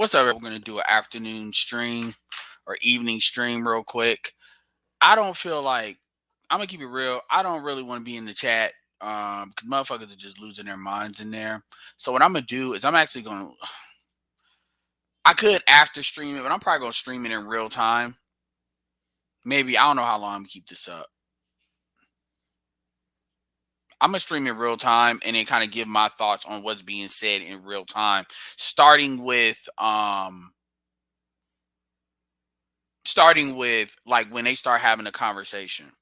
What's up? We're gonna do an afternoon stream or evening stream real quick. I don't feel like I'm gonna keep it real. I don't really want to be in the chat because motherfuckers are just losing their minds in there. So what I'm gonna do is I'm actually gonna I could after stream it, but I'm probably gonna stream it in real time. Maybe I don't know how long I'm gonna keep this up. I'm gonna stream in real time and then kind of give my thoughts on what's being said in real time, starting with like when they start having a conversation.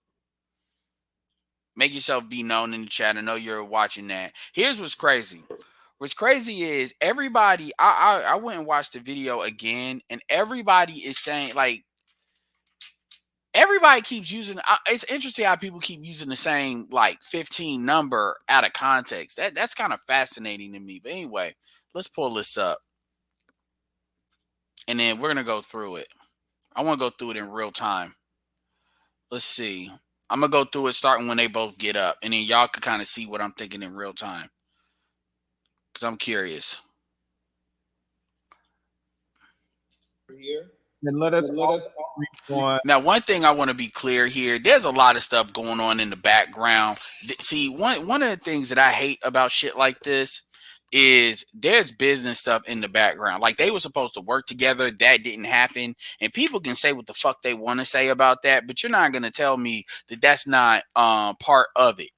Make yourself be known in the chat. I know you're watching that. Here's what's crazy. What's crazy is everybody. I went and watched the video again, and everybody is saying like everybody keeps using. It's interesting how people keep using the same like 15 number out of context. That's kind of fascinating to me. But anyway, let's pull this up, and then we're gonna go through it. I want to go through it in real time. Let's see. I'm gonna go through it starting when they both get up, and then y'all can kind of see what I'm thinking in real time. Because I'm curious. Here. And let us Now, one thing I want to be clear here, there's a lot of stuff going on in the background. See, one of the things that I hate about shit like this is there's business stuff in the background. Like they were supposed to work together. That didn't happen. And people can say what the fuck they want to say about that, but you're not going to tell me that that's not part of it.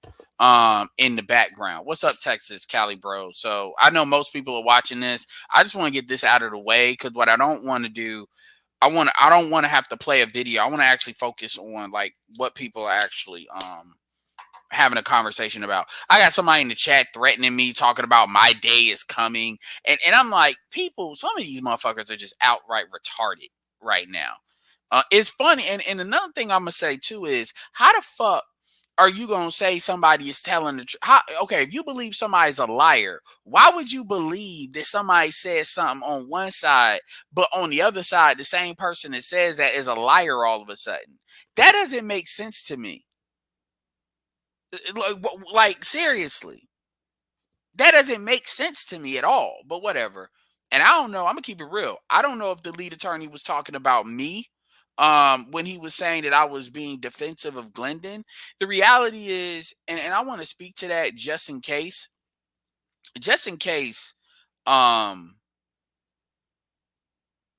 In the background. What's up, Texas, Cali bro? So I know most people are watching this. I just want to get this out of the way because what I don't want to do, I don't want to have to play a video. I want to actually focus on like what people are actually having a conversation about. I got somebody in the chat threatening me, talking about my day is coming. And I'm like, people, some of these motherfuckers are just outright retarded right now. It's funny. And another thing I'm gonna say too is how the fuck are you gonna say somebody is telling the truth? Okay, if you believe somebody's a liar, why would you believe that somebody says something on one side, but on the other side, the same person that says that is a liar all of a sudden? That doesn't make sense to me. Like seriously, that doesn't make sense to me at all. But whatever. And I don't know. I'm gonna keep it real. I don't know if the lead attorney was talking about me when he was saying that I was being defensive of Glendon. The reality is, and I want to speak to that just in case, um,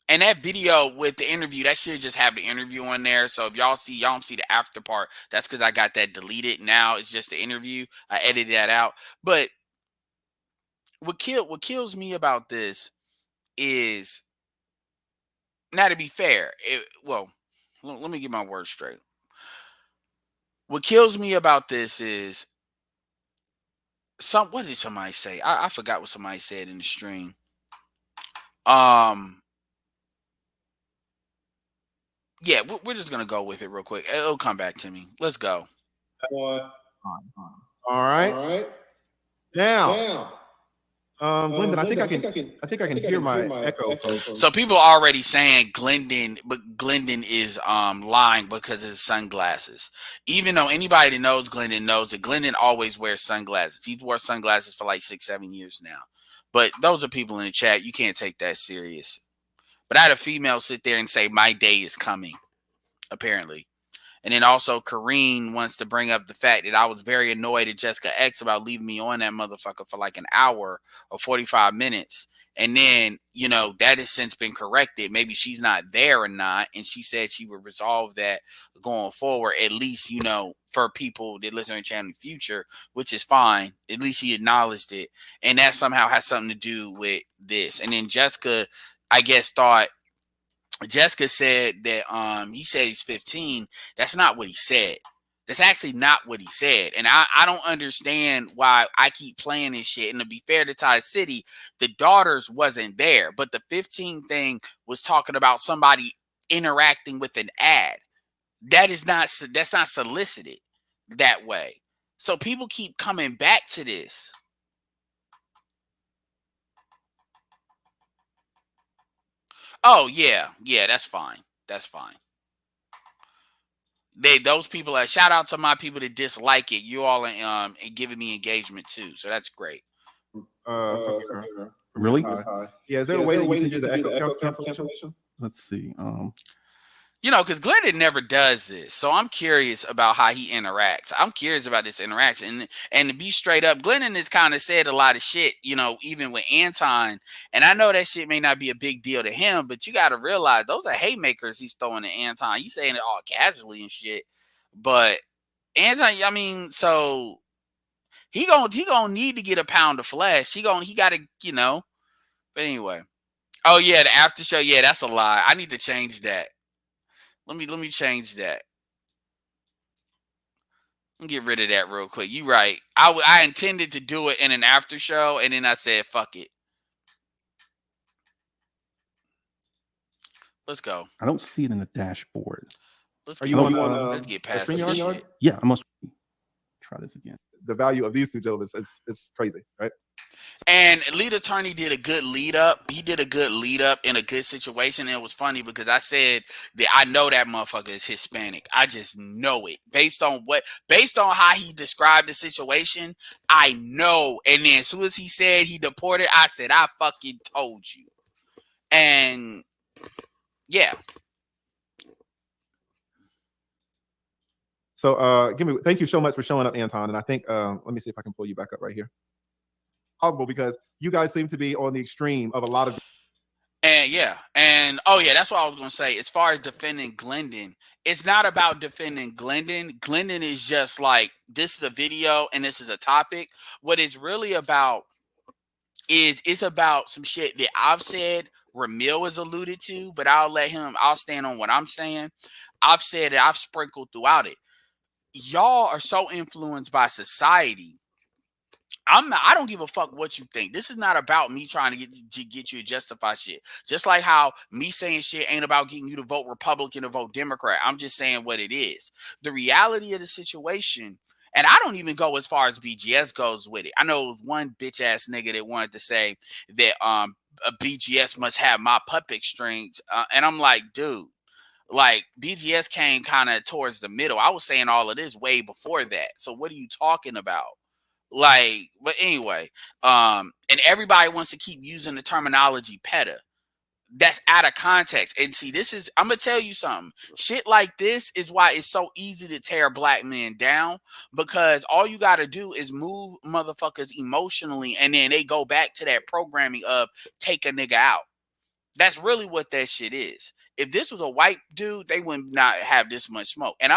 and that video with the interview, that should just have the interview on there. So if y'all don't see the after part, that's because I got that deleted. Now it's just the interview. I edited that out. But what kills me about this is, now to be fair, let me get my words straight. What kills me about this is what did somebody say? I forgot what somebody said in the stream. Yeah, we're just gonna go with it real quick. It'll come back to me. Let's go. All right. Now. Glendon, I think I can hear my echo. So people are already saying Glendon, but Glendon is lying because of his sunglasses. Even though anybody that knows Glendon knows that Glendon always wears sunglasses. He's wore sunglasses for like 6-7 years now. But those are people in the chat. You can't take that serious. But I had a female sit there and say, my day is coming, apparently. And then also Kareen wants to bring up the fact that I was very annoyed at Jessica X about leaving me on that motherfucker for like an hour or 45 minutes. And then, that has since been corrected. Maybe she's not there or not. And she said she would resolve that going forward, at least, for people that listen to the channel in the future, which is fine. At least he acknowledged it. And that somehow has something to do with this. And then Jessica, I guess, Jessica said that he said he's 15. That's not what he said. That's actually not what he said. And I don't understand why I keep playing this shit. And to be fair to Ty City, the daughters wasn't there. But the 15 thing was talking about somebody interacting with an ad. That's not solicited that way. So people keep coming back to this. Oh, yeah, that's fine. That's fine. Those people shout out to my people that dislike it. You all are giving me engagement too, so that's great. For sure. Really? Yeah. Is there a way that you can do the echo cancellation? Let's see. You know, because Glendon never does this. So I'm curious about how he interacts. I'm curious about this interaction. And to be straight up, Glendon has kind of said a lot of shit, you know, even with Anton. And I know that shit may not be a big deal to him, but you got to realize those are haymakers he's throwing at Anton. He's saying it all casually and shit. But Anton, I mean, so he gonna need to get a pound of flesh. He got to, you know. But anyway. Oh, yeah, the after show. Yeah, that's a lie. I need to change that. Let me change that. Get rid of that real quick. You right. I intended to do it in an after show, and then I said, fuck it. Let's go. I don't see it in the dashboard. Let's get past this shit. Yeah, I must try this again. The value of these two gentlemen is crazy, right? And Lead Attorney did a good lead up. He did a good lead up in a good situation. And it was funny because I said that I know that motherfucker is Hispanic. I just know it based on how he described the situation. I know. And then as soon as he said he deported, I said, I fucking told you. And yeah. So thank you so much for showing up, Anton. And I think let me see if I can pull you back up right here. Possible because you guys seem to be on the extreme of a lot of. And yeah, and oh yeah, that's what I was gonna say. As far as defending Glendon, it's not about defending Glendon. Glendon is just like, this is a video and this is a topic. What it's really about is it's about some shit that I've said, Ramil has alluded to, but I'll stand on what I'm saying. I've said it, I've sprinkled throughout it. Y'all are so influenced by society. I don't give a fuck what you think. This is not about me trying to get you to justify shit. Just like how me saying shit ain't about getting you to vote Republican or vote Democrat. I'm just saying what it is. The reality of the situation, and I don't even go as far as BGS goes with it. I know one bitch ass nigga that wanted to say that a BGS must have my puppet strings, and I'm like, dude. Like, BGS came kind of towards the middle. I was saying all of this way before that. So what are you talking about? Like, but anyway, and everybody wants to keep using the terminology PETA. That's out of context. And see, I'm gonna tell you something. Shit like this is why it's so easy to tear black men down, because all you gotta do is move motherfuckers emotionally, and then they go back to that programming of take a nigga out. That's really what that shit is. If this was a white dude, they would not have this much smoke. And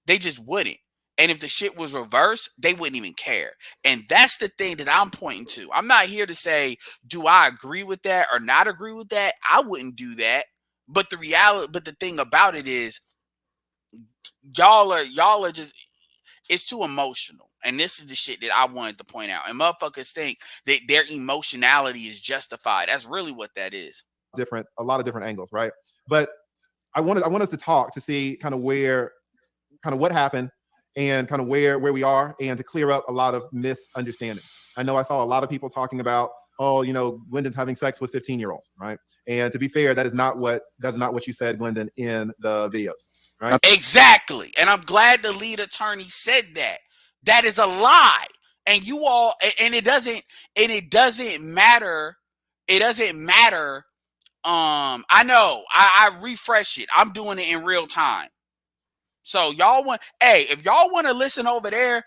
they just wouldn't. And if the shit was reversed, they wouldn't even care. And that's the thing that I'm pointing to. I'm not here to say, do I agree with that or not agree with that? I wouldn't do that. But the thing about it is, y'all are just, it's too emotional. And this is the shit that I wanted to point out. And motherfuckers think that their emotionality is justified. That's really what that is. A lot of different angles, right? But I want us to talk to see kind of what happened and kind of where we are, and to clear up a lot of misunderstanding. I know I saw a lot of people talking about, oh, you know, Glendon's having sex with 15-year-olds, right? And to be fair, that is not what you said, Glendon, in the videos, right? Exactly. And I'm glad the lead attorney said that. That is a lie. And you all, and it doesn't matter. It doesn't matter. I know I refresh it. I'm doing it in real time. So if y'all want to listen over there,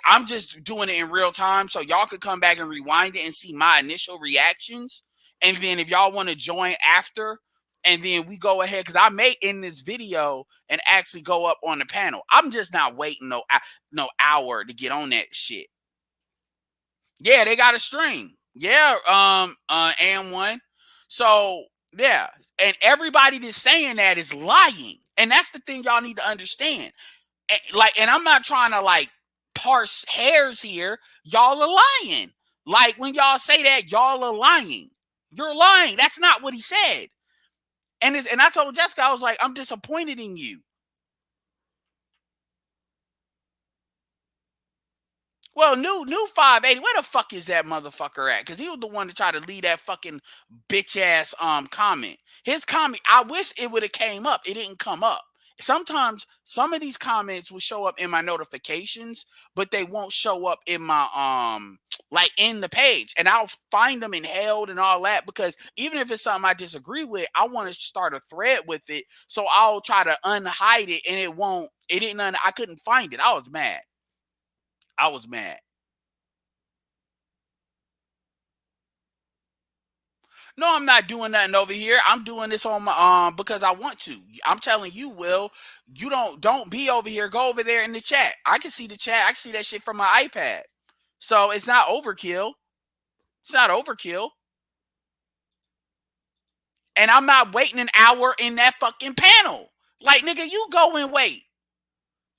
I'm just doing it in real time. So y'all could come back and rewind it and see my initial reactions. And then if y'all want to join after, and then we go ahead, because I may end this video and actually go up on the panel. I'm just not waiting no hour to get on that shit. Yeah, they got a stream. Yeah, and one. So yeah, and everybody that's saying that is lying. And that's the thing y'all need to understand. And I'm not trying to like parse hairs here. Y'all are lying. Like when y'all say that, y'all are lying. You're lying. That's not what he said. And I told Jessica, I was like, I'm disappointed in you. Well, new 580, where the fuck is that motherfucker at? Because he was the one to try to leave that fucking bitch ass comment. His comment, I wish it would have came up. It didn't come up. Sometimes some of these comments will show up in my notifications, but they won't show up in my like in the page, and I'll find them and held and all that, because even if it's something I disagree with, I want to start a thread with it. So I'll try to unhide it, and I couldn't find it. I was mad. I was mad. No, I'm not doing nothing over here. I'm doing this on my because I want to. I'm telling you, Will, you don't be over here. Go over there in the chat. I can see the chat. I can see that shit from my iPad. So it's not overkill. It's not overkill. And I'm not waiting an hour in that fucking panel. Like, nigga, you go and wait.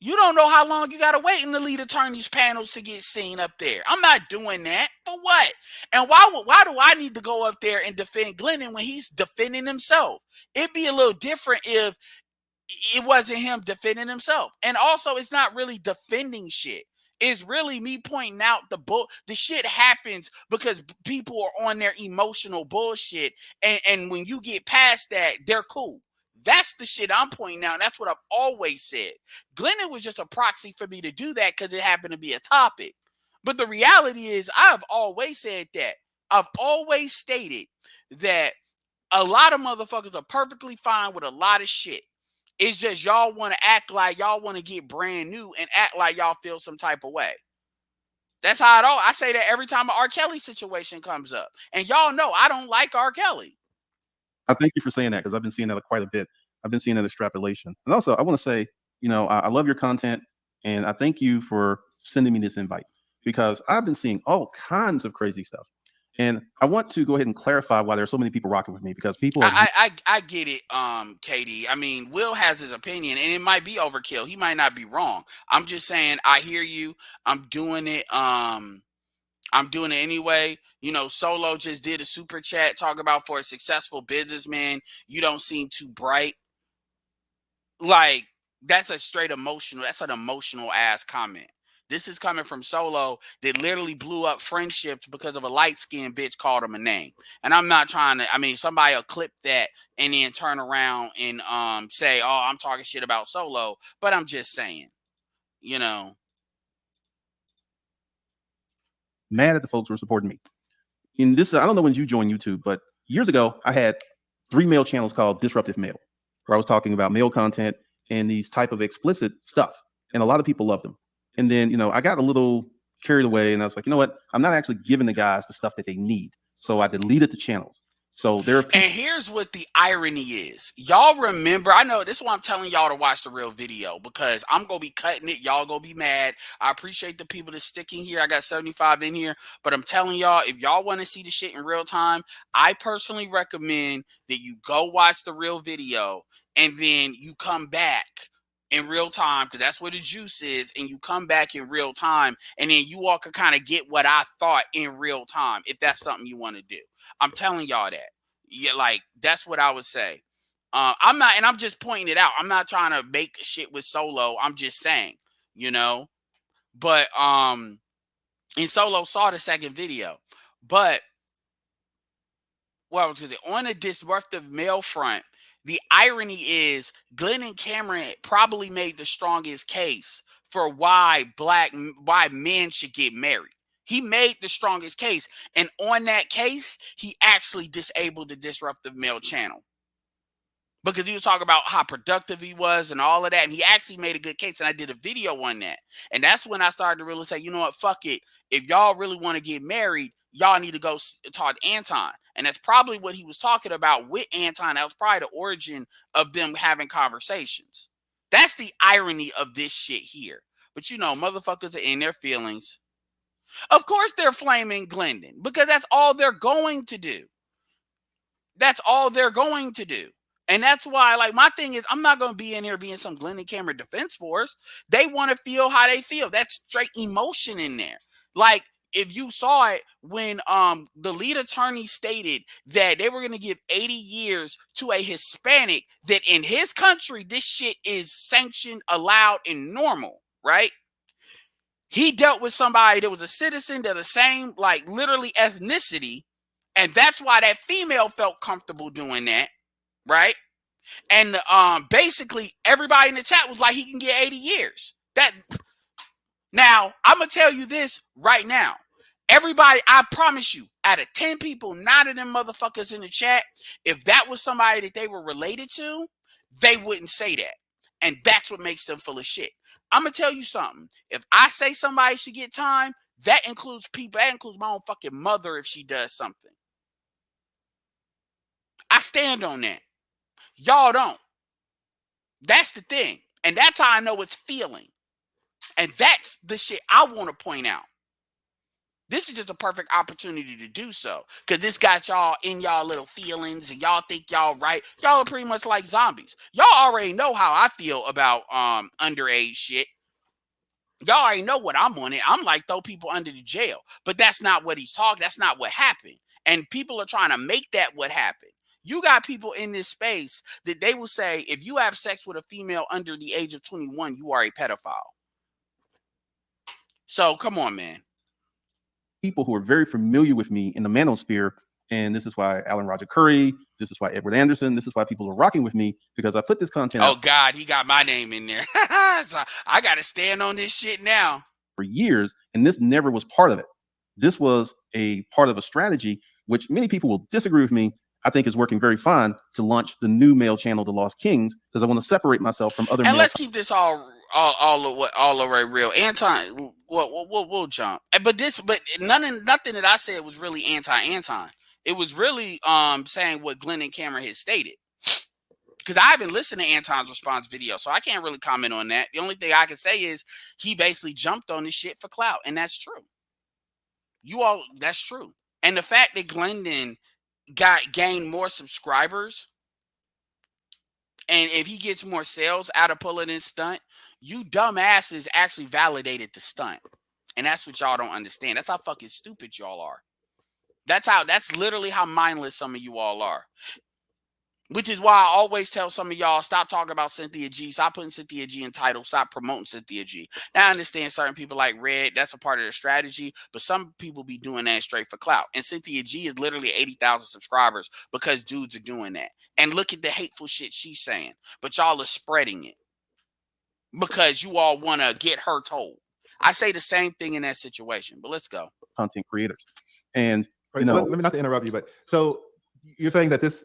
You don't know how long you gotta wait in the lead attorneys panels to get seen up there. I'm not doing that. For what? And why do I need to go up there and defend Glennon when he's defending himself? It'd be a little different if it wasn't him defending himself. And also, it's not really defending shit. It's really me pointing out the shit happens because people are on their emotional bullshit. And when you get past that, they're cool. That's the shit I'm pointing out. And that's what I've always said. Glennon was just a proxy for me to do that because it happened to be a topic. But the reality is, I've always said that. I've always stated that a lot of motherfuckers are perfectly fine with a lot of shit. It's just y'all want to act like y'all want to get brand new and act like y'all feel some type of way. That's how I say that every time an R. Kelly situation comes up. And y'all know I don't like R. Kelly. I thank you for saying that, because I've been seeing that quite a bit. I've been seeing that extrapolation. And also, I want to say, I love your content, and I thank you for sending me this invite, because I've been seeing all kinds of crazy stuff. And I want to go ahead and clarify why there are so many people rocking with me, because people are... I get it, KD. I mean, Will has his opinion, and it might be overkill. He might not be wrong. I'm just saying, I hear you. I'm doing it. I'm doing it anyway. Solo just did a super chat talk about, for a successful businessman, you don't seem too bright. Like, that's an emotional ass comment. This is coming from Solo that literally blew up friendships because of a light-skinned bitch called him a name. And I'm not trying to, somebody will clip that and then turn around and say, oh, I'm talking shit about Solo. But I'm just saying, mad at the folks who are supporting me. In this, I don't know when you joined YouTube, but years ago, I had 3 male channels called Disruptive Male, where I was talking about male content and these type of explicit stuff. And a lot of people loved them. And then, I got a little carried away, and I was like, you know what? I'm not actually giving the guys the stuff that they need. So I deleted the channels. So there are people... And here's what the irony is. Y'all remember, I know this is why I'm telling y'all to watch the real video, because I'm going to be cutting it. Y'all going to be mad. I appreciate the people that's sticking here. I got 75 in here, but I'm telling y'all, if y'all want to see the shit in real time, I personally recommend that you go watch the real video and then you come back in real time, because that's where the juice is, and you come back in real time, and then you all can kind of get what I thought in real time, if that's something you want to do. I'm telling y'all that. Yeah, like, that's what I would say. I'm just pointing it out. I'm not trying to make shit with Solo. I'm just saying, But and Solo saw the second video. But what I was gonna say, on the disruptive male front, the irony is Glennon Cameron probably made the strongest case for why men should get married. He made the strongest case. And on that case, he actually disabled the disruptive male channel. Because he was talking about how productive he was and all of that. And he actually made a good case. And I did a video on that. And that's when I started to really say, you know what, fuck it. If y'all really want to get married, y'all need to go talk to Anton. And that's probably what he was talking about with Anton. That was probably the origin of them having conversations. That's the irony of this shit here. But motherfuckers are in their feelings. Of course they're flaming Glendon, because that's all they're going to do. That's all they're going to do. And that's why, like, my thing is, I'm not going to be in here being some Glennon Cameron defense force. They want to feel how they feel. That's straight emotion in there. Like, if you saw it when the lead attorney stated that they were going to give 80 years to a Hispanic, that in his country, this shit is sanctioned, allowed, and normal, right? He dealt with somebody that was a citizen that the same, like, literally ethnicity. And that's why that female felt comfortable doing that. Right? And basically everybody in the chat was like, he can get 80 years. Now, I'm going to tell you this right now. Everybody, I promise you, out of 10 people, 9 of them motherfuckers in the chat, if that was somebody that they were related to, they wouldn't say that. And that's what makes them full of shit. I'm going to tell you something. If I say somebody should get time, that includes people. That includes my own fucking mother if she does something. I stand on that. Y'all don't. That's the thing. And that's how I know it's feeling. And that's the shit I want to point out. This is just a perfect opportunity to do so. Because this got y'all in y'all little feelings and y'all think y'all right. Y'all are pretty much like zombies. Y'all already know how I feel about underage shit. Y'all already know what I'm on it. I'm like, throw people under the jail. But that's not what he's talking. That's not what happened. And people are trying to make that what happened. You got people in this space that they will say, if you have sex with a female under the age of 21, you are a pedophile. So come on, man. People who are very familiar with me in the manosphere, and this is why Alan Roger Curry, this is why Edward Anderson, this is why people are rocking with me, because I put this content out. Oh God, he got my name in there. So I gotta stand on this shit now. For years, and this never was part of it. This was a part of a strategy, which many people will disagree with me. I think is working very fine to launch the new male channel, The Lost Kings, because I want to separate myself from other. And let's keep this all the way real. Anton, we'll jump. But nothing that I said was really anti-Anton. It was really saying what Glenn and Cameron had stated. Because I haven't listened to Anton's response video, so I can't really comment on that. The only thing I can say is he basically jumped on this shit for clout, and that's true. That's true. And the fact that Glendon gained more subscribers, and if he gets more sales out of pulling this stunt, you dumbasses actually validated the stunt. And that's what y'all don't understand. That's how fucking stupid y'all are. That's literally how mindless some of you all are. Which is why I always tell some of y'all, stop talking about Cynthia G. Stop putting Cynthia G in titles. Stop promoting Cynthia G. Now, I understand certain people like Red. That's a part of their strategy. But some people be doing that straight for clout. And Cynthia G is literally 80,000 subscribers because dudes are doing that. And look at the hateful shit she's saying. But y'all are spreading it because you all want to get her told. I say the same thing in that situation. But let's go. Content creators. And, right, so let me not to interrupt you, but so you're saying that this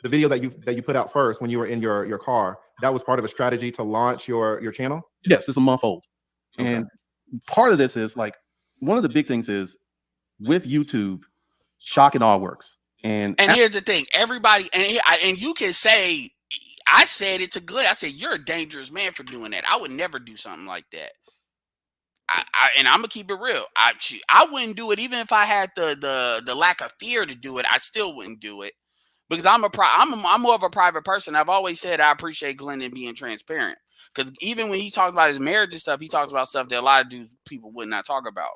the video that you put out first when you were in your car, that was part of a strategy to launch your channel? Yes, it's a month old. Okay. And part of this is like, one of the big things is with YouTube, shock and awe works. And here's the thing, everybody, and you can say, I said it to Glenn. I said, you're a dangerous man for doing that. I would never do something like that. And I'm gonna keep it real. I wouldn't do it even if I had the lack of fear to do it. I still wouldn't do it. Because I'm more of a private person. I've always said I appreciate Glendon being transparent. Because even when he talks about his marriage and stuff, he talks about stuff that a lot of people would not talk about.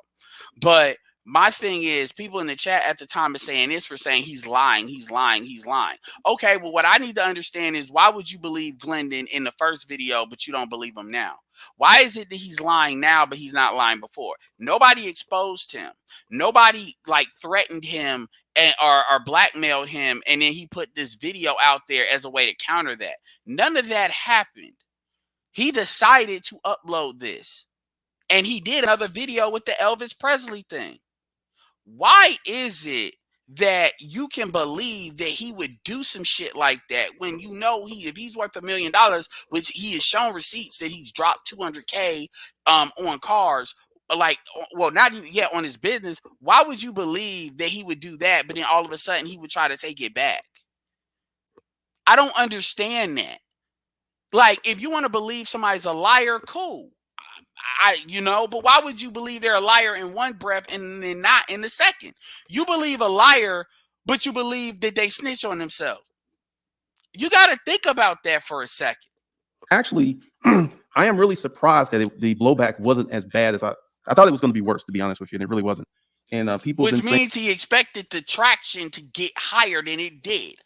But my thing is, people in the chat at the time are saying this for saying he's lying, he's lying, he's lying. Okay, well, what I need to understand is, why would you believe Glendon in the first video, but you don't believe him now? Why is it that he's lying now, but he's not lying before? Nobody exposed him. Nobody like threatened him or blackmailed him, and then he put this video out there as a way to counter that. None of that happened. He decided to upload this, and he did another video with the Elvis Presley thing. Why is it that you can believe that he would do some shit like that when you know if he's worth $1 million, which he has shown receipts that he's dropped $200K on cars, like, well, not even yet on his business? Why would you believe that he would do that, but then all of a sudden he would try to take it back? I don't understand that. Like, if you want to believe somebody's a liar, cool. But why would you believe they're a liar in one breath and then not in the second? You believe a liar, but you believe that they snitch on themselves. You got to think about that for a second. Actually, I am really surprised that the blowback wasn't as bad as I thought it was going to be worse, to be honest with you, and it really wasn't. And people, which means he expected the traction to get higher than it did.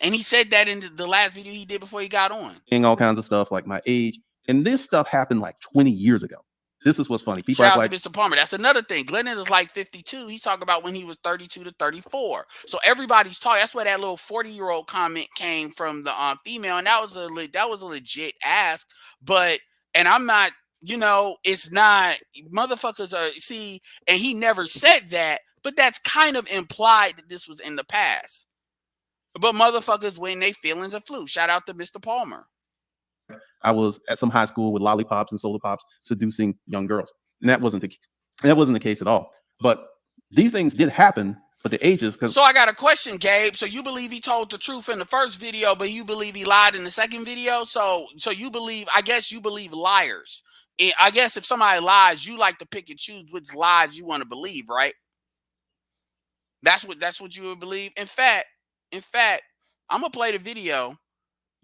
And he said that in the last video he did before he got on. Saying all kinds of stuff like my age. And this stuff happened like 20 years ago. This is what's funny. People Shout out like, to Mr. Palmer. That's another thing. Glendon is like 52. He's talking about when he was 32 to 34. So everybody's talking. That's where that little 40-year-old comment came from the female, and that was a legit ask. And I'm not you know, it's not motherfuckers are see, and he never said that, but that's kind of implied that this was in the past. But motherfuckers win their feelings and flu. Shout out to Mr. Palmer. I was at some high school with lollipops and soda pops seducing young girls, and that wasn't the case at all. But these things did happen, but the ages. Because So I got a question, Gabe. So you believe he told the truth in the first video, but you believe he lied in the second video? So you believe? I guess you believe liars. And I guess if somebody lies, you like to pick and choose which lies you want to believe, right? That's what you would believe. In fact, I'm gonna play the video.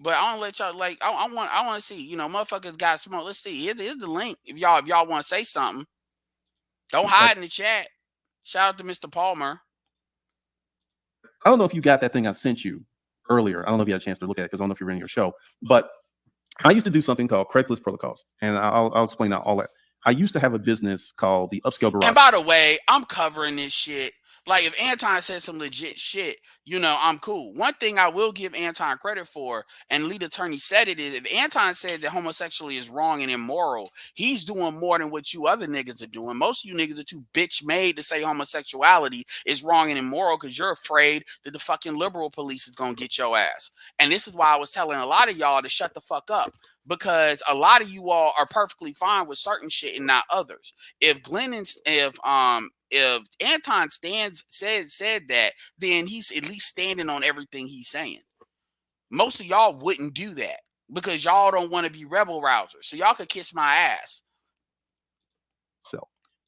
But I don't let y'all like. I want to see. You know, motherfuckers got smoke. Let's see. Here's the link. If y'all want to say something, don't hide in the chat. Shout out to Mr. Palmer. I don't know if you got that thing I sent you earlier. I don't know if you had a chance to look at it because I don't know if you're in your show. But I used to do something called Craigslist protocols, and I'll explain out all that. I used to have a business called the Upscale Garage. And by the way, I'm covering this shit. Like if Anton said some legit shit, you know, I'm cool. One thing I will give Anton credit for, and lead attorney said it, is if Anton says that homosexuality is wrong and immoral, he's doing more than what you other niggas are doing. Most of you niggas are too bitch made to say homosexuality is wrong and immoral because you're afraid that the fucking liberal police is gonna get your ass. And this is why I was telling a lot of y'all to shut the fuck up. Because a lot of you all are perfectly fine with certain shit and not others. If Anton said that, then he's at least standing on everything he's saying. Most of y'all wouldn't do that because y'all don't want to be rebel rousers. So y'all could kiss my ass.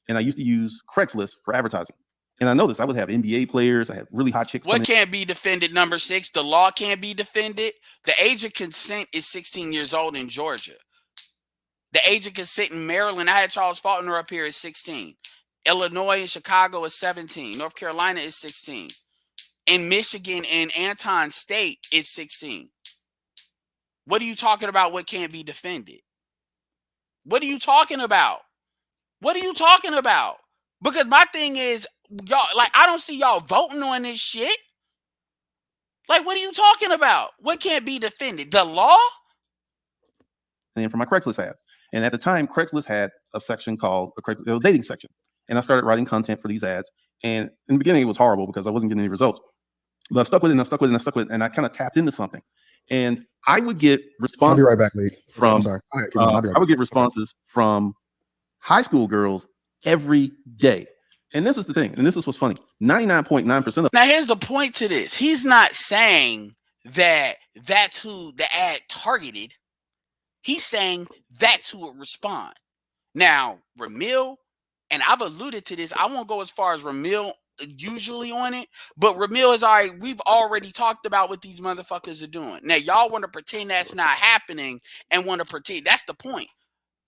And I used to use Craigslist for advertising. And I noticed I would have NBA players. I had really hot chicks. What can't be defended? Number 6, the law can't be defended. The age of consent is 16 years old in Georgia. The age of consent in Maryland, I had Charles Faulkner up here, is 16. Illinois and Chicago is 17. North Carolina is 16. In Michigan and Anton State is 16. What are you talking about? What can't be defended? What are you talking about? What are you talking about? Because my thing is, y'all, like, I don't see y'all voting on this shit. Like, what are you talking about? What can't be defended? The law? And for my Craigslist ads. And at the time, Craigslist had a section called a dating section. And I started writing content for these ads. And in the beginning, it was horrible because I wasn't getting any results. But I stuck with it, and I stuck with it, and I stuck with it, and I kind of tapped into something. And I would get responses. I'll be right back, Lee. From, I'm sorry. All right, I'll be right I would back. get responses from high school girls every day. And this is the thing, and this is what's funny. 99.9% of Now, here's the point to this. He's not saying that that's who the ad targeted. He's saying that's who would respond. Now, Ramil, and I've alluded to this, I won't go as far as Ramil usually on it, but Ramil is already, we've already talked about what these motherfuckers are doing. Now, y'all want to pretend that's not happening and want to pretend, that's the point.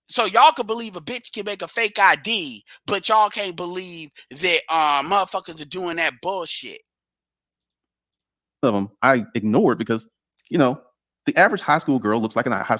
So y'all could believe a bitch can make a fake ID, but y'all can't believe that motherfuckers are doing that bullshit. of them I ignored because, you know, the average high school girl looks like a high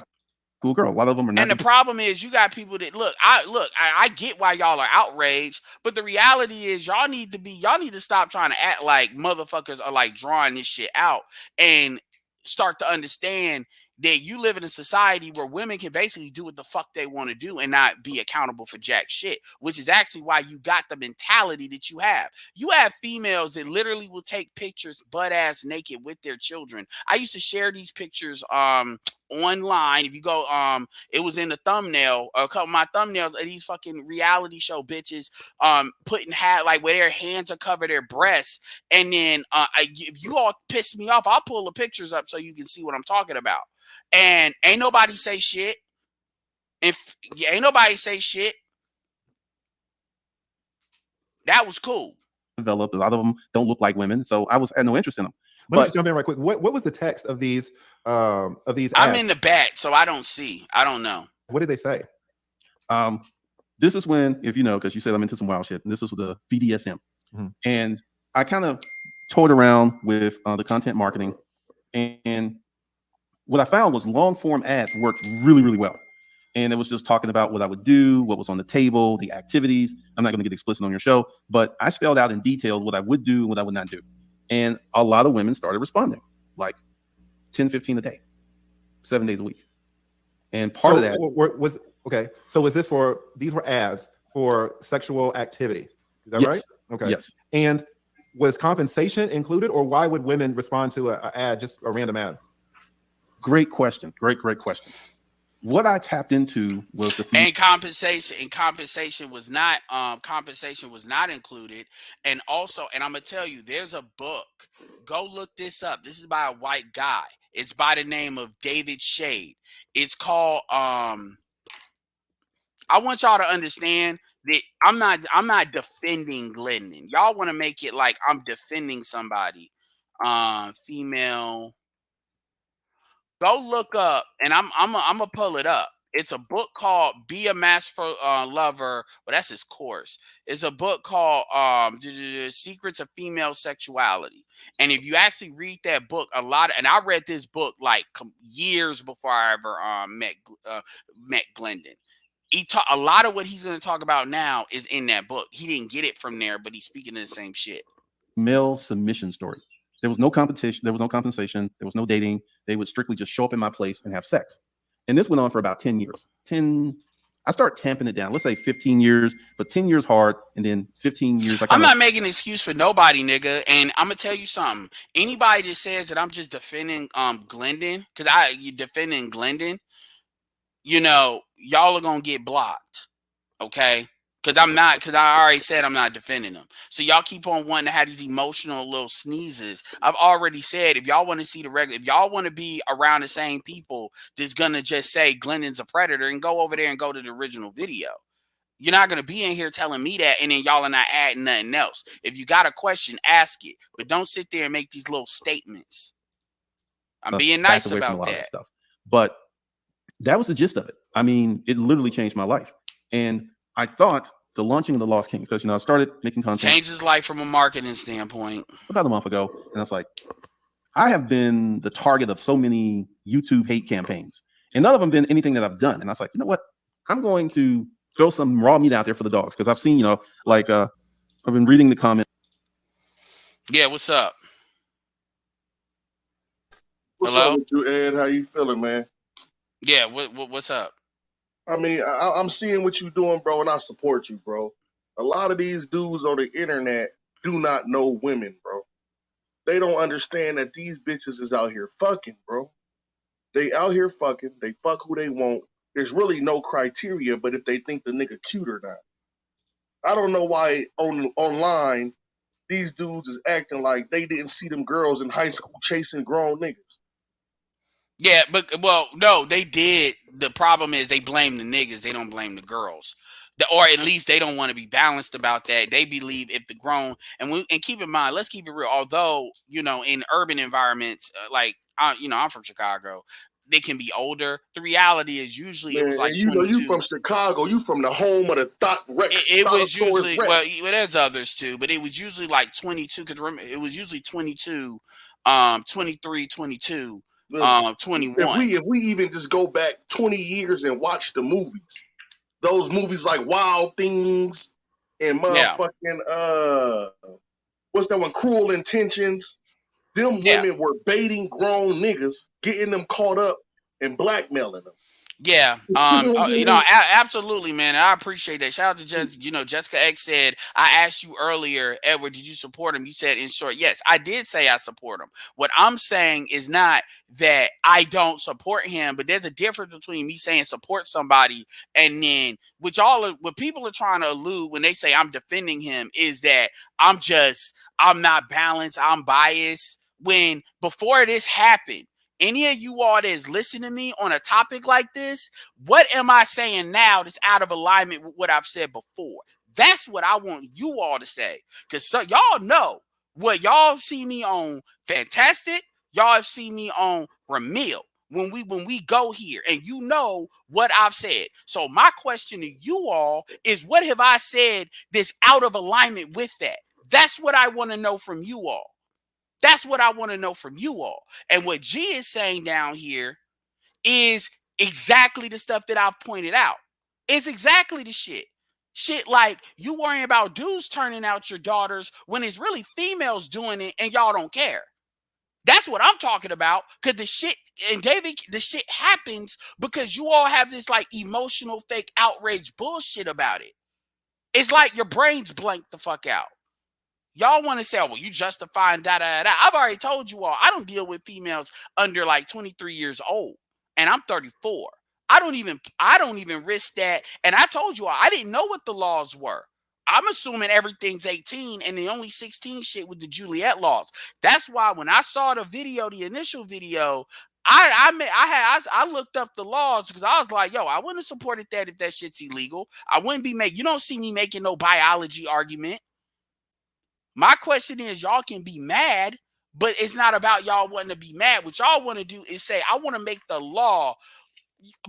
school girl. A lot of them are not. And the problem is you got people that I get why y'all are outraged, but the reality is y'all need to stop trying to act like motherfuckers are like drawing this shit out and start to understand that you live in a society where women can basically do what the fuck they want to do and not be accountable for jack shit, which is actually why you got the mentality that you have. You have females that literally will take pictures butt ass naked with their children. I used to share these pictures online. If you go, it was in the thumbnail, a couple of my thumbnails of these fucking reality show bitches putting like where their hands are covered their breasts. And then if you all piss me off, I'll pull the pictures up so you can see what I'm talking about. And ain't nobody say shit. Ain't nobody say shit. That was cool. Developed. A lot of them don't look like women, so I had no interest in them. Let me just jump in right quick. What was the text of these ads? I'm in the back, so I don't know. What did they say? This is when, if you know, because you said I'm into some wild shit, and this is with the BDSM. Mm-hmm. And I kind of toyed around with the content marketing, and what I found was long form ads worked really, really well. And it was just talking about what I would do, what was on the table, the activities. I'm not going to get explicit on your show, but I spelled out in detail what I would do and what I would not do. And a lot of women started responding, like 10, 15 a day, 7 days a week. And part of that Okay. So is this for, these were ads for sexual activity? Is that Yes. right? Okay. Yes. And was compensation included, or why would women respond to a ad, just a random ad? Great question. Great question. What I tapped into was the and compensation was not included. And also, and I'm gonna tell you, there's a book. Go look this up. This is by a white guy. It's by the name of David Shade. It's called I want y'all to understand that I'm not defending Glendon. Y'all want to make it like I'm defending somebody. Female. Go look up, and I'm gonna pull it up. It's a book called "Be a Masterful Lover." Well, that's his course. It's a book called "Secrets of Female Sexuality." And if you actually read that book, and I read this book like years before I ever met Glendon. A lot of what he's going to talk about now is in that book. He didn't get it from there, but he's speaking to the same shit. Male submission story. There was no competition. There was no compensation. There was no dating. They would strictly just show up in my place and have sex. And this went on for about 10 years. I start tamping it down. Let's say 15 years, but 10 years hard, and then 15 years. I'm not making an excuse for nobody, nigga. And I'm gonna tell you something. Anybody that says that I'm just defending Glendon, because you defending Glendon, you know, y'all are gonna get blocked. Okay? Because I already said I'm not defending them. So y'all keep on wanting to have these emotional little sneezes. I've already said, if y'all want to see if y'all want to be around the same people that's gonna just say Glendon's a predator, and go over there and go to the original video. You're not gonna be in here telling me that, and then y'all are not adding nothing else. If you got a question, ask it, but don't sit there and make these little statements. I'm being nice about that stuff. But that was the gist of it. I mean, it literally changed my life. And I thought the launching of the Lost Kings, because I started making content. Changed his life from a marketing standpoint about a month ago. And I was like, I have been the target of so many YouTube hate campaigns, and none of them been anything that I've done. And I was like, you know what? I'm going to throw some raw meat out there for the dogs, because I've seen, like I've been reading the comments. Yeah, what's up? What's Hello? up with you, Ed? How you feeling, man? Yeah, what's up? I mean, I'm seeing what you're doing, bro, and I support you, bro. A lot of these dudes on the internet do not know women, bro. They don't understand that these bitches is out here fucking, bro. They out here fucking. They fuck who they want. There's really no criteria, but if they think the nigga cute or not. I don't know why online these dudes is acting like they didn't see them girls in high school chasing grown niggas. Yeah, well, no, they did. The problem is they blame the niggas. They don't blame the girls. Or at least they don't want to be balanced about that. They believe if the grown, and keep in mind, let's keep it real. Although, in urban environments, I'm from Chicago, they can be older. The reality is usually it was like you from Chicago, you from the home of the Thought Rex. It was usually Rex. Well, there's others too, but it was usually like 22. Because remember, it was usually 22, 23, 22. 21. If we even just go back 20 years and watch the movies, those movies like Wild Things and motherfucking what's that one, Cruel Intentions, them women were baiting grown niggas, getting them caught up and blackmailing them. Yeah, absolutely, man. I appreciate that. Shout out to Jessica X said, I asked you earlier, Edward, did you support him? You said, in short, yes, I did say I support him. What I'm saying is not that I don't support him, but there's a difference between me saying support somebody and then what people are trying to allude when they say I'm defending him is that I'm not balanced, I'm biased. When before this happened, any of you all that is listening to me on a topic like this, what am I saying now that's out of alignment with what I've said before? That's what I want you all to say. Because y'all know what y'all see me on Fantastic, y'all have seen me on Ramil when we go here, and you know what I've said. So my question to you all is, what have I said that's out of alignment with that? That's what I want to know from you all. That's what I want to know from you all. And what G is saying down here is exactly the stuff that I've pointed out. It's exactly the shit. Shit like you worrying about dudes turning out your daughters when it's really females doing it and y'all don't care. That's what I'm talking about, because the shit and David, the shit happens because you all have this like emotional fake outrage bullshit about it. It's like your brain's blanked the fuck out. Y'all want to say, oh, well, you justifying da da da. I've already told you all, I don't deal with females under like 23 years old, and I'm 34. I don't even risk that. And I told you all, I didn't know what the laws were. I'm assuming everything's 18, and the only 16 shit with the Juliet laws. That's why when I saw the video, the initial video, I looked up the laws because I was like, yo, I wouldn't have supported that if that shit's illegal. I wouldn't be you don't see me making no biology argument. My question is, y'all can be mad, but it's not about y'all wanting to be mad. What y'all want to do is say, I want to make the law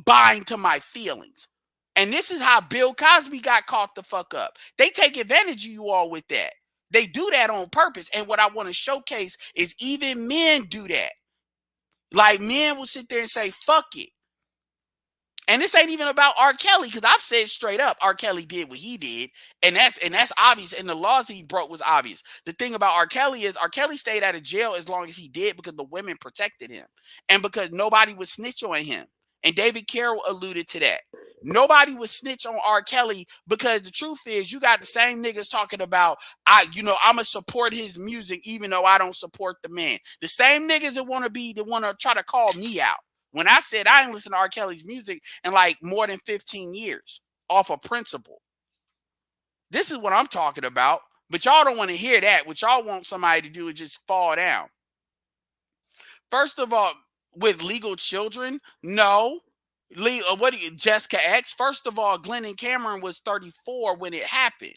bind to my feelings. And this is how Bill Cosby got caught the fuck up. They take advantage of you all with that. They do that on purpose. And what I want to showcase is even men do that. Like, men will sit there and say, fuck it. And this ain't even about R. Kelly, because I've said straight up, R. Kelly did what he did, and that's obvious, and the laws he broke was obvious. The thing about R. Kelly is R. Kelly stayed out of jail as long as he did because the women protected him, and because nobody would snitch on him. And David Carroll alluded to that. Nobody would snitch on R. Kelly because the truth is, you got the same niggas talking about, I'ma support his music even though I don't support the man. The same niggas that want to try to call me out. When I said I ain't listened to R. Kelly's music in like more than 15 years off of principle. This is what I'm talking about. But y'all don't want to hear that. What y'all want somebody to do is just fall down. First of all, with legal children, no. Jessica X? First of all, Glennon Cameron was 34 when it happened.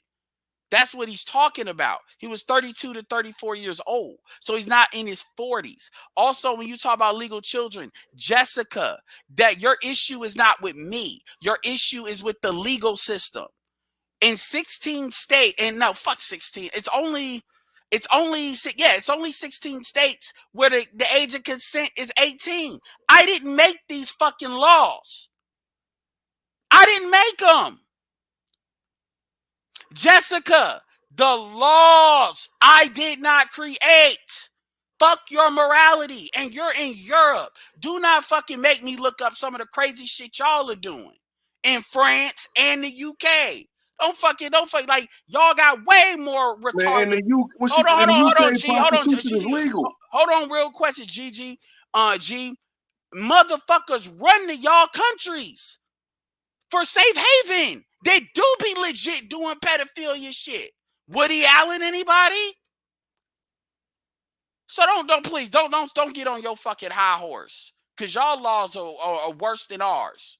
That's what he's talking about. He was 32 to 34 years old. So he's not in his 40s. Also, when you talk about legal children, Jessica, that your issue is not with me. Your issue is with the legal system. In 16 states, and no, fuck 16. It's only 16 states where the age of consent is 18. I didn't make these fucking laws. I didn't make them. Jessica, the laws I did not create. Fuck your morality. And you're in Europe. Do not fucking make me look up some of the crazy shit y'all are doing in France and the UK. Don't fucking like y'all got way more retarded. Man, hold on, G. Prostitution is legal. Hold on, real question, G. Motherfuckers run to y'all countries for safe haven. They do be legit doing pedophilia shit. Woody Allen, anybody? So please don't get on your fucking high horse, because y'all laws are worse than ours,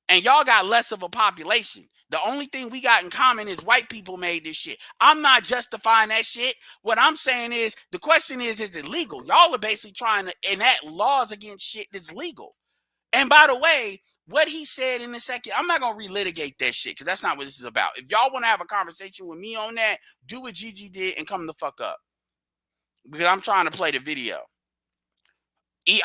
and y'all got less of a population. The only thing we got in common is white people made this shit. I'm not justifying that shit. What I'm saying is, the question is it legal? Y'all are basically trying to enact laws against shit that's legal. And by the way, what he said in the second, I'm not going to relitigate that shit because that's not what this is about. If y'all want to have a conversation with me on that, do what Gigi did and come the fuck up. Because I'm trying to play the video.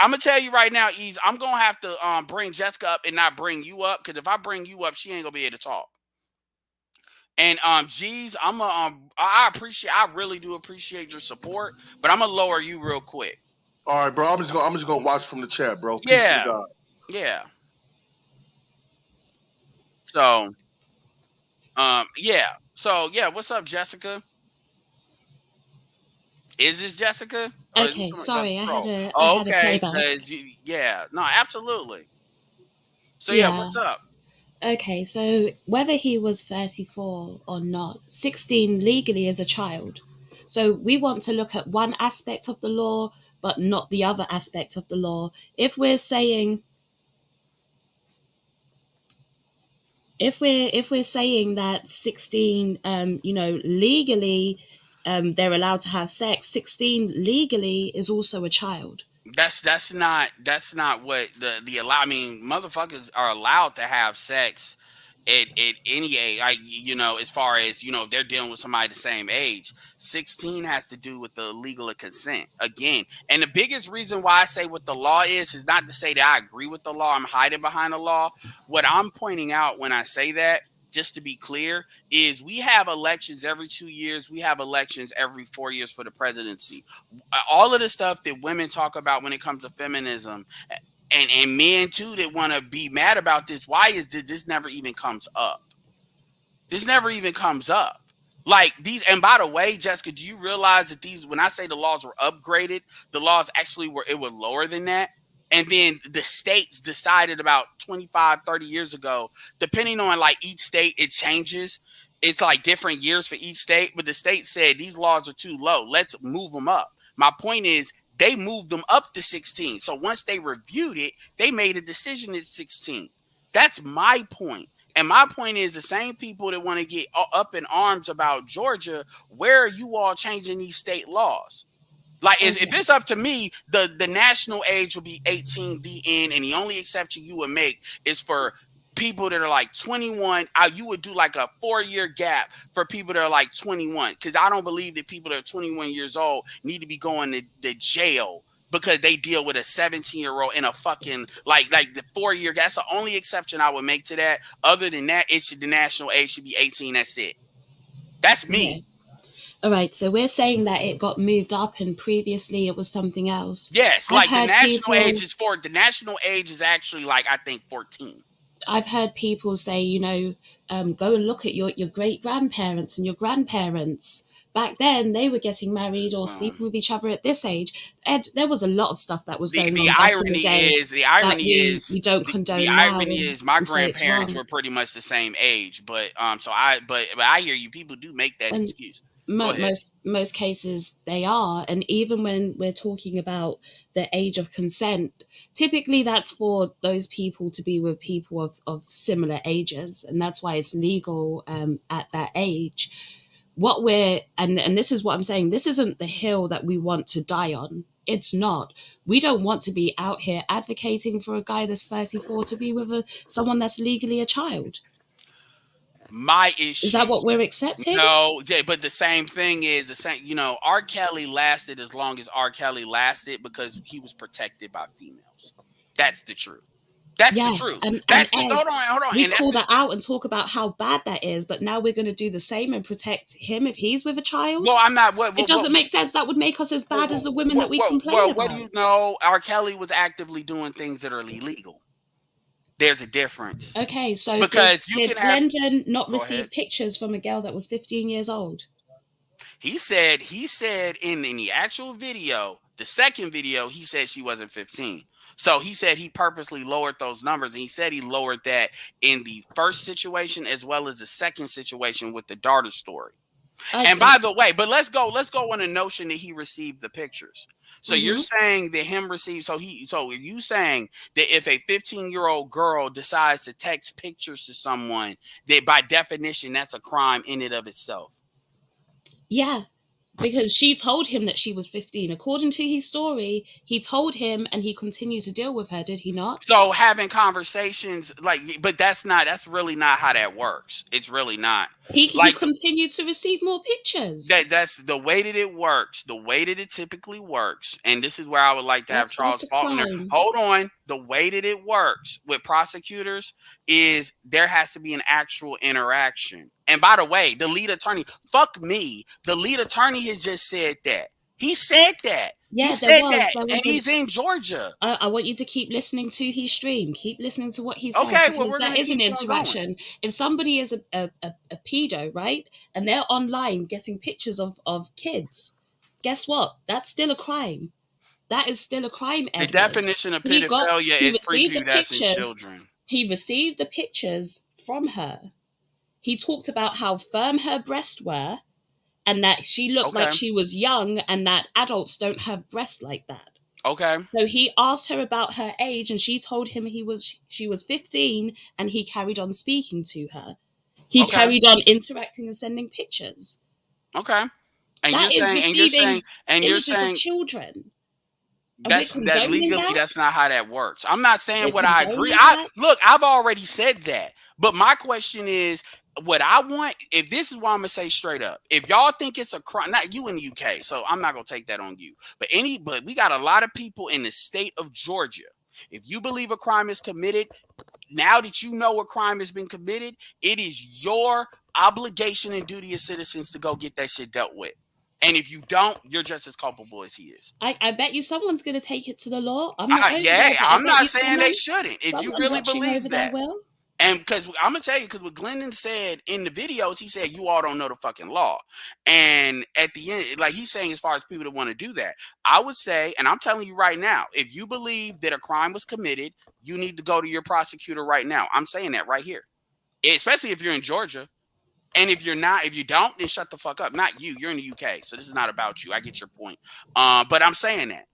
I'm going to tell you right now, Ease, I'm going to have to bring Jessica up and not bring you up, because if I bring you up, she ain't going to be able to talk. And G's, I really do appreciate your support, but I'm going to lower you real quick. All right, bro. I'm just gonna watch from the chat, bro. Peace Yeah. to God. Yeah. So, yeah. So, yeah. What's up, Jessica? Is this Jessica? Okay, sorry, I had a playback. Yeah. No, absolutely. So, yeah, what's up? Okay, so whether he was 34 or not, 16 legally is a child. So we want to look at one aspect of the law, but not the other aspect of the law. If we're saying that 16, legally, they're allowed to have sex, 16 legally is also a child. That's not what the allow. I mean, motherfuckers are allowed to have sex at any age. As far as they're dealing with somebody the same age. 16 has to do with the legal consent again. And the biggest reason why I say what the law is not to say that I agree with the law. I'm hiding behind the law. What I'm pointing out when I say that just to be clear, is we have elections every 2 years. We have elections every 4 years for the presidency. All of the stuff that women talk about when it comes to feminism, and men too that want to be mad about this, why is this never even comes up? This never even comes up. Like these, and by the way, Jessica, do you realize that these, when I say the laws were upgraded, the laws actually were lower than that? And then the states decided about 25, 30 years ago, depending on like each state, it changes. It's like different years for each state, but the state said these laws are too low. Let's move them up. My point is, they moved them up to 16. So once they reviewed it, they made a decision at 16. That's my point. And my point is the same people that want to get up in arms about Georgia, where are you all changing these state laws? Like, if it's up to me, the national age will be 18, the end, and the only exception you would make is for people that are like 21. You would do like a 4-year gap for people that are like 21, because I don't believe that people that are 21 years old need to be going to jail because they deal with a 17-year-old in a fucking like the 4-year gap. That's the only exception I would make to that. Other than that, the national age should be 18. That's it. That's me. Yeah. All right, so we're saying that it got moved up, and previously it was something else. Yes, I've like the heard national people- age is the national age is actually like I think 14. I've heard people say, go and look at your great grandparents and your grandparents. Back then, they were getting married or sleeping with each other at this age. Ed, there was a lot of stuff that was going on. The irony is we don't condone. The now irony is my we say it's grandparents wrong. were pretty much the same age, but I hear you. People do make that And excuse. Go ahead. Most cases they are, and even when we're talking about the age of consent, typically that's for those people to be with people of similar ages, and that's why it's legal at that age. And this is what I'm saying, this isn't the hill that we want to die on. It's not. We don't want to be out here advocating for a guy that's 34 to be with someone that's legally a child. My issue Is that what we're accepting? No, but the same thing is the same. R. Kelly lasted as long as R. Kelly lasted because he was protected by females. That's the truth. That's the truth. Hold on. We call that out and talk about how bad that is, but now we're going to do the same and protect him if he's with a child. Well, I'm not. It doesn't make sense. That would make us as bad as the women that we complain about. What do you know? R. Kelly was actively doing things that are illegal. There's a difference. Okay, so because did Glendon not receive pictures from a girl that was 15 years old? He said in the actual video, the second video, he said she wasn't 15. So he said he purposely lowered those numbers, and he said he lowered that in the first situation as well as the second situation with the daughter story. Okay. And by the way, but let's go on the notion that he received the pictures. So you're saying that him receive, so are you saying that if a 15-year-old girl decides to text pictures to someone, that by definition that's a crime in and of itself? Yeah, because she told him that she was 15. According to his story, he told him, and he continued to deal with her, did he not? So having conversations but that's really not how that works. It's really not. He continued to receive more pictures. That's the way that it works. The way that it typically works, and this is where I would like to have Charles Faulkner. Hold on. The way that it works with prosecutors is there has to be an actual interaction. And by the way, the lead attorney, fuck me, the lead attorney has just said that. He said that. Yeah, he said that, and he's in Georgia. I want you to keep listening to his stream. Keep listening to what he says. Okay, because that is an interaction. If somebody is a pedo, right, and they're online getting pictures of kids, guess what? That's still a crime. That is still a crime, Edward. The definition of pedophilia is prepubescent children. He received the pictures from her. He talked about how firm her breasts were, and that she looked like she was young, and that adults don't have breasts like that. Okay. So he asked her about her age, and she told him she was 15, and he carried on speaking to her. He carried on interacting and sending pictures. Okay. And that you're saying images of children. That's legally that's not how that works. I'm not saying what I agree. I've already said that. But my question is, what I want, if this is what I'm gonna say straight up, if y'all think it's a crime, not you in the UK, so I'm not gonna take that on you, but we got a lot of people in the state of Georgia. If you believe a crime is committed, now that you know a crime has been committed, it is your obligation and duty as citizens to go get that shit dealt with. And if you don't, you're just as culpable as he is. I bet you someone's going to take it to the law. I'm not over Yeah, there, but I I'm bet not you saying they shouldn't. If you someone really watching believe over there that. will. And because I'm gonna tell you, because what Glendon said in the videos, he said you all don't know the fucking law. And at the end, like he's saying, as far as people that want to do that, I would say, and I'm telling you right now, if you believe that a crime was committed, you need to go to your prosecutor right now. I'm saying that right here, especially if you're in Georgia. And if you're not, if you don't, then shut the fuck up. Not you. You're in the UK, so this is not about you. I get your point. But I'm saying that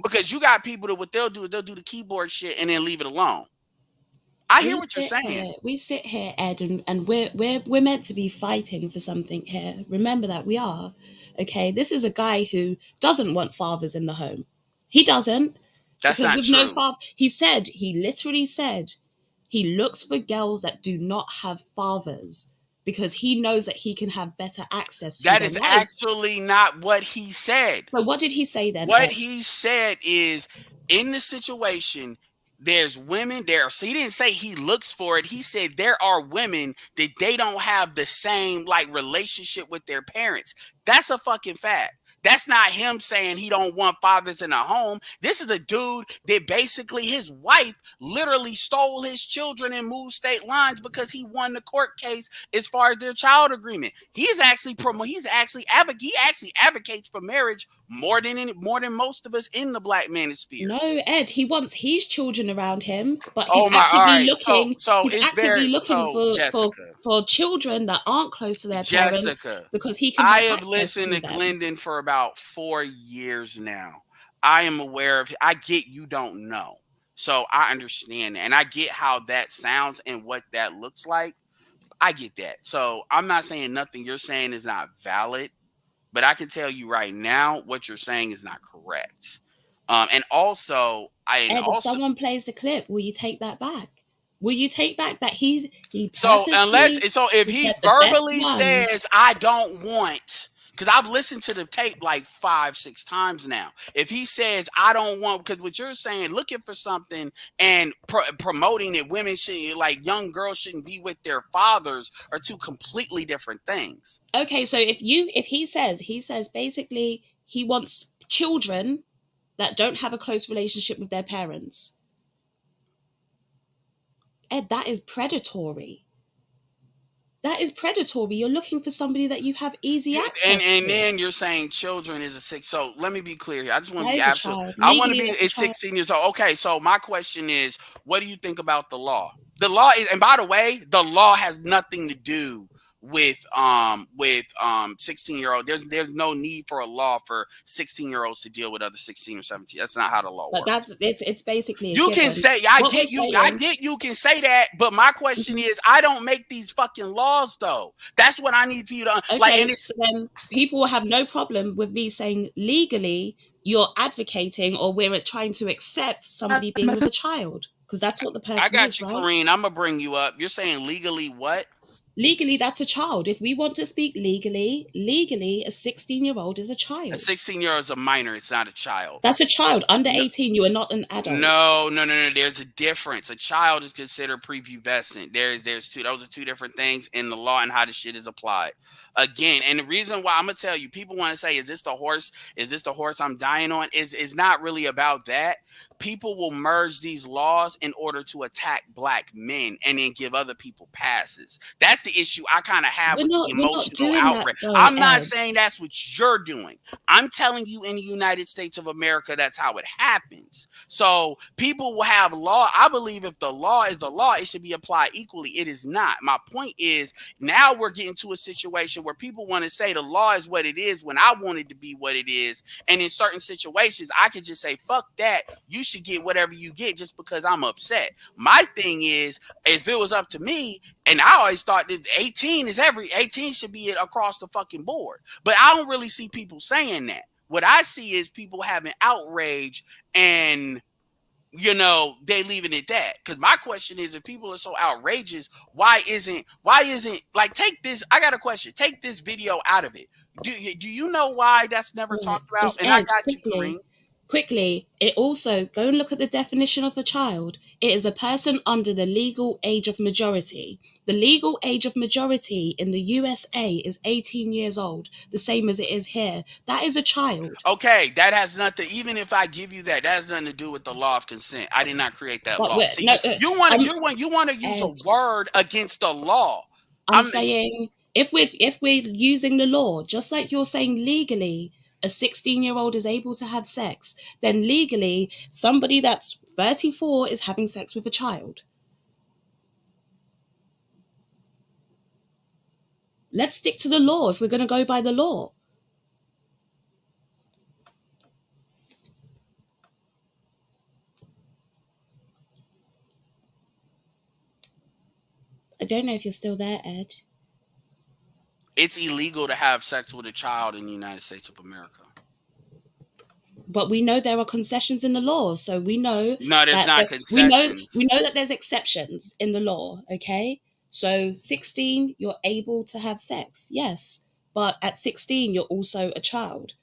because you got people that what they'll do is they'll do the keyboard shit and then leave it alone. I hear what you're saying. We sit here, Ed, and we're meant to be fighting for something here. Remember that we are. Okay, this is a guy who doesn't want fathers in the home. He doesn't. That's because not with true. no father, he literally said, he looks for girls that do not have fathers because he knows that he can have better access to That them. is actually not what he said. But what did he say then? What Ed? he said is, in the situation, there's women there. So he didn't say he looks for it. He said there are women that they don't have the same like relationship with their parents. That's a fucking fact. That's not him saying he don't want fathers in a home. This is a dude that basically his wife literally stole his children and moved state lines because he won the court case as far as their child agreement. He actually advocates for marriage more than most of us in the black manosphere. No, Ed, he wants his children around him, but he's Oh my, actively all right. looking. So he's it's actively looking Jessica, for children that aren't close to their parents Jessica, because he can. I have have listened to them. Glendon for about 4 years now. I am aware of. I get you don't know, so I understand, and I get how that sounds and what that looks like. I get that. So I'm not saying nothing you're saying is not valid, but I can tell you right now what you're saying is not correct. And also, Ed, if someone plays the clip, will you take that back? Will you take back that he if he verbally says I don't want, because I've listened to the tape like 5-6 times now. If he says I don't want, because what you're saying, looking for something and promoting that women should, like young girls shouldn't be with their fathers, are two completely different things. Okay, so if he says basically he wants children that don't have a close relationship with their parents. Ed, that is predatory. That is predatory. You're looking for somebody that you have easy access to. And then you're saying children is a 6. So let me be clear here. I just want to be That is a absolute. child. I want to Legally, be that's a it's child. 16 years old. Okay, so my question is, what do you think about the law? The law is, and by the way, the law has nothing to do with 16-year-old. There's no need for a law for 16-year-olds to deal with other 16 or 17. That's not how the law works. But it's basically you can say I get you can say that, but my question is, I don't make these fucking laws though. That's what I need for you to so then people will have no problem with me saying legally you're advocating or we're trying to accept somebody being with a child, because that's what the person is. I got you, right? Kareen. I'm gonna bring you up. You're saying legally what? Legally, that's a child. If we want to speak legally, a 16-year-old is a child. A 16-year-old is a minor. It's not a child. That's a child. Under 18, you are not an adult. No. There's a difference. A child is considered prepubescent. There's two. Those are two different things in the law and how the shit is applied. Again, and the reason why I'm gonna tell you, people want to say, is this the horse I'm dying on? Is not really about that. People will merge these laws in order to attack black men and then give other people passes. That's the issue I kind of have with the emotional outrage. I'm not saying that's what you're doing. I'm telling you, in the United States of America, that's how it happens. So people will have law. I believe if the law is the law, it should be applied equally. It is not. My point is, now we're getting to a situation where people want to say the law is what it is when I want it to be what it is. And in certain situations, I could just say, fuck that. You should get whatever you get just because I'm upset. My thing is, if it was up to me, and I always thought that 18 should be across the fucking board. But I don't really see people saying that. What I see is people having outrage and, they leaving it that. Because my question is, if people are so outrageous, why isn't like, take this? I got a question. Take this video out of it. Do you know why that's never talked about? Just and Ed, I got quickly, quickly, it also, go and look at the definition of a child. It is a person under the legal age of majority. The legal age of majority in the USA is 18 years old, the same as it is here. That is a child. Okay, that has nothing. Even if I give you that, that has nothing to do with the law of consent. I did not create that But law. See, no, you want to use a Ed, word against the law. I'm saying if we're using the law, just like you're saying legally, a 16-year-old is able to have sex, then legally somebody that's 34 is having sex with a child. Let's stick to the law if we're going to go by the law. I don't know if you're still there, Ed. It's illegal to have sex with a child in the United States of America. But we know there are concessions in the law, so we know No, there's that not concessions. we know that there's exceptions in the law. Okay, so 16, you're able to have sex, yes, but at 16, you're also a child.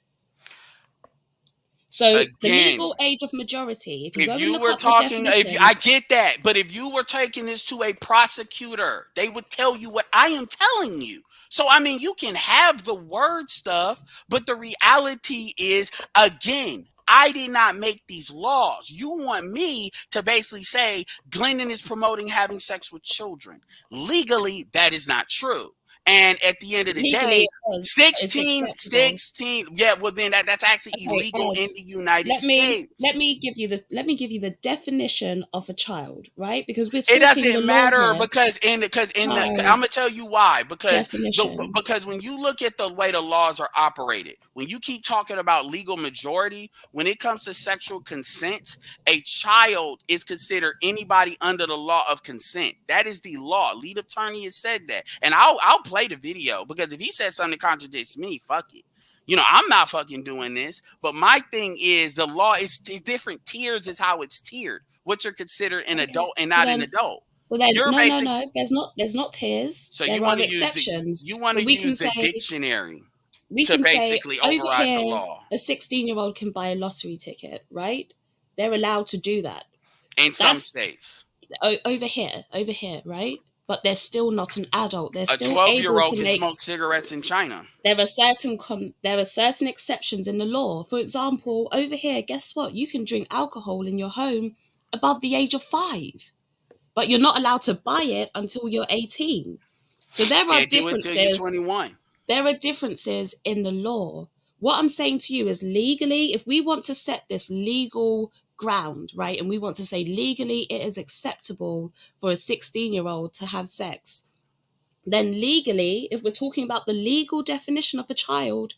So the Again, legal age of majority, if you if go and you look were up the talking, I definition, get that, but if you were taking this to a prosecutor, they would tell you what I am telling you. So, I mean, you can have the word stuff, but the reality is, again, I did not make these laws. You want me to basically say Glendon is promoting having sex with children. Legally, that is not true. And at the end of the legally day, it is, it's acceptable. 16, yeah, well then that's actually Okay, illegal Ed, in the United let me States. give you the definition of a child, right? Because we're It talking the doesn't law matter here. because I'm Child gonna tell you why. Because definition. because when you look at the way the laws are operated, when you keep talking about legal majority, when it comes to sexual consent, a child is considered anybody under the law of consent. That is the law. Lead attorney has said that, and I'll play the video because if he says something that contradicts me, fuck it. You know, I'm not fucking doing this. But my thing is the law is different tiers is how it's tiered. What you're considered an Okay, adult and so not an then adult. no, You're no, basic. no. There's not tiers. So There you are want to use exceptions. you want But to we can use the say dictionary to basically over override the here, law a 16-year-old can buy a lottery ticket, right? They're allowed to do that. in some That's states. over here, right? But they're still not an adult. They're A still able 12-year-old to can make. smoke cigarettes in China. There are certain exceptions in the law. For example, over here, guess what? You can drink alcohol in your home above the age of 5, but you're not allowed to buy it until you're 18. So there are Can't do it till you're differences. 21. There are differences in the law. What I'm saying to you is legally, if we want to set this legal ground, right, and we want to say legally it is acceptable for a 16-year-old to have sex, then legally, if we're talking about the legal definition of a child,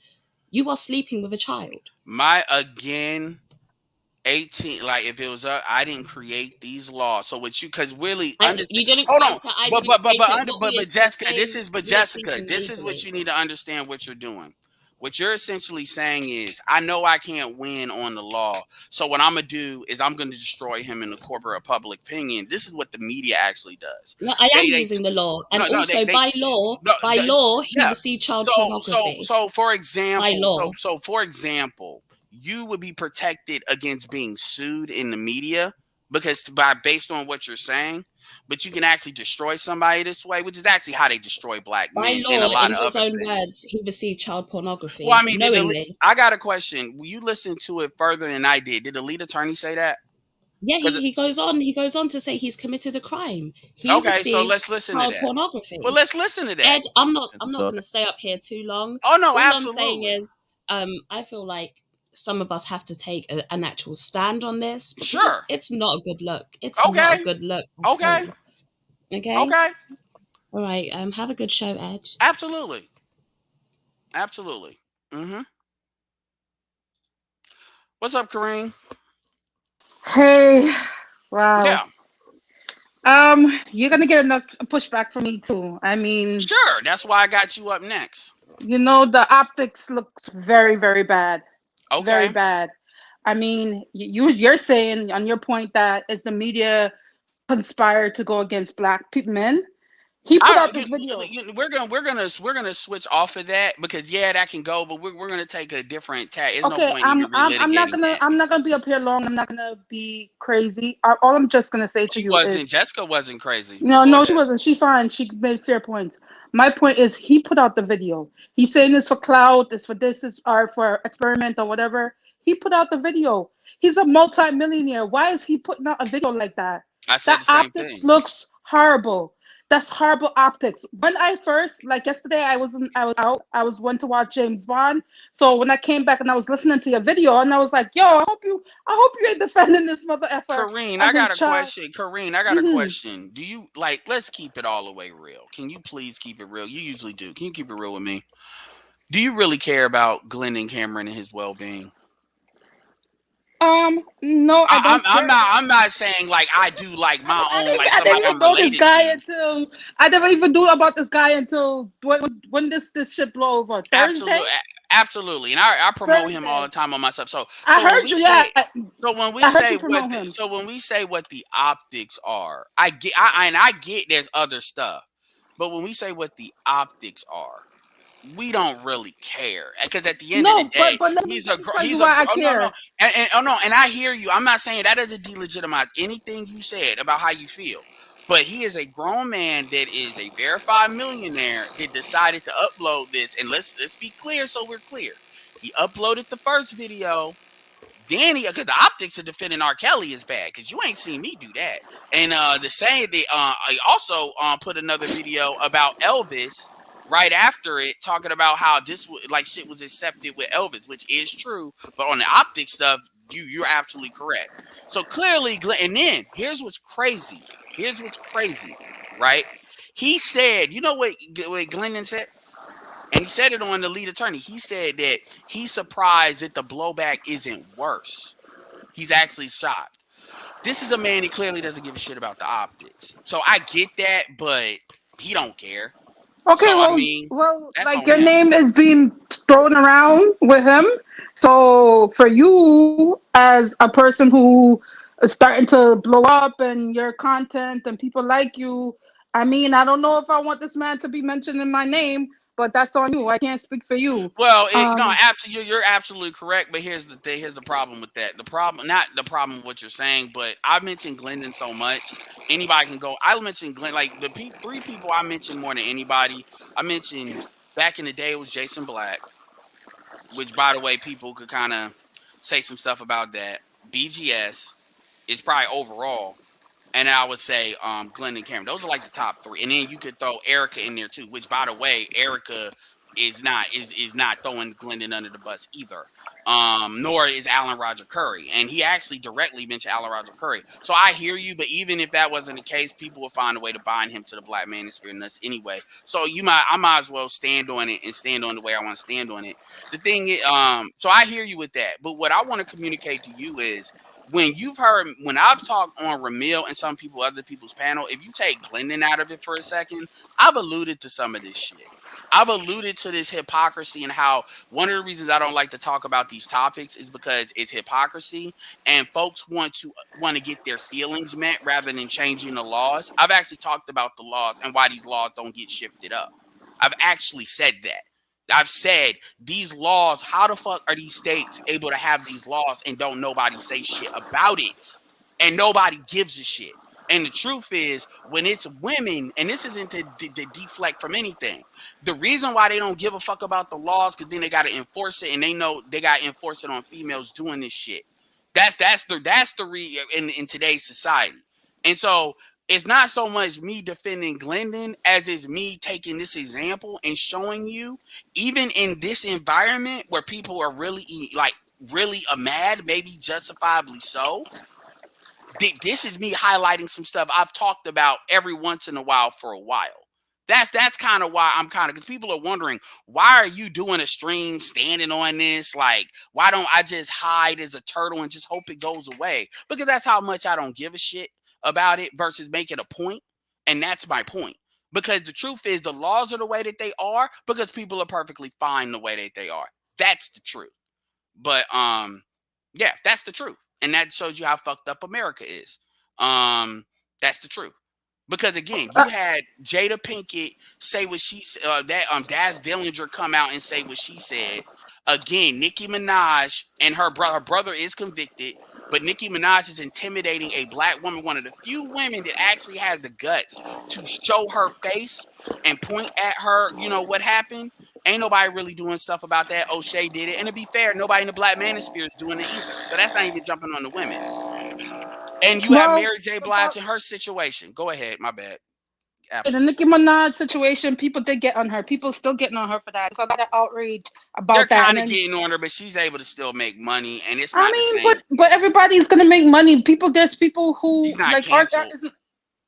you are sleeping with a child. My again 18, like if it was I didn't create these laws. So what you because really understand, You didn't hold create on, it. I didn't create it. What we but is we're Jessica, saying we're Jessica, speaking this is what legally. you need to understand what you're doing. What you're essentially saying is, I know I can't win on the law. So what I'm gonna do is I'm gonna destroy him in the corporate public opinion. This is what the media actually does. No, I am They using the law, and no, also they by law, no, he yeah. received child pornography. So for By example, law, so for example, you would be protected against being sued in the media because based on what you're saying, but you can actually destroy somebody this way, which is actually how they destroy black by men and a law, lot in of his other own things. words, he received child pornography Well, I mean, knowingly. I got a question. Will you listen to it further than I did? Did the lead attorney say that? Yeah, he goes on. He goes on to say he's committed a crime. He Okay, so received let's listen to child that. pornography. Well, let's listen to that. Ed, I'm not That's going stuff. to stay up here too long. Oh no, All absolutely. I'm saying is, I feel like some of us have to take an actual stand on this because Sure. it's not a good look. It's not a good look. at Okay. all. Okay. Okay. All right. Have a good show, Ed. Absolutely. Absolutely. Mm-hmm. What's up, Kareem? Hey, wow. Yeah. You're gonna get enough pushback from me too. I mean, Sure. That's why I got you up next. you know, the optics looks very, very bad. Very Okay. bad. I mean, you're saying on your point that as the media conspired to go against black men, He put I out don't. this video. We're gonna switch off of that because yeah, that can go, but we're gonna take a different tack. There's no Okay, point in even I'm not relitigating gonna that. I'm not gonna be up here long. I'm not gonna be crazy. All I'm just gonna say to She you is, wasn't. Jessica wasn't crazy. no, Go no, she ahead. wasn't. She fine. She made fair points. My point is, he put out the video. He's saying it's for clout, it's for this, is or for experiment or whatever. He put out the video. He's a multi-millionaire. Why is he putting out a video like that? I said That the same optics thing. looks horrible. That's horrible optics. When I first, like yesterday, I was out. I was went to watch James Bond. So when I came back and I was listening to your video, and I was like, "Yo, I hope you ain't defending this mother effer Kareen, I and got his a child." question. Kareen, I got a Hmm. question. Do you like? Let's keep it all the way real. Can you please keep it real? You usually do. Can you keep it real with me? Do you really care about Glendon Cameron and his well-being? No, I don't I'm care not. about. I'm not saying like I do like my own, like I somebody didn't even I'm know this related guy to. until I never even knew about this guy until when this shit blow over Thursday. Absolutely, absolutely, and I promote him all the Thursday. time on myself. So I when heard we you. Yeah, say, so when we I heard say you what, promote him. so when we say what the optics are, I get there's other stuff, but when we say what the optics are, we don't really care because at the end of the No, day, but let me tell you he's a why I oh no no care. and oh no, and I hear you. I'm not saying that doesn't delegitimize anything you said about how you feel, but he is a grown man that is a verified millionaire that decided to upload this. And let's be clear, so we're clear. He uploaded the first video. Then because the optics of defending R. Kelly is bad because you ain't seen me do that. And the same, I also put another video about Elvis right after it, talking about how like shit was accepted with Elvis, which is true. But on the optic stuff, you're absolutely correct. So clearly, and then here's what's crazy. Here's what's crazy, right? He said, you know what Glendon said? And he said it on the lead attorney. He said that he's surprised that the blowback isn't worse. He's actually shocked. This is a man that clearly doesn't give a shit about the optics. So I get that, but he don't care. Okay, So I mean, well, that's like on your him. name is being thrown around with him. So for you, as a person who is starting to blow up and your content and people like you, I mean, I don't know if I want this man to be mentioned in my name, but that's on you. I can't speak for you. Well, no, Um, absolutely, you're absolutely correct. But here's the thing. Here's the problem with that. The problem, not the problem with what you're saying, but I mentioned Glendon so much. Anybody can go. I mentioned Glenn, like the three people I mentioned more than anybody. I mentioned back in the day it was Jason Black, which by the way, people could kind of say some stuff about that. BGS is probably overall. And I would say Glendon Cameron. Those are like the top three. And then you could throw Erica in there too, which by the way, Erica is not throwing Glendon under the bus either. Nor is Alan Roger Curry. And he actually directly mentioned Alan Roger Curry. So I hear you, but even if that wasn't the case, people would find a way to bind him to the Black Manosphere nuts anyway. So I might as well stand on it and stand on the way I want to stand on it. The thing is, so I hear you with that. But what I want to communicate to you is when I've talked on Ramil and some people, other people's panel, if you take Glendon out of it for a second, I've alluded to some of this shit. I've alluded to this hypocrisy and how one of the reasons I don't like to talk about these topics is because it's hypocrisy and folks want to get their feelings met rather than changing the laws. I've actually talked about the laws and why these laws don't get shifted up. I've actually said that. I've said these laws, how the fuck are these states able to have these laws and don't nobody say shit about it? And nobody gives a shit. And the truth is, when it's women, and this isn't to deflect from anything, the reason why they don't give a fuck about the laws, because then they got to enforce it, and they know they got to enforce it on females doing this shit. That's the in today's society. And so it's not so much me defending Glendon as it's me taking this example and showing you, even in this environment where people are really mad, maybe justifiably so. This is me highlighting some stuff I've talked about every once in a while for a while. That's kind of why because people are wondering, why are you doing a stream standing on this? Like, why don't I just hide as a turtle and just hope it goes away? Because that's how much I don't give a shit about it versus making a point. And that's my point. Because the truth is the laws are the way that they are because people are perfectly fine the way that they are. That's the truth. But yeah, that's the truth. And that shows you how fucked up America is. That's the truth. Because again, you had Jada Pinkett say what she Daz Dillinger come out and say what she said. Again, Nicki Minaj and her brother is convicted, but Nicki Minaj is intimidating a black woman, one of the few women that actually has the guts to show her face and point at her, you know, what happened. Ain't nobody really doing stuff about that. O'Shea did it. And to be fair, nobody in the black manosphere is doing it either. So that's not even jumping on the women. And you have Mary J. Blige in her situation. Go ahead. My bad. In the Nicki Minaj situation, people did get on her. People still getting on her for that. There's a lot of outrage about They're that. They're kind And of then, getting on her, but she's able to still make money. And it's I not mean, the same. but everybody's gonna make money. There's people who She's not like canceled.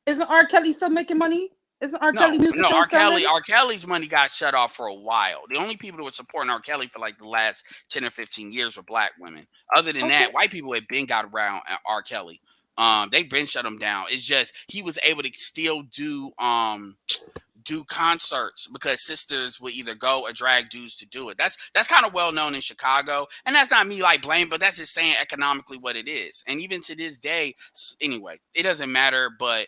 isn't R. Kelly still making money? Isn't R. Kelly music No, still selling? R. Kelly's money got shut off for a while. The only people that were supporting R. Kelly for like the last 10 or 15 years were black women. Other than that, white people have been got around R. Kelly. They've been shut him down. It's just he was able to still do concerts because sisters would either go or drag dudes to do it. That's kind of well known in Chicago, and that's not me like blame, but that's just saying economically what it is. And even to this day, anyway, it doesn't matter. But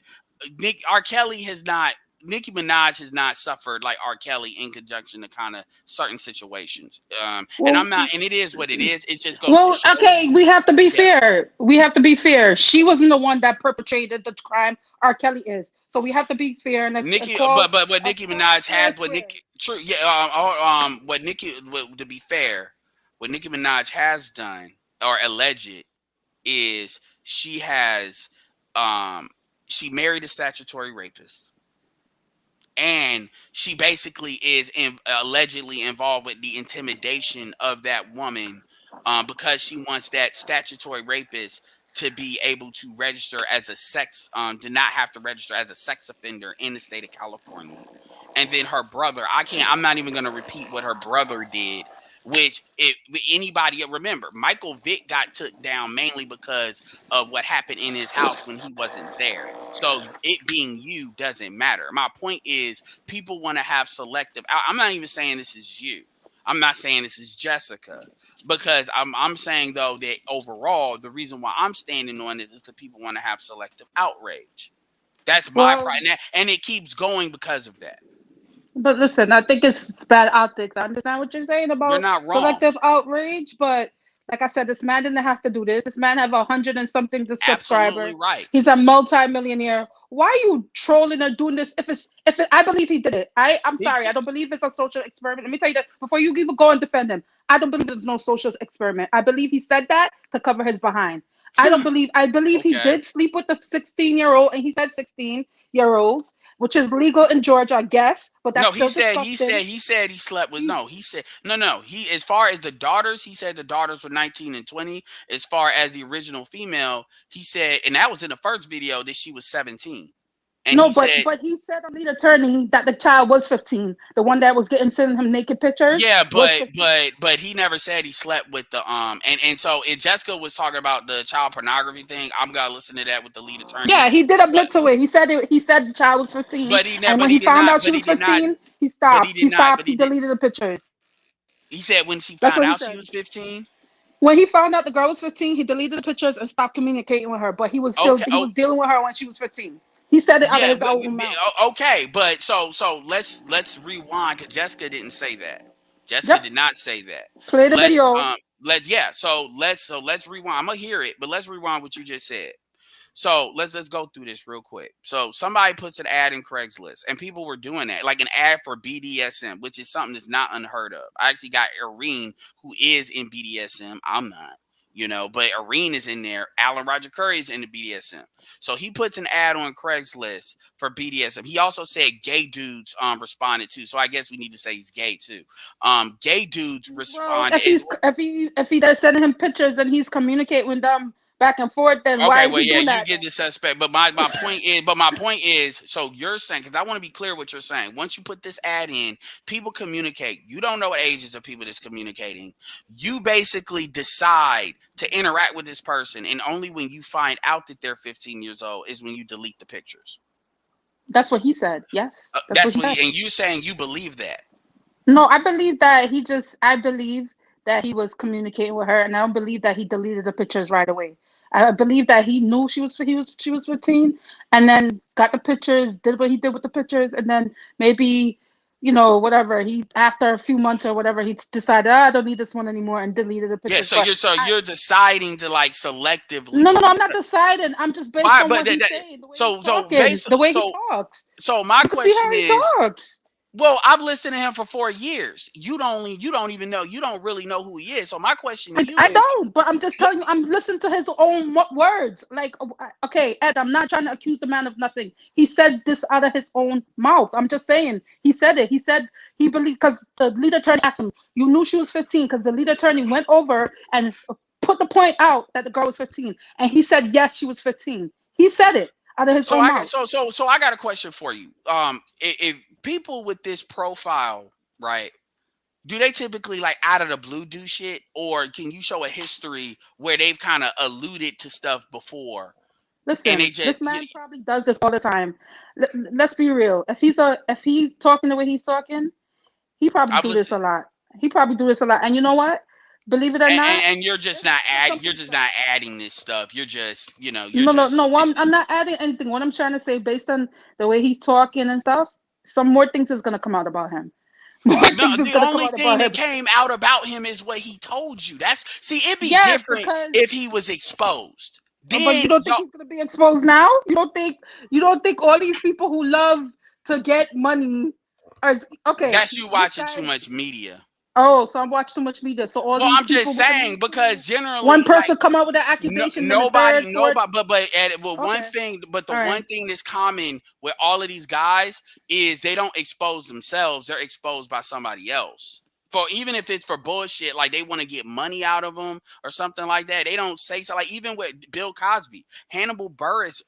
Nicki Minaj has not suffered like R. Kelly in conjunction to kind of certain situations. And I'm not, and it is what it is. It just goes. Well, okay, we have to be fair. We have to be fair. She wasn't the one that perpetrated the crime. R. Kelly is. So we have to be fair. And Nicki, but what Nicki Minaj has, what Nicki, true, yeah, what Nicki, to be fair, what Nicki Minaj has done or alleged is she has, she married a statutory rapist. And she basically is allegedly involved with the intimidation of that woman because she wants that statutory rapist to be able to register as a sex, to not have to register as a sex offender in the state of California. And then her brother, I'm not even going to repeat what her brother did, which anybody remember, Michael Vick got took down mainly because of what happened in his house when he wasn't there. So it being you doesn't matter. My point is people want to have selective. I'm not even saying this is you. I'm not saying this is Jessica, because I'm saying though that overall the reason why I'm standing on this is because people want to have selective outrage. That's my pride, and it keeps going because of that. But listen, I think it's bad optics. I understand what you're saying about selective outrage, but like I said, this man didn't have to do this. This man have 100 and something subscribers. Absolutely right. He's a multi-millionaire. Why are you trolling or doing this? I believe he did it. I'm sorry. I don't believe it's a social experiment. Let me tell you that before you even go and defend him. I don't believe there's no social experiment. I believe he said that to cover his behind. I believe he did sleep with the 16-year-old, and he said 16-year-olds, which is legal in Georgia, I guess. But that's he said he slept with he as far as the daughters, he said the daughters were 19 and 20. As far as the original female, he said, and that was in the first video, that she was 17. And but he said on lead attorney that the child was 15, the one that was sending him naked pictures. Yeah, but he never said he slept with the and so if Jessica was talking about the child pornography thing, I'm gonna listen to that with the lead attorney. Yeah, he did admit to it. He said the child was 15. But he never. And when he found out she was 15, he stopped. He deleted the pictures. He said when she found out she was 15. When he found out the girl was 15, he deleted the pictures and stopped communicating with her. But he was still was dealing with her when she was 15. He said it out of his own mouth. Okay, but so let's rewind, because Jessica didn't say that. Jessica did not say that. Play the video. So let's rewind. I'm gonna hear it, but let's rewind what you just said. So let's go through this real quick. So somebody puts an ad in Craigslist, and people were doing that, like an ad for BDSM, which is something that's not unheard of. I actually got Irene, who is in BDSM. I'm not. But Irene is in there. Alan Roger Curry is in the BDSM. So he puts an ad on Craigslist for BDSM. He also said gay dudes responded too. So I guess we need to say he's gay too. Gay dudes responded. If he's sending him pictures and he's communicating with them back and forth, then why is he doing that? You get the suspect. But my point is, so you're saying, because I want to be clear what you're saying. Once you put this ad in, people communicate. You don't know what ages of people that's communicating. You basically decide to interact with this person, and only when you find out that they're 15 years old is when you delete the pictures. That's what he said. Yes. That's what and you saying you believe that? No, I believe that I believe that he was communicating with her, and I don't believe that he deleted the pictures right away. I believe that he knew she was 15, and then got the pictures, did what he did with the pictures, and then maybe, whatever, he after a few months or whatever, he decided, I don't need this one anymore, and deleted the Yeah, pictures. so you're deciding to like selectively. No, I'm not deciding. I'm just based on what he's saying, the way he's talking, the way he talks. So my question is, talks. well, I've listened to him for 4 years. You don't even know. You don't really know who he is. So my question to you I is, don't, but I'm just telling you, I'm listening to his own words. Like, okay, Ed, I'm not trying to accuse the man of nothing. He said this out of his own mouth. I'm just saying, he said it. He said he believed, because the lead attorney asked him, you knew she was 15, because the lead attorney went over and put the point out that the girl was 15. And he said, yes, she was 15. He said it out of his own mouth. So I got a question for you. If people with this profile, right, do they typically like out of the blue do shit, or can you show a history where they've kind of alluded to stuff before? Listen, this man probably does this all the time. Let's be real. If he's talking the way he's talking, he probably do this a lot. And you know what? Believe it or not, and you're just not adding this stuff. You're just, no. I'm not adding anything. What I'm trying to say, based on the way he's talking and stuff, some more things is gonna come out about him. The only thing that came out about him is what he told you. It'd be different if he was exposed. Then, but you don't think he's gonna be exposed now? You don't think all these people who love to get money are okay? That's you watching too much media. Oh, so I'm watching too much media. So all these I'm just saying, because generally one person come out with an accusation. Nobody. One thing that's common with all of these guys is they don't expose themselves. They're exposed by somebody else. For even if it's for bullshit, like they want to get money out of them or something like that, they don't say so. Like even with Bill Cosby, Hannibal Buress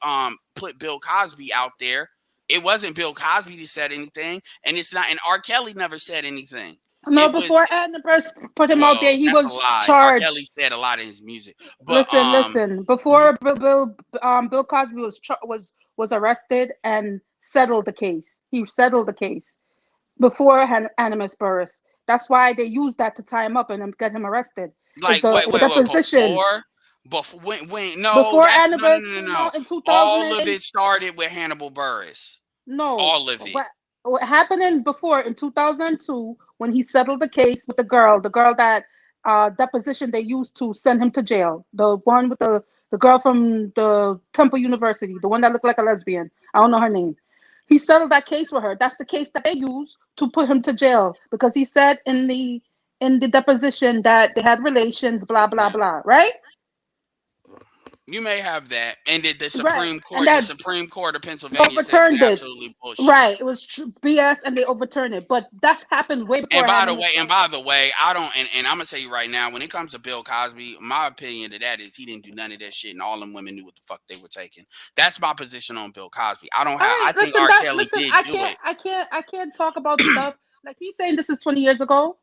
put Bill Cosby out there. It wasn't Bill Cosby that said anything, and it's not. And R. Kelly never said anything. No, before Hannibal Buress put him out there, he was charged. R. Kelly said a lot in his music. But, listen. Before Bill Cosby was arrested and settled the case. He settled the case before Hannibal Buress. That's why they used that to tie him up and get him arrested. Like before Hannibal? No. In 2008, all of it started with Hannibal Buress. No, all of it. What happened before in 2002 when he settled the case with the girl that deposition they used to send him to jail, the one with the girl from the Temple University, the one that looked like a lesbian. I don't know her name. He settled that case with her. That's the case that they used to put him to jail, because he said in the deposition that they had relations, blah blah blah, right? You may have that, and the Supreme Court, the Supreme Court of Pennsylvania overturned said absolutely bullshit. Right, it was BS, and they overturned it. But that's happened way before. And by the way, I don't. And I'm gonna tell you right now, when it comes to Bill Cosby, my opinion to that is he didn't do none of that shit, and all them women knew what the fuck they were taking. That's my position on Bill Cosby. I don't have. I think R. Kelly did do it. I can't talk about stuff like he's saying this is 20 years ago.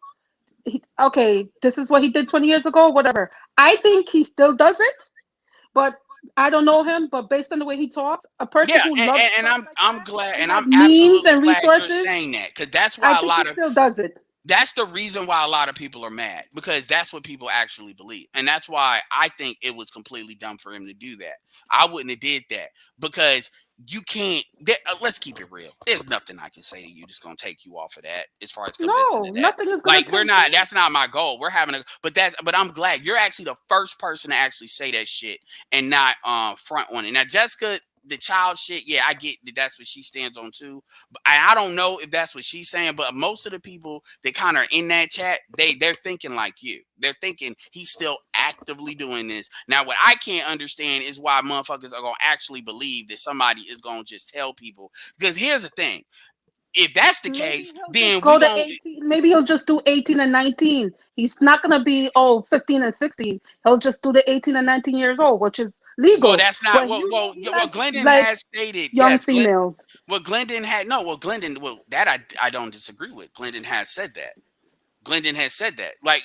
This is what he did 20 years ago. Whatever. I think he still does it. But I don't know him. But based on the way he talks, a person who loves I'm glad, and I'm absolutely and glad you're saying that, because that's why still does it. That's the reason why a lot of people are mad, because that's what people actually believe, and that's why I think it was completely dumb for him to do that. I wouldn't have did that, because you can't. Let's keep it real. There's nothing I can say to you that's gonna take you off of that. As far as convincing nothing is gonna we're not. That's not my goal. We're having a. But I'm glad you're actually the first person to actually say that shit and not front on it. Now, Jessica, the child shit, yeah, I get that that's what she stands on too. But I don't know if that's what she's saying, but most of the people that kind of are in that chat, they're thinking like you. They're thinking he's still actively doing this. Now, what I can't understand is why motherfuckers are gonna actually believe that somebody is gonna just tell people. Because here's the thing. If that's the case, then maybe he'll just do 18 and 19. He's not gonna be 15 and 16. He'll just do the 18 and 19 years old, which is legal. Well, that's not what Glendon has stated. Young females. Glendon had that I don't disagree with. Glendon has said that. Glendon has said that. Like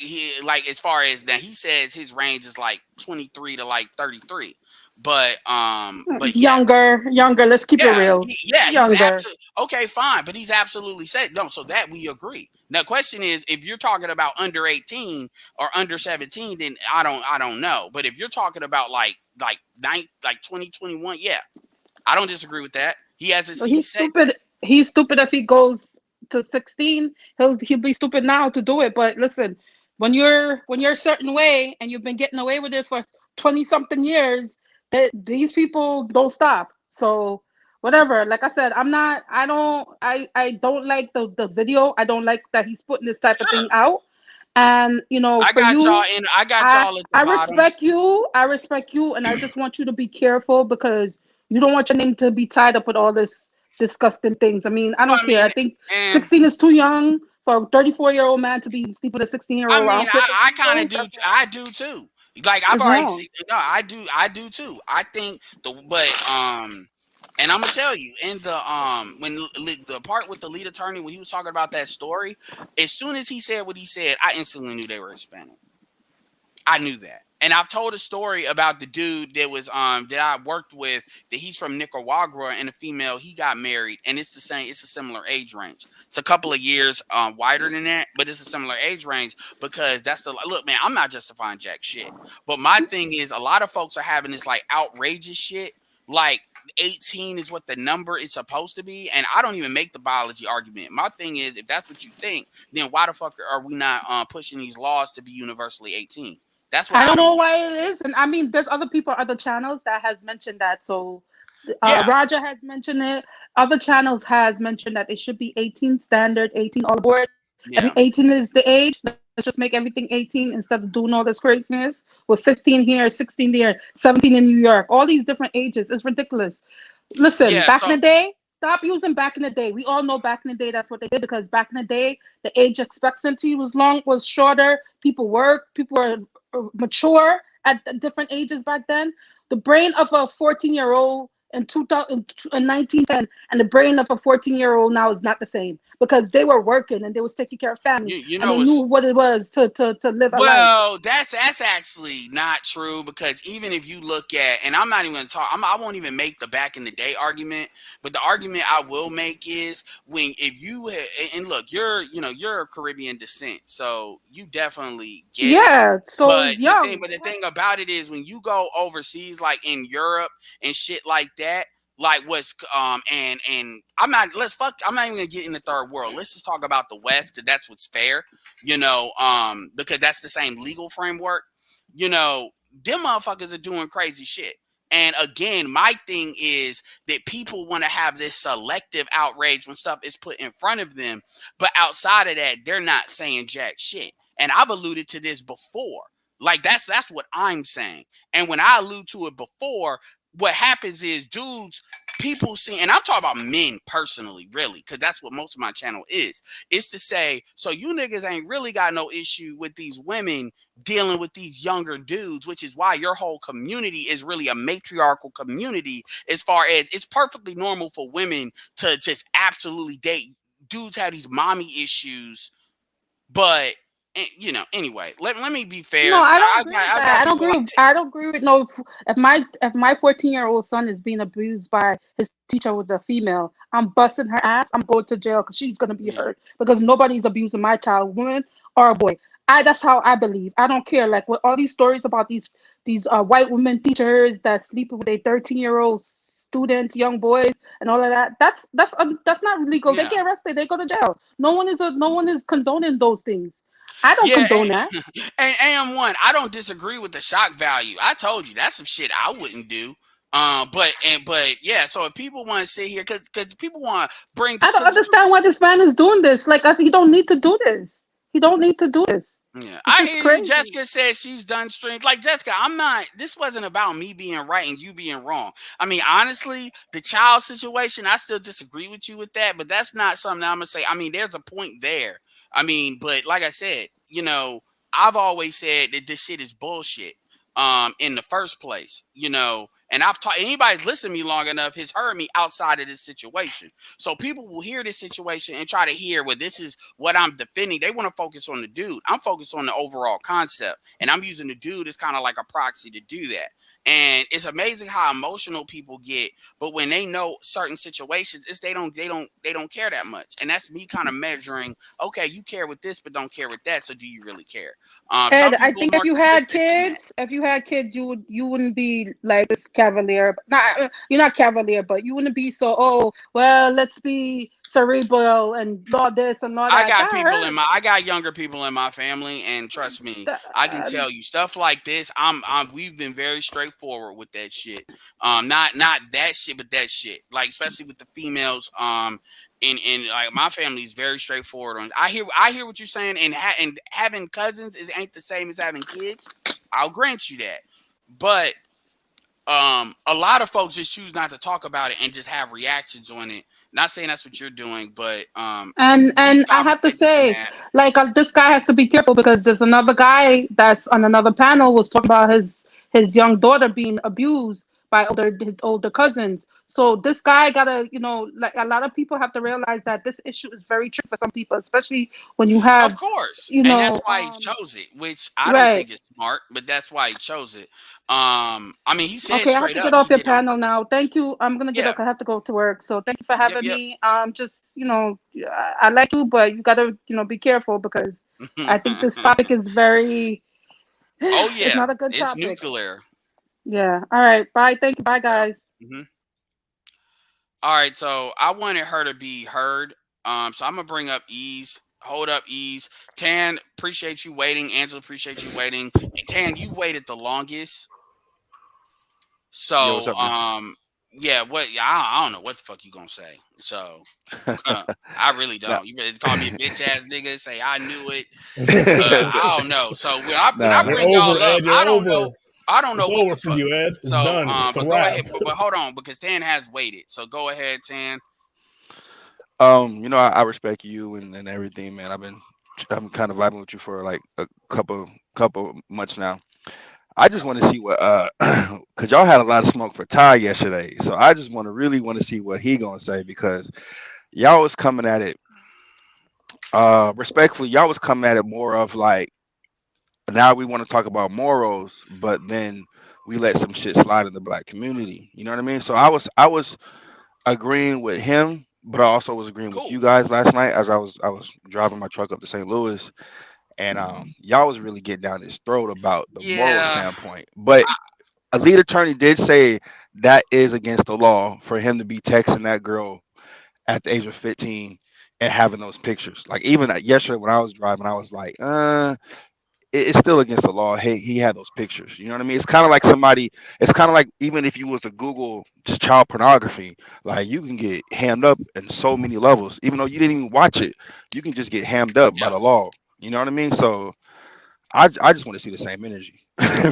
as far as that, he says his range is like 23 to like 33. But yeah. Younger. Let's keep it Yeah, real. he's Younger. absolutely okay, fine, but he's absolutely said no. So that we agree. Now, the question is, if you're talking about under 18 or under 17, then I don't know. But if you're talking about like 2021, yeah, I don't disagree with that. He has So he he's said stupid. He's stupid if he goes to 16. He'll be stupid now to do it. But listen, when you're a certain way and you've been getting away with it for 20 something years, that these people don't stop. So whatever. Like I said, I don't like the video. I don't like that he's putting this type of sure. thing out. And I for got y'all you, and I got y'all at the I bottom. respect you. I respect you, and I just want you to be careful because you don't want your name to be tied up with all this disgusting things. I mean, I Well, don't I care. mean, I think and 16 is too young for a 34-year-old man to be sleeping with a 16-year-old. I don't care what I you kind of think. do. I do too. Like I've It's already wrong. seen. No, I do too. I think and I'm gonna tell you in the the part with the lead attorney when he was talking about that story, as soon as he said what he said, I instantly knew they were Hispanic. I knew that. And I've told a story about the dude that was that I worked with, that he's from Nicaragua, and a female, he got married, and it's a similar age range. It's a couple of years wider than that, but it's a similar age range because that's the look, man, I'm not justifying jack shit. But my thing is a lot of folks are having this like outrageous shit, like 18 is what the number is supposed to be, and I don't even make the biology argument. My thing is, if that's what you think, then why the fuck are we not pushing these laws to be universally 18? That's what I I don't don't know get. why it is, and I mean, there's other people, other channels that has mentioned that. So, Yeah, Raja has mentioned it. Other channels has mentioned that it should be 18 standard, 18 all aboard. And yeah, 18 is the age. Let's just make everything 18 instead of doing all this craziness with 15 here, 16 there, 17 in New York. All these different ages. It's ridiculous. Listen, yeah. back in So the day, stop using back in the day. We all know back in the day that's what they did because back in the day, the age expectancy was shorter. People worked, people were mature at different ages back then. The brain of a 14-year-old in 2000 in 1910 and the brain of a 14-year-old now is not the same because they were working and they was taking care of families you and they know knew it's what it was to live a life. well, that's actually not true because even if you look at, and I'm not even going to talk, I won't even make the back in the day argument, but the argument I will make is when if you and look, you're of Caribbean descent, so you definitely get it. Yeah, so young. But the thing about it is when you go overseas, like in Europe and shit like that, like what's and I'm not even gonna get in the third world. Let's just talk about the West because that's what's fair, because that's the same legal framework. Them motherfuckers are doing crazy shit. And again, my thing is that people want to have this selective outrage when stuff is put in front of them, but outside of that, they're not saying jack shit. And I've alluded to this before. Like that's what I'm saying. And when I allude to it before, what happens is dudes, people see, and I'm talking about men personally, really, because that's what most of my channel is to say, so you niggas ain't really got no issue with these women dealing with these younger dudes, which is why your whole community is really a matriarchal community, as far as it's perfectly normal for women to just absolutely date dudes have these mommy issues, but anyway, let me be No, fair. I don't agree with I that. got people like I don't agree with no. If my 14-year-old son is being abused by his teacher with a female, I'm busting her ass. I'm going to jail because she's gonna be yeah, hurt because nobody's abusing my child, woman or a boy. That's how I believe. I don't care. Like with all these stories about these white women teachers that sleep with a 13-year-old students, young boys, and all of that. That's not legal. They yeah. get arrested. They go to jail. No one is condoning those things. I don't Yeah, condone that. and AM1, I don't disagree with the shock value. I told you that's some shit I wouldn't do. But yeah. So if people want to sit here, because people want to bring, I don't because understand why this man is doing this. Like, he don't need to do this. He don't need to do this. yeah, This I is hear you. crazy. Jessica said she's done streams. Like Jessica, I'm not. This wasn't about me being right and you being wrong. I mean, honestly, the child situation, I still disagree with you with that. But that's not something that I'm gonna say. I mean, there's a point there. I mean, but like I said, I've always said that this shit is bullshit. In the first place, And I've taught anybody's listened to me long enough has heard me outside of this situation. So people will hear this situation and try to hear, well, this is what I'm defending. They want to focus on the dude. I'm focused on the overall concept. And I'm using the dude as kind of like a proxy to do that. And it's amazing how emotional people get, but when they know certain situations, it's they don't care that much. And that's me kind of measuring, okay, you care with this, but don't care with that. So do you really care? And Some I people think are if more you had consistent than that. kids, you wouldn't be like this cavalier. Not you're not cavalier, but you wouldn't be so, oh well, let's be cerebral and all this and all I that. got That people in hurts. I got younger people in my family, and trust me, I can tell you stuff like this. We've been very straightforward with that shit. Not that shit, but that shit. Like especially with the females. In like my family is very straightforward on. I hear what you're saying, and having cousins ain't the same as having kids. I'll grant you that, but a lot of folks just choose not to talk about it and just have reactions on it. Not saying that's what you're doing, but these And I have to conversations say, matter. like this guy has to be careful because there's another guy that's on another panel was talking about his young daughter being abused by his older cousins. So this guy gotta, like a lot of people have to realize that this issue is very tricky for some people, especially when you Of have, course, you and that's know, why he chose it, which I don't right. think is smart, but that's why he chose it. I mean, he said Okay, I have straight to up get off he your did it on panel purpose. now. Thank you. I'm gonna get Yeah, off. I have to go to work. So thank you for yep, having yep. me. Just I like you, but you gotta be careful because I think this topic is very. Oh It's yeah, not a good it's topic. nuclear. Yeah. All right. Bye. Thank you. Bye, Yeah. guys. hmm All right, so I wanted her to be heard. So I'm gonna bring up Ease. Hold up, Ease. Tan, appreciate you waiting. Angela, appreciate you waiting. And Tan, you waited the longest. Yo, what's So, up, man? yeah, I don't know what the fuck you gonna say. So, I really Nah, don't. You better call me a bitch ass nigga. Say I knew it. I don't know. So when I nah, You're bring man. over, y'all up, Ed. You're over. I don't know It's what over the for fuck. you, Ed. It's So, done. It's a but go wrap. ahead. But hold on, because Tan has waited. So go ahead, Tan. I respect you and everything, man. I'm kind of vibing with you for like a couple months now. I just want to see what because y'all had a lot of smoke for Ty yesterday, so I just really want to see what he gonna say because y'all was coming at it respectfully. Y'all was coming at it more of like now we want to talk about morals, but then we let some shit slide in the black community. You know what I mean? So I was agreeing with him, but I also was agreeing with Cool. you guys last night as I was driving my truck up to St. Louis, and y'all was really getting down his throat about the moral Yeah. standpoint. But a lead attorney did say that is against the law for him to be texting that girl at the age of 15 and having those pictures. Like even yesterday when I was driving, I was like, it's still against the law. Hey, he had those pictures. You know what I mean? It's kind of like somebody. It's kind of like even if you was to Google just child pornography, like you can get hammed up in so many levels. Even though you didn't even watch it, you can just get hammed up by Yeah. the law. You know what I mean? So I just want to see the same energy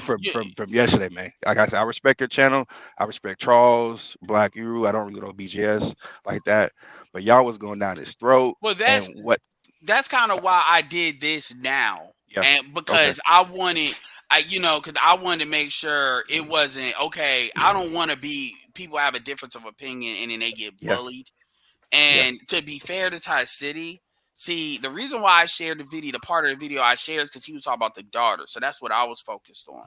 from Yeah. yesterday, man. Like I said, I respect your channel. I respect Charles, Black Uru. I don't really know BGS like that, but y'all was going down his throat. Well, And what? that's kind of why I did this now. Yeah. And Okay. because because I wanted to make sure it wasn't okay. I don't want to be people have a difference of opinion and then they get Yeah. bullied. Yeah. And to be fair to Ty City, see, the reason why I shared the video, the part of the video I shared is because he was talking about the daughter. So that's what I was focused on.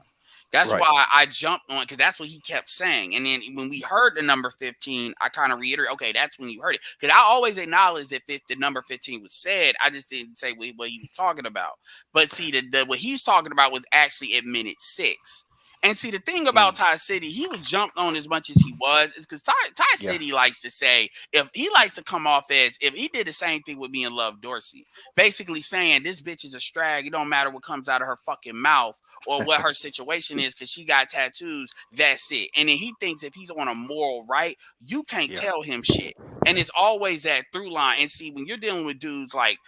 That's Right. why I jumped on because that's what he kept saying. And then when we heard the number 15, I kind of reiterated, okay, that's when you heard it. Because I always acknowledge that if the number 15 was said, I just didn't say what he was talking about. But see, what he's talking about was actually at minute 6. And see, the thing about Mm. Ty City, he was jumped on as much as he was, is because Ty Yeah. City likes to say, if he likes to come off as, if he did the same thing with me and Love Dorsey, basically saying this bitch is a strag, it don't matter what comes out of her fucking mouth or what her situation is because she got tattoos, that's it. And then he thinks if he's on a moral right, you can't Yeah. tell him shit. And it's always that through line. And see, when you're dealing with dudes like,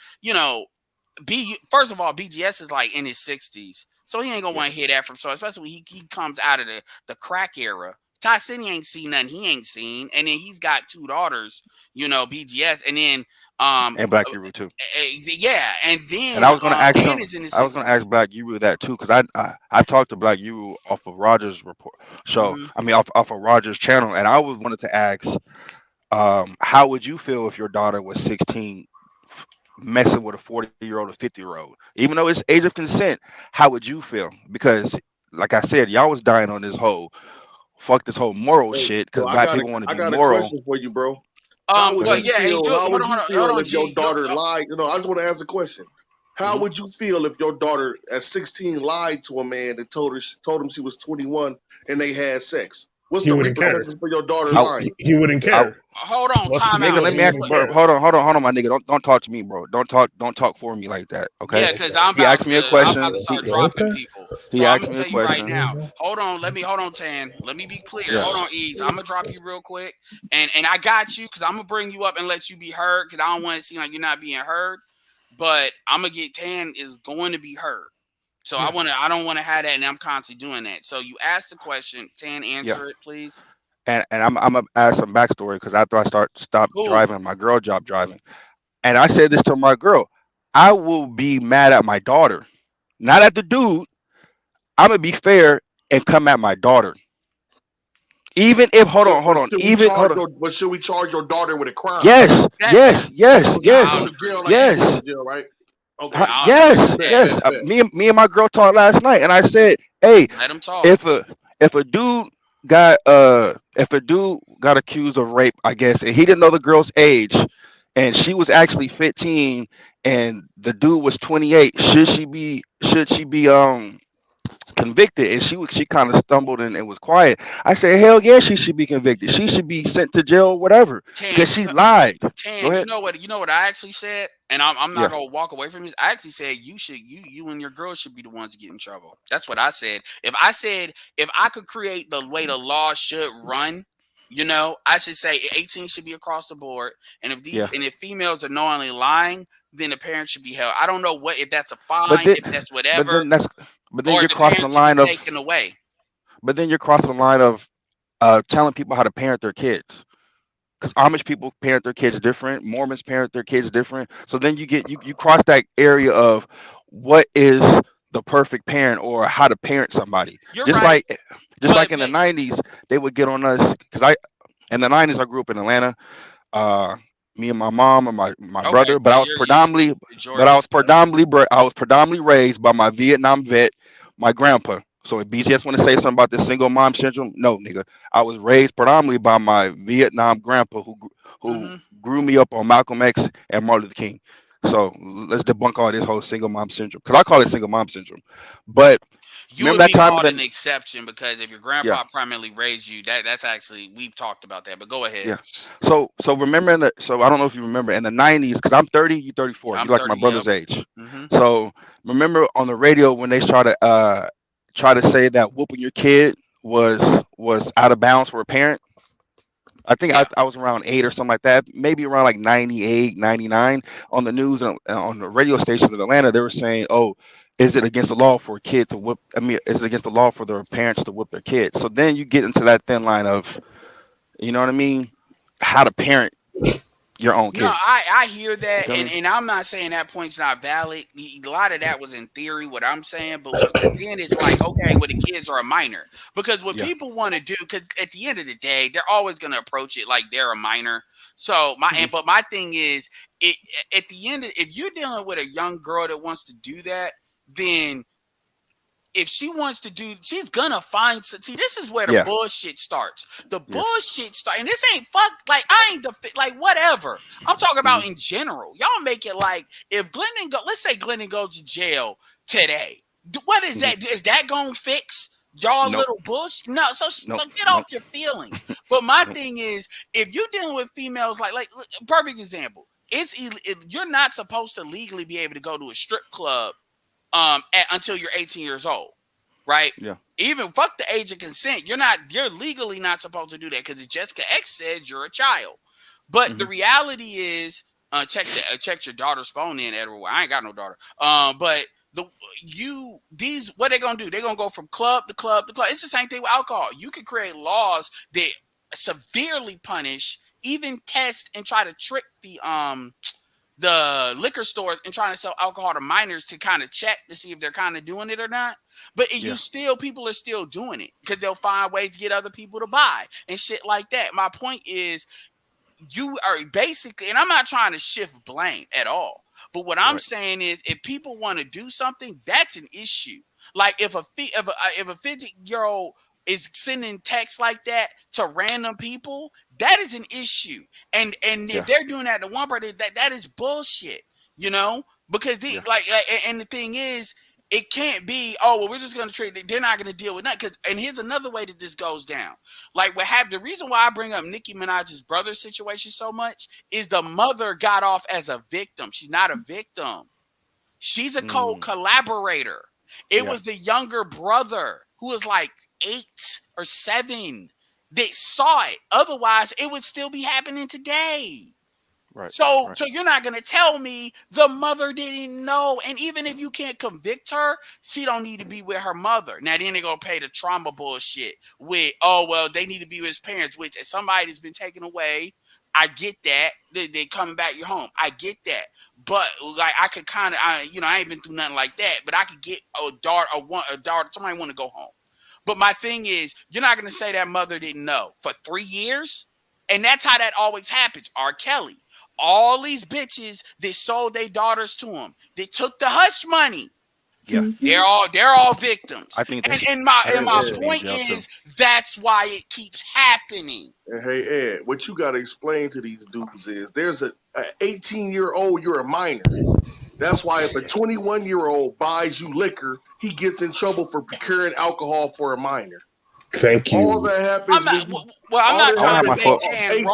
first of all, BGS is like in his 60s. So he ain't gonna Yeah. want to hear that from so especially when he comes out of the crack era. Ty City ain't seen nothing he ain't seen, and then he's got 2 daughters, you know, BGS, and then And Black Guru too. yeah, and And then I was gonna ask Dan him. is in his I was gonna 60s. ask Black Guru that too, because I talked to Black Guru off of Rogers report show. Mhm. I mean, off of Rogers channel, and I wanted to ask, how would you feel if your daughter was 16, messing with a 40-year-old or 50-year-old? Even though it's age of consent, how would you feel? Because, like I said, y'all was dying on this whole fuck this whole moral Hey, shit so because black people want to I be got a moral. question for you, bro. How would Well, you yeah, hey, feel? How would you hold feel on, if your G. daughter lied? You know, I just want to ask a question. How Mhm. would you feel if your daughter at 16 lied to a man and told him she was 21 and they had sex? What's He the wouldn't care. repercussions for your daughter I- lying? He wouldn't I- care. Hold on, What's the time deal? out. Nigga, let He me ask. wouldn't Bro, care. hold on, my nigga. Don't talk to me, bro. Don't talk for me like that. Okay. Yeah, because I'm He about asked me a to question. start He, dropping Okay. people. he So I'm asked gonna me a tell you right question. now. Hold on, Tan. Let me be clear. Yeah. Hold on, Ease. I'm gonna drop you real quick, and I got you because I'm gonna bring you up and let you be heard because I don't want to seem like you're not being heard. But I'm gonna get Tan is going to be heard. So Yeah. I don't want to have that, and I'm constantly doing that. So you asked the question, Tan, answer it, please. And I'm gonna add some backstory because after I stopped Cool. driving, my girl stopped driving, and I said this to my girl: I will be mad at my daughter, not at the dude. I'm gonna be fair and come at my daughter, even if hold on, But should we charge your daughter with a crime? yes, That's yes, yes, So yes, I go don't to agree jail with like that. yes. to jail, right? Okay. I- Yes, Bet, yes. bet, bet. Me and my girl talked last night, and I said, "Hey, Let him talk. if a dude got accused of rape, I guess, and he didn't know the girl's age, and she was actually 15, and the dude was 28, should she be convicted?" And she kind of stumbled and was quiet. I said, "Hell yeah, she should be convicted. She should be sent to jail, whatever, Tan, because she lied." Go Tan, you ahead. know what I actually said, and I'm Yeah. not gonna walk away from this. I actually said you and your girl should be the ones to get in trouble. That's what I said. If I could create the way the law should run, you know, I should say 18 should be across the board, and Yeah. if females are knowingly lying, then the parents should be held. I don't know if that's a But fine, then, if that's but whatever, then that's but then or you're the crossing the parents should be line of taken away. but then you're crossing the line of telling people how to parent their kids. Because Amish people parent their kids different, Mormons parent their kids different. So then you cross that area of what is the perfect parent or how to parent somebody. You're Just right, like in the but 90s, they would get on us because in the 90s I grew up in Atlanta. Me and my mom and my okay, brother, but so I was predominantly Georgia. I was predominantly raised by my Vietnam vet, my grandpa. So if BGS want to say something about this single mom syndrome, no, nigga. I was raised predominantly by my Vietnam grandpa who Mhm. grew me up on Malcolm X and Martin Luther King. So let's debunk all this whole single mom syndrome because I call it single mom syndrome. But You remember would that be time called of an the exception because if your yeah. grandpa primarily raised you, that's actually we've talked about that. But go ahead. Yeah. So remember so I don't know if you remember in the 90s, because I'm 30, you 34. I'm You like my 30. Yep. brother's age. hmm So remember on the radio when they try to say that whooping your kid was out of bounds for a parent. I think Yeah. I was around 8 or something like that, maybe around like 98, 99 on the news and on the radio stations in Atlanta. They were saying, "Oh, is it against the law for a kid to whoop? I mean, is it against the law for their parents to whoop their kids?" So then you get into that thin line of, you know what I mean, how to parent your own No, kids. I hear You that, feel me? and I'm not saying that point's not valid. A lot of that was in theory, what I'm saying, but then it's like, okay, well, the kids are a minor because what Yeah. people want to do, because at the end of the day, they're always going to approach it like they're a minor. So but my thing is, it at the end, if you're dealing with a young girl that wants to do that, then if she wants to do, she's gonna find. See, this is where the Yeah. bullshit starts. The Yeah. bullshit start, and this ain't fuck. Like I ain't like whatever. I'm talking about in general. Y'all make it like if Glendon let's say Glendon goes to jail today. What is that? Is that gonna fix y'all Nope. little bullshit? No. So Nope. get off Nope. your feelings. But my Nope. thing is, if you're dealing with females, like perfect example, you're not supposed to legally be able to go to a strip club until you're 18 years old, right? Yeah. Even fuck the age of consent. You're legally not supposed to do that because Jessica X says you're a child. But the reality is, check your daughter's phone in, Edward. I ain't got no daughter. But What they're gonna do? They're gonna go from club to club to club. It's the same thing with alcohol. You can create laws that severely punish, even test and try to trick the liquor stores and trying to sell alcohol to minors to kind of check to see if they're kind of doing it or not. But people are still doing it because they'll find ways to get other people to buy and shit like that. My point is, you are basically, and I'm not trying to shift blame at all, but what I'm saying is, if people want to do something, that's an issue. Like if a 50-year-old is sending texts like that to random people, that is an issue. And if they're doing that to one person, that is bullshit, because and the thing is, it can't be, we're just going to treat it. They're not going to deal with that. And here's another way that this goes down. Like the reason why I bring up Nicki Minaj's brother situation so much is the mother got off as a victim. She's not a victim. She's a co-collaborator. It was the younger brother who was like 8 or 7 that saw it. Otherwise, it would still be happening today. Right. So you're not going to tell me the mother didn't know. And even if you can't convict her, she don't need to be with her mother. Now, then they're going to pay the trauma bullshit with, they need to be with his parents, which as somebody that's been taken away, I get that. They coming back your home. I get that. But like, I could kind of, I ain't been through nothing like that, but I could get a daughter, somebody want to go home. But my thing is, you're not going to say that mother didn't know for 3 years. And that's how that always happens. R. Kelly. All these bitches that sold their daughters to him, they took the hush money. Yeah, they're all victims. I think and my point is, that's why it keeps happening. And hey, Ed, what you got to explain to these dudes is there's an 18-year-old, you're a minor. That's why if a 21-year-old buys you liquor, he gets in trouble for procuring alcohol for a minor. Thank you. All that happens. I'm not trying to make 18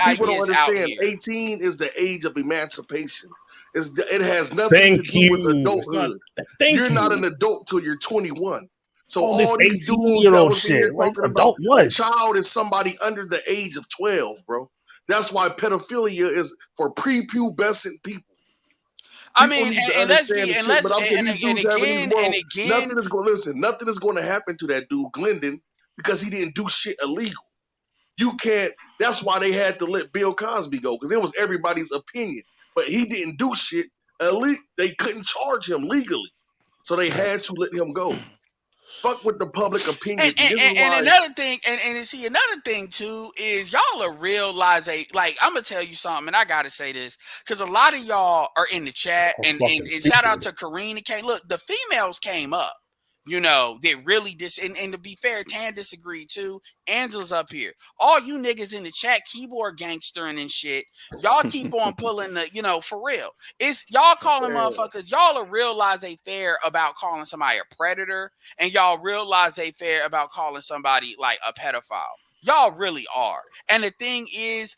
people don't understand. 18 is the age of emancipation. It has nothing to do with adulthood. You're not an adult till you're 21. So all these dudes that was shit, like adult what? Child is somebody under the age of 12, bro. That's why pedophilia is for prepubescent people. Nothing is going to happen to that dude Glendon because he didn't do shit illegal. You can't. That's why they had to let Bill Cosby go, because it was everybody's opinion, but he didn't do shit illegal. They couldn't charge him legally, so they had to let him go. Fuck with the public opinion. And another thing, and see, another thing too is y'all are realize I'm gonna tell you something, and I gotta say this because a lot of y'all are in the chat, and shout out to Kareen. Look, the females came up, they really and to be fair, Tan disagreed too. Angela's up here. All you niggas in the chat, keyboard gangstering and shit, y'all keep on pulling the, for real. It's y'all calling motherfuckers, y'all are realize they fair about calling somebody a predator, and y'all realize they fair about calling somebody like a pedophile. Y'all really are. And the thing is,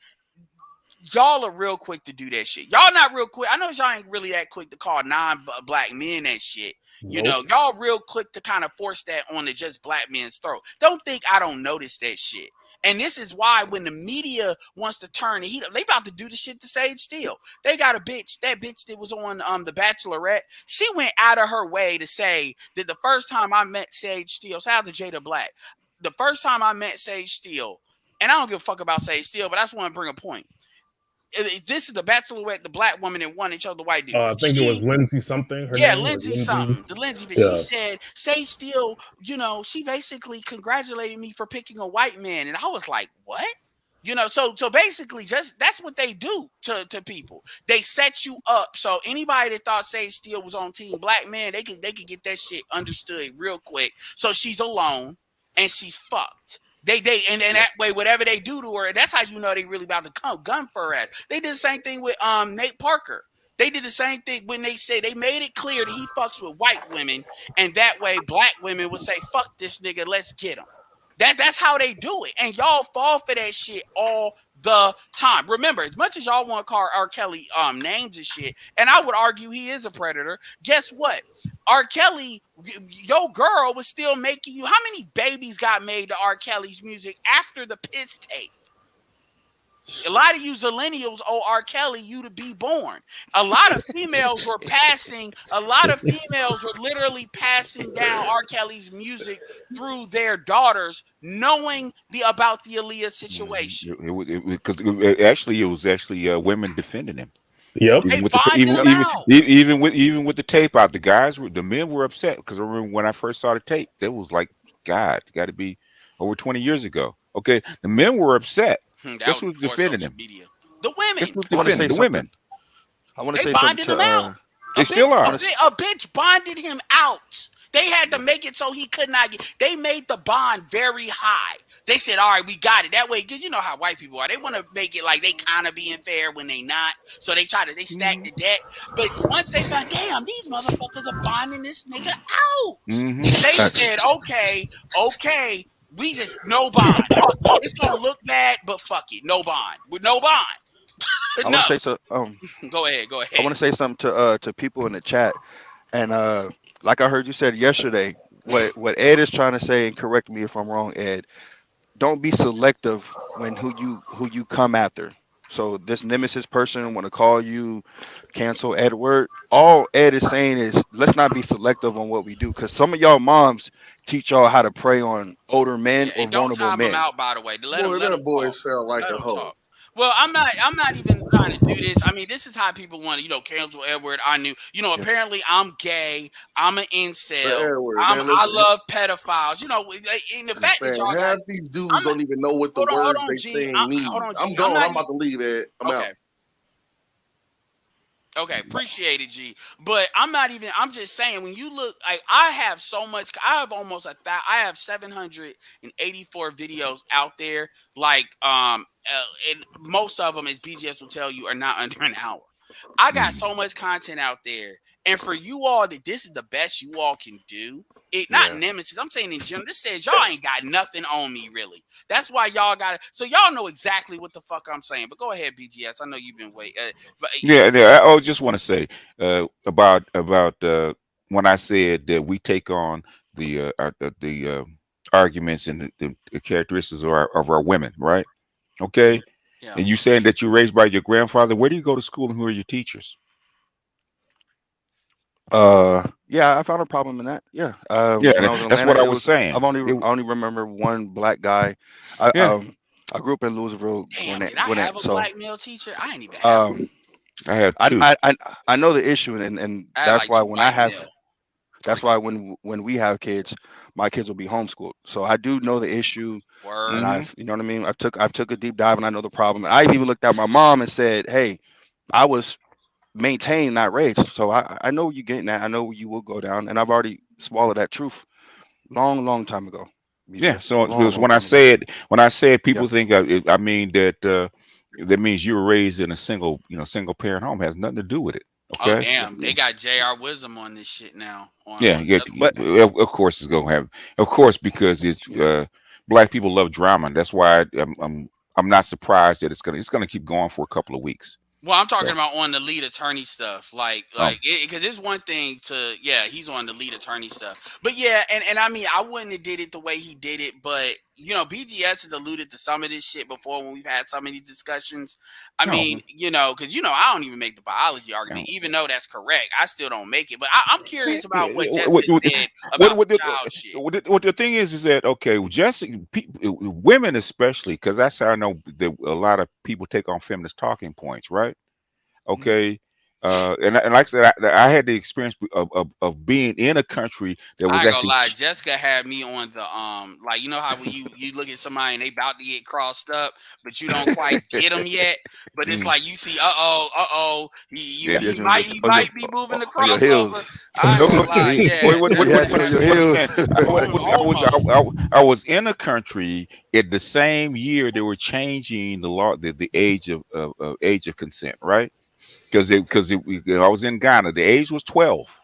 y'all are real quick to do that shit. Y'all not real quick. I know y'all ain't really that quick to call non-black men that shit. Y'all real quick to kind of force that on to just black men's throat. Don't think I don't notice that shit. And this is why when the media wants to turn the heat up, they about to do the shit to Sage Steele. They got that bitch that was on The Bachelorette. She went out of her way to say that the first time I met Sage Steele, shout out to Jada Black, the first time I met Sage Steele, and I don't give a fuck about Sage Steele, but I just want to bring a point. This is the Bachelorette, the black woman that won each other, the white dude. I think it was Lindsay something. Lindsay something. The Lindsay, but she said, Sage Steele, she basically congratulated me for picking a white man. And I was like, what? So basically just that's what they do to people. They set you up. So anybody that thought Sage Steele was on team black man, they can get that shit understood real quick. So she's alone and she's fucked. They that way, whatever they do to her, that's how you know they really about to come gun for her ass. They did the same thing with Nate Parker. They did the same thing when they said they made it clear that he fucks with white women, and that way black women would say, "Fuck this nigga, let's get him." That's how they do it, and y'all fall for that shit all the time. Remember, as much as y'all want to call R. Kelly names and shit, and I would argue he is a predator. Guess what? R. Kelly, your girl was still making you. How many babies got made to R. Kelly's music after the piss tape? A lot of you millennials owe R. Kelly you to be born. A lot of females were passing. A lot of females were literally passing down R. Kelly's music through their daughters, knowing about the Aaliyah situation. Because actually, it was actually women defending him. Yep. They Even with the bonded him out. even with the tape out, the men were upset because I remember when I first saw the tape, it was like, God, got to be over 20 years ago. Okay, the men were upset. That Guess was who's before defending social him? media. The women. Guess who's I want to say defending the something. women? I want to They say something bonded to him out. They still are. A bitch bonded him out. They had to make it so he could not get. They made the bond very high. They said, "All right, we got it." That way, because you know how white people are. They want to make it like they kind of being fair when they not. So they stack the deck. But once they found, damn, these motherfuckers are bonding this nigga out. Mm-hmm. They Facts. said, okay, we just no bond. It's gonna look bad, but fuck it, no bond. With no bond. I No, want to say so. go ahead. I want to say something to people in the chat, and like I heard you said yesterday, what Ed is trying to say, and correct me if I'm wrong, Ed. Don't be selective when who you come after. So this nemesis person want to call you, cancel Edward. All Ed is saying is let's not be selective on what we do, because some of y'all moms teach y'all how to prey on older men or and don't vulnerable time them men. out. By the way, to let Boy, them that boy talk. sound like Let a them hoe. talk. Well, I'm not even trying to do this. I mean, this is how people want to, cancel Edward. I knew, Yeah. apparently I'm gay. I'm an But incel. Edward, I man, listen, love pedophiles. In the fact that man, y'all half got, these dudes I'm not, don't even know what the hold words on, they G. saying Hold mean. on, G. I'm I'm gone. not I'm about to leave it. I'm out. okay. Okay, appreciate it, G. But I'm just saying, when you look, like, I have almost I have 784 videos out there. Like, and most of them, as BGS will tell you, are not under an hour. I got so much content out there. And for you all, this is the best you all can do. Not Yeah. nemesis. I'm saying in general. This says y'all ain't got nothing on me, really. That's why y'all got it. So y'all know exactly what the fuck I'm saying. But go ahead, BGS. I know you've been waiting. Yeah. I just want to say about when I said that we take on the arguments and the characteristics of our women, right? Okay. Yeah. And you saying that you're raised by your grandfather. Where do you go to school and who are your teachers? Yeah, I found a problem in that. Yeah. Yeah, When I was in that's Atlanta, what I it was was saying. I only remember one black guy. Yeah. I grew up in Louisville, Damn, did I have a so black male teacher? I ain't even have one. I had two. I know the issue, and I had that's like why two when I white have male. that's why when we have kids, my kids will be homeschooled. So I do know the issue, Word. and Mhm. you know what I mean. I took a deep dive, and I know the problem. And I even looked at my mom and said, "Hey, I was maintained, not raised. So I know where you're getting at. I know where you will go down, and I've already swallowed that truth long time ago." Yeah. BGS. So Long when I time ago. said people Yeah. think I mean that means you were raised in a single parent home. It has nothing to do with it. Oh Okay. damn, they got J.R. Wisdom on this shit now. Yeah. On You the other get, of course it's gonna have. Of course, because it's black people love drama. And that's why I'm not surprised that it's gonna keep going for a couple of weeks. Well, I'm talking So, about on the lead attorney stuff, because it's one thing to, he's on the lead attorney stuff, but and I mean, I wouldn't have did it the way he did it, but BGS has alluded to some of this shit before when we've had some of these discussions. I No. mean, because I don't even make the biology argument, No. even though that's correct. I still don't make it, but I'm curious about what Yeah, Jessica said about the child shit. what the thing is that okay, Jessica, women especially, because that's how I know that a lot of people take on feminist talking points, right? Okay, and like I said, I had the experience of being in a country that was I ain't gonna actually lie, Jessica had me on the like, how when you look at somebody and they about to get crossed up, but you don't quite get them yet, but it's like you see, Yeah. he might be moving the On your crossover. heels. I ain't gonna lie, Okay. What You had Jessica to on had your me heels. I was in a country at the same year they were changing the law, the age of consent, right? Because I was in Ghana. The age was 12.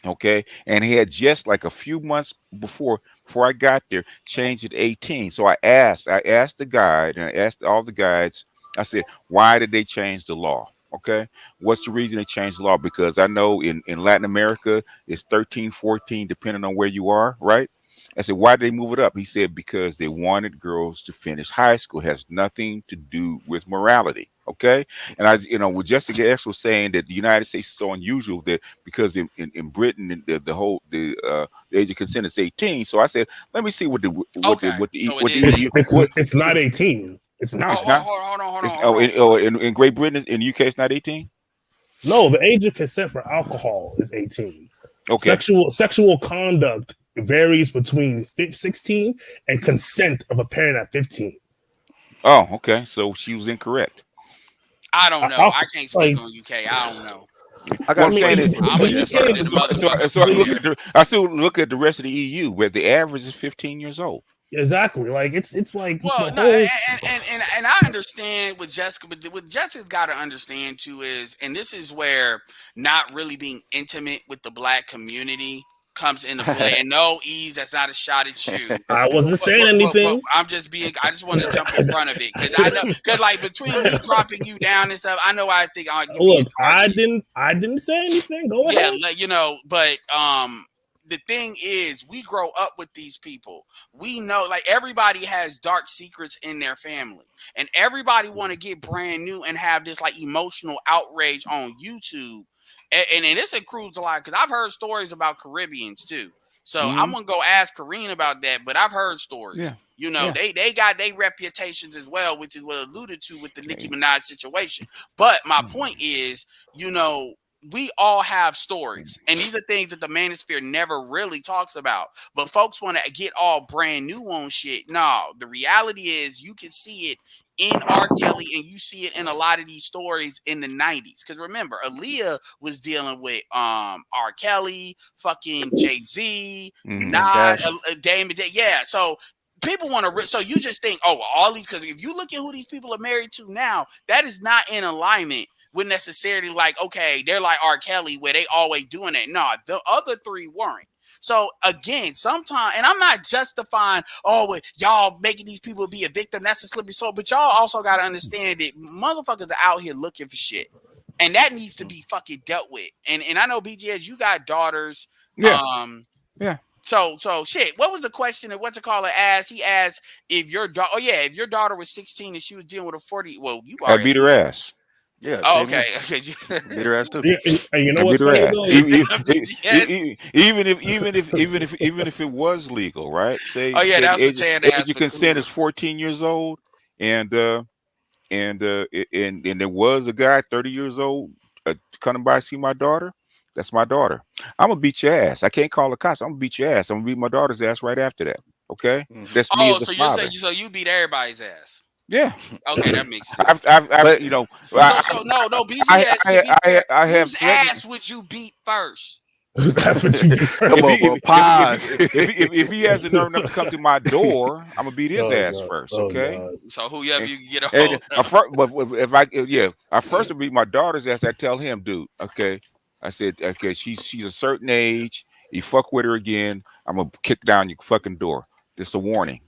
Okay, and he had just like a few months before I got there changed it to 18. So I asked the guide, and I asked all the guides. I said, why did they change the law? Okay, what's the reason they changed the law? Because I know in Latin America it's 13, 14, depending on where you are, right? I said, why did they move it up? He said, because they wanted girls to finish high school. It has nothing to do with morality. Okay. And with Jessica X was saying that the United States is so unusual that because in Britain, the age of consent is 18. So I said, let me see what the It's not 18. It's not. Hold on. In Great Britain, in the UK, it's not 18. No, the age of consent for alcohol is 18. Okay. Sexual conduct varies between 16 and consent of a parent at 15. Oh, okay. So she was incorrect. I don't know. I can't speak on UK. I don't know. I still look at the rest of the EU where the average is 15 years old. Exactly. Like it's like and I understand with Jessica, but what Jessica's got to understand too is, and this is where not really being intimate with the Black community comes into play. And no, Ease, that's not a shot at you. I wasn't saying anything. I just want to jump in front of it because I know, because like between me dropping you down and stuff, I know I think look, I didn't say anything. Go ahead. Yeah, but the thing is, we grow up with these people. We know, like, everybody has dark secrets in their family, and everybody want to get brand new and have this like emotional outrage on YouTube. And this includes a lot, because I've heard stories about Caribbeans too. So I'm gonna go ask Kareen about that. But I've heard stories. Yeah. They got their reputations as well, which is what alluded to with the Nicki Minaj situation. But my point is, we all have stories, and these are things that the manosphere never really talks about. But folks want to get all brand new on shit. No, the reality is you can see it in R. Kelly, and you see it in a lot of these stories in the 90s. Because remember, Aaliyah was dealing with R. Kelly, fucking Jay-Z, Nas, Damon. Yeah, so people want to. So you just think, all these. Because if you look at who these people are married to now, that is not in alignment with necessarily like, okay, they're like R. Kelly where they always doing it. No, the other three weren't. So again, sometimes, and I'm not justifying, y'all making these people be a victim. That's a slippery slope. But y'all also got to understand that motherfuckers are out here looking for shit. And that needs to be fucking dealt with. And I know, BGS, you got daughters. Yeah. So shit, what was the question that what's it called asked? He asked if your daughter, if your daughter was 16 and she was dealing with a 40, you I beat her ass. Yeah. Okay. Beat her ass too. And you know what's funny though? Even if it was legal, right? Say, that's what Tan asked. Age of consent is 14 years old, and there was a guy 30 years old coming by to see my daughter. That's my daughter. I'm gonna beat your ass. I can't call the cops. I'm gonna beat your ass. I'm gonna beat my daughter's ass right after that. Okay. That's me as a father. You're saying so you beat everybody's ass. Yeah. Okay, that makes sense. No, BGS. I have whose ass would you beat first? That's what you do. If he has the nerve enough to come to my door, I'm gonna beat his ass first. Okay. So whoever you can get a hold. I first would beat my daughter's ass. I tell him, dude. Okay. I said, okay, she's a certain age. You fuck with her again, I'm gonna kick down your fucking door. Just a warning.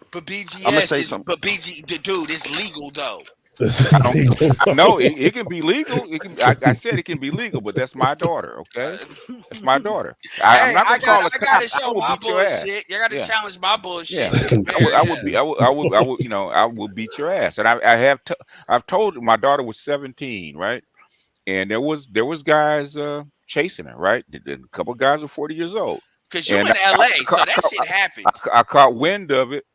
But BGS dude, it's legal though. No, it can be legal. I said it can be legal, but that's my daughter. Okay, that's my daughter. I'm not gonna call it. I gotta show my bullshit. You gotta challenge my bullshit. Yeah. I would beat your ass. And I've told my daughter was 17, right? And there was guys chasing her, right? A couple of guys were 40 years old. Because you're in LA, so that shit happened. I caught wind of it.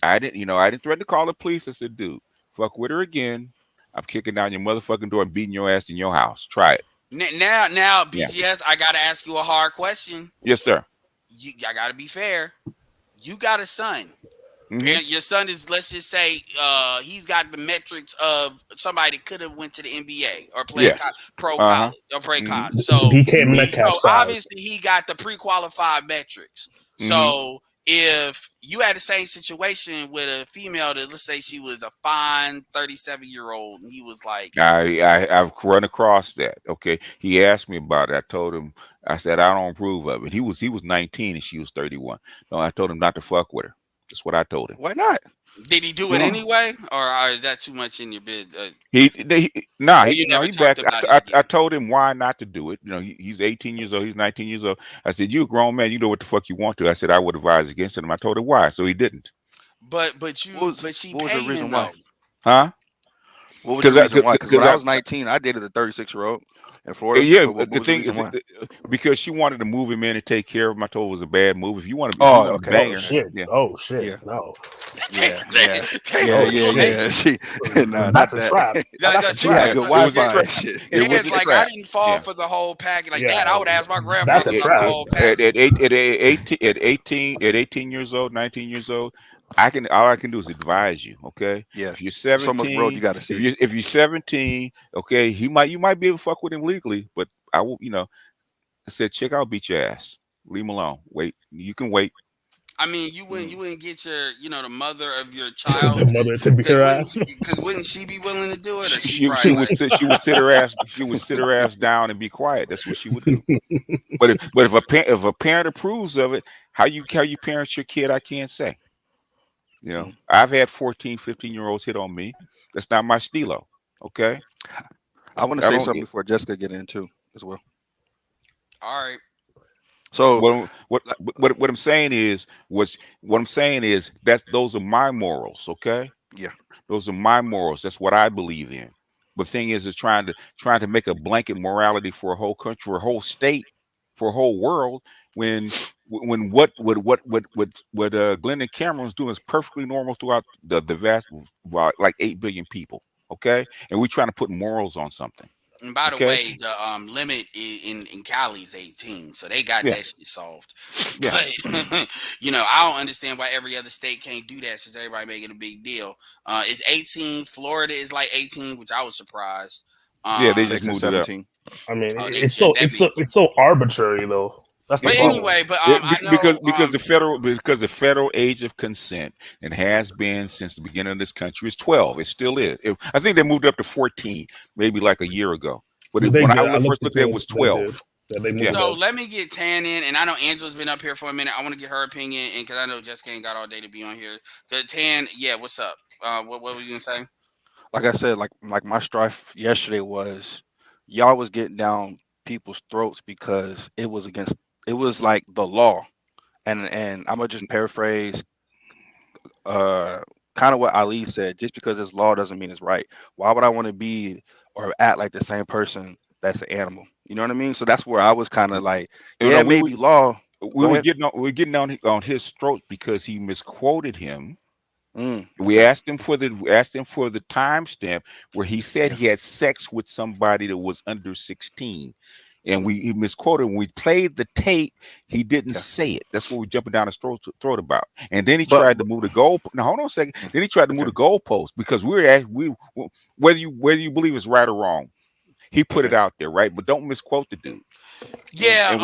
I didn't threaten to call the police. I said, dude, fuck with her again. I'm kicking down your motherfucking door and beating your ass in your house. Try it. Now, BGS, I gotta ask you a hard question. Yes, sir. I gotta be fair. You got a son. Mm-hmm. Your son is, let's just say, he's got the metrics of somebody that could have went to the NBA or played pro college or play college. So obviously he got the pre-qualified metrics. Mm-hmm. So if you had the same situation with a female that, let's say she was a fine 37-year-old and he was like, I've run across that. Okay. He asked me about it. I told him, I said, I don't approve of it. He was 19 and she was 31. No, I told him not to fuck with her. That's what I told him. Why not? Did he do it No. anyway, or is that too much in your bid? He Or you never he talked backed. about it I again? told him why not to do it. You know, he's 18 years old. He's 19 years old. I said, "You a grown man. You know what the fuck you want to." I said, "I would advise against him." I told him why, so he didn't. But she What was the paid reason him why? though. Huh? What was the reason why? Because when Because I was 19, I dated a 36-year-old in Florida. yeah, So what the was the thing reason why? because she wanted to move him in and take care of him. I told her it was a bad move. If you want to, Oh, to okay, bang Oh her, shit! yeah. Oh shit! Yeah. No, Yeah, Damn, yeah, damn. yeah. She, nah, not that's a that. trap. That's a She had trap. good It was a Wi-Fi and trap. shit. It was Ted's a like, I trap. didn't fall Yeah. for the whole package. Like, Yeah, Dad, I would ask my that's grandfather a about the trap. whole package. At 18 years old, 19 years old, all I can do is advise you. Okay, Yeah. if you're There's so much road 17, you got to see. if you're 17, okay, you might be able to fuck with him legally, but I will, I said, chick, I'll beat your ass. Leave him alone. Wait, you can wait. I mean, you wouldn't get your, the mother of your The child, mother to beat her ass. because wouldn't she be willing to do it, or She probably would like, sit her ass down and be quiet. That's what she would do. But if a parent approves of it, how you parent your kid, I can't say. I've had 14, 15-year-olds hit on me. That's not my stilo. Okay. I want to I say don't. something before Jessica get in too, as well. all right. So What I'm saying is those are my morals. Okay. yeah, Those are my morals. That's what I believe in. But the thing is trying to make a blanket morality for a whole country, for a whole state, for a whole world, when what Glenn Cameron's doing is perfectly normal throughout the vast, like 8 billion people. Okay, and we're trying to put morals on something. And by the Okay. way, the limit in Cali is 18, so they got Yeah. that shit solved. Yeah. But I don't understand why every other state can't do that since everybody making a big deal. It's 18. Florida is like 18, which I was surprised. Yeah, they just Texas moved it up. 17. I mean, Oh, it's so arbitrary though. That's the But problem. anyway, but Yeah, I know because the federal age of consent, and has been since the beginning of this country, is 12. It still is. I think they moved up to 14 maybe like a year ago. But when I first looked at it, was 12. So let me get Tan in, and I know Angela's been up here for a minute. I want to get her opinion, and because I know Jessica ain't got all day to be on here. The Tan, yeah, what's up? What were you gonna say? Like I said, like my strife yesterday was y'all was getting down people's throats because it was like the law, and I'm gonna just paraphrase kind of what Ali said. Just because it's law doesn't mean it's right. Why would I want to be or act like the same person that's an animal? You know what I mean? So that's where I was kind of like, yeah, maybe law. We were getting on his throat because he misquoted him. Mm. We asked him for the timestamp where he said he had sex with somebody that was under 16. And he misquoted. When we played the tape, he didn't say it. That's what we're jumping down his throat about. And then he tried to move the goal. Now hold on a second. Then he tried to move the goalpost because whether you believe it's right or wrong, he put it out there, right? But don't misquote the dude. Yeah, and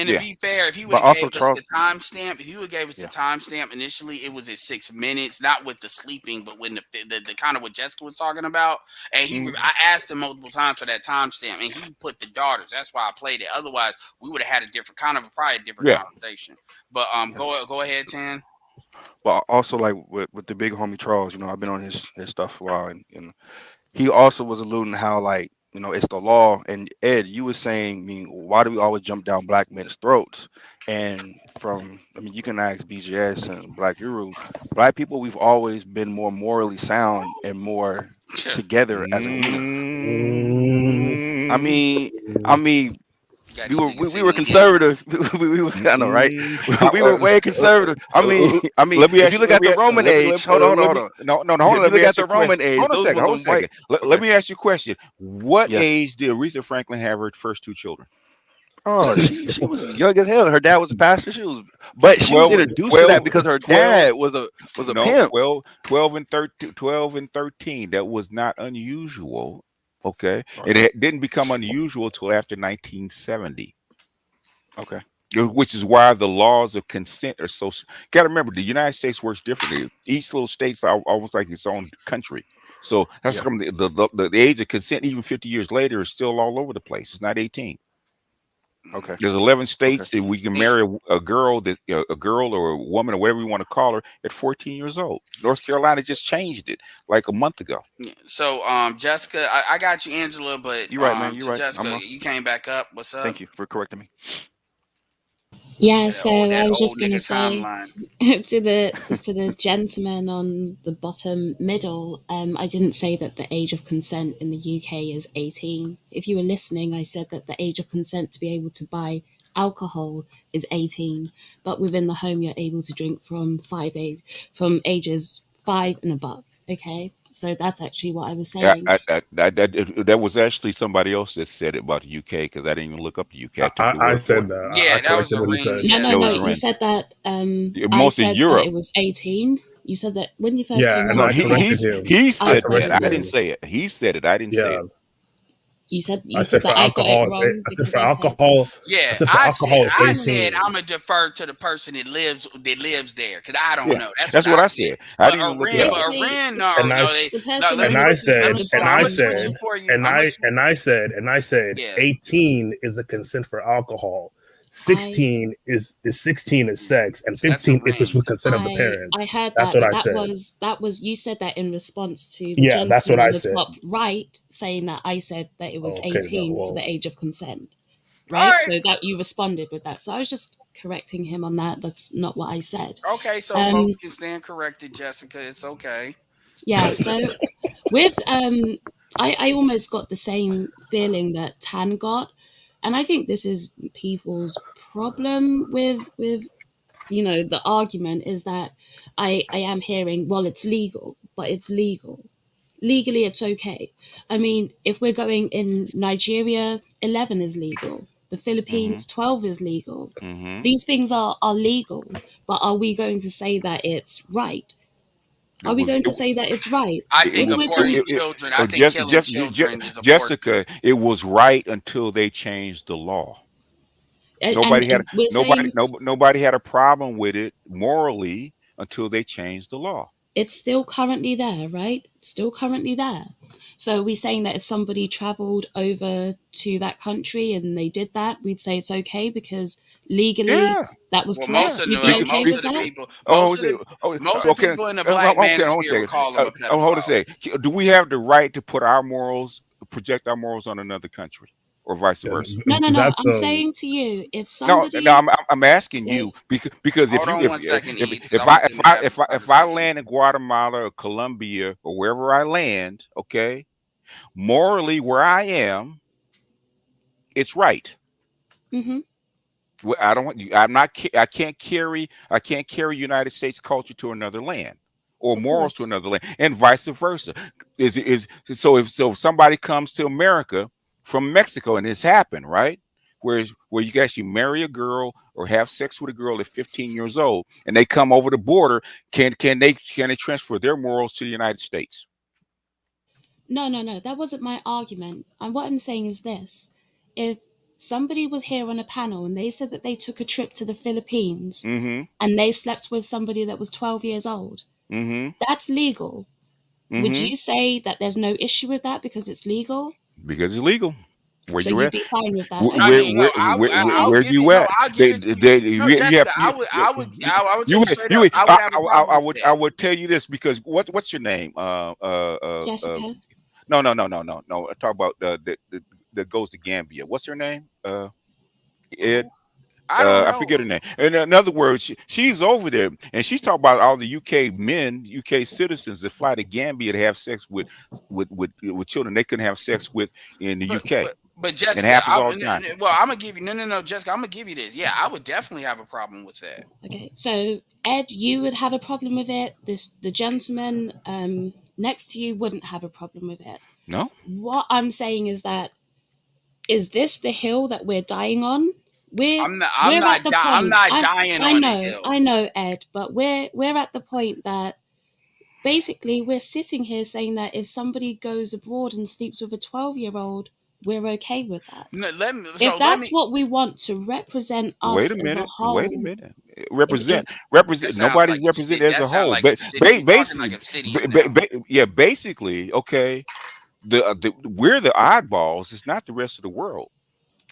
to be fair, if he would have gave us the timestamp, the timestamp initially, it was at 6 minutes, not with the sleeping, but when the kind of what Jessica was talking about. And I asked him multiple times for that timestamp, and he put the daughters. That's why I played it. Otherwise, we would have had a different conversation. But go ahead, Tan. But also like with the big homie Charles, I've been on his stuff for a while, and he also was alluding how like, it's the law. And Ed, you were saying, why do we always jump down black men's throats? And you can ask BGS and Black Guru. Black people, we've always been more morally sound and more together as a unit. We were conservative. we were kind of right. We were way conservative. If you look at the Roman age, hold on. No, hold on. If you look at the Roman age, hold on a second. Let me ask you a question. What age did Aretha Franklin have her first two children? Oh, she was young as hell. Her dad was a pastor. She was introduced to that because her dad was a pimp. 12 and 13. That was not unusual. Okay. It didn't become unusual until after 1970. Okay. Which is why the laws of consent are so. Got to remember, the United States works differently. Each little state's almost like its own country. So that's the age of consent, even 50 years later, is still all over the place. It's not 18. Okay. There's 11 states that we can marry a girl or a woman or whatever you want to call her at 14 years old. North Carolina just changed it like a month ago. Yeah. So, Jessica, I got you, Angela, but You're right, man. You're so right. I'm Jessica, wrong. you came back up. What's up? Thank you for correcting me. Yeah, so That I was old just gonna nigga say timeline. to the gentleman on the bottom middle, I didn't say that the age of consent in the UK is 18. If you were listening, I said that the age of consent to be able to buy alcohol is 18, but within the home you're able to drink from ages 5 and above. Okay, so that's actually what I was saying. That was actually somebody else that said it about the UK because I didn't even look up the UK. I took your I word for said it. that. Yeah, I that was corrected a what he ring. said. Yeah, No, That was you Ren. said that. I Most said in that Europe. it was 18. You said that when you first Yeah, came and on. I corrected him. He I said that. corrected I didn't him. say it. He said it. I didn't say Yeah, it. You said I said for that I got it alcohol. wrong I said because for I said alcohol. Yeah, I said for alcohol I it's said 18. I'm gonna defer to the person that lives there because I don't Yeah, know. That's that's what what I I said. said. I But didn't even look it Iran, up. basically no, And I they. the No, person let me and I put this. Let said me. and I'm I gonna switch said it for you. and I said Yeah. 18 is the consent for alcohol. 16 is 16 is sex, and That's a 15 is just ring. with consent of the I parents. heard That's that, what but I said. that was you said that in response to the Yeah, that's what gentleman I on the said. top right saying that I said that it was Okay, 18 for well, the age of consent, All right? right. So that you responded with that. So I was just correcting him on that. That's not what I said. Okay, so folks can stand corrected, Jessica. It's okay. Yeah. So with I almost got the same feeling that Tan got, and I think this is people's problem with the argument is that I am hearing, well, it's legal, but it's legal. Legally, it's okay. I mean, if we're going in Nigeria, 11 is legal. The Philippines, 12 is legal. Mm-hmm. These things are legal, but are we going to say that it's right? Are we going to say that it's right? I think If we're aborting going, children. I think killing children is aborting. Jessica, it was right until they changed the law. Nobody had we're saying nobody had a problem with it morally until they changed the law. it's still currently there, right? Still currently there. So are we saying that if somebody traveled over to that country and they did that, we'd say it's okay because legally Yeah. that was Well, correct? You'd be okay with that? people, most of the people in the black manosphere would call them a pedophile. Hold on a second. Do we have the right to put our morals, project our morals on another country, or vice versa? No. That's I'm saying to you, if No, somebody, I'm asking you because Hold on one second, Eves, 'cause if I land in Guatemala or Colombia or wherever I land, okay, morally where I am, it's right. Mhm. Well, I don't want you. I can't carry United States culture to another land or Of morals to course. another land, and vice versa. So if somebody comes to America from Mexico, and it's happened, right? Where you can actually marry a girl or have sex with a girl at 15 years old, and they come over the border, can they transfer their morals to the United States? No. That wasn't my argument. And what I'm saying is this: if somebody was here on a panel and they said that they took a trip to the Philippines Mm-hmm. and they slept with somebody that was 12 years old, Mm-hmm. that's legal. Would Mm-hmm. you say that there's no issue with that because it's legal? Because it's legal. Where So you you'd at? be fine with that? Where Okay. I'll where give you you. No, at? I'll give it to you. No, Jessica, I would tell you straight up. I would have a problem with I that. would tell you this because what's your name? Jessica? No. Talk about that goes to Gambia. What's her name? Ed. I don't know. I forget her name. In other words, she's over there, and she's talking about all the UK citizens that fly to Gambia to have sex with children they couldn't have sex with in the UK. But It Jessica, happens all the time. I'm gonna give you no, Jessica, I'm gonna give you this. Yeah, I would definitely have a problem with that. Okay. So Ed, you would have a problem with it. The gentleman next to you wouldn't have a problem with it. No. What I'm saying is that is this the hill that we're dying on? I'm not at the I'm point. not dying on the hill. I know, Ed, but we're at the point that basically we're sitting here saying that if somebody goes abroad and sleeps with a 12-year-old, we're okay with that. No, If that's what we want to represent us Wait a as a minute. whole. Wait a minute. Represent. That sounds Nobody's like represented as that a sound whole. like But obsidian. You're talking like basically, obsidian now. basically, okay. We're the oddballs. It's not the rest of the world.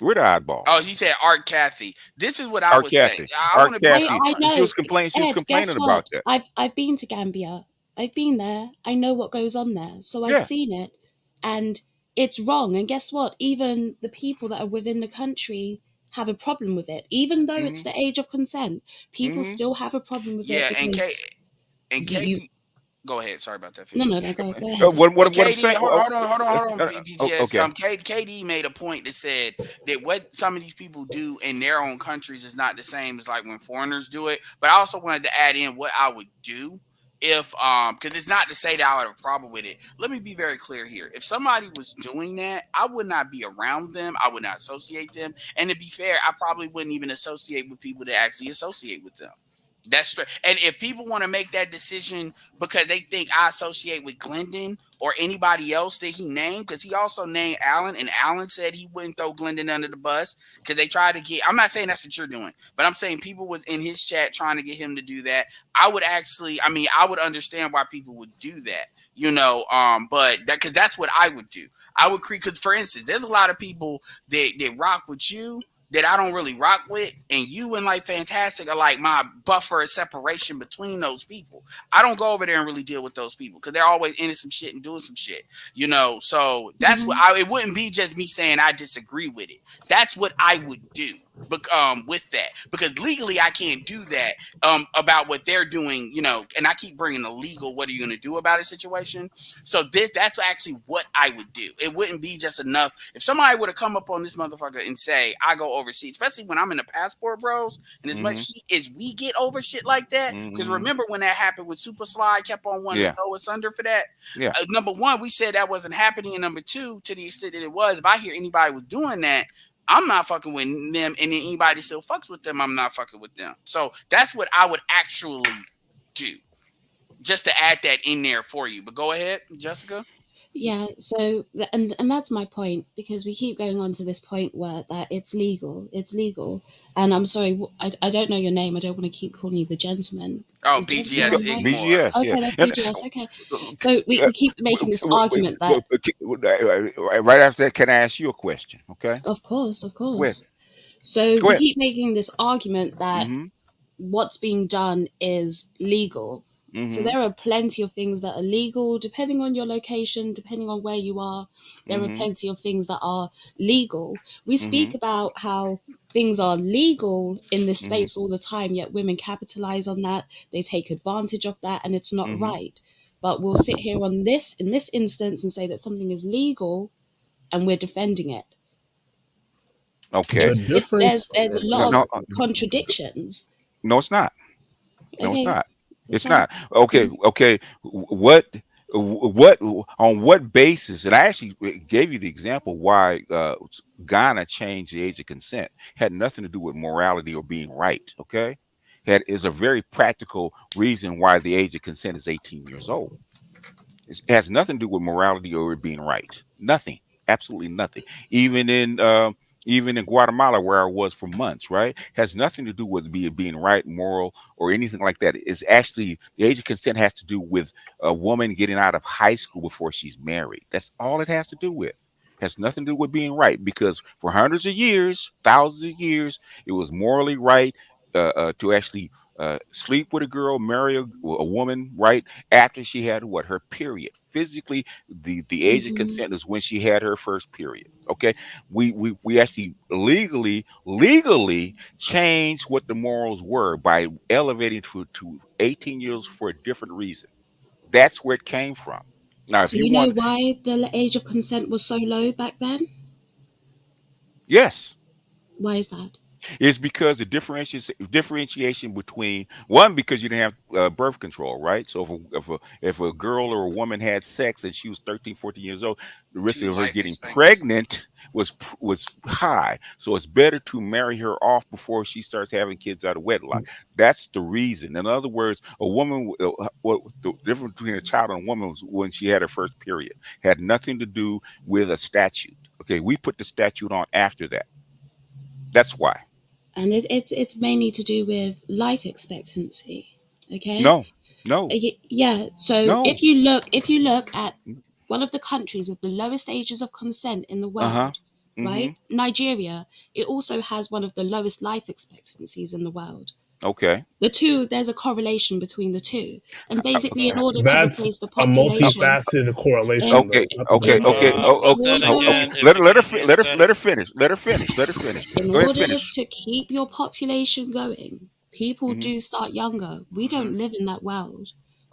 We're the oddball. Oh, he said Art Kathy. This is what I Art would say. Kathy. I Art want to. Kathy. I She know. was complaining. She was Ed, guess complaining about what? that. I've been to Gambia. I've been there. I know what goes on there. So I've Yeah. seen it. And it's wrong. And guess what? Even the people that are within the country have a problem with it. Even though it's Mhm. the age of consent, people Mhm. still have a problem with Yeah, it and because and you, Katie. Go ahead. Sorry about that. no, Finish. no, go ahead. What I'm KD, saying. hold on, BGS. Okay. KD made a point that said that what some of these people do in their own countries is not the same as like when foreigners do it. But I also wanted to add in what I would do if because it's not to say that I would have a problem with it. Let me be very clear here. If somebody was doing that, I would not be around them. I would not associate them. And to be fair, I probably wouldn't even associate with people that actually associate with them. That's straight. And if people want to make that decision because they think I associate with Glendon or anybody else that he named, because he also named Allen, and Allen said he wouldn't throw Glendon under the bus because they tried to get. I'm not saying that's what you're doing, but I'm saying people was in his chat trying to get him to do that. I would actually, I would understand why people would do that, but that because that's what I would do. I would create because, for instance, there's a lot of people that rock with you that I don't really rock with, and you and like Fantastic are like my buffer of separation between those people. I don't go over there and really deal with those people because they're always into some shit and doing some shit, So that's what it wouldn't be just me saying I disagree with it. That's what I would do. But with that, because legally I can't do that about what they're doing, and I keep bringing the legal. What are you going to do about a situation? So that's actually what I would do. It wouldn't be just enough if somebody would have come up on this motherfucker and say I go overseas, especially when I'm in the passport bros, and as much heat as we get over shit like that. Because remember when that happened with Super Slide kept on wanting to throw us under for that. Yeah. Number one, we said that wasn't happening, and number two, to the extent that it was, if I hear anybody was doing that, I'm not fucking with them, and then anybody still fucks with them, I'm not fucking with them. So that's what I would actually do, just to add that in there for you. But go ahead, Jessica. Yeah, so and that's my point, because we keep going on to this point where that it's legal, and I'm sorry, I don't know your name. I don't want to keep calling you the gentleman. Oh, Is BGS gentleman right? BGS. Okay, Yeah. that's BGS. Okay, so we keep making this argument that, Right after that, can I ask you a question? Okay. of course. Go ahead. So Go we ahead. keep making this argument that Mm-hmm. what's being done is legal. So there are plenty of things that are legal, depending on your location, depending on where you are. There are plenty of things that are legal. We speak about how things are legal in this space all the time, yet women capitalize on that. They take advantage of that, and it's not right. But we'll sit here in this instance and say that something is legal, and we're defending it. Okay. There's a lot No, of contradictions. no, it's not. No, Okay, it's not. it's It's fine. not. Okay. What on what basis? And I actually gave you the example why Ghana changed the age of consent. Had nothing to do with morality or being right. Okay, is a very practical reason why the age of consent is 18 years old. It has nothing to do with morality or it being right. Nothing. Absolutely nothing. Even in Guatemala, where I was for months, right, has nothing to do with being right, moral, or anything like that. It's actually the age of consent has to do with a woman getting out of high school before she's married. That's all it has to do with. Has nothing to do with being right, because for hundreds of years, thousands of years, it was morally right to actually sleep with a girl, marry a woman, right, after she had her period. Physically, the age of consent is when she had her first period. Okay, we actually legally changed what the morals were by elevating to 18 years for a different reason. That's where it came from. Now, if So you you know want, why the age of consent was so low back then? yes. Why is that? It's because the differentiation between one, because you didn't have birth control, right? So if a girl or a woman had sex and she was 13, 14 years old, the risk of her getting pregnant was high. So it's better to marry her off before she starts having kids out of wedlock. That's the reason. In other words, a woman, what the difference between a child and a woman was when she had her first period. Had nothing to do with a statute. Okay, we put the statute on after that. That's why. And it's mainly to do with life expectancy. Okay. No. Yeah. So No. if you look at one of the countries with the lowest ages of consent in the world, right? Nigeria, it also has one of the lowest life expectancies in the world. Okay. The two, there's a correlation between the two. And basically, in order to That's replace the a population, multifaceted correlation. in, Though. Okay, It's not the okay, big okay, in okay. order, Let her finish. Let her finish. in Go ahead, order finish. to keep your population going, people hmm do start younger. We don't live in that world.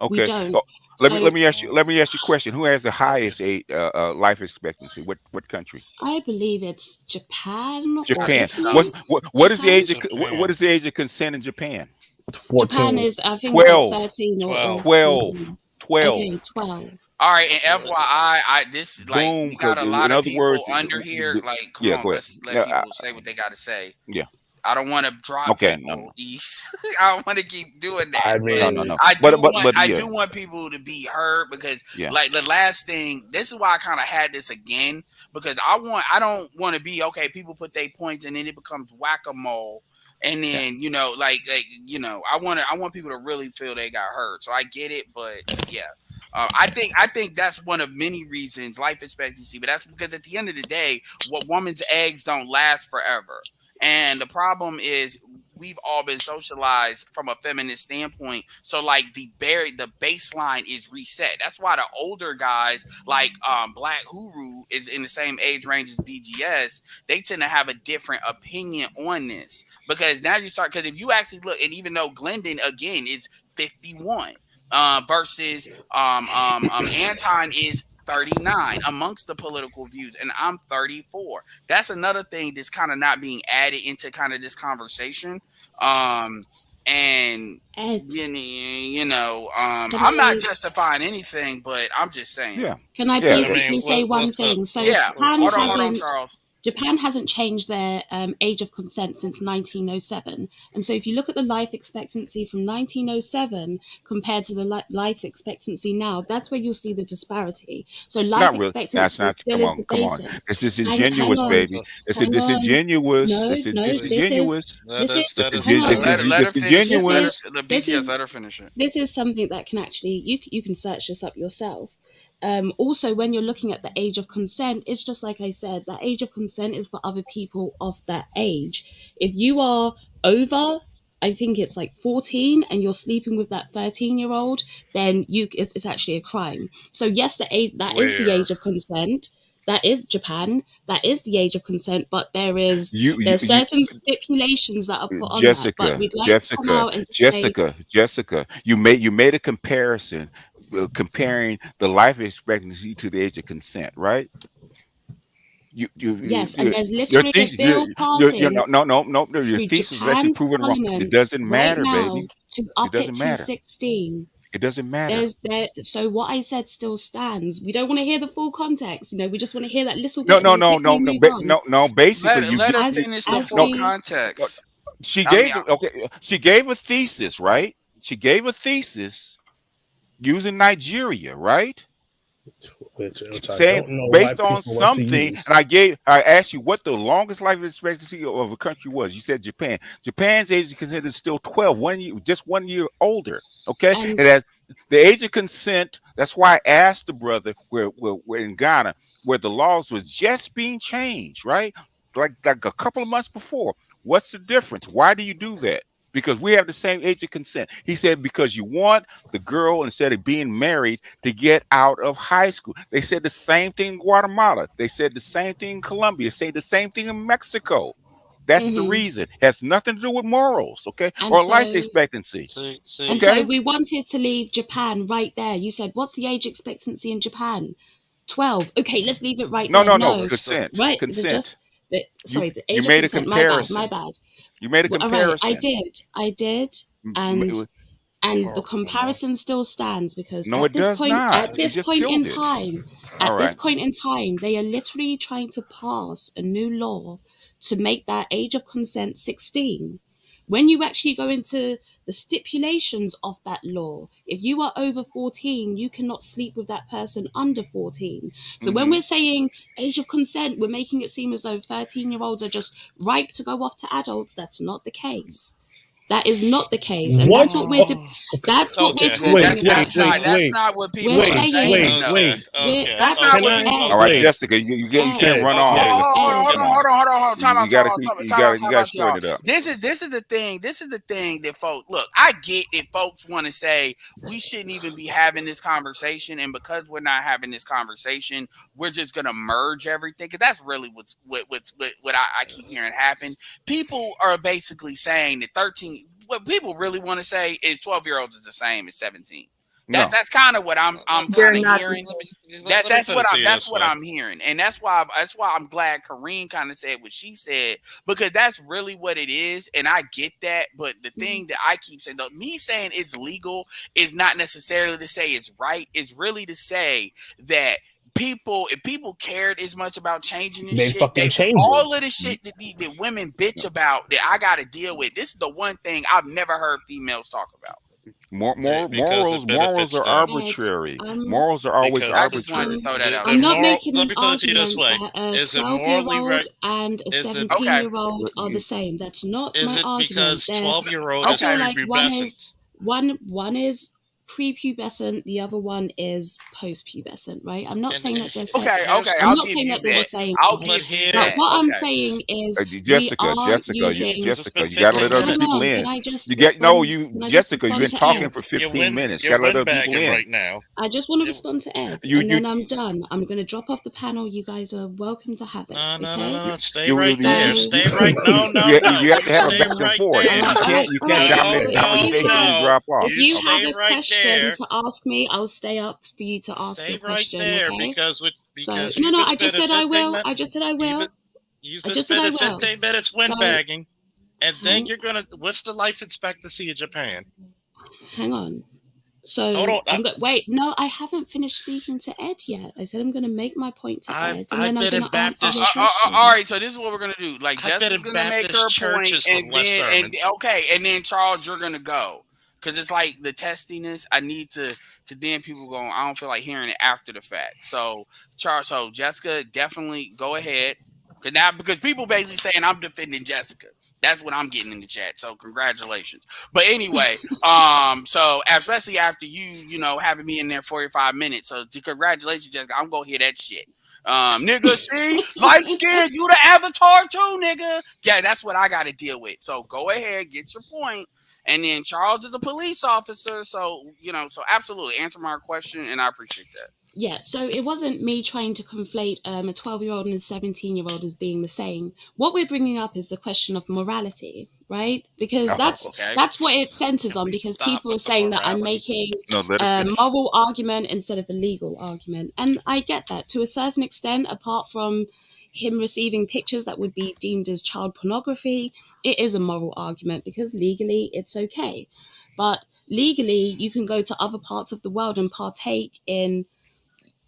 We Okay. don't. Oh, let So me ask you a question. Who has the highest life expectancy? What country? I believe it's Japan or Japan. Italy. What is the Japan. age of what is the age of consent in Japan? Japan 14. is, I think it's like 12. 13 or 12. 14. 12. Okay, 12. All right, and FYI, this like Boom. we got Because a in lot of other people words, under here. Like, come yeah. on, Go ahead. let's let people say what they got to say. Yeah. I don't want to drop Okay. people, No. East. I don't want to keep doing that. I But mean, No. I do want I yeah. do want people to be heard because Yeah. like the last thing, this is why I kind of had this again, because I don't want to be okay, people put their points and then it becomes whack-a-mole. And then, like I want people to really feel they got hurt. So I get it, but yeah. I think that's one of many reasons life expectancy, but that's because at the end of the day, what woman's eggs don't last forever. And the problem is we've all been socialized from a feminist standpoint. So like the baseline is reset. That's why the older guys like Black Huru is in the same age range as BGS. They tend to have a different opinion on this because now you start, because if you actually look, and even though Glendon again is 51 versus Anton is 39 amongst the political views, and I'm 34. That's another thing that's kind of not being added into kind of this conversation. And Ed, I'm not justifying anything, but I'm just saying. Yeah. can I Yeah. please quickly say one thing? So Yeah, hold on, Charles. Japan hasn't changed their age of consent since 1907. And so if you look at the life expectancy from 1907 compared to the life expectancy now, that's where you'll see the disparity. So life Not really. expectancy That's not. still Come is on. the Come on. basis. It's Hang disingenuous, on. baby. It's a Hang on. disingenuous. No, It's a no, disingenuous. this is It's hang on. Let her finish. disingenuous. Let her finish it. This is something that can actually you can search this up yourself. Also, when you're looking at the age of consent, it's just like I said, that age of consent is for other people of that age. If you are over, I think it's like 14, and you're sleeping with that 13-year-old, then it's actually a crime. So yes, the age that is the age of consent. That is Japan. That is the age of consent, but there's certain stipulations that are put on that. But we'd like to come out and say, Jessica, you made a comparison, comparing the life expectancy to the age of consent, right? yes, and there's literally a bill passing Your through thesis is actually Japan's proven wrong. It parliament doesn't right matter, now baby. to It up doesn't it to matter. 16. It doesn't matter. So what I said still stands. We don't want to hear the full context, we just want to hear that little No. bit. Basically, let her finish the full context. She gave a thesis, right? She gave a thesis using Nigeria, right? Which Saying based on something, and I asked you what the longest life expectancy of a country was. You said Japan. Japan's age of consent is still 12, just 1 year older. Okay, and as the age of consent, that's why I asked the brother where in Ghana, where the laws was just being changed, right? Like a couple of months before. What's the difference? Why do you do that? Because we have the same age of consent. He said because you want the girl, instead of being married, to get out of high school. They said the same thing in Guatemala. They said the same thing in Colombia. Say the same thing in Mexico. That's the reason. It has nothing to do with morals, okay? And or life expectancy. And so we wanted to leave Japan right there. You said, what's the age expectancy in Japan? 12. Okay, let's leave it right there. No. Consent. Right. Consent. The age of consent. My bad. You made a comparison. All right, I did. And the comparison still stands because at this point in time, they are literally trying to pass a new law to make that age of consent 16. When you actually go into the stipulations of that law, if you are over 14, you cannot sleep with that person under 14. So when we're saying age of consent, we're making it seem as though 13-year-olds are just ripe to go off to adults. That's not the case. That is not the case, and What? that's what we're Oh, that's what we're Okay. talking Wait, That's wait, about. not wait, that's wait, not what people We're are saying saying wait, though. wait. Okay. That's that's not what what Ed, All right, Wait. Jessica, you can't Ed, run Yeah, off. yeah. Hold Come on, on. hold on, hold on, hold on. Time You out, gotta time out, keep- time out, you time out, gotta time out, straighten y'all. it up. This is the thing. This is the thing that folks look. I get if folks want to say we shouldn't even be having this conversation, and because we're not having this conversation, we're just gonna merge everything. Because that's really what I keep hearing happen. People are basically saying that 13. What people really want to say is 12-year-olds is the same as 17. No. That's kind of what I'm They're kind of not. hearing. Let me put it to you That's this what way. I'm hearing, and that's why I'm glad Kareem kind of said what she said, because that's really what it is, and I get that. But the thing that I keep saying, though, me saying it's legal is not necessarily to say it's right. It's really to say that if people cared as much about changing this They shit, fucking change it. all of the shit that women bitch about that I got to deal with. This is the one thing I've never heard females talk about. Because Morals it benefits are them. arbitrary. Morals are always Because I just wanted to arbitrary. throw that out I'm there. not making Let an me put it to you this argument way. that a Is it morally 12-year-old right? and a Is it 17-year-old are the same. That's not is my it argument. because They're 12-year-old I is feel like prepubescent? one is prepubescent, the other one is postpubescent, right? I'm not And saying that they're here's- same. here's- I'm I'll not give saying you that they're the that. same. I'll right? give you But that. what I'm Okay. saying is we Jessica, are Jessica, using. Jessica, you gotta let other Hang people on, in. can I just You get no, respond? Can I just Jessica. You've respond been to talking Ed? for 15 minutes. You You're gotta let other people windbagging in. right now. I just want to You- respond to Ed, You- and you- then I'm done. I'm going to drop off the panel. You guys are welcome to have it. Okay? Stay You- right you- there. So- Stay right. No. You have to have a Stay back and right forth. there. You can't all right. dominate the If you conversation and have- drop off. If you have stay a right question there. to ask me, I'll stay up for you to ask Stay your right question. there Okay? because So you've no, been I just spending said I 15 will. minutes. I just said I will. You've I been just said I spending will. 15 minutes windbagging, and then Hang- you're gonna. What's the life expectancy in Japan? Hang on. So Hold on. wait, no, I haven't finished speaking to Ed yet. I said I'm going to make my point to Ed, and I've then I'm been going in to answer Baptist your church- question. All right, so this is what we're gonna do. Like I've been Jessica's in gonna make Baptist her point, churches with and less then sermons. and then Charles, you're gonna go because it's like the testiness. I need to, because then people go. I don't feel like hearing it after the fact. So Charles, so Jessica, definitely go ahead. Because people basically saying I'm defending Jessica. That's what I'm getting in the chat. So congratulations. But anyway, so especially after you having me in there 45 minutes. So congratulations, Jessica. I'm gonna hear that shit. Nigga, see, light skin, you the avatar too, nigga. Yeah, that's what I got to deal with. So go ahead, get your point. And then Charles is a police officer, so so absolutely answer my question, and I appreciate that. Yeah, so it wasn't me trying to conflate a 12-year-old and a 17-year-old as being the same. What we're bringing up is the question of morality, right? Because that's what it centers on, because people are saying that I'm making a moral argument instead of a legal argument. And I get that to a certain extent, apart from him receiving pictures that would be deemed as child pornography, it is a moral argument because legally it's okay. But legally, you can go to other parts of the world and partake in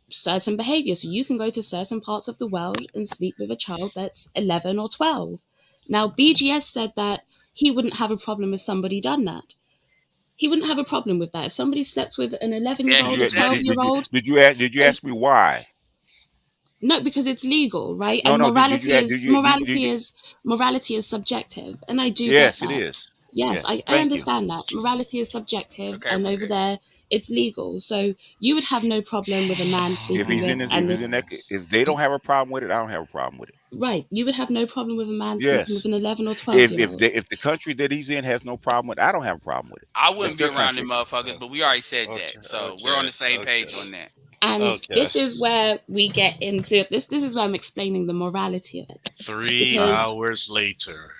certain behavior. So you can go to certain parts of the world and sleep with a child that's 11 or 12. Now, BGS said that he wouldn't have a problem if somebody done that. He wouldn't have a problem with that. If somebody slept with an 11-year-old, a 12-year-old. Did you ask me why? No, because it's legal, right? No, And no. morality is subjective, and I do yes, get that. it is. Yes, I understand that. Morality is subjective, and over there, it's legal. So you would have no problem with a man sleeping If they don't have a problem with it, I don't have a problem with it. Right, you would have no problem with a man sleeping with an 11 or 12-year-old. If the country that he's in has no problem with it, I don't have a problem with it. I wouldn't be around them motherfuckers, but we already said that, so we're on the same page on that. And this is where we get into this. This is where I'm explaining the morality of it. 3 hours later.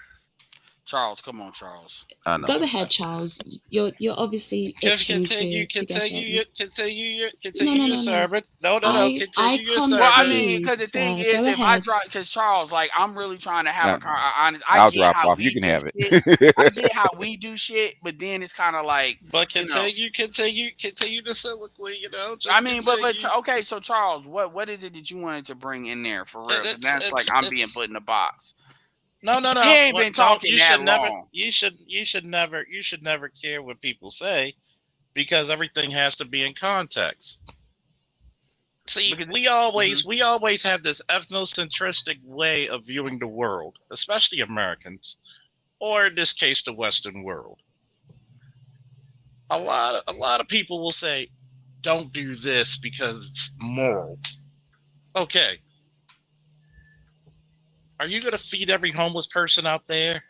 Charles, come on, Charles. Go ahead, Charles. You're obviously itching to get in. Continue your sermon. No. Continue your sermon. Well, I mean, because the thing is, if I drop, because Charles, like, I'm really trying to have a honest. I'll drop off. You can have it. I get how we do shit, but then it's kind of like. But continue the soliloquy. I mean, but okay. So Charles, what is it that you wanted to bring in there for real? That's like I'm being put in a box. No. He ain't been talking that long. You should never care what people say, because everything has to be in context. See, we always have this ethnocentristic way of viewing the world, especially Americans. or in this case, the Western world. A lot of people will say, don't do this because it's moral. Okay. Are you going to feed every homeless person out there?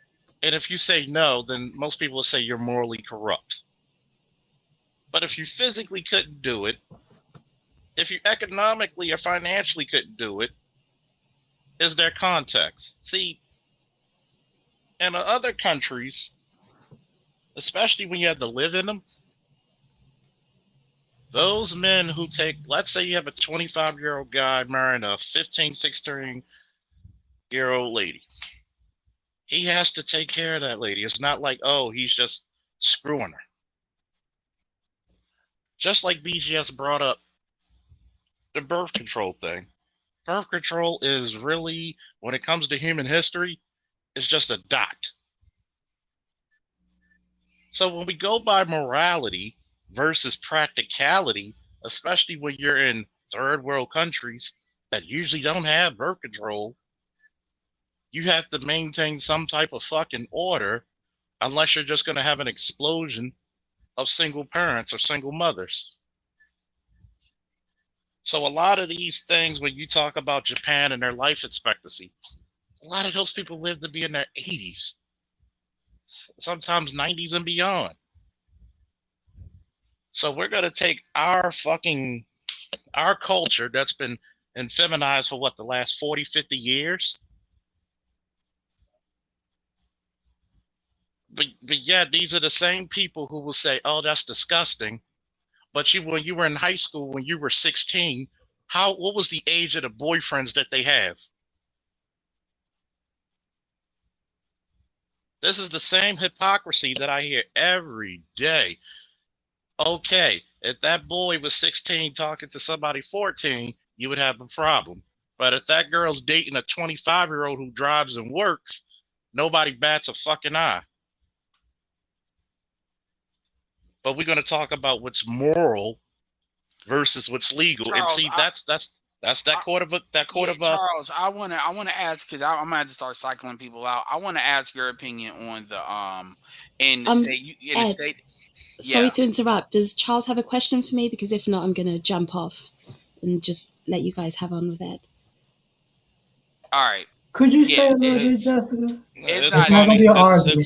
And if you say no, then most people will say you're morally corrupt. But if you physically couldn't do it, if you economically or financially couldn't do it, is there context? See, in other countries, especially when you have to live in them, those men who take, let's say you have a 25-year-old guy marrying a 15, 16-year-old lady. He has to take care of that lady. It's not like, oh, he's just screwing her. Just like BGS brought up the birth control thing. Birth control is really, when it comes to human history, it's just a dot. So when we go by morality versus practicality, especially when you're in third world countries that usually don't have birth control, you have to maintain some type of fucking order unless you're just going to have an explosion of single parents or single mothers. So a lot of these things, when you talk about Japan and their life expectancy, a lot of those people live to be in their 80s, sometimes 90s and beyond. So we're going to take our culture that's been feminized for what, the last 40, 50 years? But yeah, these are the same people who will say, oh, that's disgusting. But when you were in high school, when you were 16, what was the age of the boyfriends that they have? This is the same hypocrisy that I hear every day. Okay, if that boy was 16 talking to somebody 14, you would have a problem. But if that girl's dating a 25-year-old who drives and works, nobody bats a fucking eye. But we're going to talk about what's moral versus what's legal. Charles, and see, that's that court of Charles, I want to ask, because I'm gonna have to start cycling people out. I want to ask your opinion on the in the state. Ed, sorry to interrupt. Does Charles have a question for me? Because if not, I'm gonna jump off and just let you guys have on with it. All right. Could you stay a little bit, Jessica? It's not gonna be an argument.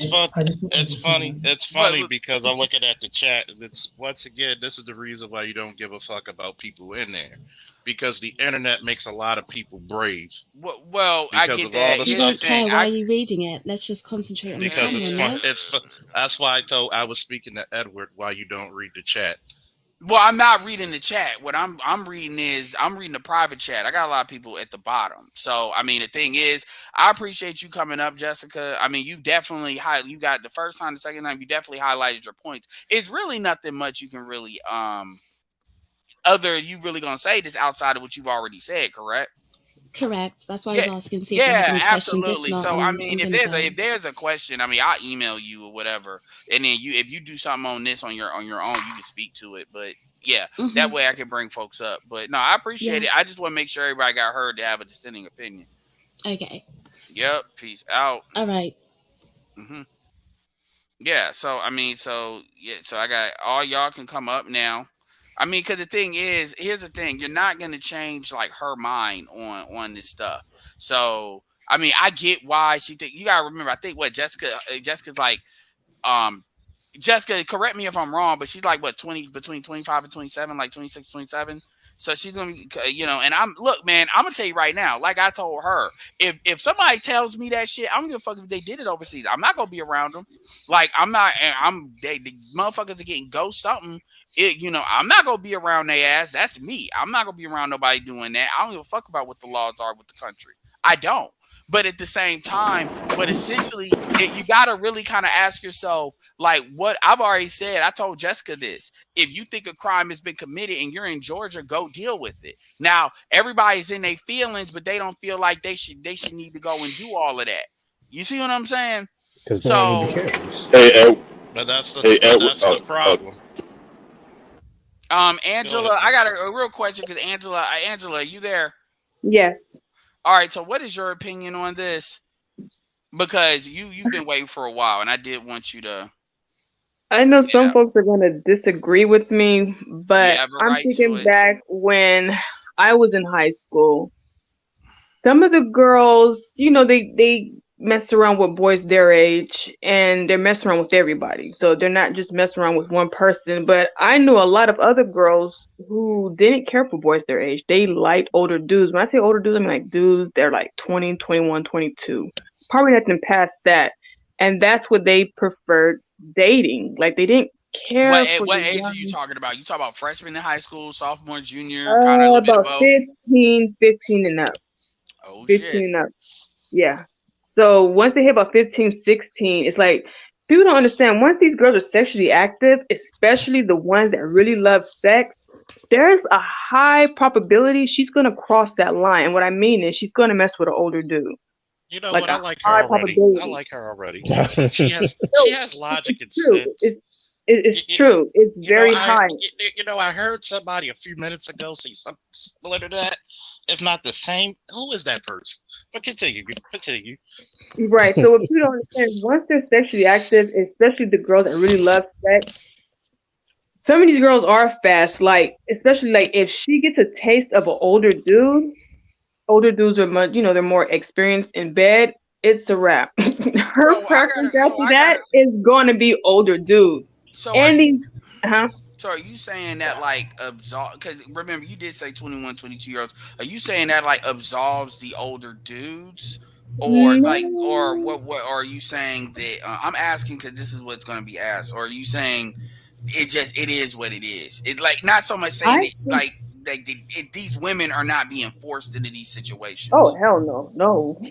It's funny because I'm looking at the chat, and it's, once again, this is the reason why you don't give a fuck about people in there, because the internet makes a lot of people brave. Well, I get that. You don't care. Why are you reading it? Let's just concentrate on the Because camera, it's yeah? fun. It's fun. That's why I was speaking to Edward why you don't read the chat. Well, I'm not reading the chat. What I'm reading is I'm reading the private chat. I got a lot of people at the bottom. So, I mean, the thing is, I appreciate you coming up, Jessica. I mean, you definitely you got the first time, the second time, you definitely highlighted your points. It's really nothing much you can really you really gonna say this outside of what you've already said, correct? Correct. That's why I was asking to see if you have any questions. Absolutely. If not, So I mean, if go. there's a question, I mean, I'll email you or whatever, and then if you do something on this on your own, you can speak to it. But yeah, that way I can bring folks up. But no, I appreciate it. I just want to make sure everybody got heard to have a dissenting opinion. Okay. Yep. Peace out. All right. Yeah. So I mean, so I got all y'all can come up now. I mean, because the thing is, here's the thing: you're not going to change like her mind on this stuff. So, I mean, I get why she think. You gotta remember, I think what Jessica's like, Jessica, correct me if I'm wrong, but she's like what, 20, between 25 and 27, like 26, 27. So she's gonna be, and look, man, I'm gonna tell you right now, like I told her, if somebody tells me that shit, I don't give a fuck if they did it overseas. I'm not gonna be around them. Like the motherfuckers are getting ghost something. I'm not gonna be around their ass. That's me. I'm not gonna be around nobody doing that. I don't give a fuck about what the laws are with the country. I don't. But at the same time, essentially, you got to really kind of ask yourself, like what I've already said. I told Jessica this. If you think a crime has been committed and you're in Georgia, go deal with it. Now, everybody's in their feelings, but they don't feel like they should need to go and do all of that. You see what I'm saying? So, but that's the problem. Angela, I got a real question because Angela, are you there? Yes. All right, so what is your opinion on this? because you've been waiting for a while, and I did want you to. I know some folks are going to disagree with me, but have a I'm right to thinking it. back when I was in high school. Some of the girls, they mess around with boys their age, and they're messing around with everybody. So they're not just messing around with one person. But I knew a lot of other girls who didn't care for boys their age. They liked older dudes. When I say older dudes, I mean like dudes, they're like 20, 21, 22. Probably nothing past that. And that's what they preferred dating. Like they didn't care for What the age are young. you talking about? You talking about freshman in high school, sophomore, junior, kind of a little bit of About both? 15 and up. Oh 15 shit! and up. Yeah. So once they hit about 15, 16, it's like people don't understand. Once these girls are sexually active, especially the ones that really love sex, there's a high probability she's gonna cross that line. And what I mean is she's gonna mess with an older dude. You know Like what? I a like her high already. I probability. like her already. She has logic and True. sense. It's true. It's very high. I heard somebody a few minutes ago say something similar to that, if not the same. Who is that person? But continue. Right. So if you don't understand, once they're sexually active, especially the girls that really love sex, some of these girls are fast. Like, especially like if she gets a taste of an older dude, older dudes are much, they're more experienced in bed. It's a wrap. Her preference after that is going to be older dudes. So and these, So are you saying that like absolve? Because remember, you did say 21, 22-year-olds. Are you saying that like absolves the older dudes, or like, or what? What or are you saying that? I'm asking because this is what's going to be asked. Or are you saying it is what it is? It like not so much saying it like these women are not being forced into these situations. Oh hell no,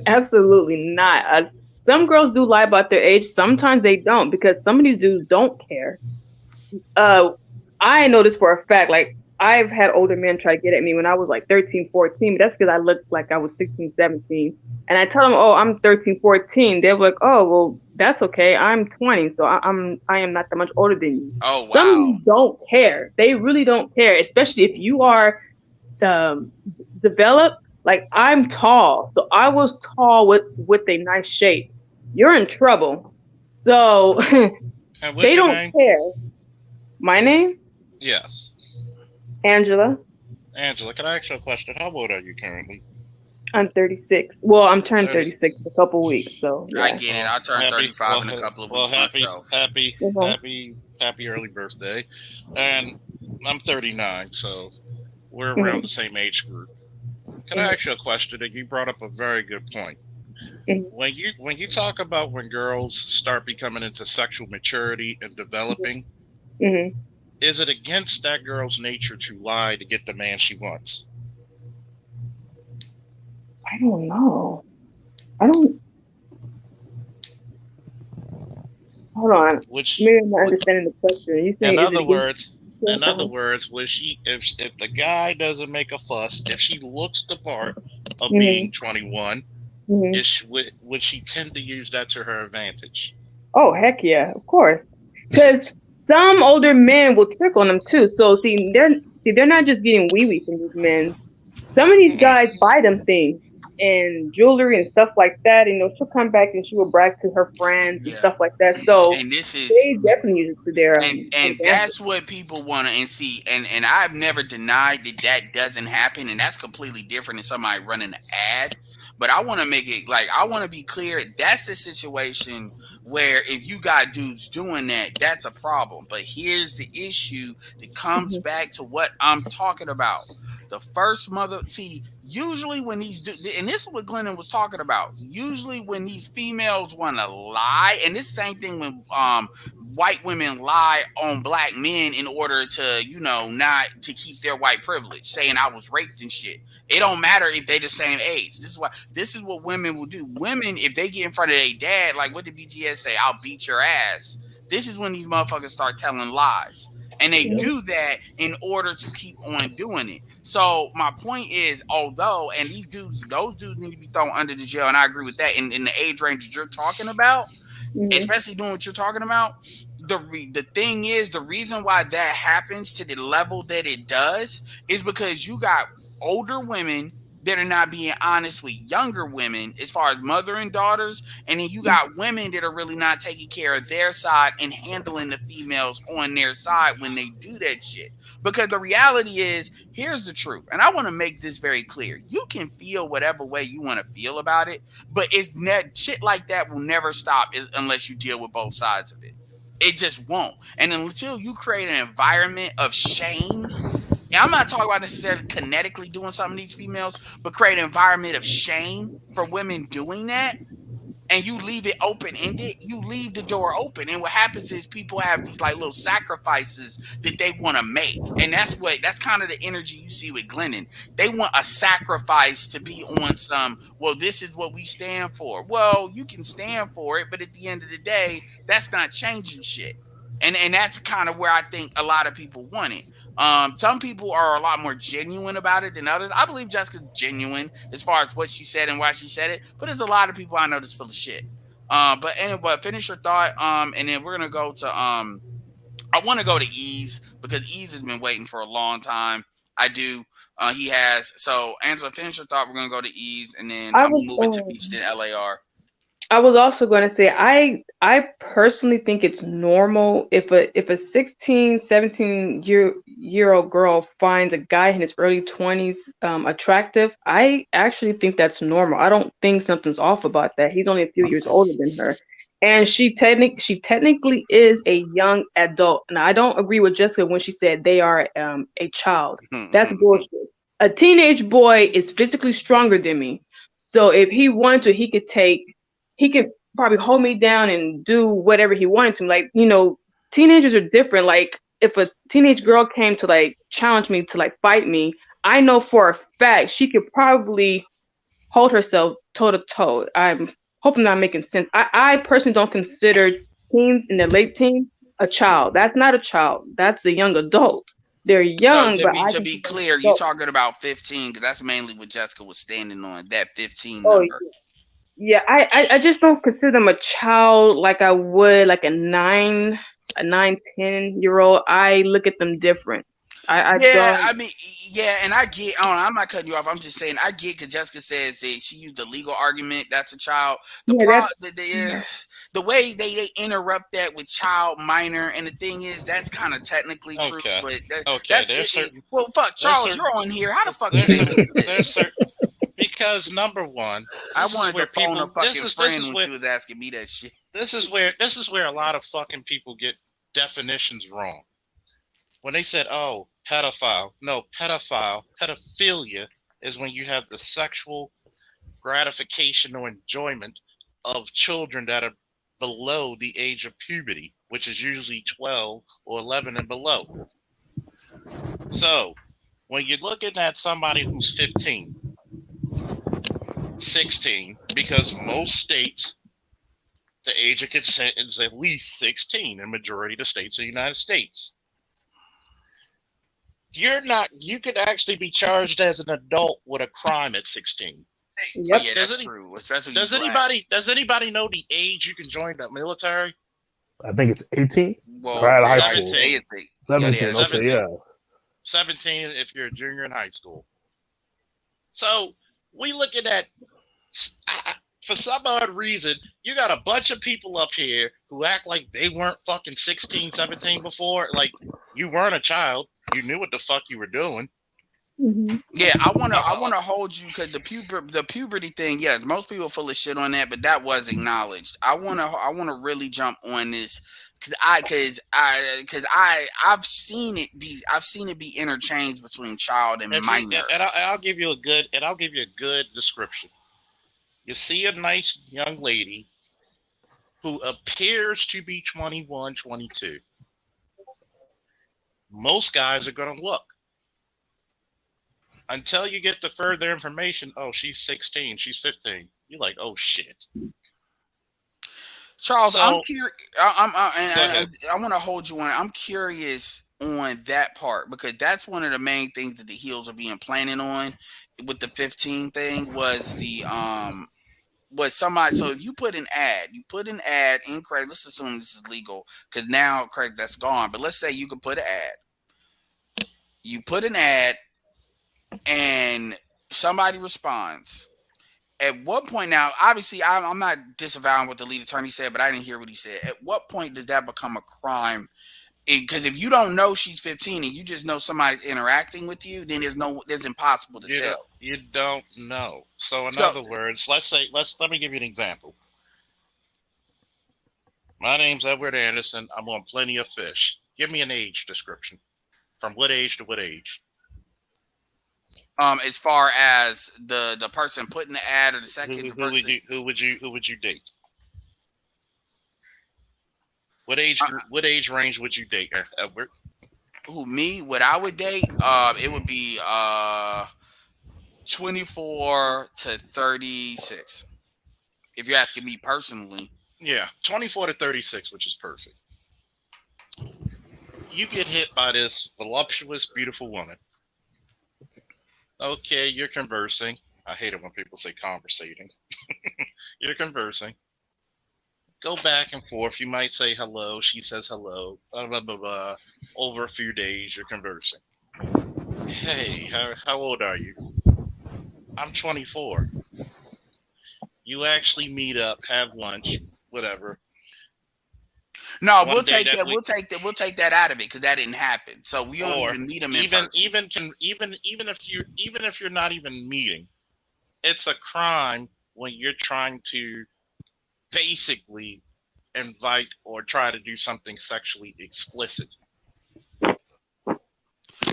absolutely not. Some girls do lie about their age. Sometimes they don't, because some of these dudes don't care. I know this for a fact. Like, I've had older men try to get at me when I was like 13, 14, but that's because I looked like I was 16, 17. And I tell them, oh, I'm 13, 14. They're like, oh, well, that's okay. I'm 20, so I am not that much older than you. Oh, wow. Some of you don't care. They really don't care, especially if you are developed. Like, I'm tall, so I was tall with a nice shape. You're in trouble. So they don't care. My name? Yes. Angela. Angela, can I ask you a question? How old are you currently? I'm 36. Well, I'm turning 36 in a couple weeks, so yeah. I get it. I'll turn 35 in a couple of weeks myself. Happy early birthday. And I'm 39, so we're around the same age group. Can I ask you a question? And you brought up a very good point. When you talk about when girls start becoming into sexual maturity and developing, is it against that girl's nature to lie to get the man she wants? I don't know. Hold on. Maybe I'm not understanding the question. You saying, in other words, was she if the guy doesn't make a fuss, if she looks the part of being 21, would she tend to use that to her advantage? Oh heck yeah, of course. Because some older men will trick on them too. So they're not just getting wee from these men. Some of these guys buy them things and jewelry and stuff like that. She'll come back and she will brag to her friends and stuff like that. So and this is, they definitely use it to their and that's what people want to see. And I've never denied that doesn't happen, and that's completely different than somebody running an ad. But I want to make it like, I want to be clear. That's the situation where if you got dudes doing that, that's a problem. But here's the issue that comes back to what I'm talking about. The first usually when these and this is what Glennon was talking about. Usually when these females want to lie, and this same thing when white women lie on black men in order to, not to keep their white privilege, saying I was raped and shit. It don't matter if they the same age. This is what women will do. Women, if they get in front of their dad, like what did BTS say? I'll beat your ass. This is when these motherfuckers start telling lies. And they do that in order to keep on doing it. So my point is, and those dudes need to be thrown under the jail, and I agree with that. In the age range that you're talking about, especially doing what you're talking about, the thing is, the reason why that happens to the level that it does is because you got older women that are not being honest with younger women as far as mother and daughters. And then you got women that are really not taking care of their side and handling the females on their side when they do that shit. Because the reality is, here's the truth. And I want to make this very clear. You can feel whatever way you want to feel about it, but shit like that will never stop unless you deal with both sides of it. It just won't. And until you create an environment of shame, and I'm not talking about necessarily kinetically doing something to these females, but create an environment of shame for women doing that, and you leave it open-ended, you leave the door open. And what happens is people have these like little sacrifices that they want to make. And that's kind of the energy you see with Glennon. They want a sacrifice to be on some, well, this is what we stand for. Well, you can stand for it, but at the end of the day, that's not changing shit. And that's kind of where I think a lot of people want it. Some people are a lot more genuine about it than others. I believe Jessica's genuine as far as what she said and why she said it, but there's a lot of people I know that's full of shit. But anyway, finish your thought. And then we're gonna go to I want to go to Ease because Ease has been waiting for a long time. I do. He has. So Angela, finish your thought. We're gonna go to Ease, and then I'm gonna move it to Beach to LAR. I was also going to say I personally think it's normal if a 16, 17 year old girl finds a guy in his early 20s attractive. I actually think that's normal. I don't think something's off about that. He's only a few years older than her. And she technically is a young adult. Now, I don't agree with Jessica when she said they are a child. That's bullshit. A teenage boy is physically stronger than me. So if he wanted to, he could probably hold me down and do whatever he wanted to. Like, teenagers are different. Like, if a teenage girl came to like challenge me to like fight me, I know for a fact she could probably hold herself toe to toe. I'm hoping I'm making sense. I personally don't consider teens in their late teens a child. That's not a child. That's a young adult. They're young. So to be clear, you're talking about 15 because that's mainly what Jessica was standing on, that 15 number. Yeah, I just don't consider them a child like I would like a 9, 10-year-old. I look at them different. I and I get. I'm not cutting you off. I'm just saying I get because Jessica says that she used the legal argument. That's a child. The way they interrupt that with child minor, and the thing is that's kind of technically true. But that's certain. Well, fuck, Charles, you're on here. How the fuck? There's certain. Because number one, I wanted to phone a fucking friend when she was asking me that shit. This is where a lot of fucking people get definitions wrong. When they said, "Oh, pedophile," no, pedophilia is when you have the sexual gratification or enjoyment of children that are below the age of puberty, which is usually 12 or 11 and below. So, when you're looking at somebody who's 15. 16, because most states the age of consent is at least 16 in majority of the states of the United States. You could actually be charged as an adult with a crime at 16. Yep. Yeah, that's true. Does anybody know the age you can join the military? I think it's 18. Well, right out of high 17. school. 17. Okay, yeah. 17 if you're a junior in high school. So we looking at, for some odd reason, you got a bunch of people up here who act like they weren't fucking 16, 17 before. Like, you weren't a child. You knew what the fuck you were doing. Mm-hmm. Yeah, I wanna hold you because the puberty thing. Yeah, most people full of shit on that, but that was acknowledged. I wanna really jump on this because I've seen it be interchanged between child and minor. And I'll give you a good description. You see a nice young lady who appears to be 21, 22. Most guys are going to look. Until you get the further information, oh, she's 16, she's 15. You're like, oh, shit. Charles, So- I'm curious. I want to hold you on. I'm curious on that part because that's one of the main things that the heels are being planning on with the 15 thing was somebody. So if you put an ad in Craig. Let's assume this is legal because now Craig that's gone. But let's say you could put an ad. You put an ad, and somebody responds. At what point now? Obviously, I'm not disavowing what the lead attorney said, but I didn't hear what he said. At what point does that become a crime? Because if you don't know she's 15 and you just know somebody's interacting with you, then there's impossible to tell. You don't know. So in So- other words, let me give you an example. My name's Edward Anderson. I'm on Plenty of Fish. Give me an age description. From what age to what age? As far as the person putting the ad or the second person, Who would you date? What age range would you date, Edward? who me? What I would date? It would be 24 to 36. If you're asking me personally. Yeah, 24 to 36, which is perfect. You get hit by this voluptuous, beautiful woman. Okay, you're conversing. I hate it when people say conversating. You're conversing. Go back and forth. You might say hello. She says hello. Blah, blah, blah, blah. Over a few days, you're conversing. Hey, how old are you? I'm 24. You actually meet up, have lunch, whatever. No, One we'll day take that that. we- We'll take that out of it because that didn't happen. So we don't Or even meet them in person. even if you're not even meeting, it's a crime when you're trying to basically invite or try to do something sexually explicit.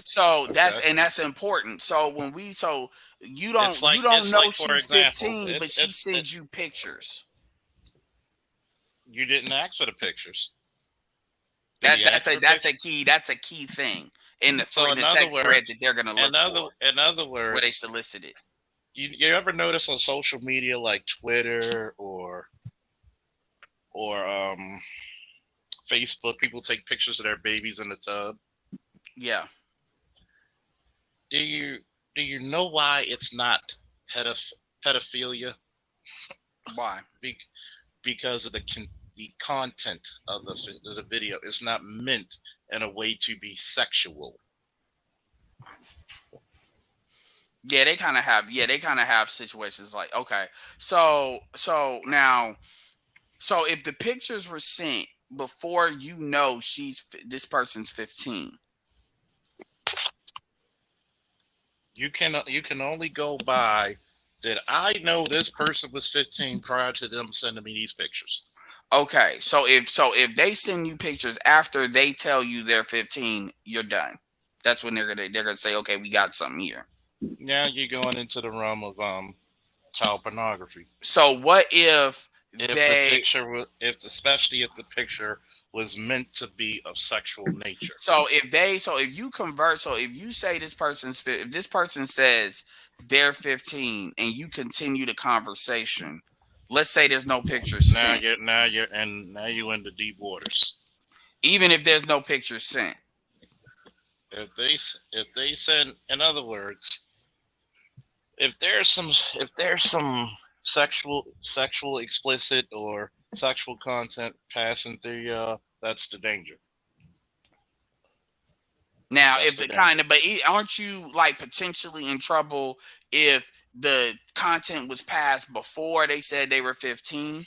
So that's Okay. important. So when you don't It's like- you don't it's know like, for she's example, 15, but she sends you pictures. You didn't ask for the pictures. That's a key thing in the So in the other text thread words- that they're gonna look for In other where they words, solicited. you ever notice on social media like Twitter or Facebook, people take pictures of their babies in the tub? Yeah. Do you know why it's not pedophilia? Why? Because of the content of the video is not meant in a way to be sexual. Yeah, they kind of have situations like, okay, so now, so if the pictures were sent before you know this person's 15, You can only go by that I know this person was 15 prior to them sending me these pictures. okay, so if they send you pictures after they tell you they're 15, you're done. That's when they're gonna say, okay, we got something here. Now you're going into the realm of child pornography. So what if especially if the picture was meant to be of sexual nature? if you convert, so if you say if this person says they're 15 and you continue the conversation, let's say there's no pictures Now sent. you're into deep waters. Even if there's no pictures sent. If they send, in other words, if there's some sexual explicit or sexual content passing through, that's the danger. Now, That's if the the but aren't you like potentially in trouble if the content was passed before they said they were 15?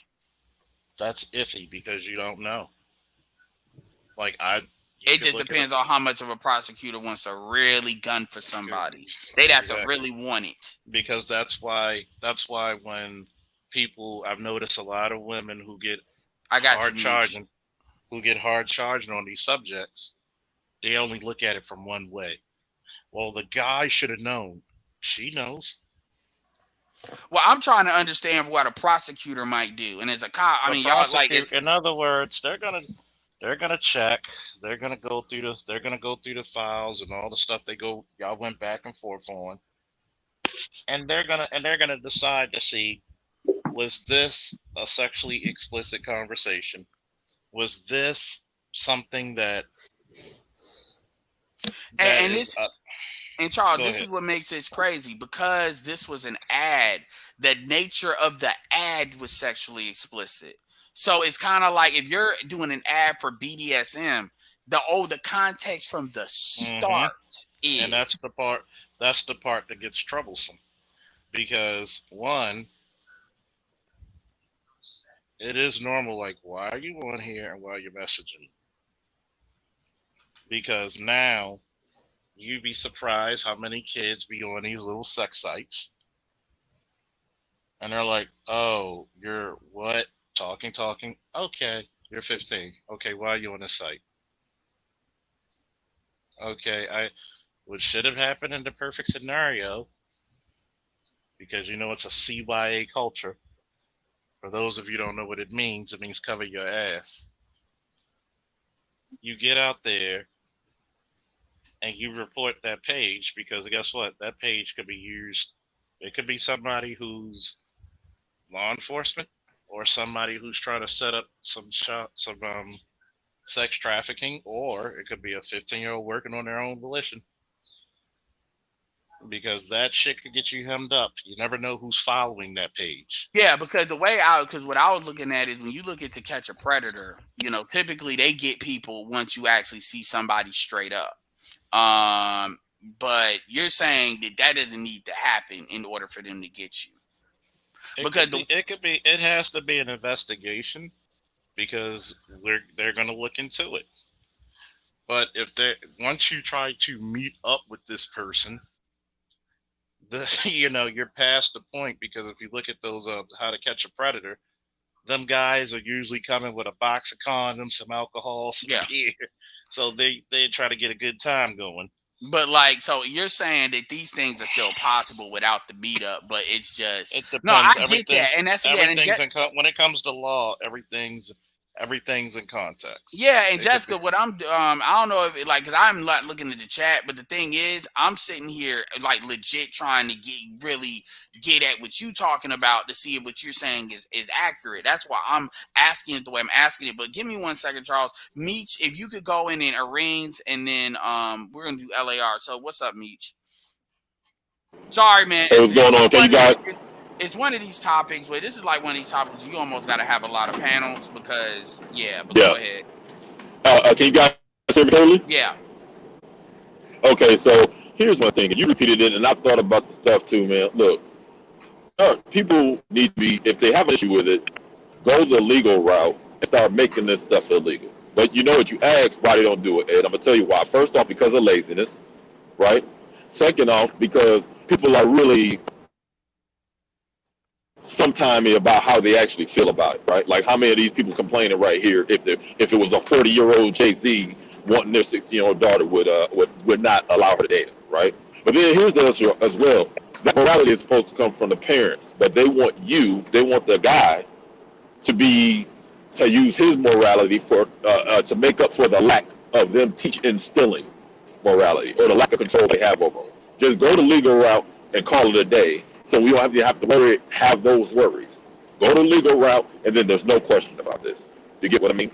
That's iffy because you don't know. It just depends on how much of a prosecutor wants to really gun for somebody. They'd have to really want it. Because that's why when I've noticed a lot of women who get hard charging on these subjects, they only look at it from one way. Well, the guy should have known. She knows. Well, I'm trying to understand what a prosecutor might do, and as a cop, I mean, y'all like it's. In other words, they're gonna check. They're gonna go through the files and all the stuff y'all went back and forth on, and they're gonna decide to see, was this a sexually explicit conversation? Was this something that And Charles, Go this ahead. is what makes it crazy because this was an ad. The nature of the ad was sexually explicit. So it's kind of like if you're doing an ad for BDSM, the context from the start is, and that's the part that gets troublesome. because one, it is normal. Like, why are you on here and why are you messaging? Because now you'd be surprised how many kids be on these little sex sites, and they're like, "Oh, you're what? Talking. Okay, you're 15. Okay, why are you on this site? Okay, what should have happened in the perfect scenario, because it's a CYA culture. For those of you who don't know what it means cover your ass. You get out there and you report that page, because guess what? That page could be used. It could be somebody who's law enforcement or somebody who's trying to set up some sex trafficking, or it could be a 15-year-old working on their own volition. Because that shit could get you hemmed up. You never know who's following that page. Yeah, because what I was looking at is when you look at To Catch a Predator, typically they get people once you actually see somebody straight up. But you're saying that doesn't need to happen in order for them to get you. It has to be an investigation, because they're going to look into it. But once you try to meet up with this person, you're past the point, because if you look at those How to Catch a Predator, them guys are usually coming with a box of condoms, some alcohol, some beer, so they try to get a good time going. But so you're saying that these things are still possible without the meetup, but it's just no. I get that, and that's when it comes to law, everything's in context. Yeah, and Jessica, what I don't know if because I'm not looking at the chat, but the thing is, I'm sitting here legit trying to get at what you talking about to see if what you're saying is accurate. That's why I'm asking it the way I'm asking it. But give me 1 second, Charles. Meech, if you could go in and arrange, and then we're gonna do LAR. So what's up, Meech? Sorry, man. Hey, what's going on? Can you guys? It's one of these topics, but this is one of these topics you almost got to have a lot of panels because, go ahead. Can you guys hear me clearly? Yeah. Okay, so here's one thing. You repeated it, and I thought about the stuff too, man. Look, people need to be, if they have an issue with it, go the legal route and start making this stuff illegal. But you know what you ask, why they don't do it, Ed? I'm going to tell you why. First off, because of laziness, right? Second off, because people are really sometime about how they actually feel about it, right? Like how many of these people complaining right here if it was a 40-year-old Jay-Z wanting their 16-year-old daughter would not allow her to date him, right? But then here's the issue as well. That morality is supposed to come from the parents, but they want the guy to use his morality to make up for the lack of them instilling morality or the lack of control they have over them. Just go the legal route and call it a day. So we don't have to have those worries. Go the legal route, and then there's no question about this. You get what I mean?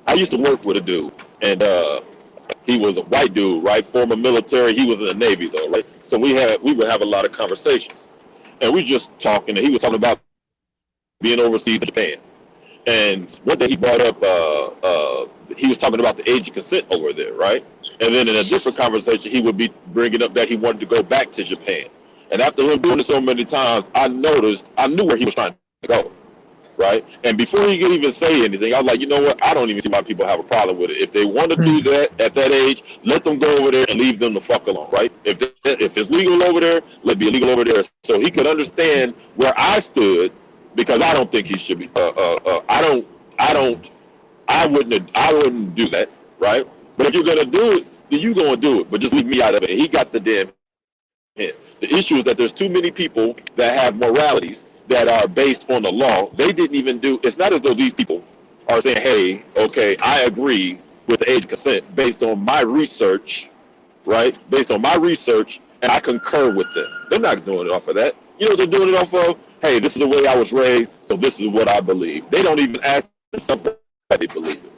I used to work with a dude, and he was a white dude, right? Former military. He was in the Navy, though, right? So we would have a lot of conversations, and we just talking, and he was talking about being overseas in Japan. And one day he brought up, he was talking about the age of consent over there, right? And then in a different conversation, he would be bringing up that he wanted to go back to Japan. And after him doing it so many times, I knew where he was trying to go, right? And before he could even say anything, I was like, you know what? I don't even see why people have a problem with it. If they want to do that at that age, let them go over there and leave them the fuck alone, right? If it's legal over there, let it be illegal over there. So he could understand where I stood, because I don't think he should be. I wouldn't do that, right? But if you're gonna do it, then you gonna do it. But just leave me out of it. And he got the damn hint. The issue is that there's too many people that have moralities that are based on the law. They didn't even do. It's not as though these people are saying, "Hey, okay, I agree with the age of consent based on my research, right? Based on my research, and I concur with them." They're not doing it off of that. You know what they're doing it off of? Hey, this is the way I was raised, so this is what I believe. They don't even ask themselves why they believe it.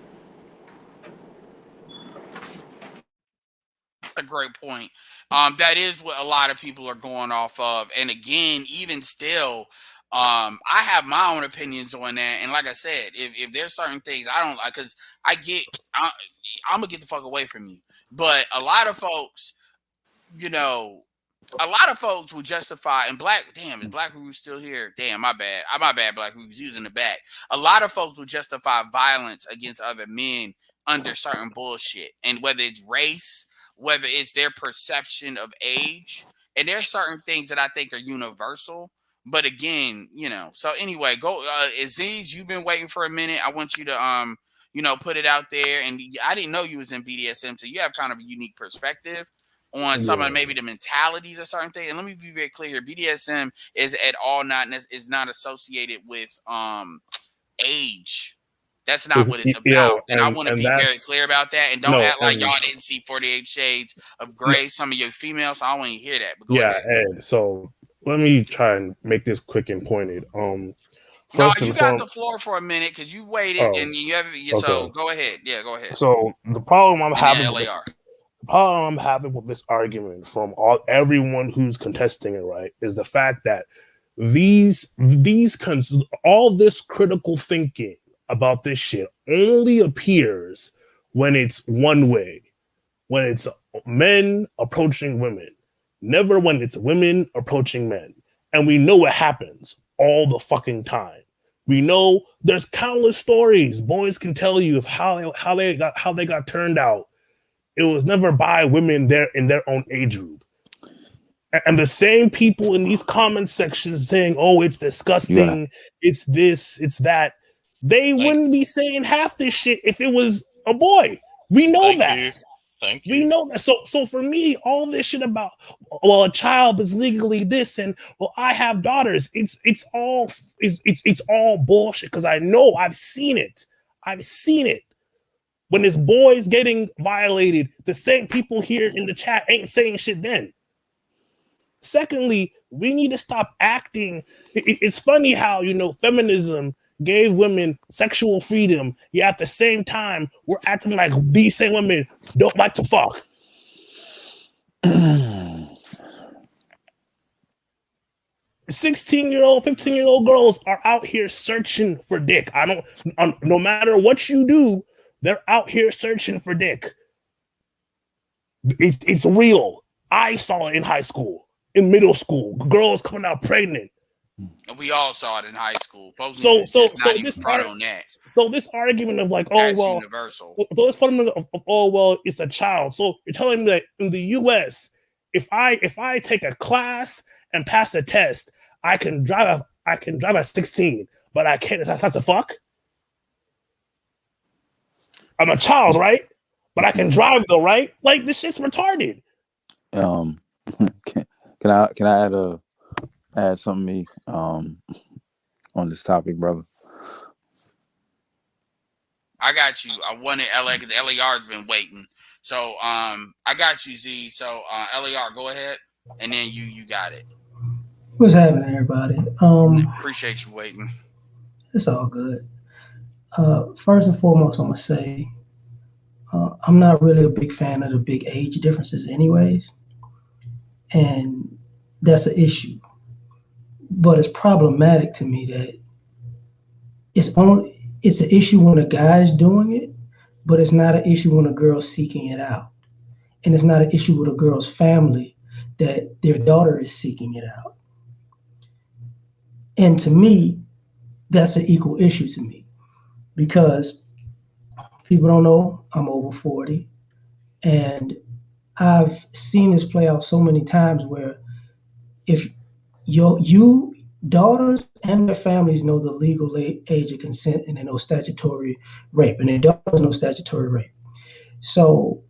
A great point. That is what a lot of people are going off of. And again, even still, I have my own opinions on that. And like I said, if there's certain things I don't like, because I'm gonna get the fuck away from you. But a lot of folks, a lot of folks will justify, and is Black Ruse still here? Damn, my bad. My bad, Black Ruse. He was in the back. A lot of folks will justify violence against other men under certain bullshit. And whether it's race, whether it's their perception of age, and there's certain things that I think are universal. But again, so anyway, go Aziz, you've been waiting for a minute. I want you to put it out there. And I didn't know you was in BDSM, so you have kind of a unique perspective on some of maybe the mentalities of certain things. And let me be very clear here. BDSM is at all is not associated with age. That's not what it's about. And I want to be very clear about that. And don't act like y'all didn't see 48 Shades of Grey, some of your females. So I don't want you to hear that. But go ahead. And so let me try and make this quick and pointed. First you got the floor for a minute because you waited and you have so go ahead. Yeah, go ahead. So the problem I'm having with this argument from everyone who's contesting it, right, is the fact that all this critical thinking about this shit only appears when it's one way, when it's men approaching women, never when it's women approaching men. And we know what happens all the fucking time. We know there's countless stories boys can tell you of how they got turned out. It was never by women there in their own age group. And the same people in these comment sections saying, "Oh, it's disgusting, it's this, it's that," they wouldn't be saying half this shit if it was a boy. We know that. Thank you. We know that. So for me, all this shit about, well, a child is legally this, and well, I have daughters. It's all bullshit because I know I've seen it. I've seen it. When this boy's getting violated, the same people here in the chat ain't saying shit then. Secondly, we need to stop acting. It's funny how, feminism gave women sexual freedom, yet at the same time, we're acting like these same women don't like to fuck. 16-year-old, 15-year-old girls are out here searching for dick. No matter what you do, they're out here searching for dick. It's real. I saw it in high school, in middle school. Girls coming out pregnant. And we all saw it in high school. Folks So not even front on that. So this argument of like, that's universal. So this argument of it's a child. So you're telling me that in the US, if I take a class and pass a test, I can drive at 16, but I can't. That's not a fuck. I'm a child, right? But I can drive though, right? Like this shit's retarded. Can I add something on this topic, brother? I got you. I wanted LA because LAR's been waiting. So I got you, Z. So LAR, go ahead, and then you got it. What's happening, everybody? Appreciate you waiting. It's all good. First and foremost, I'm gonna say I'm not really a big fan of the big age differences, anyways, and that's an issue. But it's problematic to me that it's an issue when a guy's doing it, but it's not an issue when a girl's seeking it out, and it's not an issue with a girl's family that their daughter is seeking it out. And to me, that's an equal issue to me, because people don't know I'm over 40, and I've seen this play out so many times where if you daughters and their families know the legal age of consent and they know statutory rape, and their daughters know statutory rape. So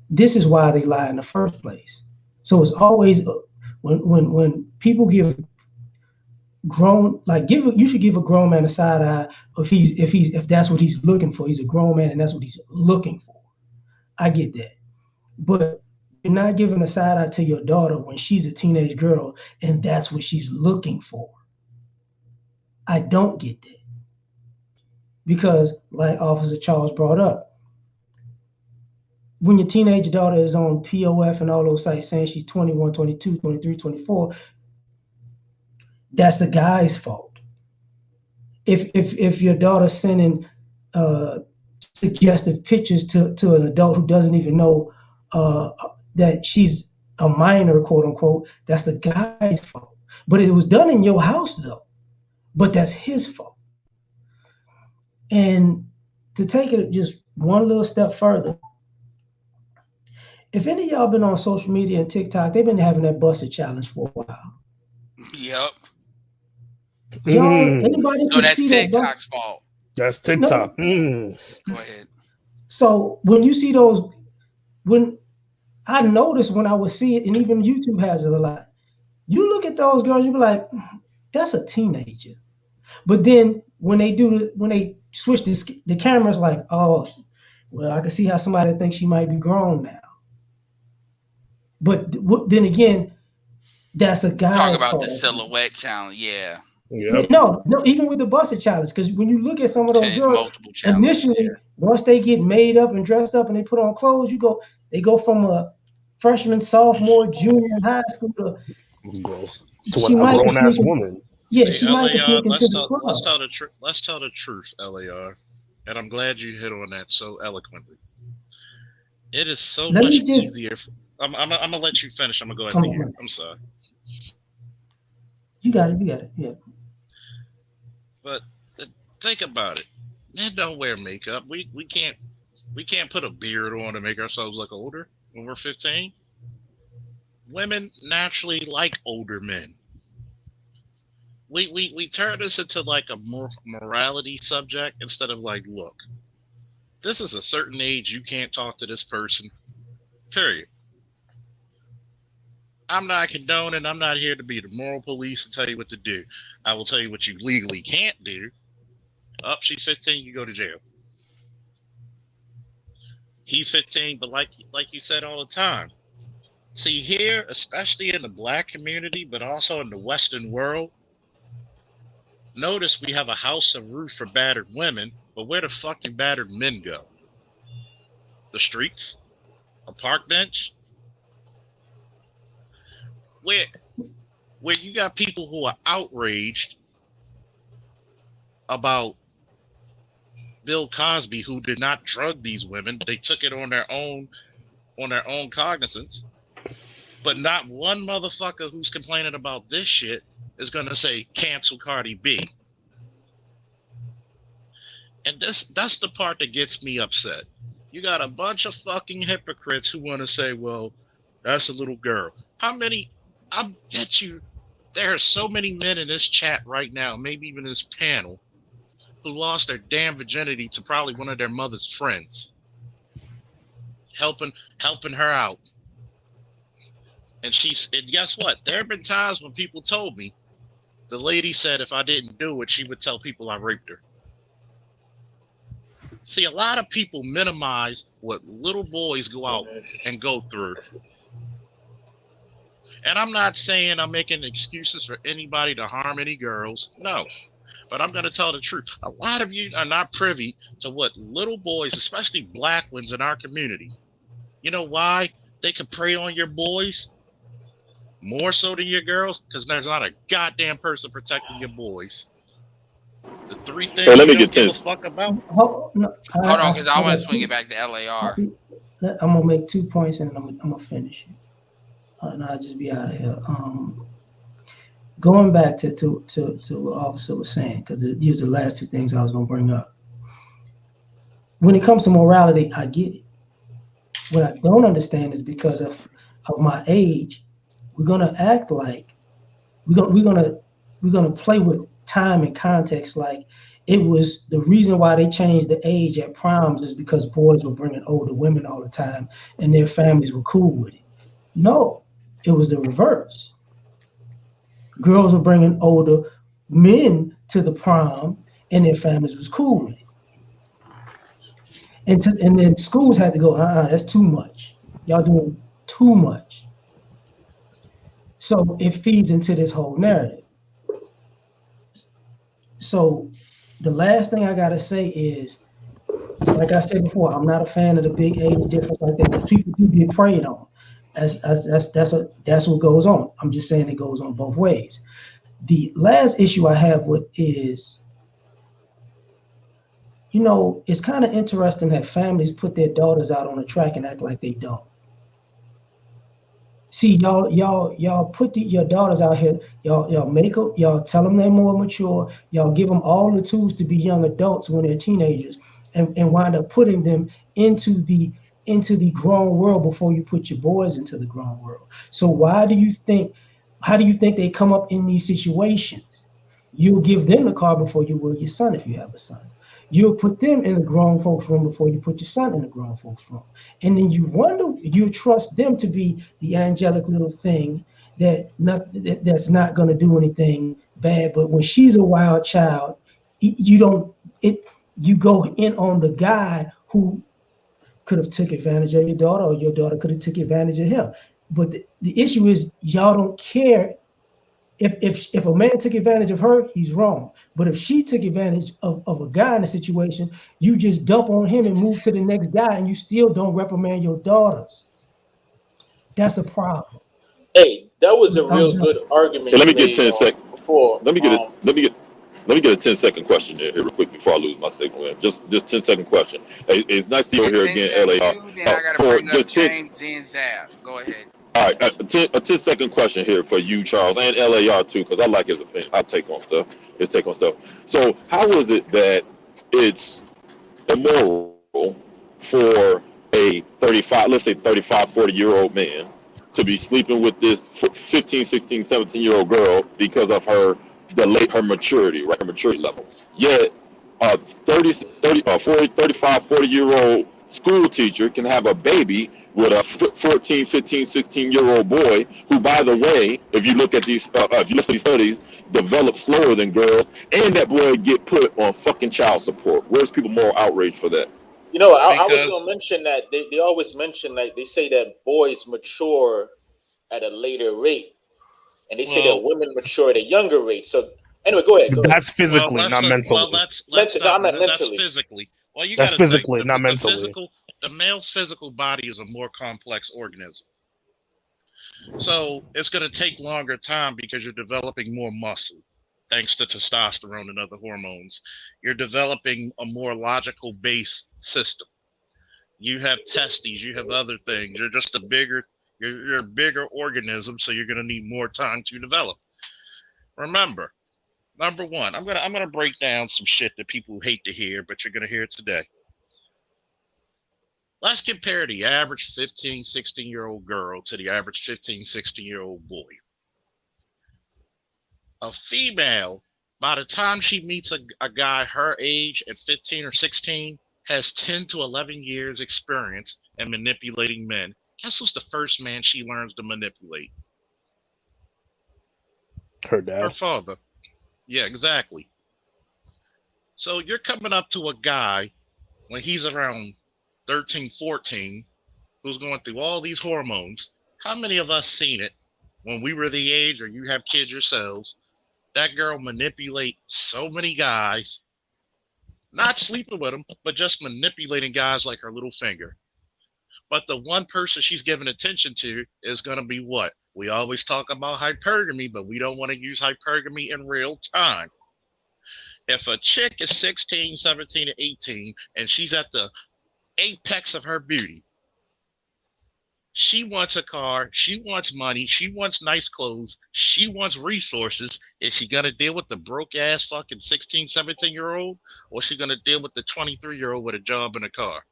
this is why they lie in the first place. So it's always when people give grown, you should give a grown man a side eye if that's what he's looking for. He's a grown man and that's what he's looking for. I get that. But you're not giving a side eye to your daughter when she's a teenage girl and that's what she's looking for. I don't get that. Because like Officer Charles brought up, when your teenage daughter is on POF and all those sites saying she's 21, 22, 23, 24, that's the guy's fault. If your daughter's sending suggestive pictures to an adult who doesn't even know that she's a minor, quote unquote, that's the guy's fault. But it was done in your house though. But that's his fault. And to take it just one little step further, if any of y'all been on social media and TikTok, they've been having that busted challenge for a while. Yep. Y'all, anybody So can that's see that TikTok's fault. That's TikTok. Go ahead. So when you see those, when I noticed when I would see it, and even YouTube has it a lot, you look at those girls, you be like, that's a teenager. But then when they switch the cameras, like, oh, well, I can see how somebody thinks she might be grown now. But then again, that's a guy's Talk about fault. the silhouette challenge. Yeah. Yep. No, even with the busted challenge, because when you look at some of those girls, multiple challenges, initially, once they get made up and dressed up and they put on clothes, they go from a freshman, sophomore, junior in high school to a grown ass woman. Yeah, See, she might LAR, sneak into the club. let's tell the truth, LAR. And I'm glad you hit on that so eloquently. It is so much easier. I'm gonna let you finish. I'm gonna go at the end. I'm sorry. You got it. Yeah. But think about it. Men don't wear makeup. We can't put a beard on to make ourselves look older when we're 15. Women naturally like older men. We turn this into like a more morality subject instead of like, look, this is a certain age, you can't talk to this person, period. I'm not condoning, I'm not here to be the moral police and tell you what to do. I will tell you what you legally can't do. She's 15, you go to jail. He's 15, but like you said all the time, see here, especially in the black community, but also in the Western world, notice we have a house of roof for battered women, but where the fucking battered men go? The streets? A park bench? Where you got people who are outraged about Bill Cosby, who did not drug these women. They took it on their own cognizance. But not one motherfucker who's complaining about this shit is gonna say cancel Cardi B. And that's the part that gets me upset. You got a bunch of fucking hypocrites who want to say, well, that's a little girl. How many? I bet you there are so many men in this chat right now, maybe even this panel, who lost their damn virginity to probably one of their mother's friends, helping her out. And guess what? There have been times when people told me, the lady said if I didn't do it, she would tell people I raped her. See, a lot of people minimize what little boys go out and go through. And I'm not saying I'm making excuses for anybody to harm any girls. No. But I'm going to tell the truth. A lot of you are not privy to what little boys, especially black ones in our community. You know why they can prey on your boys more so than your girls? Because there's not a goddamn person protecting your boys. The three things So let me you get don't give a this. fuck about. Hold on, because I want to swing it back to LAR. I'm gonna make 2 points and I'm gonna finish it, and I'll just be out of here. Going back to what Officer was saying, because these are the last 2 things I was gonna bring up. When it comes to morality, I get it. What I don't understand is because of my age, we're gonna act like we're gonna play with time and context like it was the reason why they changed the age at proms is because boys were bringing older women all the time and their families were cool with it. No, it was the reverse. Girls were bringing older men to the prom and their families was cool with it. And then schools had to go, that's too much. Y'all doing too much. So it feeds into this whole narrative. So the last thing I gotta say is, like I said before, I'm not a fan of the big age difference like that because people do get preyed on. That's what goes on. I'm just saying it goes on both ways. The last issue I have with is, it's kind of interesting that families put their daughters out on the track and act like they don't. See, y'all put your daughters out here. Y'all make them. Y'all tell them they're more mature. Y'all give them all the tools to be young adults when they're teenagers, and wind up putting them into the grown world before you put your boys into the grown world. So how do you think they come up in these situations? You'll give them the car before you will your son if you have a son. You'll put them in the grown folks room before you put your son in the grown folks room. And then you trust them to be the angelic little thing that's not going to do anything bad. But when she's a wild child, you go in on the guy who could have took advantage of your daughter, or your daughter could have took advantage of him. But the issue is y'all don't care. If a man took advantage of her, he's wrong. But if she took advantage of a guy in a situation, you just dump on him and move to the next guy, and you still don't reprimand your daughters. That's a problem. Hey, that was a real good argument. Hey, let me get 10 seconds. Before. Let me get a 10-second question here real quick before I lose my signal. Man. Just 10-second question. Hey, it's nice to see you here again, LA. Then I gotta bring up James and Zab. Go ahead. All right, a 10-second question here for you, Charles, and LAR too, because I like his opinion. I'll take on stuff. His take on stuff. So, how is it that it's immoral for a 35, 40-year-old man to be sleeping with this 15, 16, 17-year-old girl because of her maturity, right? Her maturity level. Yet, a 40-year-old school teacher can have a baby with a 14, 15, 16-year-old boy who, by the way, if you look at these, if you listen to these studies, develop slower than girls, and that boy get put on fucking child support. Where's people more outraged for that? You know, I was going to mention that they always mention, like, they say that boys mature at a later rate, and they say that women mature at a younger rate. So anyway, go ahead. That's physically, not mentally. Well, that's physically. Well, that's physically, not mentally. The male's physical body is a more complex organism. So it's going to take longer time because you're developing more muscle, thanks to testosterone and other hormones. You're developing a more logical base system. You have testes, you have other things. You're just you're a bigger organism, so you're going to need more time to develop. Remember, number one, I'm gonna break down some shit that people hate to hear, but you're going to hear it today. Let's compare the average 15, 16-year-old girl to the average 15, 16-year-old boy. A female, by the time she meets a guy her age at 15 or 16, has 10 to 11 years experience in manipulating men. Guess who's the first man she learns to manipulate? Her dad. Her father. Yeah, exactly. So you're coming up to a guy when he's around 13, 14, who's going through all these hormones. How many of us seen it when we were the age, or you have kids yourselves, that girl manipulate so many guys, not sleeping with them, but just manipulating guys like her little finger. But the one person she's giving attention to is going to be what? We always talk about hypergamy, but we don't want to use hypergamy in real time. If a chick is 16, 17, and 18, and she's at the apex of her beauty, she wants a car, she wants money, she wants nice clothes, she wants resources. Is she gonna deal with the broke ass fucking 16, 17-year-old, or is she gonna deal with the 23-year-old with a job and a car?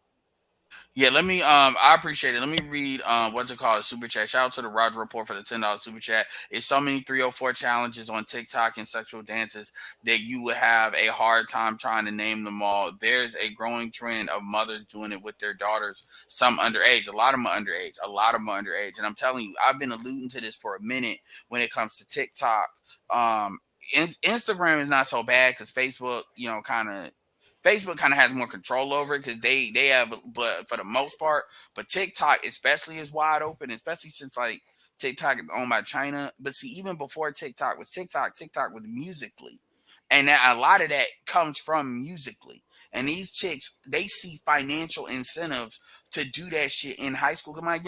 Yeah, let me I appreciate it. Let me read what's it called, super chat. Shout out to the Roger Report for the $10 super chat. It's so many 304 challenges on TikTok and sexual dances that you would have a hard time trying to name them all. There's a growing trend of mothers doing it with their daughters, some underage. A lot of them are underage. And I'm telling you, I've been alluding to this for a minute when it comes to TikTok. Instagram is not so bad because Facebook, Facebook kind of has more control over it because they have, but for the most part, but TikTok especially is wide open, especially since like TikTok is owned by China. But see, even before TikTok was Musical.ly, and that, a lot of that comes from Musical.ly. And these chicks, they see financial incentives to do that shit in high school. My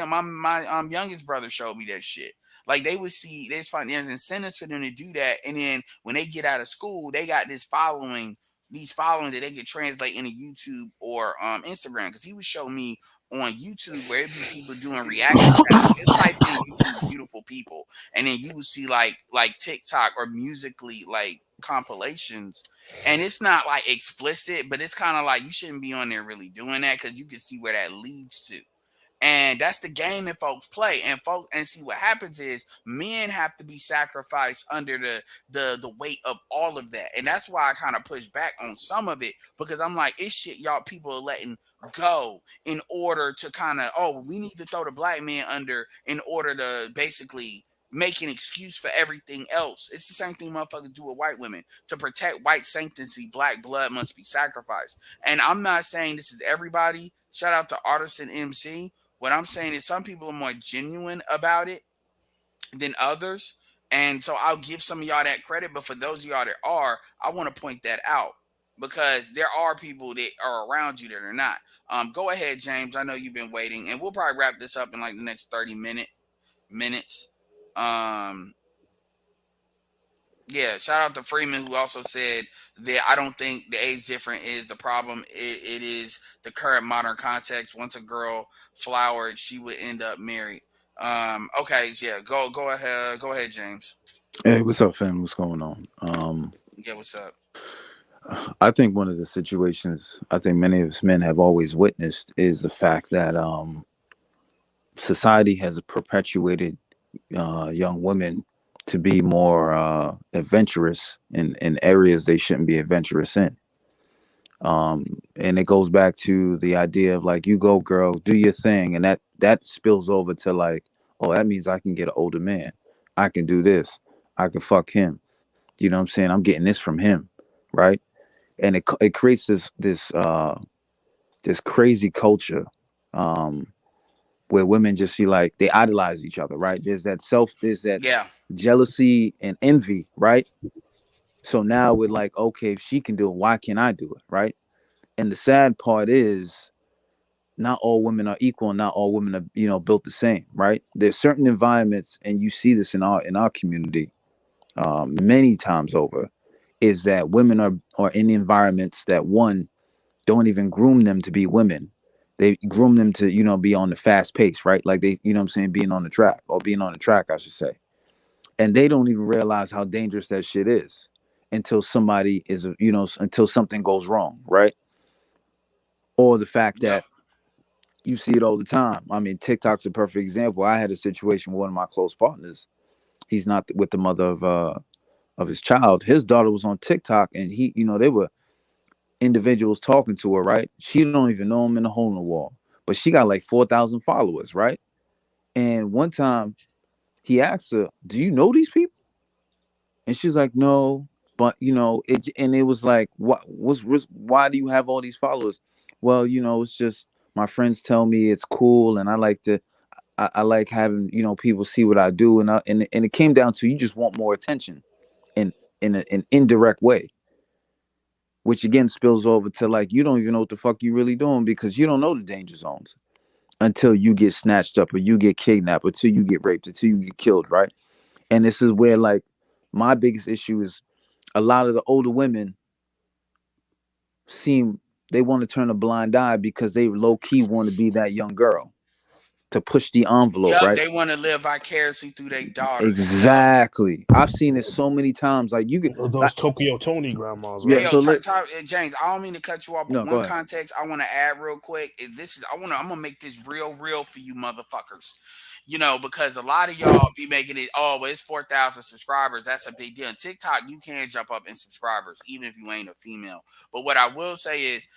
youngest brother showed me that shit. Like they would see there's incentives for them to do that, and then when they get out of school, they got this following. These following that they could translate into YouTube or Instagram, because he would show me on YouTube where it'd be people doing reaction. Just type in YouTube beautiful people, and then you would see like TikTok or Musically like compilations, and it's not like explicit, but it's kind of like you shouldn't be on there really doing that because you can see where that leads to. And that's the game that folks play, and see what happens is men have to be sacrificed under the weight of all of that. And that's why I kind of push back on some of it, because I'm like, it's shit y'all people are letting go in order to kind of, we need to throw the black man under in order to basically make an excuse for everything else. It's the same thing motherfuckers do with white women. To protect white sanctity, black blood must be sacrificed. And I'm not saying this is everybody. Shout out to Artisan MC. What I'm saying is some people are more genuine about it than others. And so I'll give some of y'all that credit. But for those of y'all that are, I want to point that out, because there are people that are around you that are not. Go ahead, James. I know you've been waiting. And we'll probably wrap this up in like the next 30 minutes. Yeah, shout out to Freeman, who also said that I don't think the age difference is the problem. It is the current modern context. Once a girl flowered, she would end up married. Okay, yeah, go ahead, James. Hey, what's up, fam? What's going on? Yeah, what's up? I think one of the situations I think many of us men have always witnessed is the fact that society has perpetuated young women to be more adventurous in areas they shouldn't be adventurous in. And it goes back to the idea of like, you go girl, do your thing. And that spills over to like, oh, that means I can get an older man. I can do this. I can fuck him. You know what I'm saying? I'm getting this from him. Right. And it creates this crazy culture where women just feel like they idolize each other, right? There's that jealousy and envy, right? So now we're like, okay, if she can do it, why can't I do it, right? And the sad part is not all women are equal, and not all women are, built the same, right? There's certain environments, and you see this in our community many times over, is that women are in environments that, one, don't even groom them to be women. They groom them to, be on the fast pace, right? Like they, being on the track, I should say. And they don't even realize how dangerous that shit is until somebody is, until something goes wrong, right? Or the fact that you see it all the time. I mean, TikTok's a perfect example. I had a situation with one of my close partners. He's not with the mother of his child. His daughter was on TikTok, and they were individuals talking to her, right? She don't even know him in the hole in the wall, but she got like 4,000 followers, right? And one time he asked her, do you know these people? And she's like, no, but it was like, why do you have all these followers? Well, it's just my friends tell me it's cool, and I like having, people see what I do. And it came down to, you just want more attention in an indirect way, which again spills over to like, you don't even know what the fuck you really doing, because you don't know the danger zones until you get snatched up, or you get kidnapped, or till you get raped, until you get killed, right? And this is where like my biggest issue is, a lot of the older women they want to turn a blind eye because they low key want to be that young girl, to push the envelope, right? They want to live vicariously through their daughters. Exactly. I've seen it so many times. Like you get those Tokyo Tony grandmas, right? Yeah. Yo, So James, I don't mean to cut you off, but No, go one ahead. context I want to add real quick. I'm gonna make this real for you motherfuckers. Because a lot of y'all be making it, it's 4,000 subscribers. That's a big deal. On TikTok, you can jump up in subscribers, even if you ain't a female. But what I will say is,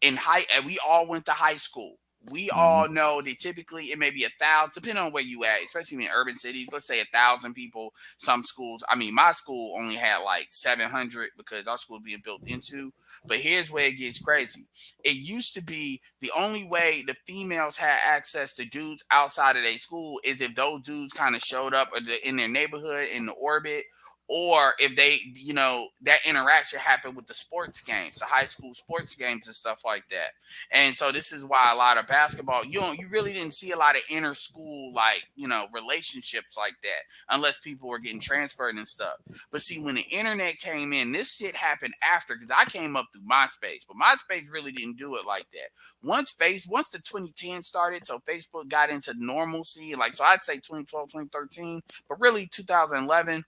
we all went to high school. We all know that typically it may be 1,000, depending on where you at, especially in urban cities. Let's say 1,000 people. Some schools, my school only had like 700 because our school was being built into. But here's where it gets crazy. It used to be the only way the females had access to dudes outside of their school is if those dudes kind of showed up in their neighborhood, in the orbit, or if they, you know, that interaction happened with the sports games, the high school sports games and stuff like that. And so this is why a lot of basketball, you really didn't see a lot of inter school, like, you know, relationships like that, unless people were getting transferred and stuff. But see, when the internet came in, this shit happened after, because I came up through MySpace, but MySpace really didn't do it like that. Once the 2010 started, so Facebook got into normalcy, like, so I'd say 2012, 2013, but really 2011.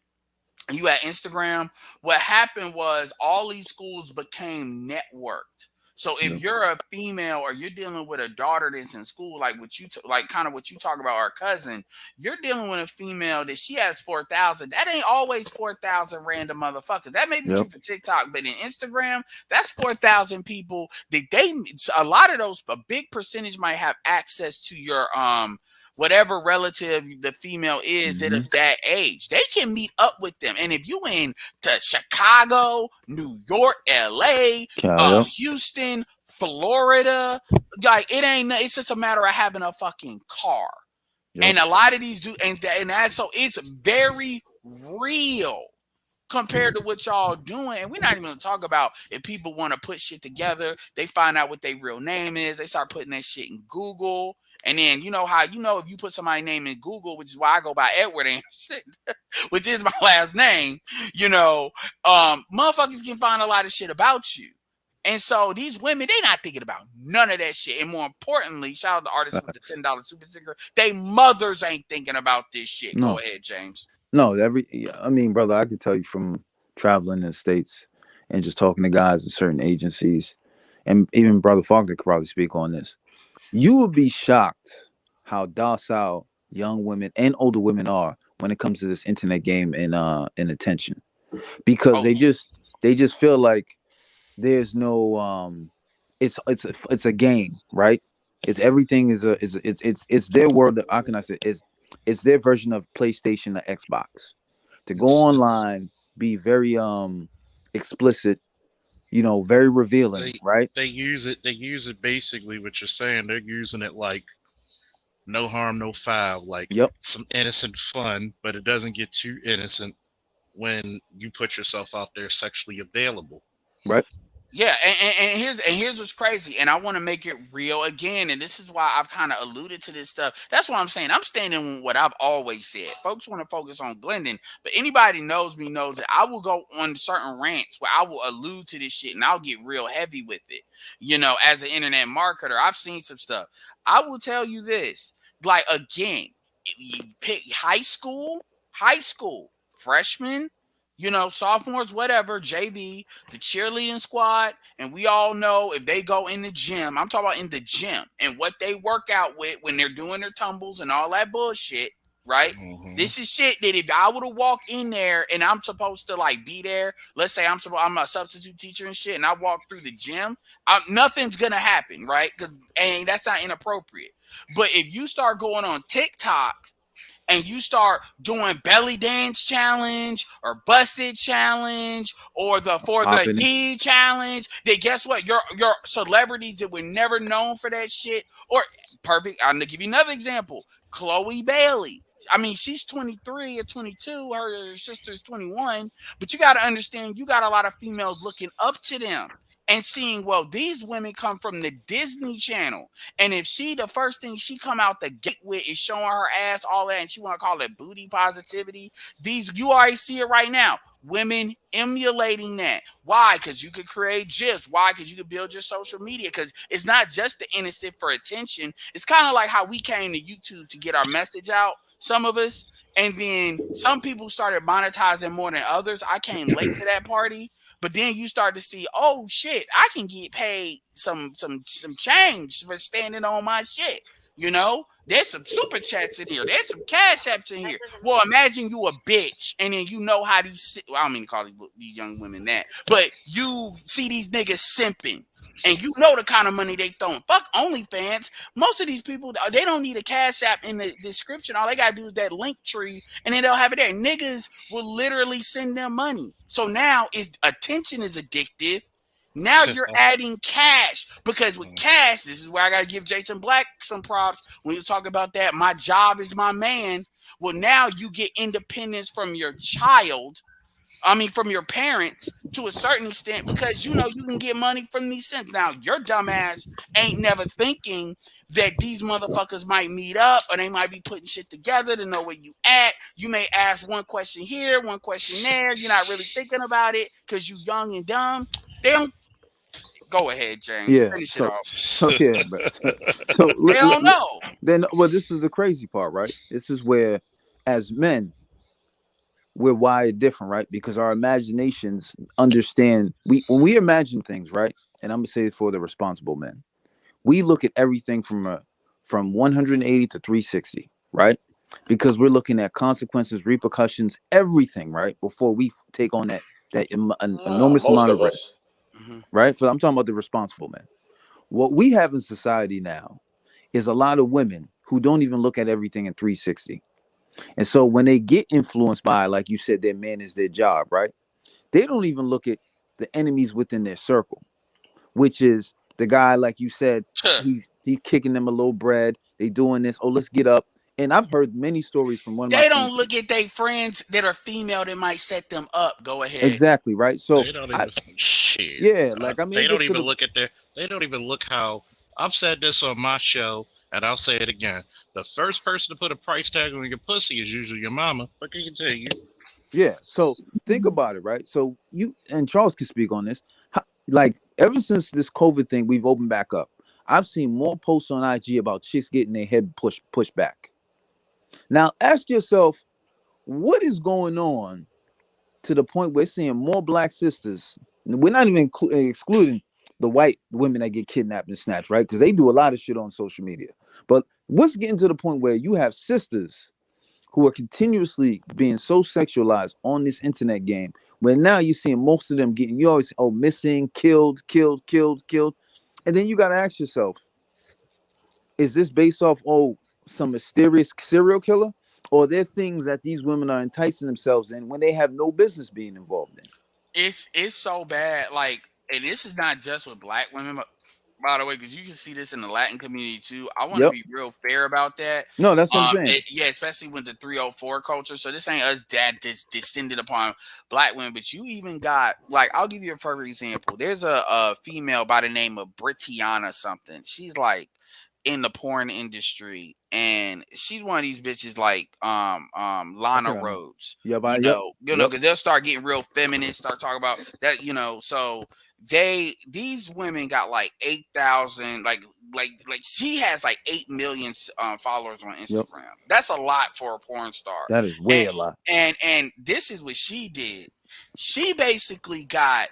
You had Instagram. What happened was all these schools became networked. So if you're a female or you're dealing with a daughter that's in school, like what you like kind of what you talk about, our cousin, you're dealing with a female that she has 4,000. That ain't always 4,000 random motherfuckers. That may be true for TikTok, but in Instagram, that's 4,000 people that a lot of those, a big percentage might have access to your whatever relative the female is that of that age. They can meet up with them. And if you in to Chicago, New York, LA, Houston, Florida, like it's just a matter of having a fucking car. And a lot of these do, and that, so it's very real compared to what y'all doing. And we're not even gonna talk about if people want to put shit together, they find out what their real name is, they start putting that shit in Google. And then you know how, you know, if you put somebody's name in Google, which is why I go by Edward Anderson, which is my last name, you know, motherfuckers can find a lot of shit about you. And so these women, they not thinking about none of that shit. And more importantly, shout out to artists with the $10 super sticker, they mothers ain't thinking about this shit. No. Go ahead, James. No, I mean, brother, I could tell you from traveling in the States and just talking to guys in certain agencies, and even Brother Faulkner could probably speak on this. You would be shocked how docile young women and older women are when it comes to this internet game and attention, because they just feel like there's no it's a game, right? It's everything is it's their world. How can I say it's their version of PlayStation or Xbox. To go online, be very explicit, you know, very revealing, right? They use it basically what you're saying. They're using it like no harm, no foul, like some innocent fun, but it doesn't get too innocent when you put yourself out there sexually available. Right. Yeah, and here's what's crazy, and I want to make it real again, and this is why I've kind of alluded to this stuff. That's what I'm saying. I'm standing with what I've always said. Folks want to focus on Glendon, but anybody knows me knows that I will go on certain rants where I will allude to this shit, and I'll get real heavy with it. You know, as an internet marketer, I've seen some stuff. I will tell you this, like, again, you pick high school, freshmen, you know, sophomores, whatever, JV, the cheerleading squad, and we all know if they go in the gym, I'm talking about in the gym, and what they work out with when they're doing their tumbles and all that bullshit, right? This is shit that if I would have walked in there and I'm supposed to like be there, let's say I'm a substitute teacher and shit, and I walk through the gym, nothing's gonna happen, right? And that's not inappropriate. But if you start going on TikTok and you start doing belly dance challenge or busted challenge or the D challenge, then guess what? Your celebrities that were never known for that shit, or perfect. I'm gonna give you another example. Chloe Bailey. I mean, she's 23 or 22. Her sister's 21. But you got to understand, you got a lot of females looking up to them and seeing, well, these women come from the Disney Channel. And if the first thing she come out the gate with is showing her ass, all that, and she want to call it booty positivity, you already see it right now. Women emulating that. Why? Because you could create GIFs. Why? Because you could build your social media. Because it's not just the innocent for attention. It's kind of like how we came to YouTube to get our message out, some of us. And then some people started monetizing more than others. I came late to that party. But then you start to see, oh shit, I can get paid some change for standing on my shit. You know, there's some super chats in here. There's some cash apps in here. Well, imagine you a bitch, and then you know how I don't mean to call these young women that, but you see these niggas simping, and you know the kind of money they throwing. Fuck OnlyFans. Most of these people, they don't need a cash app in the description. All they gotta do is that link tree, and then they'll have it there. Niggas will literally send them money. So now attention is addictive. Now you're adding cash, because with cash, this is where I got to give Jason Black some props when you talk about that. My job is my man. Well, now you get independence from your child I mean, from your parents to a certain extent, because you know you can get money from these cents. Now, your dumbass ain't never thinking that these motherfuckers might meet up or they might be putting shit together to know where you at. You may ask one question here, one question there. You're not really thinking about it because you young and dumb. They don't. Go ahead, James. Yeah. Finish it So, off. so yeah, but so They don't know. Then, well, this is the crazy part, right? This is where, as men, we're wired different, right? Because our imaginations understand. When we imagine things, right? And I'm gonna say it for the responsible men, we look at everything from 180 to 360, right? Because we're looking at consequences, repercussions, everything, right? Before we take on that enormous Most amount of of risk, us. right? So I'm talking about the responsible men. What we have in society now is a lot of women who don't even look at everything in 360. And so when they get influenced by, like you said, their man is their job, right? They don't even look at the enemies within their circle, which is the guy, like you said, he's kicking them a little bread. They doing this. Oh, let's get up. And I've heard many stories from one of my They friends. don't look at their friends that are female that might set them up. Go ahead. Exactly, right? So They don't even shit. yeah, like I mean, They it don't gets to even the- look at their. They don't even look how. I've said this on my show, and I'll say it again. The first person to put a price tag on your pussy is usually your mama. But I can tell you. Yeah. So think about it, right? So you and Charles can speak on this. Like ever since this COVID thing, we've opened back up. I've seen more posts on IG about chicks getting their head pushed back. Now ask yourself, what is going on to the point we're seeing more black sisters? We're not even excluding the white women that get kidnapped and snatched, right? Because they do a lot of shit on social media. But what's getting to the point where you have sisters who are continuously being so sexualized on this internet game, where now you're seeing most of them getting, you always, missing, killed. And then you got to ask yourself, is this based off, some mysterious serial killer? Or are there things that these women are enticing themselves in when they have no business being involved in? It's so bad. Like, and this is not just with black women, but by the way, because you can see this in the Latin community too. I want to Yep. be real fair about that. No, that's what I'm saying. Yeah, especially with the 304 culture. So this ain't us descended upon black women, but you even got, like, I'll give you a perfect example. There's a female by the name of Britiana something. She's like in the porn industry, and she's one of these bitches like Lana Rhodes. Yep, Because they'll start getting real feminine, start talking about that, so these women got like 8,000, like she has like 8 million followers on Instagram. That's a lot for a porn star. That is way a lot. And this is what she did. She basically got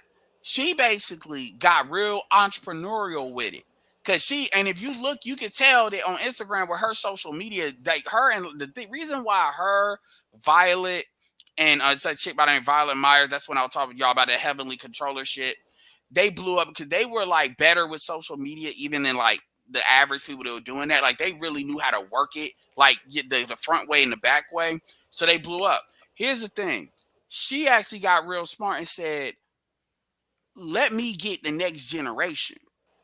real entrepreneurial with it. Cause if you look, you can tell that on Instagram with her social media, like her, and the reason why her, Violet, and it's a chick by the name Violet Myers, that's when I was talking to y'all about the Heavenly Controller shit. They blew up because they were like better with social media, even than like the average people that were doing that. Like they really knew how to work it, like the front way and the back way. So they blew up. Here's the thing. She actually got real smart and said, let me get the next generation.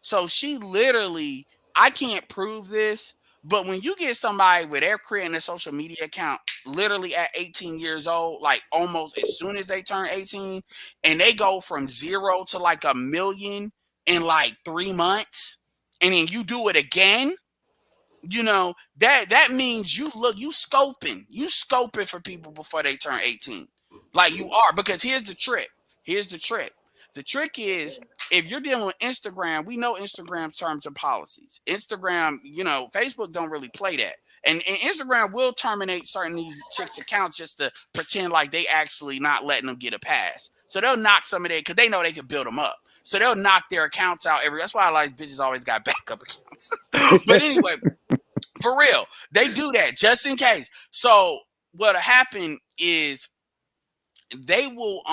So she literally, I can't prove this, but when you get somebody where they're creating a social media account literally at 18 years old, like almost as soon as they turn 18, and they go from 0 to like 1 million in like 3 months, and then you do it again, that means you scoping for people before they turn 18. Like you are, because here's the trick. The trick is, if you're dealing with Instagram, we know Instagram's terms and policies. Instagram, Facebook don't really play that. And Instagram will terminate certain these chicks' accounts just to pretend like they actually not letting them get a pass. So they'll knock some of their, because they know they can build them up. So they'll knock their accounts out that's why a lot of bitches always got backup accounts. But anyway, for real, they do that just in case. So what'll happen is they will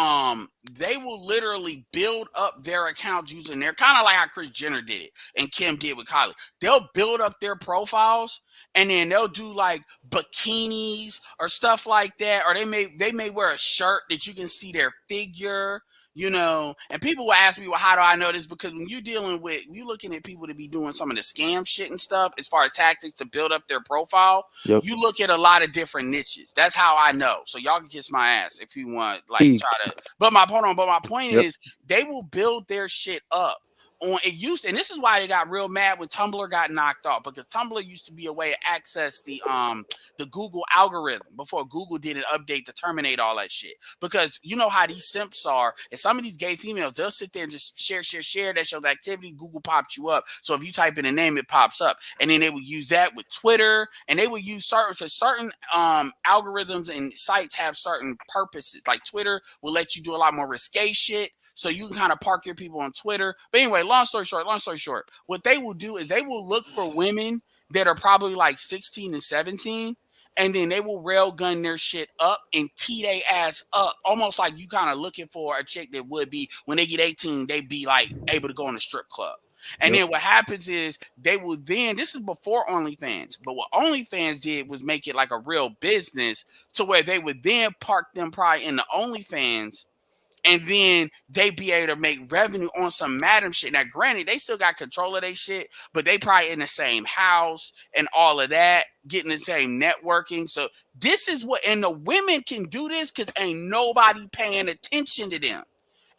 literally build up their accounts using their, kind of like how Kris Jenner did it and Kim did with Kylie. They'll build up their profiles and then they'll do like bikinis or stuff like that, or they may wear a shirt that you can see their figure, you know. And people will ask me, well, how do I know this? Because when you're you looking at people to be doing some of the scam shit and stuff, as far as tactics to build up their profile, you look at a lot of different niches. That's how I know. So y'all can kiss my ass if you want, like, try to. But my point is, they will build their shit up. And this is why they got real mad when Tumblr got knocked off, because Tumblr used to be a way to access the Google algorithm before Google didn't update to terminate all that shit. Because you know how these simps are, and some of these gay females, they'll sit there and just share that shows activity. Google pops you up, so if you type in a name, it pops up, and then they would use that with Twitter, and they would use certain algorithms and sites have certain purposes. Like Twitter will let you do a lot more risque shit. So you can kind of park your people on Twitter. But anyway, long story short, what they will do is they will look for women that are probably like 16 and 17, and then they will railgun their shit up and tee they ass up, almost like you kind of looking for a chick that would be, when they get 18, they'd be like able to go in a strip club. And then what happens is they will then, this is before OnlyFans, but what OnlyFans did was make it like a real business to where they would then park them probably in the OnlyFans, and then they be able to make revenue on some madam shit. Now, granted, they still got control of their shit, but they probably in the same house and all of that, getting the same networking. So this is what, and the women can do this because ain't nobody paying attention to them.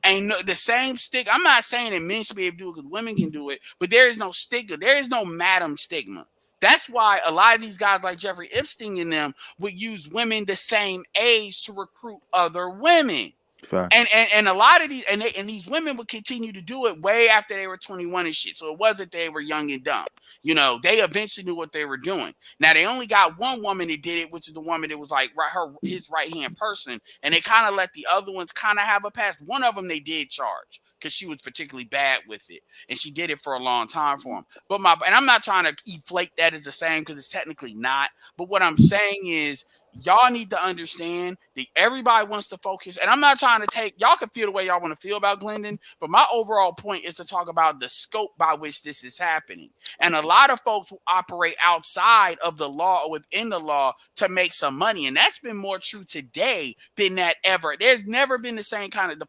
Ain't no, the same stick. I'm not saying that men should be able to do it because women can do it, but there is no stigma. There is no madam stigma. That's why a lot of these guys like Jeffrey Epstein and them would use women the same age to recruit other women. And a lot of these and these women would continue to do it way after they were 21 and shit. So it wasn't they were young and dumb. You know, they eventually knew what they were doing. Now they only got one woman that did it, which is the woman that was like his right hand person, and they kind of let the other ones kind of have a pass. One of them they did charge because she was particularly bad with it, and she did it for a long time for him. But and I'm not trying to inflate that as the same because it's technically not. But what I'm saying is, y'all need to understand that everybody wants to focus, and I'm not trying to take, y'all can feel the way y'all want to feel about Glendon, but my overall point is to talk about the scope by which this is happening. And a lot of folks who operate outside of the law or within the law to make some money, and that's been more true today than that ever. There's never been the same kind of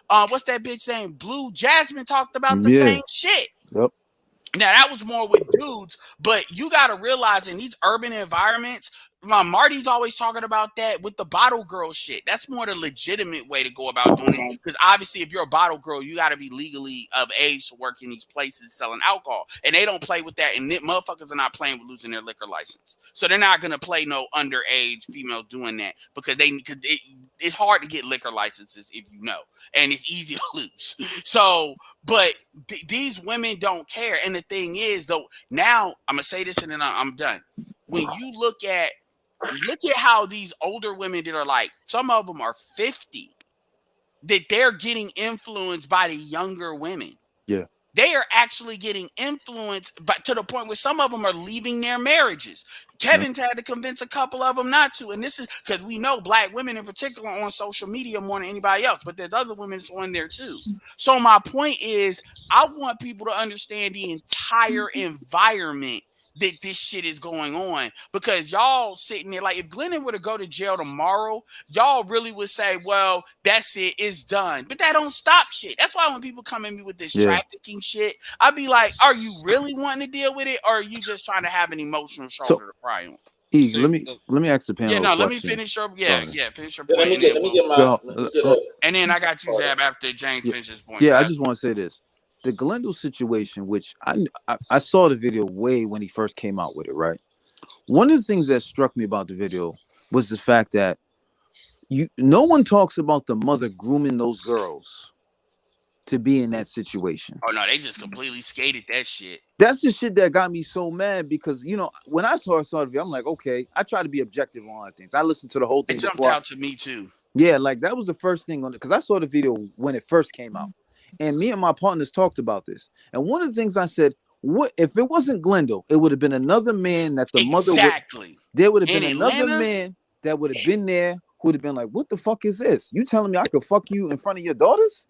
what's that bitch name? Blue Jasmine talked about the same shit. Yep. Now that was more with dudes, but you got to realize in these urban environments, Marty's always talking about that with the bottle girl shit. That's more the legitimate way to go about doing it. Because obviously, if you're a bottle girl, you got to be legally of age to work in these places selling alcohol, and they don't play with that. And motherfuckers are not playing with losing their liquor license, so they're not gonna play no underage female doing that because it's hard to get liquor licenses if you know, and it's easy to lose. So, but these women don't care. And the thing is, though, now I'm gonna say this and then I'm done. When you look at how these older women that are like, some of them are 50, that they're getting influenced by the younger women. Yeah. They are actually getting influenced, but to the point where some of them are leaving their marriages. Kevin's had to convince a couple of them not to. And this is because we know black women in particular are on social media more than anybody else, but there's other women on there too. So my point is, I want people to understand the entire environment that this shit is going on, because y'all sitting there like, if Glendon were to go to jail tomorrow, y'all really would say, well, that's it, it's done. But that don't stop shit. That's why when people come at me with this trafficking shit, I'd be like, are you really wanting to deal with it, or are you just trying to have an emotional shoulder to cry on? Let me ask the panel. Let me finish your finish your point. Let me get my and then I got you, Zab, after James finishes point. Yeah, I just want to say this. The Glendale situation, which I saw the video way when he first came out with it, right? One of the things that struck me about the video was the fact that no one talks about the mother grooming those girls to be in that situation. Oh no, they just completely skated that shit. That's the shit that got me so mad, because when I saw the video, I'm like, okay, I try to be objective on other things. I listened to the whole thing. It jumped out to me too. Yeah, like that was the first thing on it, because I saw the video when it first came out. And me and my partners talked about this. And one of the things I said, what if it wasn't Glendale, it would have been another man that the mother there would have been another man that would have been there who would have been like, what the fuck is this? You telling me I could fuck you in front of your daughters?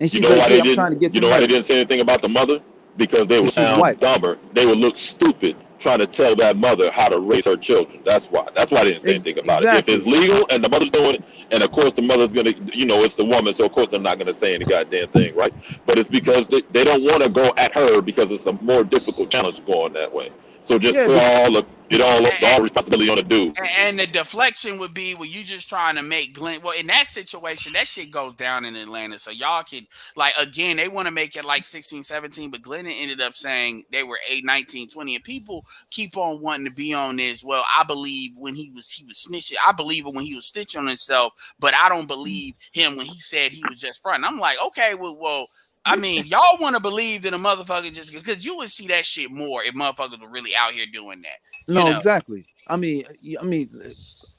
And she's like, hey, I'm trying to get you know why they didn't say anything about the mother? Because they would sound dumber. They would look stupid trying to tell that mother how to raise her children. That's why. That's why they didn't say anything about it. If it's legal and the mother's doing it And of course, the mother's gonna, it's the woman, so of course they're not gonna say any goddamn thing, right? But it's because they don't want to go at her because it's a more difficult challenge going that way. So just put all responsibility on the dude. And the deflection would be, well, you just trying to make Glenn. Well, in that situation, that shit goes down in Atlanta. So y'all can, like, again, they want to make it like 16, 17, but Glennon ended up saying they were 8, 19, 20. And people keep on wanting to be on this. Well, I believe when he was snitching. I believe it when he was snitching on himself, but I don't believe him when he said he was just fronting. I'm like, okay, well, I mean, y'all want to believe that a motherfucker just because you would see that shit more if motherfuckers were really out here doing that. No, exactly. I mean,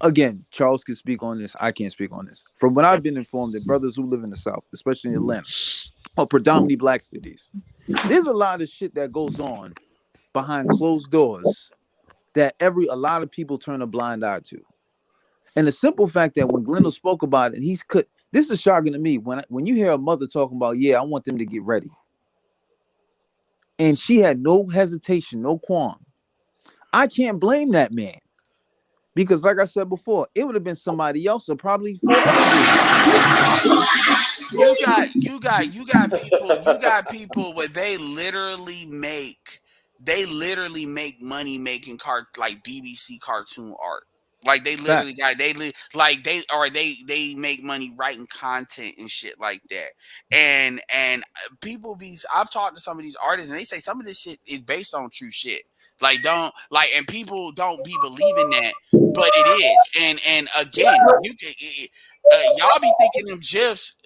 again, Charles can speak on this. I can't speak on this. From what I've been informed, that brothers who live in the South, especially in Atlanta, or predominantly black cities, there's a lot of shit that goes on behind closed doors that a lot of people turn a blind eye to. And the simple fact that when Glendon spoke about it, this is shocking to me when you hear a mother talking about, I want them to get ready. And she had no hesitation, no qualm. I can't blame that man. Because like I said before, it would have been somebody else or probably you got people where they literally make money making like BBC cartoon art. Like they literally they make money writing content and shit like that. And people I've talked to some of these artists and they say some of this shit is based on true shit. And people don't be believing that, but it is. And again, you can y'all be thinking them GIFs.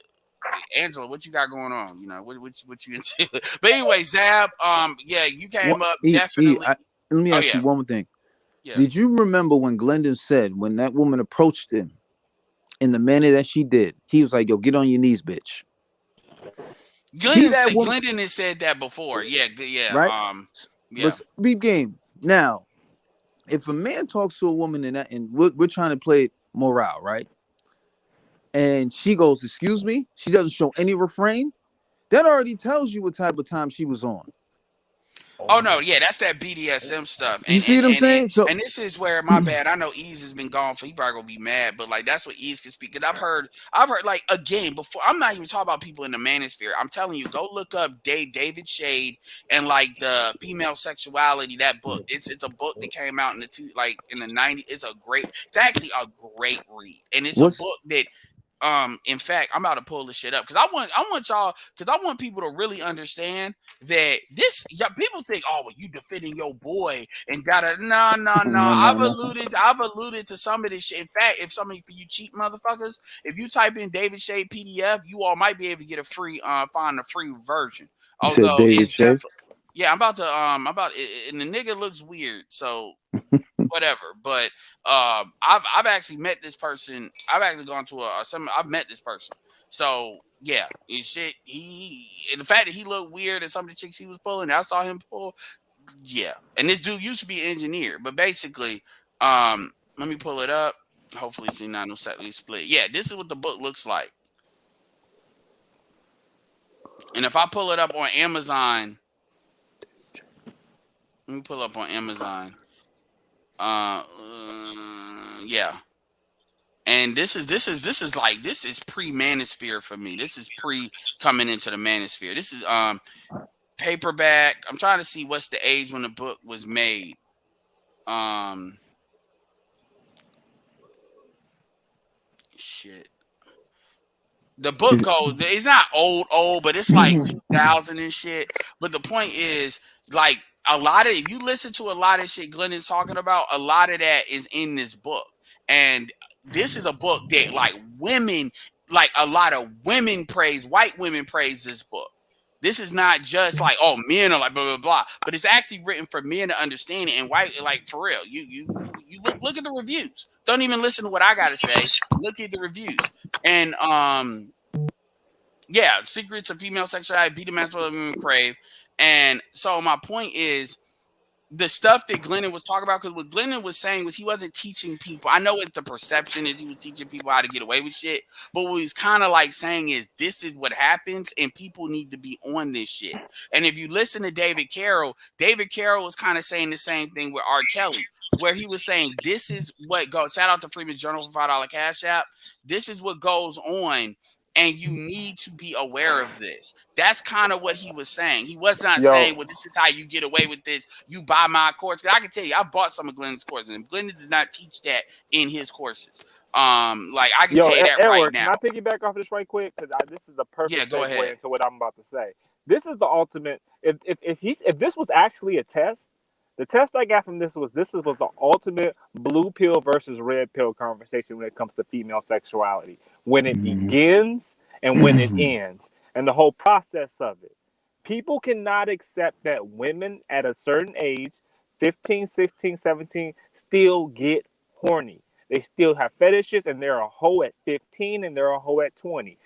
Angela, what you got going on? What you into? But anyway, Zab, you came up definitely. Let me ask you one more thing. Yeah. Did you remember when Glendon said when that woman approached him in the manner that she did, he was like, "Yo, get on your knees, bitch." Glendon has said that before. Yeah. Right? But beep game. Now, if a man talks to a woman and we're trying to play morale, right? And she goes, "Excuse me," she doesn't show any refrain. That already tells you what type of time she was on. Oh no, yeah, that's that BDSM stuff. You see what I'm saying? And this is where my bad. I know Ease has been gone, so he probably gonna be mad. But like that's what Ease can speak. Because I've heard like again before. I'm not even talking about people in the manosphere. I'm telling you, go look up David Shade and like the female sexuality. That book. It's a book that came out in the '90s. It's actually a great read, and it's a book that. In fact, I'm about to pull this shit up because I want people to really understand that people think, oh, well, you defending your boy and no. I've alluded to some of this shit. In fact, if some of you cheap motherfuckers, if you type in David Shade PDF, you all might be able to get find a free version. Although it's I'm about to and the nigga looks weird, so whatever. But I've actually met this person. I've actually gone to I've met this person. So yeah, shit. And the fact that he looked weird and some of the chicks he was pulling, I saw him pull. Yeah, and this dude used to be an engineer, but basically, let me pull it up. Hopefully, it's not no separately split. Yeah, this is what the book looks like. And if I pull it up on Amazon. Let me pull up on Amazon. Yeah. And this is pre-manosphere for me. This is pre coming into the manosphere. This is paperback. I'm trying to see what's the age when the book was made. Shit. The book goes, it's not old, but it's like 2000 and shit. But the point is, like, if you listen to a lot of shit Glennon's talking about, a lot of that is in this book. And this is a book that, like, women, like, a lot of women white women praise this book. This is not just like, oh, men are like blah, blah, blah. But it's actually written for men to understand it. And white, like, for real, you look at the reviews. Don't even listen to what I got to say. Look at the reviews. And, Secrets of Female Sexuality, Be the Master of Women Crave. And so my point is, the stuff that Glennon was talking about, because what Glennon was saying was he wasn't teaching people. I know it's the perception that he was teaching people how to get away with shit, but what he's kind of like saying is this is what happens, and people need to be on this shit. And if you listen to David Carroll was kind of saying the same thing with R. Kelly, where he was saying this is what goes. Shout out to Freeman's Journal for $5 Cash App. This is what goes on. And you need to be aware of this. That's kind of what he was saying. He was not saying, well, this is how you get away with this. You buy my course. I can tell you, I bought some of Glennon's courses, and Glennon does not teach that in his courses. Like, I can tell you that Edward, right now. Can I piggyback off this right quick? Because this is the perfect go segue ahead. into what I'm about to say. This is the ultimate. If this was actually a test, the test I got from this was the ultimate blue pill versus red pill conversation when it comes to female sexuality. When it begins and when it ends, and the whole process of it. People cannot accept that women at a certain age, 15, 16, 17, still get horny. They still have fetishes, and they're a hoe at 15 and they're a hoe at 20.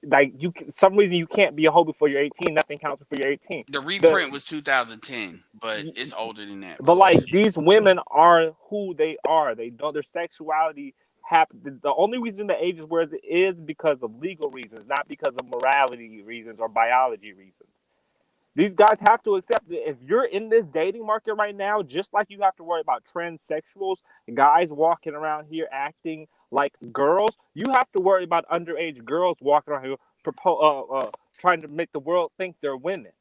Like, some reason you can't be a hoe before you're 18. Nothing counts before you're 18. The reprint was 2010, but it's older than that. But like, these women are who they are. They know their sexuality happen. The only reason the age is where it is because of legal reasons, not because of morality reasons or biology reasons. These guys have to accept that if you're in this dating market right now, just like you have to worry about transsexuals, guys walking around here acting like girls, you have to worry about underage girls walking around here trying to make the world think they're women.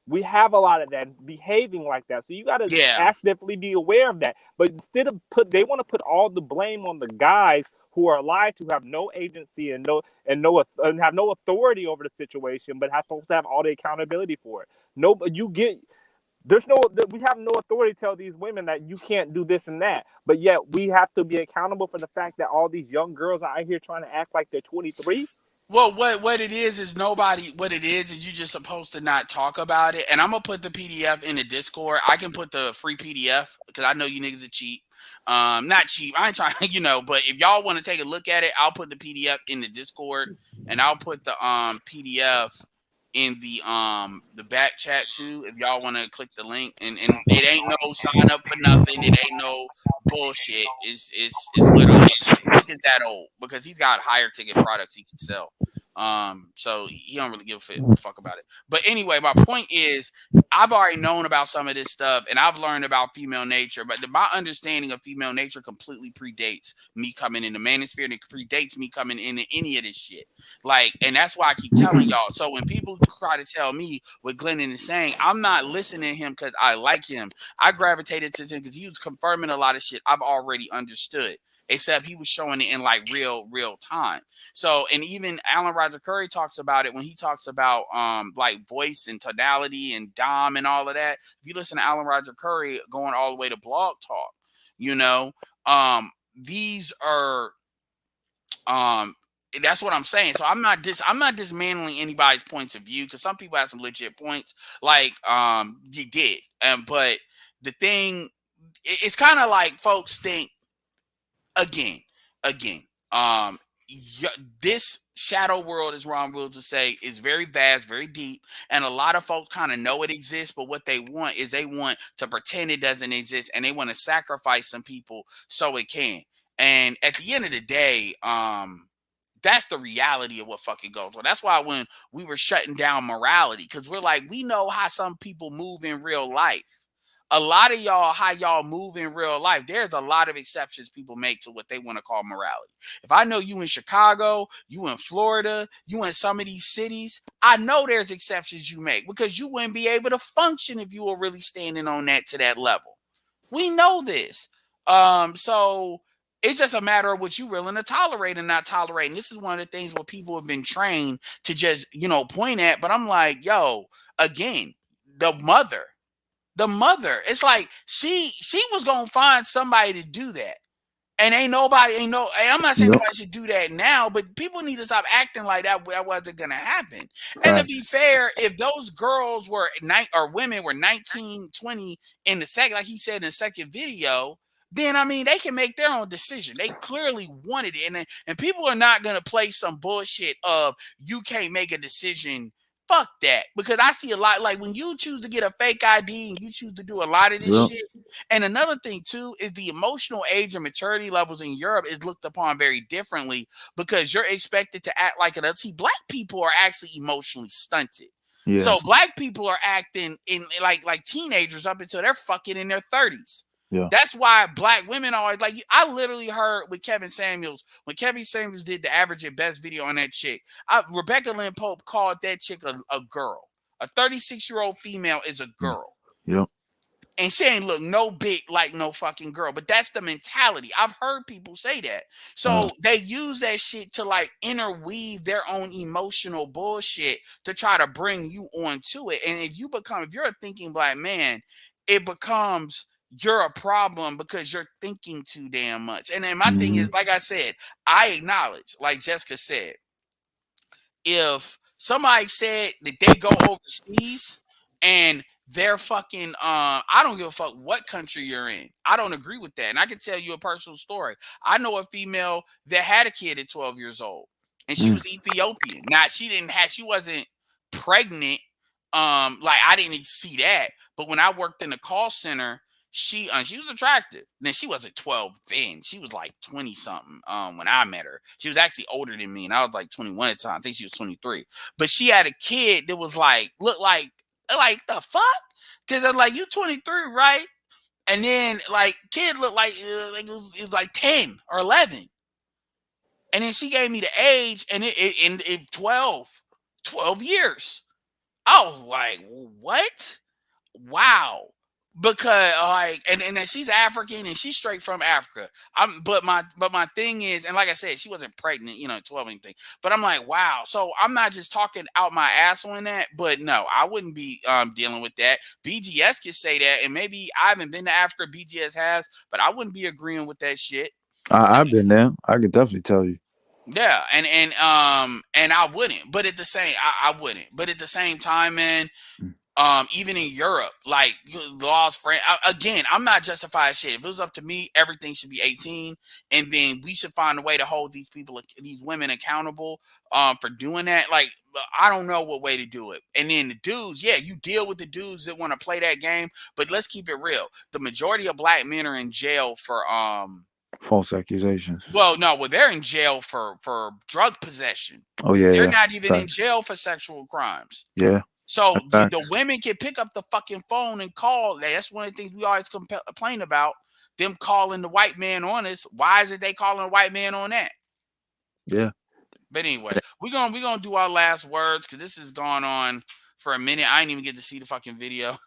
We have a lot of that behaving like that. So you got to actively be aware of that. But instead of they want to put all the blame on the guys who are alive, who have no agency and have no authority over the situation, but have supposed to have all the accountability for it. We have no authority to tell these women that you can't do this and that. But yet we have to be accountable for the fact that all these young girls are out here trying to act like they're 23. Well, what it is you're just supposed to not talk about it. And I'm gonna put the PDF in the Discord. I can put the free PDF because I know you niggas are cheap. Not cheap. I ain't trying, but if y'all want to take a look at it, I'll put the PDF in the Discord, and I'll put the PDF in the back chat too. If y'all want to click the link, and it ain't no sign up for nothing. It ain't no bullshit. It's literally Nick is that old because he's got higher ticket products he can sell. So he don't really give a fuck about it. But anyway, my point is I've already known about some of this stuff, and I've learned about female nature, but my understanding of female nature completely predates me coming in the manosphere, and it predates me coming into any of this shit. Like, and that's why I keep telling y'all. So when people try to tell me what Glennon is saying, I'm not listening to him because I like him. I gravitated to him because he was confirming a lot of shit I've already understood. Except he was showing it in like real time. So, and even Alan Roger Curry talks about it when he talks about like voice and tonality and dom and all of that. If you listen to Alan Roger Curry going all the way to Blog Talk, these are that's what I'm saying. So I'm not dismantling anybody's points of view because some people have some legit points, like you did. But the thing, it's kind of like folks think. Again, this shadow world, as Ron Wills would say, is very vast, very deep, and a lot of folks kind of know it exists, but what they want is they want to pretend it doesn't exist, and they want to sacrifice some people so it can. And at the end of the day, that's the reality of what fucking goes on. That's why when we were shutting down morality, because we're like, we know how some people move in real life. A lot of y'all, how y'all move in real life, there's a lot of exceptions people make to what they want to call morality. If I know you in Chicago, you in Florida, you in some of these cities, I know there's exceptions you make because you wouldn't be able to function if you were really standing on that to that level. We know this. So it's just a matter of what you're willing to tolerate and not tolerate. And this is one of the things where people have been trained to just, point at. But I'm like, yo, again, the mother, it's like she was gonna find somebody to do that, and I'm not saying nobody should do that now, but people need to stop acting like that wasn't gonna happen. Right. And to be fair, if those girls were women were 19, 20 in the second, like he said in the second video, then they can make their own decision. They clearly wanted it, and people are not gonna play some bullshit of you can't make a decision Fuck that. Because I see a lot, like when you choose to get a fake ID and you choose to do a lot of this Yep. shit. And another thing too is the emotional age and maturity levels in Europe is looked upon very differently because you're expected to act like it. See, black people are actually emotionally stunted. So Yes. black people are acting in like teenagers up until they're fucking in their 30s. Yeah. That's why black women always like. I literally heard with Kevin Samuels when Kevin Samuels did the average at best video on that chick. Rebecca Lynn Pope called that chick a girl. A 36-year-old female is a girl. Yep. And she ain't look no big like no fucking girl. But that's the mentality. I've heard people say that. So they use that shit to like interweave their own emotional bullshit to try to bring you onto it. And if you're a thinking black man, it becomes you're a problem because you're thinking too damn much. And then my thing is, like I said, I acknowledge, like Jessica said, if somebody said that they go overseas and they're fucking I don't give a fuck what country you're in. I don't agree with that. And I can tell you a personal story. I know a female that had a kid at 12 years old and she was Ethiopian. Now she wasn't pregnant. Like I didn't see that. But when I worked in the call center, she was attractive. Then she wasn't 12 then. She was like 20 something when I met her. She was actually older than me and I was like 21 at the time. I think she was 23. But she had a kid that was like looked like the fuck? Because I'm like, you 23, right? And then like kid looked like it was like 10 or 11. And then she gave me the age and it 12 years. I was like, what? Wow. Because like and then she's African and she's straight from Africa. But my thing is, and like I said, she wasn't pregnant, 12 anything. But I'm like, wow. So I'm not just talking out my ass on that, but no, I wouldn't be dealing with that. BGS could say that, and maybe I haven't been to Africa, BGS has, but I wouldn't be agreeing with that shit. I've been there. I could definitely tell you. Yeah, and I wouldn't, but at the same I wouldn't. But at the same time, man, even in Europe, like laws for again, I'm not justifying shit. If it was up to me, everything should be 18, and then we should find a way to hold these women accountable for doing that. Like I don't know what way to do it. And then the dudes, yeah, you deal with the dudes that want to play that game, but let's keep it real. The majority of black men are in jail for false accusations. Well, they're in jail for drug possession. Oh yeah, they're not even in jail for sexual crimes. Yeah. So the women can pick up the fucking phone and call. That's one of the things we always complain about, them calling the white man on this. Why is it they calling a white man on that? Yeah. But anyway, we're gonna do our last words because this has gone on for a minute. I didn't even get to see the fucking video.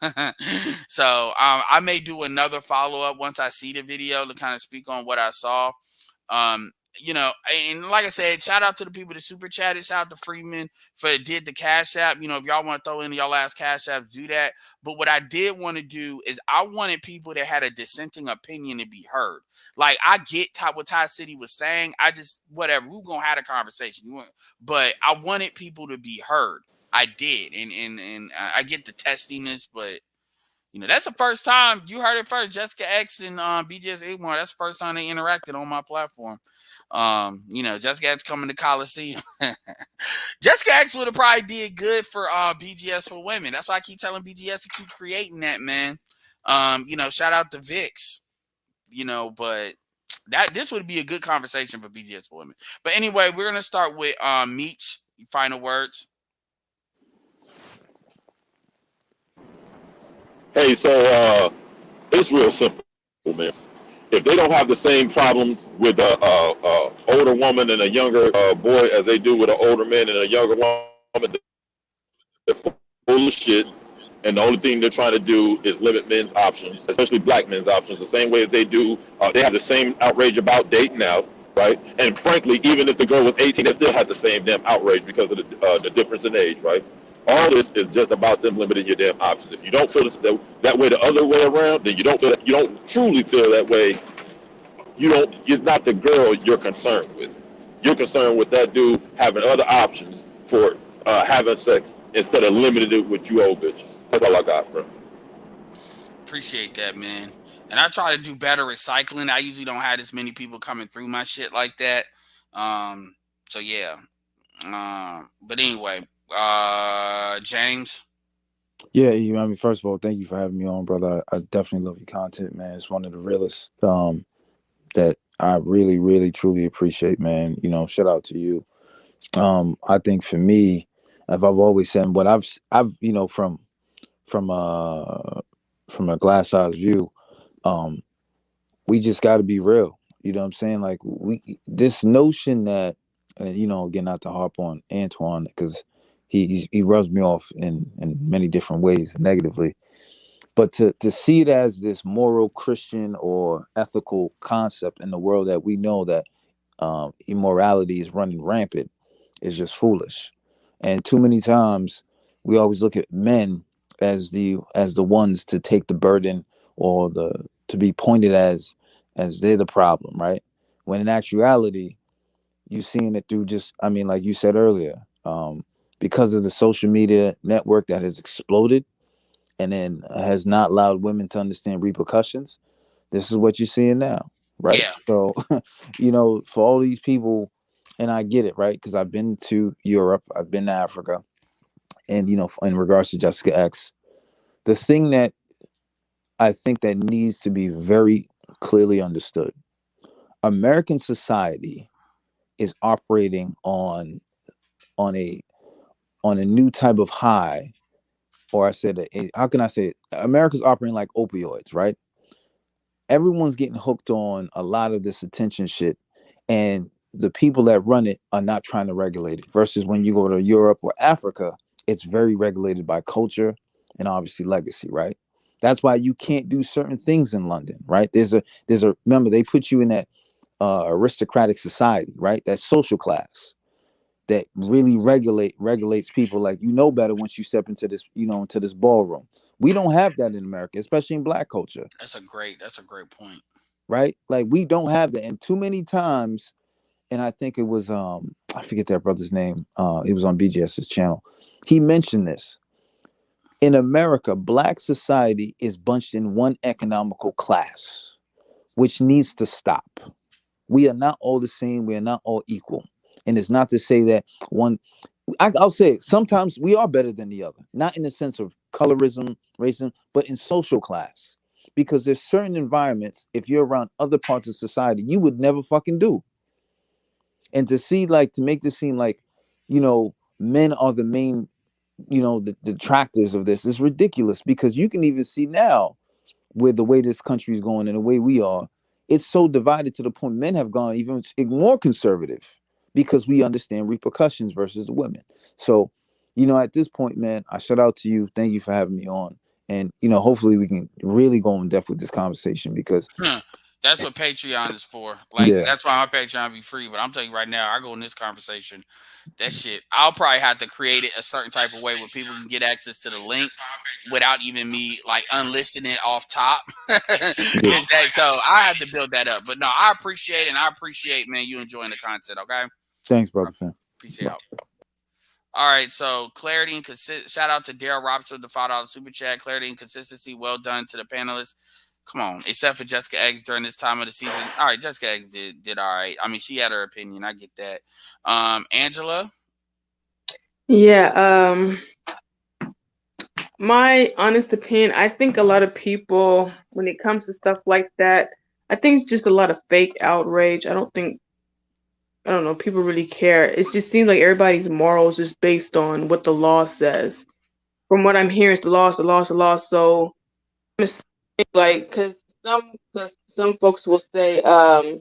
So I may do another follow-up once I see the video to kind of speak on what I saw. And like I said, shout out to the people that super chatted. Shout out to Freeman for did the Cash App. If y'all want to throw in y'all last Cash Apps, do that. But what I did want to do is I wanted people that had a dissenting opinion to be heard. Like I get what Ty City was saying. I just whatever. We're gonna have a conversation. But I wanted people to be heard. I did, and I get the testiness, but that's the first time you heard it first. Jessica X and BGS Igmore. That's the first time they interacted on my platform. Jessica X coming to Coliseum. Jessica X would have probably did good for BGS for women. That's why I keep telling BGS to keep creating that, man. Shout out to Vix. But this would be a good conversation for BGS for women. But anyway, we're gonna start with Meech. Final words. Hey, so it's real simple, man. If they don't have the same problems with a older woman and a younger boy as they do with an older man and a younger woman, they're full of shit. And the only thing they're trying to do is limit men's options, especially black men's options, the same way as they do. They have the same outrage about dating now, right? And frankly, even if the girl was 18, they still had the same damn outrage because of the difference in age, right? All this is just about them limiting your damn options. If you don't feel that way the other way around, then you don't truly feel that way. You're not the girl you're concerned with. You're concerned with that dude having other options for having sex instead of limiting it with you old bitches. That's all I got, bro. Appreciate that, man. And I try to do better recycling. I usually don't have as many people coming through my shit like that. So yeah. But anyway, James. Yeah, I mean, first of all, thank you for having me on, brother. I definitely love your content, man. It's one of the realest that I really, really, truly appreciate, man. You know, shout out to you. I think for me, if I've always said what I've you know from a glass house view, we just got to be real. You know what I'm saying? Like this notion that, you know, again, not to harp on Antoine because he rubs me off in many different ways negatively, but to see it as this moral Christian or ethical concept in the world that we know that immorality is running rampant is just foolish. And too many times we always look at men as the ones to take the burden or to be pointed as they're the problem, right? When in actuality, you're seeing it through just, I mean, like you said earlier, because of the social media network that has exploded and then has not allowed women to understand repercussions. This is what you're seeing now, right? Yeah. So, you know, for all these people, and I get it, right? Because I've been to Europe, I've been to Africa, and, you know, in regards to Jessica X, the thing that I think that needs to be very clearly understood, American society is operating on a new type of high, or I said, how can I say it? America's operating like opioids, right? Everyone's getting hooked on a lot of this attention shit, and the people that run it are not trying to regulate it. Versus when you go to Europe or Africa, it's very regulated by culture and obviously legacy, right? That's why you can't do certain things in London, right? There's a remember they put you in that aristocratic society, right? That social class that really regulates people, like, you know better once you step into this, you know, into this ballroom. We don't have that in America, especially in Black culture, That's a great point. right? Like we don't have that, and too many times. And I think it was I forget that brother's name. It was on BGS's channel. He mentioned this. In America, Black society is bunched in one economical class, which needs to stop. We are not all the same. We are not all equal. And it's not to say that one, I'll say it, sometimes we are better than the other, not in the sense of colorism, racism, but in social class. Because there's certain environments, if you're around other parts of society, you would never fucking do. And to see, like, to make this seem like, you know, men are the main, you know, the detractors of this is ridiculous, because you can even see now with the way this country is going and the way we are, it's so divided to the point men have gone even more conservative because we understand repercussions versus the women. So, you know, at this point, man, I shout out to you. Thank you for having me on. And, you know, hopefully we can really go in depth with this conversation because that's what Patreon is for. Like, yeah, that's why my Patreon be free. But I'm telling you right now, I go in this conversation, that shit, I'll probably have to create it a certain type of way where people can get access to the link without even me like unlisting it off top. So I have to build that up. But no, I appreciate it, and I appreciate, man, you enjoying the content. Okay. Thanks, brother. Fam. Peace out. All right, so clarity and shout out to Daryl Robertson, the $5 super chat. Clarity and consistency, well done to the panelists. Come on, except for Jessica Eggs during this time of the season. All right, Jessica Eggs did all right. I mean, she had her opinion. I get that. Angela? Yeah, my honest opinion, I think a lot of people, when it comes to stuff like that, I think it's just a lot of fake outrage. I don't know, people really care. It just seems like everybody's morals is based on what the law says. From what I'm hearing, it's the law, it's the law, it's the law. So, like, because some folks will say, I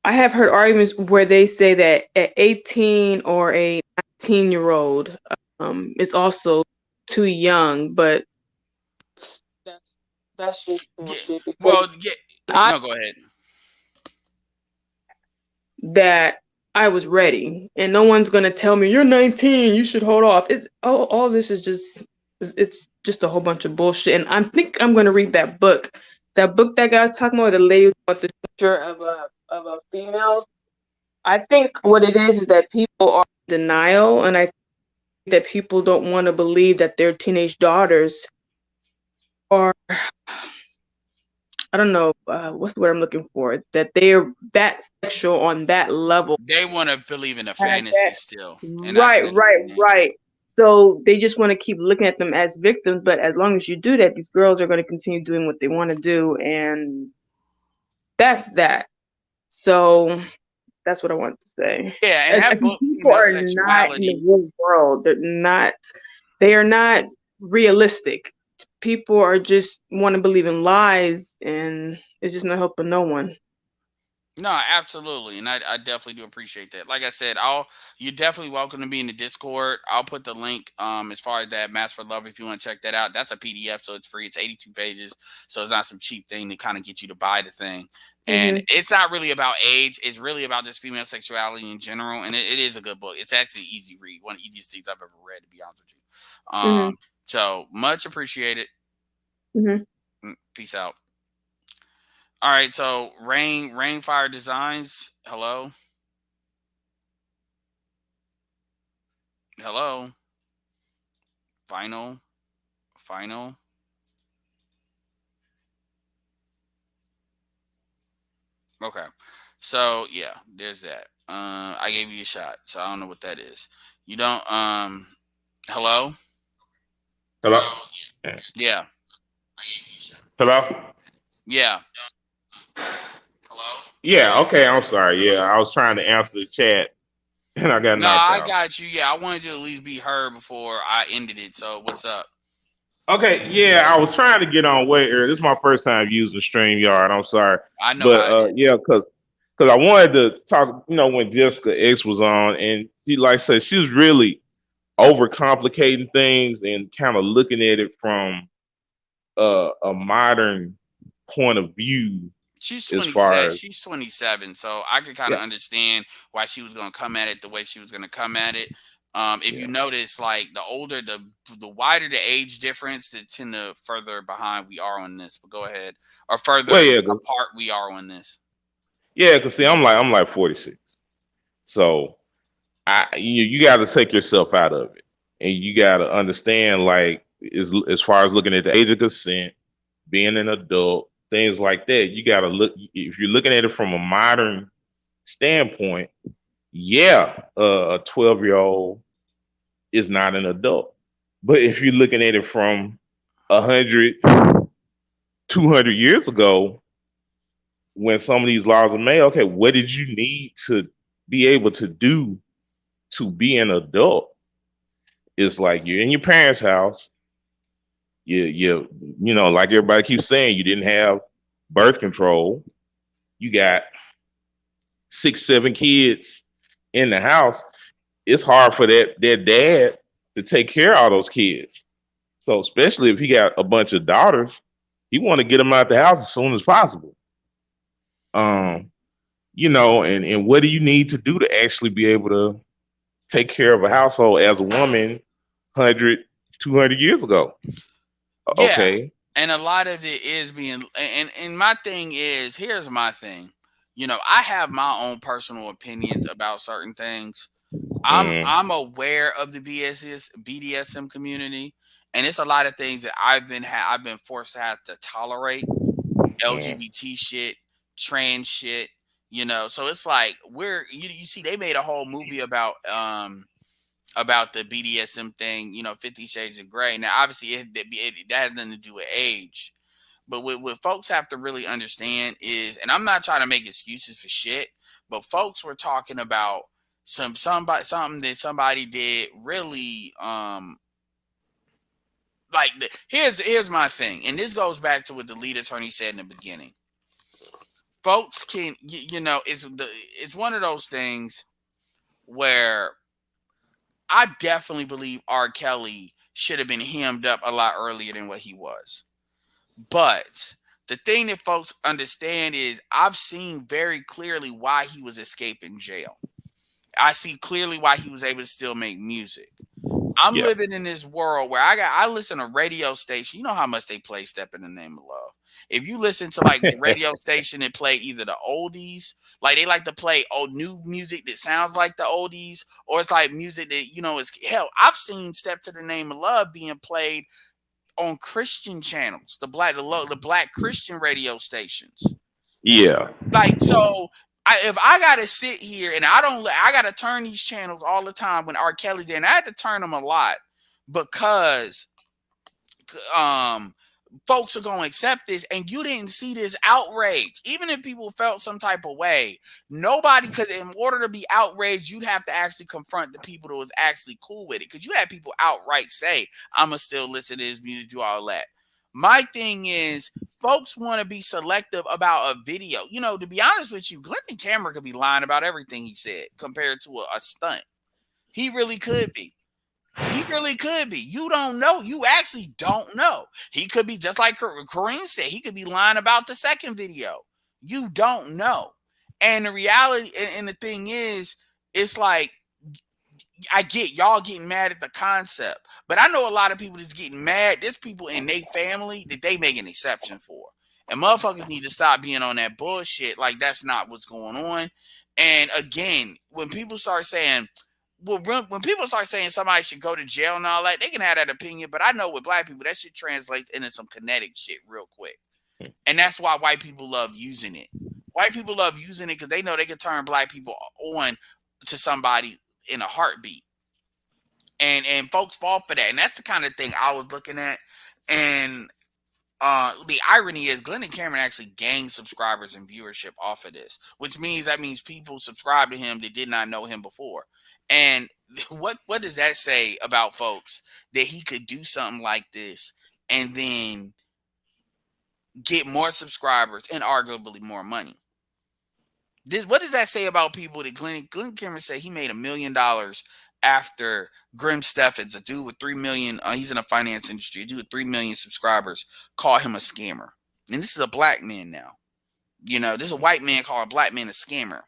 have heard arguments where they say that at 18 or a 19-year-old is also too young, but that's just bullshit. Well, no, go ahead. That I was ready, and no one's gonna tell me you're 19, you should hold off. It's all this is it's just a whole bunch of bullshit. And I think I'm gonna read that book that guy was talking about, the lady with the picture of a female. I think what it is that people are in denial, and I think that people don't want to believe that their teenage daughters are I don't know what's the word I'm looking for, that they're that sexual on that level. They want to believe in a Have fantasy that- still. And that's Right, what right, right. So they just want to keep looking at them as victims, but as long as you do that, these girls are going to continue doing what they want to do, and that's that. So that's what I want to say. Yeah, and I that think book, people female are not in the sexuality. real world. They are not realistic. People are just want to believe in lies, and it's just not helping no one. No, absolutely, and I definitely do appreciate that. Like I said, you're definitely welcome to be in the Discord. I'll put the link as far as that Mask for Love if you want to check that out. That's a PDF, so it's free. It's 82 pages, so it's not some cheap thing to kind of get you to buy the thing. And it's not really about age. It's really about just female sexuality in general, and it is a good book. It's actually an easy read, one of the easiest things I've ever read, to be honest with you. So much appreciated. Peace out. All right, so Rainfire Designs. Hello. Final. Okay. So yeah, there's that. I gave you a shot, so I don't know what that is. You don't hello? Hello? Yeah. Hello? Yeah. Yeah, okay, I'm sorry. Yeah, I was trying to answer the chat and I got No, knocked I out. got you. Yeah, I wanted you to at least be heard before I ended it. So what's up? Okay, yeah, I was trying to get on way earlier. This is my first time using StreamYard. I'm sorry. I know But how it is. yeah, cause I wanted to talk, when Jessica X was on, and she, like I said, she was really overcomplicating things and kind of looking at it from a modern point of view. She's as far 27. as She's 27, so I could kind of understand why she was going to come at it the way she was going to come at it. If you notice, like the wider the age difference, the tend to further behind we are on this. But go ahead, or further apart we are on this. Yeah, because see, I'm like 46, so you got to take yourself out of it, and you got to understand, like, as far as looking at the age of consent, being an adult, things like that. You got to look, if you're looking at it from a modern standpoint. Yeah, a 12-year-old is not an adult, but if you're looking at it from 100, 200 years ago, when some of these laws were made, okay, what did you need to be able to do to be an adult? It's like you're in your parents' house. You like everybody keeps saying, you didn't have birth control. You got 6, 7 kids in the house. It's hard for that dad to take care of all those kids. So especially if he got a bunch of daughters, he want to get them out the house as soon as possible. And what do you need to do to actually be able to take care of a household as a woman 100, 200 years ago? Yeah. Okay. And a lot of it is being, and my thing is, here's my thing. I have my own personal opinions about certain things. I'm aware of the BDSM community, and it's a lot of things that I've been forced to have to tolerate. LGBT shit, trans shit, So it's like you see, they made a whole movie about the BDSM thing, 50 Shades of Grey. Now, obviously, that has nothing to do with age. But what folks have to really understand is, and I'm not trying to make excuses for shit, but folks were talking about something that somebody did really here's my thing, and this goes back to what the lead attorney said in the beginning. Folks can it's one of those things where I definitely believe R. Kelly should have been hemmed up a lot earlier than what he was. But the thing that folks understand is I've seen very clearly why he was escaping jail. I see clearly why he was able to still make music. I'm living in this world where I listen to radio station. You know how much they play Step in the Name of Love. If you listen to like the radio station and play either the oldies, like they like to play new music that sounds like the oldies, or it's like music that, is hell. I've seen Step to the Name of Love being played on Christian channels, the black Christian radio stations. Yeah. Like, so if I gotta sit here and I gotta turn these channels all the time when R. Kelly's there, and I had to turn them a lot because folks are gonna accept this, and you didn't see this outrage. Even if people felt some type of way, nobody, because in order to be outraged, you'd have to actually confront the people that was actually cool with it. Because you had people outright say, I'ma still listen to this music, do all that. My thing is, folks want to be selective about a video. You know, to be honest with you, Glendon Cameron could be lying about everything he said compared to a stunt. He really could be. He really could be. You don't know. You actually don't know. He could be just like Kareem said. He could be lying about the second video. You don't know. And the reality, and the thing is, it's like, I get y'all getting mad at the concept, but I know a lot of people that's getting mad. There's people in their family that they make an exception for. And motherfuckers need to stop being on that bullshit. Like, that's not what's going on. And again, when people start saying, when people start saying somebody should go to jail and all that, they can have that opinion. But I know with black people, that shit translates into some kinetic shit real quick. And that's why white people love using it. White people love using it because they know they can turn black people on to somebody in a heartbeat. And folks fall for that. And that's the kind of thing I was looking at. And the irony is Glendon Cameron actually gained subscribers and viewership off of this, which means people subscribe to him that did not know him before. And what does that say about folks that he could do something like this and then get more subscribers and arguably more money? What does that say about people that Glendon Cameron said he made $1 million after Grim Steffens, a dude with 3 million, he's in the finance industry, a dude with 3 million subscribers, called him a scammer. And this is a black man now. You know, this is a white man calling a black man a scammer.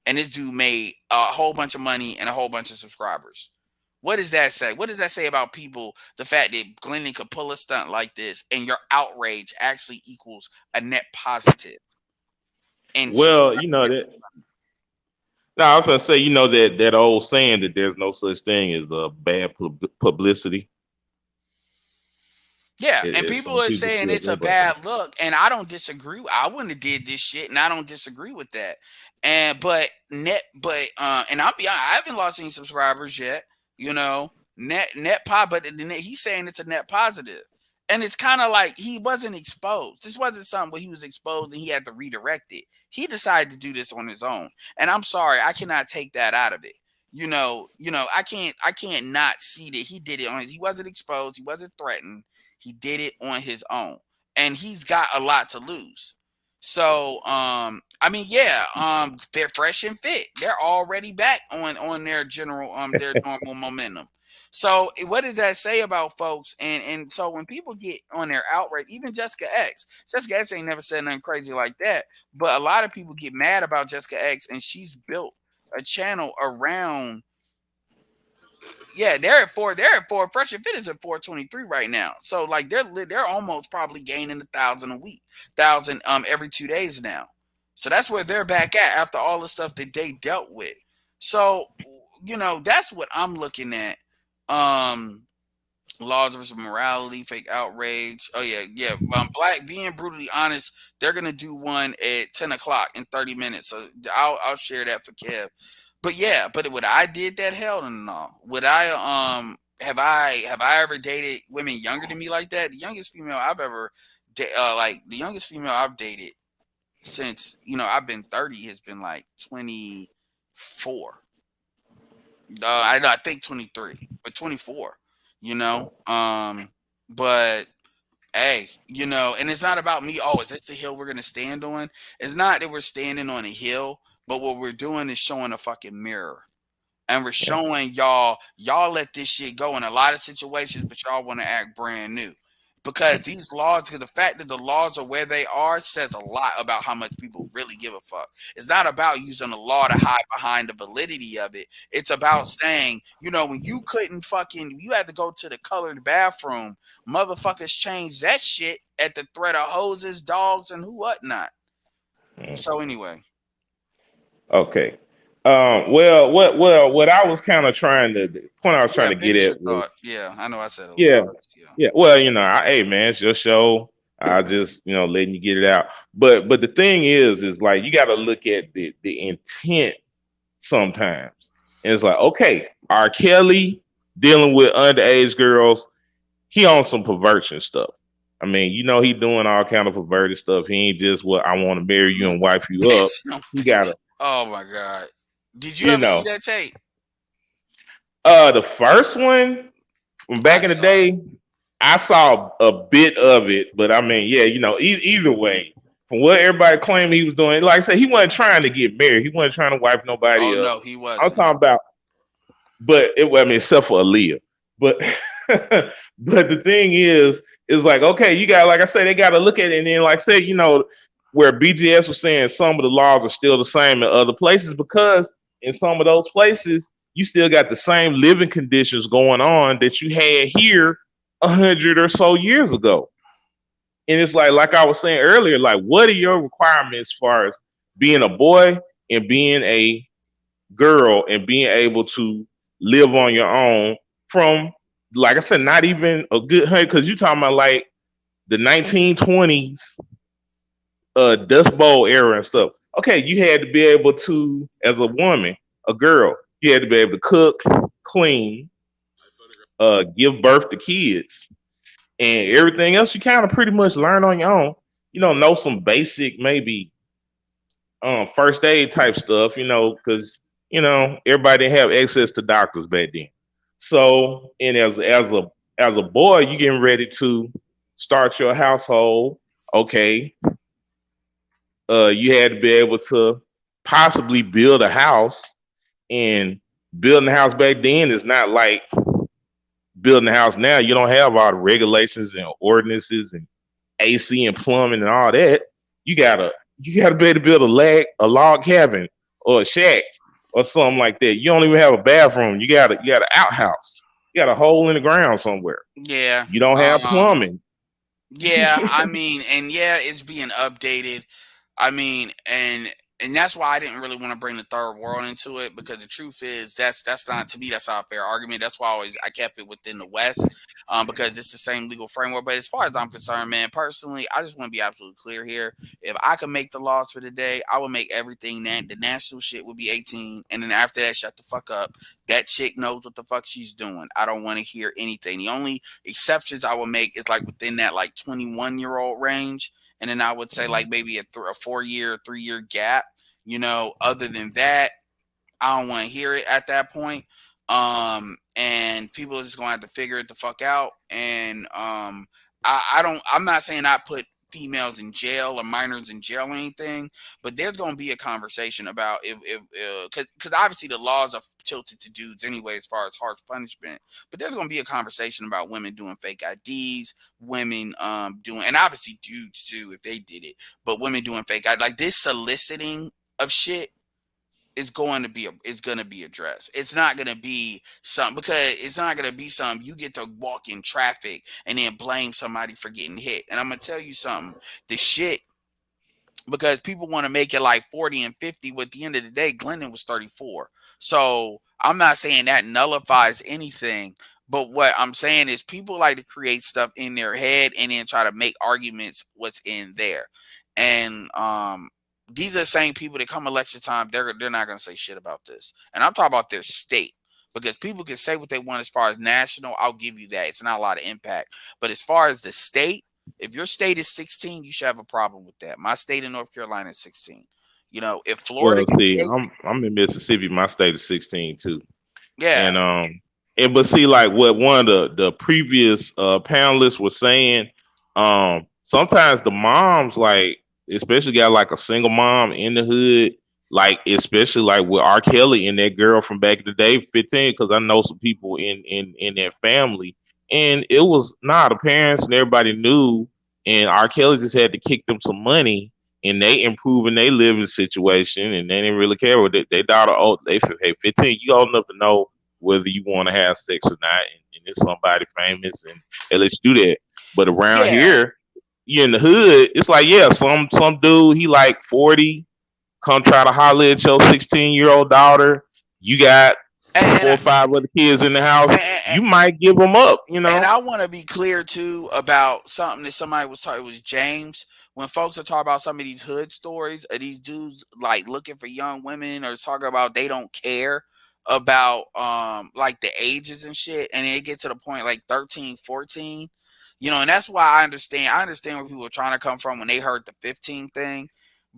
And this dude made a whole bunch of money and a whole bunch of subscribers. What does that say? What does that say about people? The fact that Glendon could pull a stunt like this and your outrage actually equals a net positive. And well, you know that. No, I was gonna say, you know, that old saying that there's no such thing as a bad publicity. Yeah, and people are saying it's a bad look, and I don't disagree. I wouldn't have did this shit, and I don't disagree with that. And and I'll be honest, I haven't lost any subscribers yet. You know, net but he's saying it's a net positive, and it's kind of like he wasn't exposed. This wasn't something where he was exposed and he had to redirect it. He decided to do this on his own, and I'm sorry, I cannot take that out of it. You know, I can't not see that he did it on his. He wasn't exposed. He wasn't threatened. He did it on his own, and he's got a lot to lose. So, I mean, yeah, they're fresh and fit. They're already back on their general, their normal momentum. So, what does that say about folks? And so when people get on their outrage, even Jessica X ain't never said nothing crazy like that. But a lot of people get mad about Jessica X, and she's built a channel around. Yeah, they're at 4. Fresh and Fit is at 423 right now. So like they're almost probably gaining 1,000 a week, 1,000 every 2 days now. So that's where they're back at after all the stuff that they dealt with. So you know, that's what I'm looking at. Laws versus morality, fake outrage. Oh yeah. Black being brutally honest. They're gonna do one at 10 o'clock in 30 minutes. So I'll share that for Kev. But yeah, but would I did that? Hell no. Would I have I ever dated women younger than me like that? The youngest female I've ever the youngest female I've dated since, you know, I've been 30 has been like 24. I think 23, but 24, you know. But hey, you know, and it's not about me. Oh, is this the hill we're gonna stand on? It's not that we're standing on a hill. But what we're doing is showing a fucking mirror. And we're showing y'all let this shit go in a lot of situations, but y'all want to act brand new. Because these laws, because the fact that the laws are where they are says a lot about how much people really give a fuck. It's not about using the law to hide behind the validity of it. It's about saying, you know, when you you had to go to the colored bathroom, motherfuckers changed that shit at the threat of hoses, dogs, and whatnot. So anyway. Okay. What I was kind of trying to the point I was trying Yeah, to get finish your at was, thought. Yeah, I know I said a lot. yeah, Yeah. yeah. Well, hey man, it's your show. I just letting you get it out. But the thing is like you got to look at the intent sometimes. And it's like, okay, R. Kelly dealing with underage girls, he on some perversion stuff. I mean, he doing all kind of perverted stuff. He ain't just what I want to marry you and wife you up. He got to, Oh my God. Did you ever see that tape? The first one from back in the day, I saw a bit of it, but I mean, yeah, either way, from what everybody claimed he was doing, like I said, he wasn't trying to get married. He wasn't trying to wipe nobody Oh up. no, he I'm wasn't. talking about, except for Aaliyah. But but the thing is like, okay, you got, like I said, they got to look at it, and then like I said, where BGS was saying some of the laws are still the same in other places, because in some of those places you still got the same living conditions going on that you had here 100 or so years ago. And it's like I was saying earlier, like, what are your requirements as far as being a boy and being a girl and being able to live on your own from, like I said, not even a good 100, because you're talking about like the 1920s Dust Bowl era and stuff. Okay, you had to be able to, as a woman, a girl, you had to be able to cook, clean, give birth to kids, and everything else you kind of pretty much learn on your own. Know some basic maybe first aid type stuff, because everybody didn't have access to doctors back then. So, and as a boy, you getting ready to start your household. Okay, you had to be able to possibly build a house, and building a house back then is not like building a house now. You don't have all the regulations and ordinances and AC and plumbing and all that. You gotta be able to build a log cabin or a shack or something like that. You don't even have a bathroom. You got an outhouse. You got a hole in the ground somewhere. Yeah. You don't have plumbing. Yeah, I mean, and yeah, it's being updated. I mean, and that's why I didn't really want to bring the third world into it, because the truth is that's not, to me, that's not a fair argument. That's why I kept it within the West, because it's the same legal framework. But as far as I'm concerned, man, personally, I just want to be absolutely clear here. If I could make the laws for the day, I would make everything that the national shit would be 18, and then after that, shut the fuck up. That chick knows what the fuck she's doing. I don't want to hear anything. The only exceptions I will make is like within that like 21-year-old range. And then I would say like maybe a 4-year, 3-year gap. Other than that, I don't want to hear it at that point. And people are just gonna have to figure it the fuck out. And I'm not saying I put females in jail or minors in jail or anything, but there's gonna be a conversation about because obviously the laws are tilted to dudes anyway as far as harsh punishment, but there's gonna be a conversation about women doing fake IDs, women doing, and obviously dudes too if they did it, but women doing fake IDs, like this soliciting of shit is going to be addressed. It's not going to be something you get to walk in traffic and then blame somebody for getting hit. And I'm going to tell you something, the shit, because people want to make it like 40 and 50, but at the end of the day, Glendon was 34. So I'm not saying that nullifies anything, but what I'm saying is people like to create stuff in their head and then try to make arguments what's in there. And these are the same people that come election time, they're not going to say shit about this. And I'm talking about their state, because people can say what they want as far as national. I'll give you that. It's not a lot of impact. But as far as the state, if your state is 16, you should have a problem with that. My state in North Carolina is 16. If Florida, I'm in Mississippi. My state is 16 too. Yeah. But see, like what one of the previous panelists was saying, sometimes the moms, like, especially got like a single mom in the hood, like especially like with R. Kelly and that girl from back in the day, 15, because I know some people in that family, and it was the parents and everybody knew, and R. Kelly just had to kick them some money, and they improving their living situation, and they didn't really care what their daughter. Oh, they hey, 15, you old enough to know whether you want to have sex or not, and it's somebody famous, and they let you do that. But around here, you're in the hood, it's like, yeah, some dude, he like 40, come try to holler at your 16-year-old daughter. You got 4 or 5 other kids in the house. You might give them up, you know. And I want to be clear too about something that somebody was talking. It was James. When folks are talking about some of these hood stories of these dudes like looking for young women or talking about they don't care about like the ages and shit, and it get to the point like 13, 14, you know, and that's why I understand where people are trying to come from when they heard the 15 thing.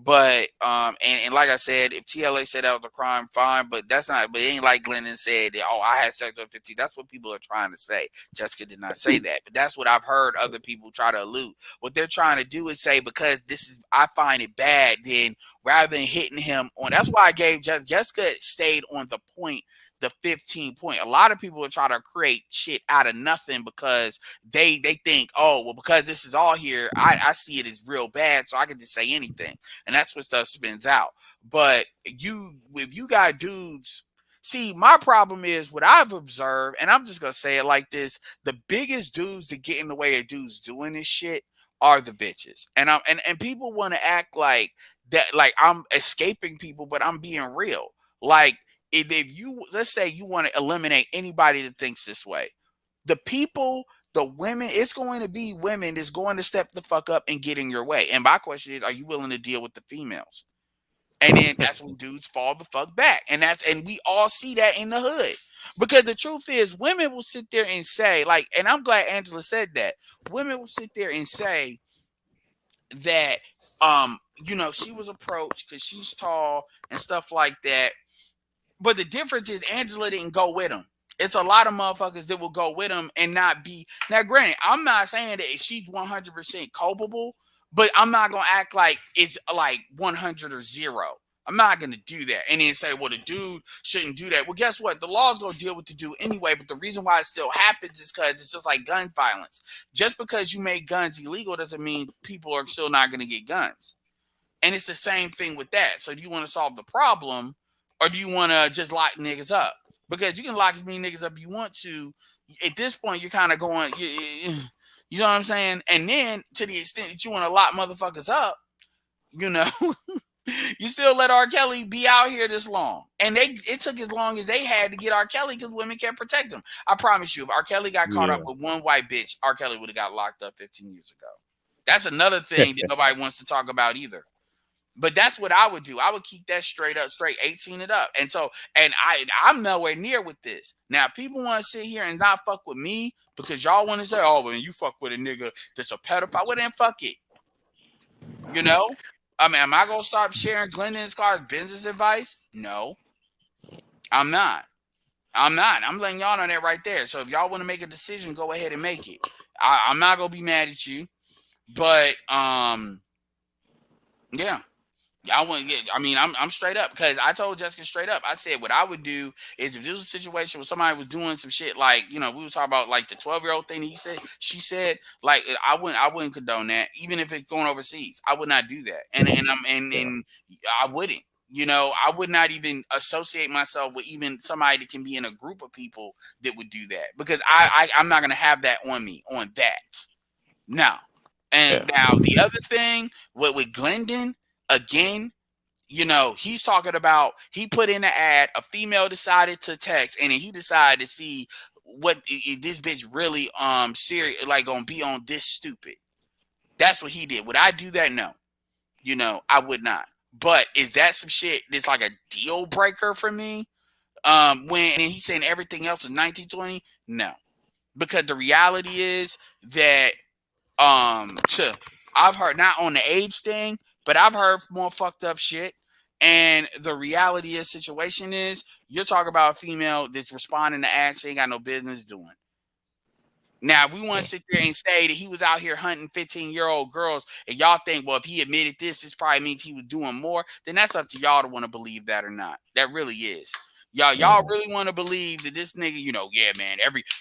But and like I said, if TLA said that was a crime, fine, but that's not, but it ain't like Glendon said that, oh, I had sex with 15. That's what people are trying to say. Jessica did not say that, but that's what I've heard other people try to allude. What they're trying to do is say, because this is, I find it bad, then rather than hitting him on, that's why I gave Jessica stayed on the point, the 15 point. A lot of people are trying to create shit out of nothing because they think, oh, well, because this is all here, I see it as real bad, so I can just say anything. And that's what stuff spins out. But if you got dudes, see, my problem is what I've observed, and I'm just gonna say it like this: the biggest dudes that get in the way of dudes doing this shit are the bitches. And people want to act like that, like I'm escaping people, but I'm being real. Like, if you, let's say you want to eliminate anybody that thinks this way, the people, the women, it's going to be women that's going to step the fuck up and get in your way. And my question is, are you willing to deal with the females? And then that's when dudes fall the fuck back. And we all see that in the hood. Because the truth is, women will sit there and say, like, and I'm glad Angela said that. Women will sit there and say that, you know, she was approached because she's tall and stuff like that. But the difference is Angela didn't go with him. It's a lot of motherfuckers that will go with him and not be. Now, granted, I'm not saying that she's 100% culpable, but I'm not going to act like it's like 100 or 0. I'm not going to do that. And then say, well, the dude shouldn't do that. Well, guess what? The law's going to deal with the dude anyway. But the reason why it still happens is because it's just like gun violence. Just because you make guns illegal doesn't mean people are still not going to get guns. And it's the same thing with that. So do you want to solve the problem, or do you want to just lock niggas up? Because you can lock as many niggas up you want to. At this point, you're kind of going, you know what I'm saying? And then to the extent that you want to lock motherfuckers up, you know, you still let R. Kelly be out here this long. And it took as long as they had to get R. Kelly because women can't protect him. I promise you, if R. Kelly got caught up with one white bitch, R. Kelly would have got locked up 15 years ago. That's another thing that nobody wants to talk about either. But that's what I would do. I would keep that straight 18 it up. And so, and I'm nowhere near with this. Now, if people want to sit here and not fuck with me because y'all want to say, oh, well, you fuck with a nigga that's a pedophile, well, then fuck it. You know? I mean, am I going to start sharing Glendon Scar's business advice? No. I'm not. I'm letting y'all know that right there. So if y'all want to make a decision, go ahead and make it. I'm not going to be mad at you. But, yeah. I'm straight up because I told Jessica straight up. I said what I would do is if this was a situation where somebody was doing some shit like, you know, we were talking about like the 12-year-old thing she said, like I wouldn't condone that, even if it's going overseas. I would not do that. And I wouldn't. You know, I would not even associate myself with even somebody that can be in a group of people that would do that because I'm not gonna have that on me on that. Now, now the other thing with Glendon. Again, you know, he's talking about, he put in an ad, a female decided to text, and then he decided to see what this bitch really serious, like gonna be on this stupid. That's what he did. Would I do that? No. You know, I would not. But is that some shit that's like a deal breaker for me? When he's saying everything else is 1920? No. Because the reality is that I've heard, not on the age thing, but I've heard more fucked up shit. And the reality of the situation is you're talking about a female that's responding to ads she ain't got no business doing. Now, if we want to sit there and say that he was out here hunting 15-year-old girls and y'all think, well, if he admitted this probably means he was doing more, then that's up to y'all to want to believe that or not. That really is. Y'all really want to believe that this nigga, you know, yeah, man,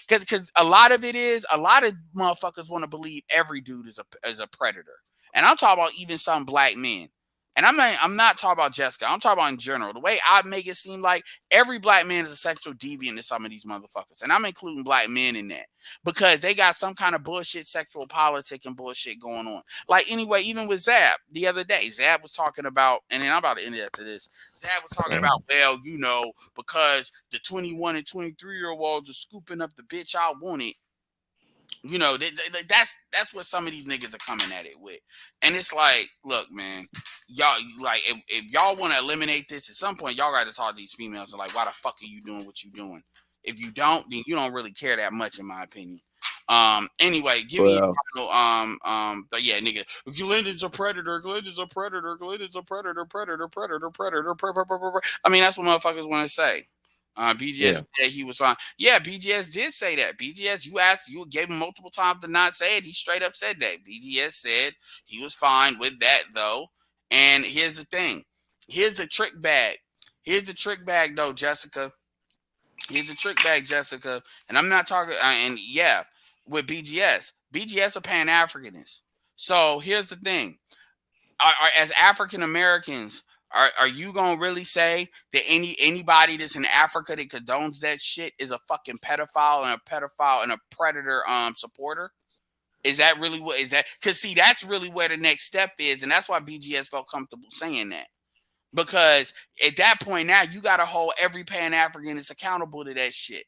because a lot of it is, a lot of motherfuckers want to believe every dude is a predator. And I'm talking about even some black men. And I'm not talking about Jessica. I'm talking about in general. The way I make it seem like every black man is a sexual deviant to some of these motherfuckers. And I'm including black men in that because they got some kind of bullshit sexual politic and bullshit going on. Like, anyway, even with Zab the other day, Zab was talking about, and then I'm about to end it after this. Zab was talking about, well, you know, because the 21 and 23-year-olds are scooping up the bitch I wanted. You know, that's what some of these niggas are coming at it with. And it's like, look, man, y'all, like, if y'all want to eliminate this at some point, y'all got to talk to these females and like, why the fuck are you doing what you doing? If you don't, then you don't really care that much, in my opinion. Anyway, give me but yeah, nigga, Glendon's a predator, Glendon's a predator, Glendon's a predator, predator. I mean, that's what motherfuckers want to say. BGS said he was fine. Yeah, BGS did say that. BGS, you gave him multiple times to not say it. He straight up said that. BGS said he was fine with that, though. And here's the thing. Here's the trick bag. Here's the trick bag, though, Jessica. Here's the trick bag, Jessica. And I'm not talking, and yeah, with BGS. BGS are Pan-Africanists. So here's the thing. As African Americans, are you gonna really say that anybody that's in Africa that condones that shit is a fucking pedophile and a predator supporter? Is that really what is that? Because see, that's really where the next step is, and that's why BGS felt comfortable saying that. Because at that point now, you gotta hold every Pan-Africanist accountable to that shit.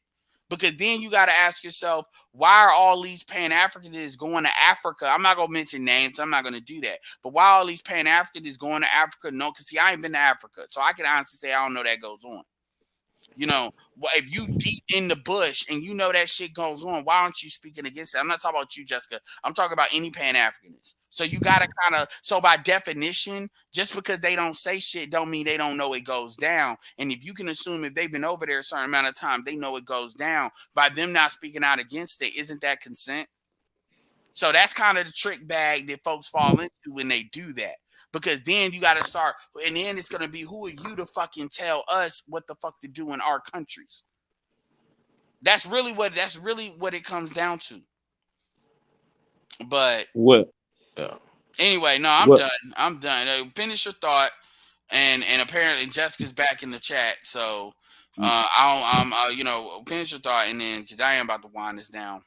Because then you got to ask yourself, why are all these Pan-Africanists going to Africa? I'm not going to mention names. I'm not going to do that. But why are all these Pan-Africanists going to Africa? No, because see, I ain't been to Africa. So I can honestly say I don't know that goes on. You know, if you deep in the bush and you know that shit goes on, why aren't you speaking against it? I'm not talking about you, Jessica. I'm talking about any Pan-Africanist. So you got to kind of, so by definition, just because they don't say shit don't mean they don't know it goes down. And if you can assume if they've been over there a certain amount of time, they know it goes down. By them not speaking out against it, isn't that consent? So that's kind of the trick bag that folks fall into when they do that. Because then you got to start, and then it's going to be, who are you to fucking tell us what the fuck to do in our countries? That's really what it comes down to. But what? Anyway, no, I'm done. Finish your thought, and apparently Jessica's back in the chat, so finish your thought, and then because I am about to wind this down.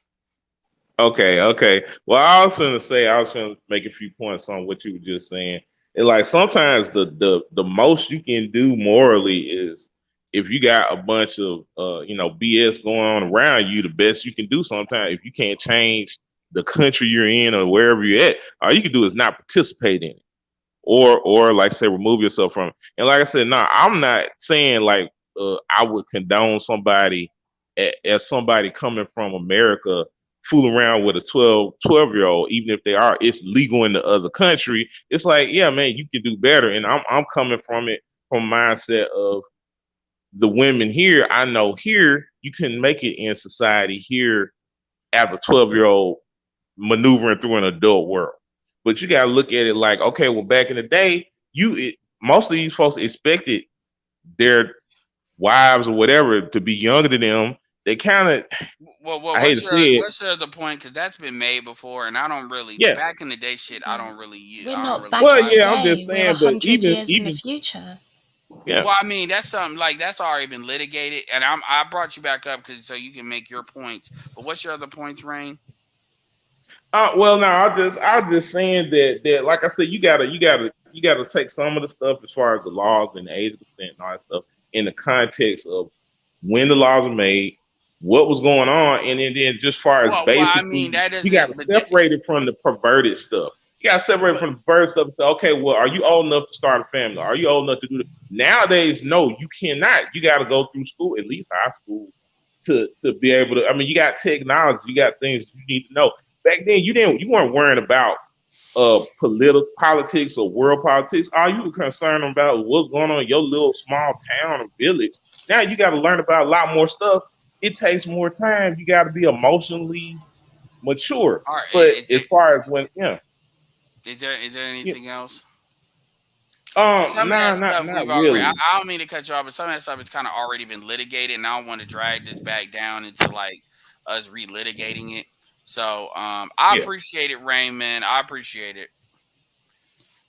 Okay. Well, I was going to make a few points on what you were just saying. And like sometimes the most you can do morally is if you got a bunch of BS going on around you, the best you can do sometimes if you can't change the country you're in or wherever you're at, all you can do is not participate in it. Or like say remove yourself from it. And like I said, no, I'm not saying like I would condone somebody as somebody coming from America fool around with a 12-year-old, even if they are, it's legal in the other country. It's like, yeah, man, you can do better. And I'm coming from it from mindset of the women here. I know here you can make it in society here as a 12-year-old maneuvering through an adult world. But you gotta look at it like, okay, well, back in the day, most of these folks expected their wives or whatever to be younger than them. They kind of, I hate to say it. What's the other point? Because that's been made before, and I don't really, back in the day shit, I don't really use. We're not back in the day. I'm just saying, we're 100 years in the future. Yeah. Well, I mean, that's something like that's already been litigated, and I brought you back up so you can make your points. But what's your other points, Rain? Well, no, I'm just saying that like I said, you gotta take some of the stuff as far as the laws and the age of consent and all that stuff in the context of when the laws were made, what was going on, and then just far as basically, you got to separate it from the perverted stuff. You got to separate from the perverted stuff and say, okay, well, are you old enough to start a family? Are you old enough to do that? Nowadays, no, you cannot. You got to go through school, at least high school, to be able to. I mean, you got technology, you got things you need to know. Back then, you weren't worrying about politics or world politics. All you were concerned about what's going on in your little small town or village. Now you got to learn about a lot more stuff. It takes more time. You got to be emotionally mature. Right, but as far as when, is there anything else? Not really. I don't mean to cut you off, but some of that stuff has kind of already been litigated, and I don't want to drag this back down into like us relitigating it. So I appreciate it, Rain, man. I appreciate it.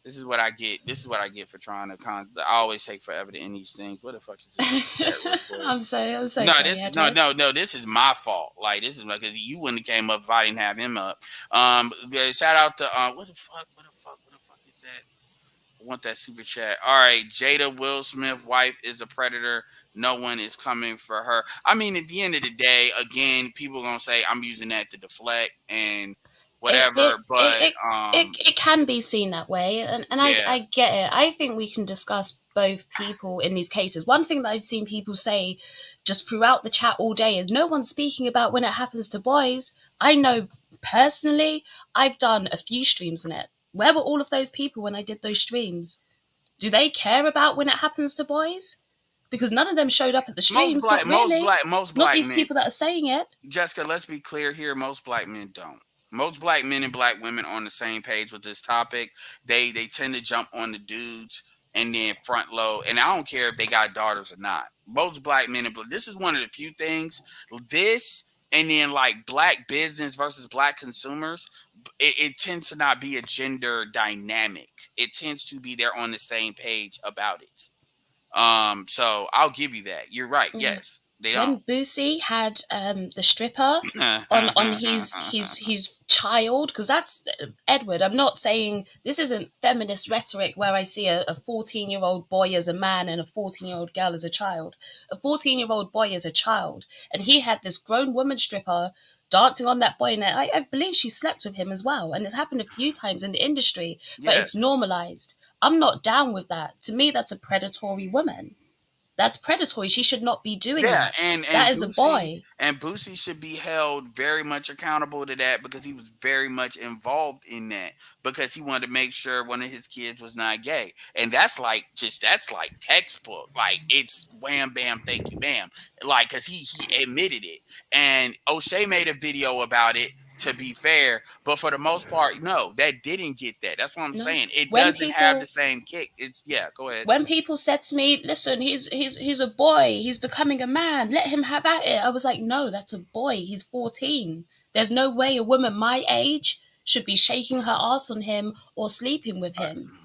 This is what I get. This is what I get for trying to I always take forever to end these things. What the fuck is this? I'm so no, sorry, this Edward. no. This is my fault. Like this is because you wouldn't have came up if I didn't have him up. Shout out to what the fuck is that? I want that super chat. All right, Jada Will Smith wife is a predator. No one is coming for her. I mean, at the end of the day, again, people are gonna say I'm using that to deflect and whatever. It can be seen that way, and Yeah. I get it. I think we can discuss both people in these cases. One thing that I've seen people say just throughout the chat all day is no one's speaking about when it happens to boys. I know personally, I've done a few streams on it. Where were all of those people when I did those streams? Do they care about when it happens to boys? Because none of them showed up at the streams. Not really. Most Not black these men. people that are saying it. Jessica, let's be clear here. Most black men don't. Most black men and black women are on the same page with this topic. They tend to jump on the dudes and then front load. And I don't care if they got daughters or not. Most black men and this is one of the few things. This and then like black business versus black consumers. It tends to not be a gender dynamic. It tends to be they're on the same page about it. So I'll give you that. You're right. Yes. They When don't. Boosie had the stripper on his child, because that's Edward. I'm not saying this isn't feminist rhetoric where I see a 14-year-old boy as a man and a 14-year-old girl as a child. A 14-year-old boy is a child, and he had this grown woman stripper dancing on that boy, and I believe she slept with him as well, and it's happened a few times in the industry, but it's normalized. I'm not down with that. To me, that's a predatory woman. That's predatory. She should not be doing that. And that is a boy. And Boosie should be held very much accountable to that because he was very much involved in that because he wanted to make sure one of his kids was not gay. And that's like textbook. Like it's wham, bam, thank you, bam. Like, cause he admitted it. And O'Shea made a video about it, to be fair, but for the most part, no, that didn't get that. That's what I'm saying. It doesn't have the same kick. Go ahead. When people said to me, listen, he's a boy, he's becoming a man, let him have at it. I was like, no, that's a boy. He's 14. There's no way a woman my age should be shaking her ass on him or sleeping with him.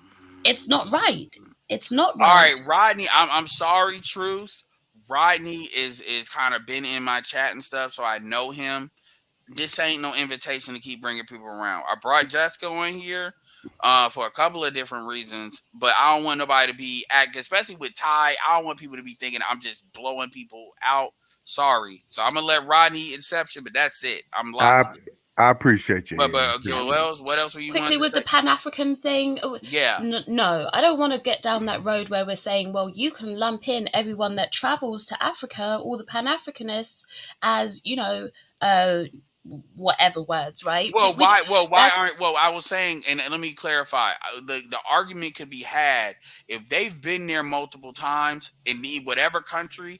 It's not right. It's not right. All right, Rodney, I'm sorry, Truth. Rodney is kind of been in my chat and stuff, so I know him. This ain't no invitation to keep bringing people around. I brought Jessica in here for a couple of different reasons, but I don't want nobody to be acting, especially with Ty. I don't want people to be thinking I'm just blowing people out. Sorry. So I'm going to let Rodney inception, but that's it. I'm locked. I appreciate you. But what else were you quickly with the Pan-African thing? Yeah. No, I don't want to get down that road where we're saying, well, you can lump in everyone that travels to Africa, all the Pan-Africanists, as, whatever words, right? I was saying, and let me clarify, the argument could be had if they've been there multiple times in whatever country.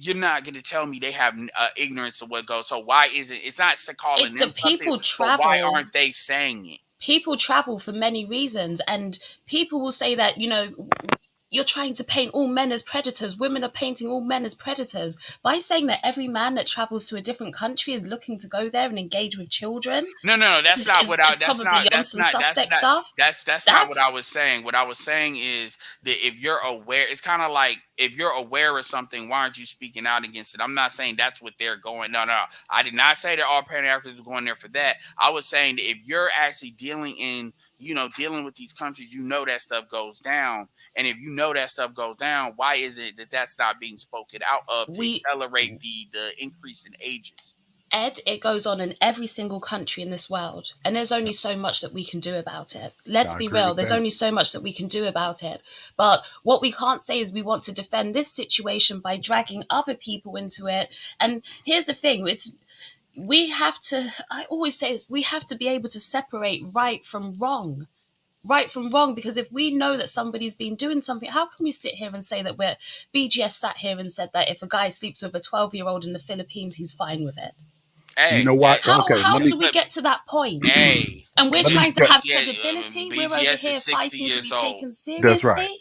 You're not going to tell me they have ignorance of what goes. So why isn't it's not calling them people travel? Why aren't they saying it? People travel for many reasons, and people will say that you're trying to paint all men as predators. Women are painting all men as predators by saying that every man that travels to a different country is looking to go there and engage with children. No, that's not what I. That's not what I was saying. What I was saying is that if you're aware, it's kind of like if you're aware of something, why aren't you speaking out against it? I'm not saying that's what they're going. No, I did not say that all Pan-Africans are going there for that. I was saying that if you're actually dealing with these countries, that stuff goes down. And if that stuff goes down, why is it that that's not being spoken out of to accelerate the increase in ages? Ed, it goes on in every single country in this world, and there's only so much that we can do about it. Let's be real, there's only so much that we can do about it. But what we can't say is we want to defend this situation by dragging other people into it. And here's the thing, I always say this, we have to be able to separate right from wrong. Right from wrong, because if we know that somebody's been doing something, how can we sit here and say that BGS sat here and said that if a guy sleeps with a 12-year-old in the Philippines, he's fine with it? You know what? How do we get to that point? And we're trying to have credibility. We're over here fighting to be taken seriously. That's right.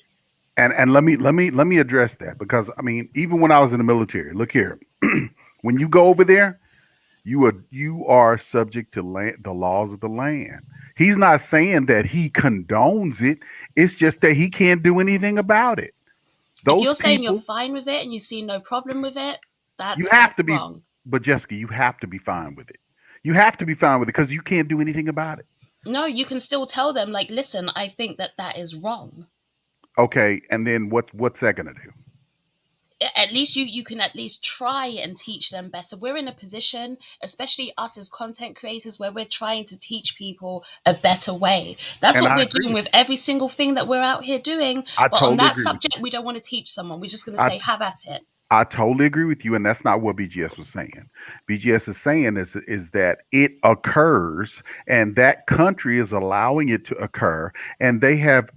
And let me address that, because I mean, even when I was in the military, look here, when you go over there, you are subject to the laws of the land. He's not saying that he condones it. It's just that he can't do anything about it. If you're saying you're People, fine with it and you see no problem with it, you that's have to be, wrong. but Jessica, you have to be fine with it. You have to be fine with it because you can't do anything about it. No, you can still tell them, like, listen, I think that is wrong. Okay, and then what's that gonna do? At least you can at least try and teach them better. We're in a position, especially us as content creators, where we're trying to teach people a better way. That's And what I we're agree doing with with every single thing that we're out here doing. I But on totally that agree with subject, we don't want to teach someone. We're just going to I say, have at it. I totally agree with you, and that's not what BGS was saying. BGS is saying is that it occurs, and that country is allowing it to occur, and they have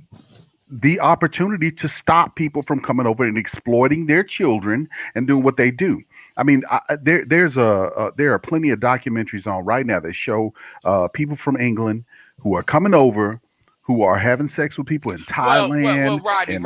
the opportunity to stop people from coming over and exploiting their children and doing what they do. I mean, there are plenty of documentaries on right now that show people from England who are coming over, who are having sex with people in Well, Thailand. Rodney.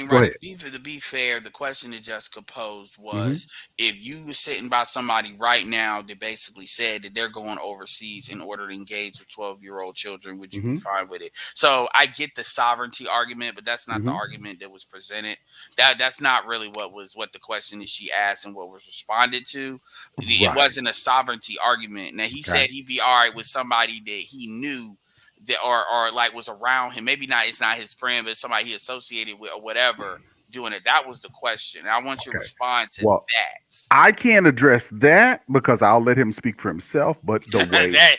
Go ahead. To be fair, the question that Jessica posed Mhm. was, if you were sitting by somebody right now that basically said that they're going overseas in order to engage with 12-year-old children, would you be fine with it? So I get the sovereignty argument, but that's not the argument that was presented. That's not really what the question that she asked and what was responded to. It Right. wasn't a sovereignty argument. Now he Okay. said he'd be all right with somebody that he knew that or like was around him. Maybe not, it's not his friend, but somebody he associated with or whatever doing it. That was the question. I want you to Okay. respond to Well, that. I can't address that because I'll let him speak for himself. But the way Now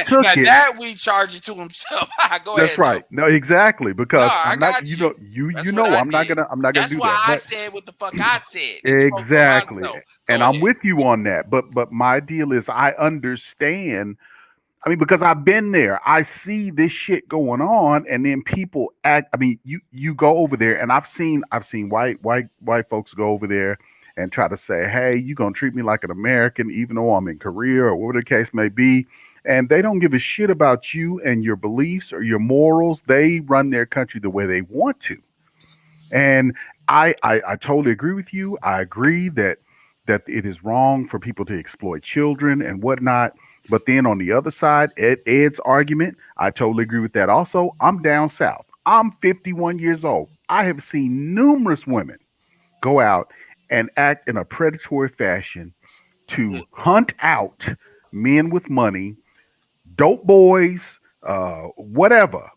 took it, that we charge it to himself. Go that's ahead. right. No, exactly. Because No, I I'm not. got You you. know, That's you what know, I I'm not did. gonna. I'm not gonna That's do why that. I But said what the fuck I said. And spoke for exactly. myself. And Go I'm ahead. with you on that. But my deal is I understand. I mean, because I've been there, I see this shit going on, and then people act. I mean, you go over there, and I've seen white folks go over there and try to say, "Hey, you gonna treat me like an American, even though I'm in Korea or whatever the case may be," and they don't give a shit about you and your beliefs or your morals. They run their country the way they want to, and I totally agree with you. I agree that it is wrong for people to exploit children and whatnot. But then on the other side, Ed's argument, I totally agree with that. Also, I'm down south. I'm 51 years old. I have seen numerous women go out and act in a predatory fashion to hunt out men with money, dope boys, whatever.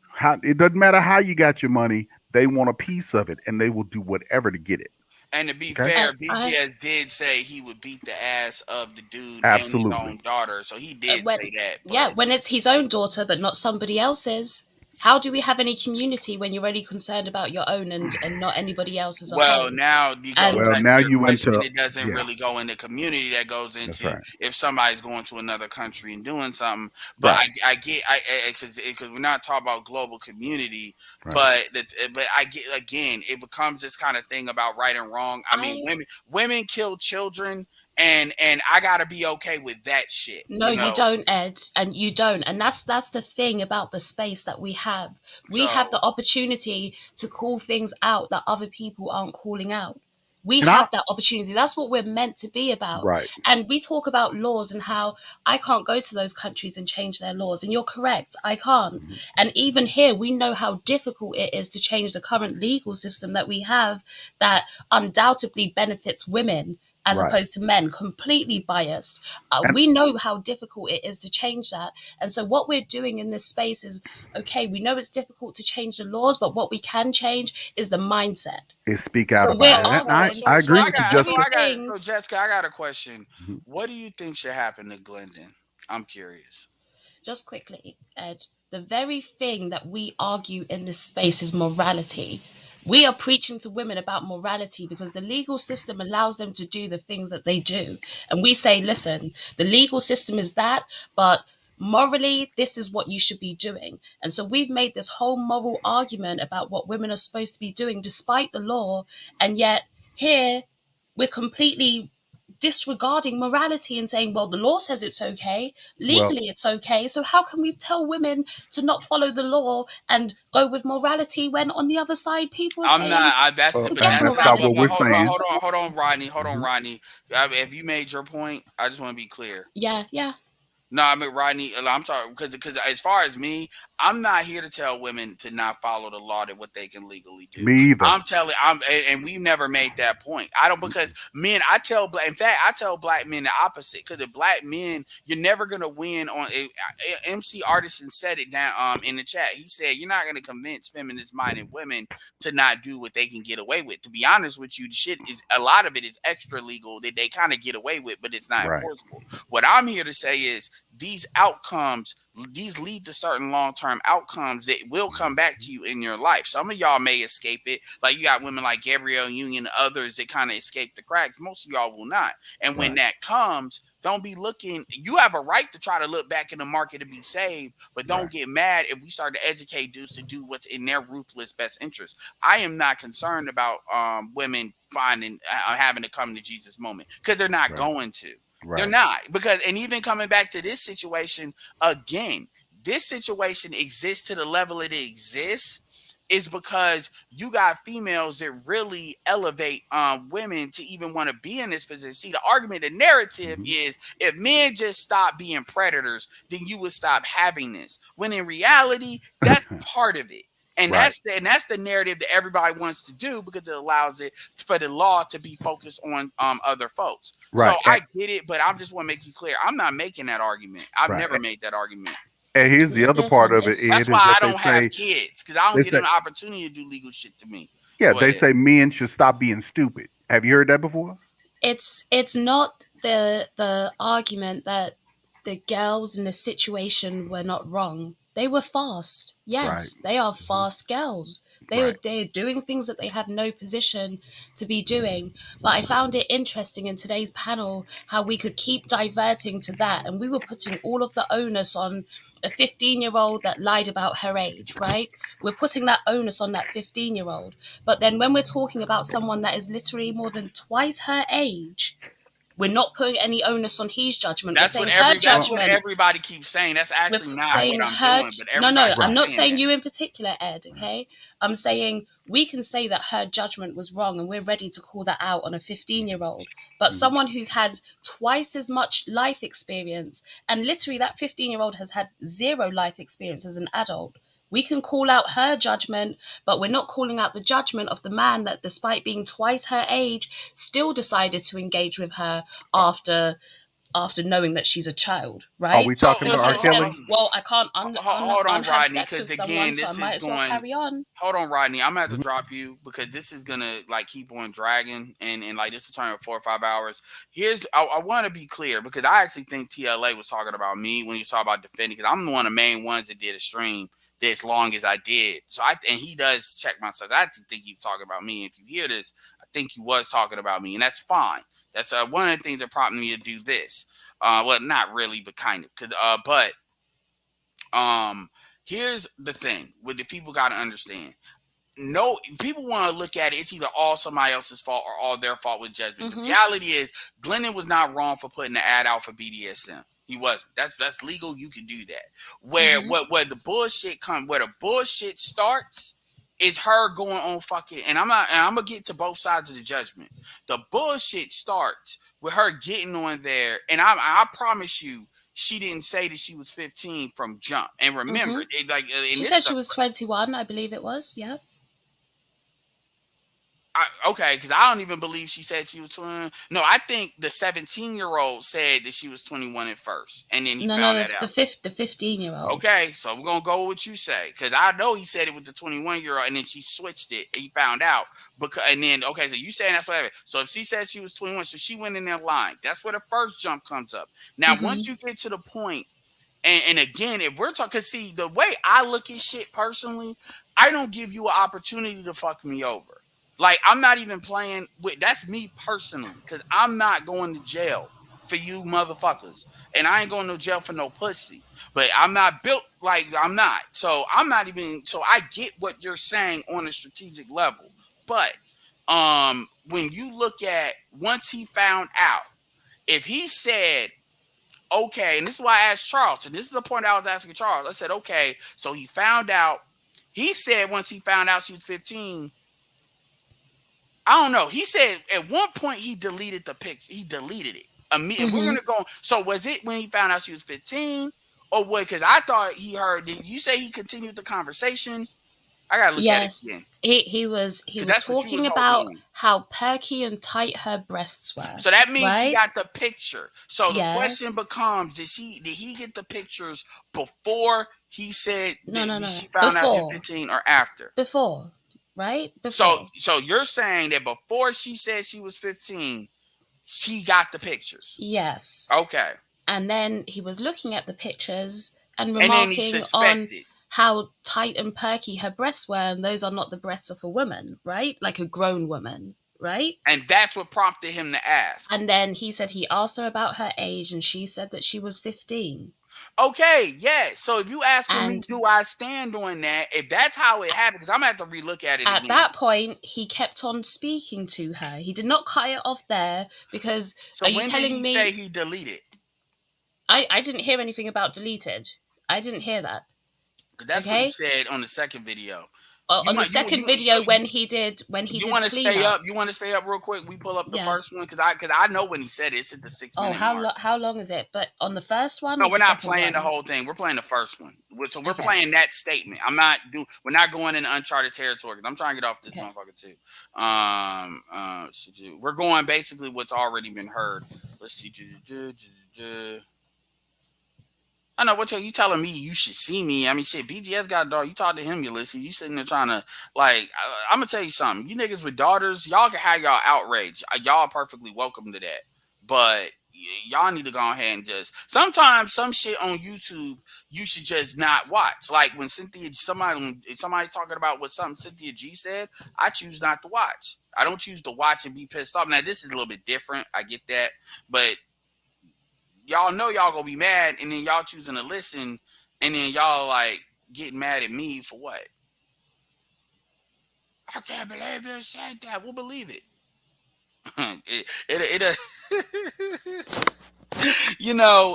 It doesn't matter how you got your money. They want a piece of it, and they will do whatever to get it. And to be Okay? fair, BGS did say he would beat the ass of the dude and his Absolutely. own daughter. So he did say that. Yeah, when it's his own daughter, but not somebody else's. How do we have any community when you're only concerned about your own and not anybody else's at Well, home? now you go And back now to your you question. into It doesn't yeah. really go into community. That goes That's into right. if somebody's going to another country and doing something. But Right. I get because we're not talking about global community. Right. But I get, again, it becomes this kind of thing about right and wrong. I mean, women kill children, and I gotta be okay with that shit. No, you know? you don't, Ed, and you don't, and that's the thing about the space that we have. We have the opportunity to call things out that other people aren't calling out. We And have that opportunity. That's what we're meant to be about. Right. And we talk about laws and how I can't go to those countries and change their laws. And you're correct, I can't. And even here, we know how difficult it is to change the current legal system that we have that undoubtedly benefits women as Right. opposed to men, completely biased. And- We know how difficult it is to change that. And so what we're doing in this space is, okay, we know it's difficult to change the laws, but what we can change is the mindset. Is speak out So about we're it. And arguing. I agree with you, Jessica. So Jessica, I got a question. Mhm. What do you think should happen to Glendon? I'm curious. Just quickly, Ed, the very thing that we argue in this space is morality. We are preaching to women about morality because the legal system allows them to do the things that they do. And we say, listen, the legal system is that, but morally, this is what you should be doing. And so we've made this whole moral argument about what women are supposed to be doing despite the law. And yet here we're completely disregarding morality and saying, well, the law says it's okay, legally it's okay, so how can we tell women to not follow the law and go with morality when on the other side people are saying That's forget not morality. hold on, Rodney. Have you made your point? I just want to be clear. Yeah. No, I mean Rodney. I'm talking because as far as me, I'm not here to tell women to not follow the law that what they can legally do. Me either. And we've never made that point. I don't because men. In fact, I tell black men the opposite. Because if black men, you're never gonna win on. MC Artisan said it down in the chat. He said you're not gonna convince feminist-minded women to not do what they can get away with. To be honest with you, the shit is a lot of it is extra legal that they kind of get away with, but it's not enforceable. What I'm here to say is these outcomes, these lead to certain long-term outcomes that will come back to you in your life. Some of y'all may escape it. Like you got women like Gabrielle Union and others that kind of escape the cracks. Most of y'all will not. And when that comes, don't be looking. You have a right to try to look back in the market to be saved, but don't get mad if we start to educate dudes to do what's in their ruthless best interest. I am not concerned about women finding having to come to Jesus moment because they're not going to. They're not, because, and even coming back to this situation again, this situation exists to the level it exists is because you got females that really elevate women to even want to be in this position. See, the argument, the narrative is if men just stop being predators, then you would stop having this. When in reality, that's part of it. And that's the narrative that everybody wants to do because it allows it for the law to be focused on other folks. So I get it, but I just want to make you clear. I'm not making that argument. I've never made that argument. And here's the other part of it. That's why I don't have kids, because I don't get an opportunity to do legal shit to me. Yeah, they say men should stop being stupid. Have you heard that before? It's not the argument that the girls in the situation were not wrong. They were fast. Yes, they are fast girls. They're doing things that they have no position to be doing. But I found it interesting in today's panel how we could keep diverting to that. And we were putting all of the onus on a 15-year-old that lied about her age, right? We're putting that onus on that 15-year-old. But then when we're talking about someone that is literally more than twice her age, we're not putting any onus on his judgment. That's we're what, saying that's what everybody keeps saying. That's actually not what I'm doing. But no, I'm not saying you in particular, Ed, okay? I'm saying we can say that her judgment was wrong and we're ready to call that out on a 15-year-old. But someone who's had twice as much life experience, and literally that 15-year-old has had zero life experience as an adult, we can call out her judgment, but we're not calling out the judgment of the man that, despite being twice her age, still decided to engage with her after knowing that she's a child, right? Are we talking about R. Kelly? Well, I can't hold on, Rodney, because again, so I might as well carry on. Hold on, Rodney. I'm gonna have to drop you because this is gonna like keep on dragging and like this will turn 4 or 5 hours. I want to be clear because I actually think TLA was talking about me when he was talking about defending, because I'm one of the main ones that did a stream as long as I did. So and he does check my stuff. I think he was talking about me. If you hear this, I think he was talking about me, and that's fine. That's one of the things that prompted me to do this. Well, not really, but kind of. But here's the thing: what the people got to understand. No, people want to look at it. It's either all somebody else's fault or all their fault with judgment. The reality is, Glendon was not wrong for putting the ad out for BDSM. He wasn't. That's legal. You can do that. Where the bullshit starts is her going on fucking. And I'm gonna get to both sides of the judgment. The bullshit starts with her getting on there, and I promise you, she didn't say that she was 15 from jump. And remember, she said she was 21, I believe it was. Yeah. Okay, because I don't even believe she said she was 21. No, I think the 17-year-old said that she was 21 at first, and then he found that out. The 15-year-old. Okay, so we're gonna go with what you say, because I know he said it with the 21-year-old, and then she switched it, and he found out. So you saying that's whatever. So if she said she was 21, so she went in there lying. That's where the first jump comes up. Now, once you get to the point, and again, if we're talking, because see, the way I look at shit personally, I don't give you an opportunity to fuck me over. Like, I'm not even playing with, that's me personally, because I'm not going to jail for you motherfuckers. And I ain't going to jail for no pussy. But I'm not built like I'm not. So I'm not even, so I get what you're saying on a strategic level. But when you look at, once he found out, if he said, okay, and this is why I asked Charles, and this is the point I was asking Charles. I said, okay, so he found out, he said once he found out she was 15, I don't know. He said at one point he deleted the picture. He deleted it. If we're gonna go, so was it when he found out she was 15, or what? Because I thought he heard. Did you say he continued the conversation? I gotta look at it Yes, again. he was That's what you talking was about holding. how perky and tight her breasts were. So that means she right? got the picture. So the question Yes. becomes: Did he get the pictures before he said No, that no. she found out she was Before. 15, or after? Before, right? Before. So you're saying that before she said she was 15, she got the pictures. Yes. Okay. And then he was looking at the pictures and And then he remarking on suspected. how tight and perky her breasts were, and those are not the breasts of a woman, right? Like a grown woman, right? And that's what prompted him to ask. And then he said he asked her about her age, and she said that she was 15. Okay, yeah. So if you asking me, And- do I stand on that? If that's how it happened, because I'm gonna have to relook at it At again. that point, he kept on speaking to her. He did not cut it off there because So are you when telling did he me say he deleted? I didn't hear anything about deleted. I didn't hear that. 'Cause that's what he said on the second video. On the second video when he did You want to stay cleanup. up? You want to stay up real quick? We pull up the Yeah. first one because I know when he said it. It's at the 6-minute mark. How long is it? But on the first one? No, or we're the not second playing the one? whole thing. We're playing the first one. So we're Okay. playing that statement. We're not going into uncharted territory. 'Cause I'm trying to get off this motherfucker too. We're going basically what's already been heard. Let's see. I know what you telling me. You should see me. I mean, shit. BGS got a daughter. You talk to him, Ulysses. You sitting there trying to I'm gonna tell you something. You niggas with daughters, y'all can have y'all outrage. Y'all are perfectly welcome to that. But y'all need to go ahead and sometimes some shit on YouTube you should just not watch. Like when somebody's talking about what something Cynthia G said, I choose not to watch. I don't choose to watch and be pissed off. Now this is a little bit different. I get that, but y'all know y'all gonna be mad, and then y'all choosing to listen, and then y'all like getting mad at me for what? I can't believe you said that. We'll believe it. It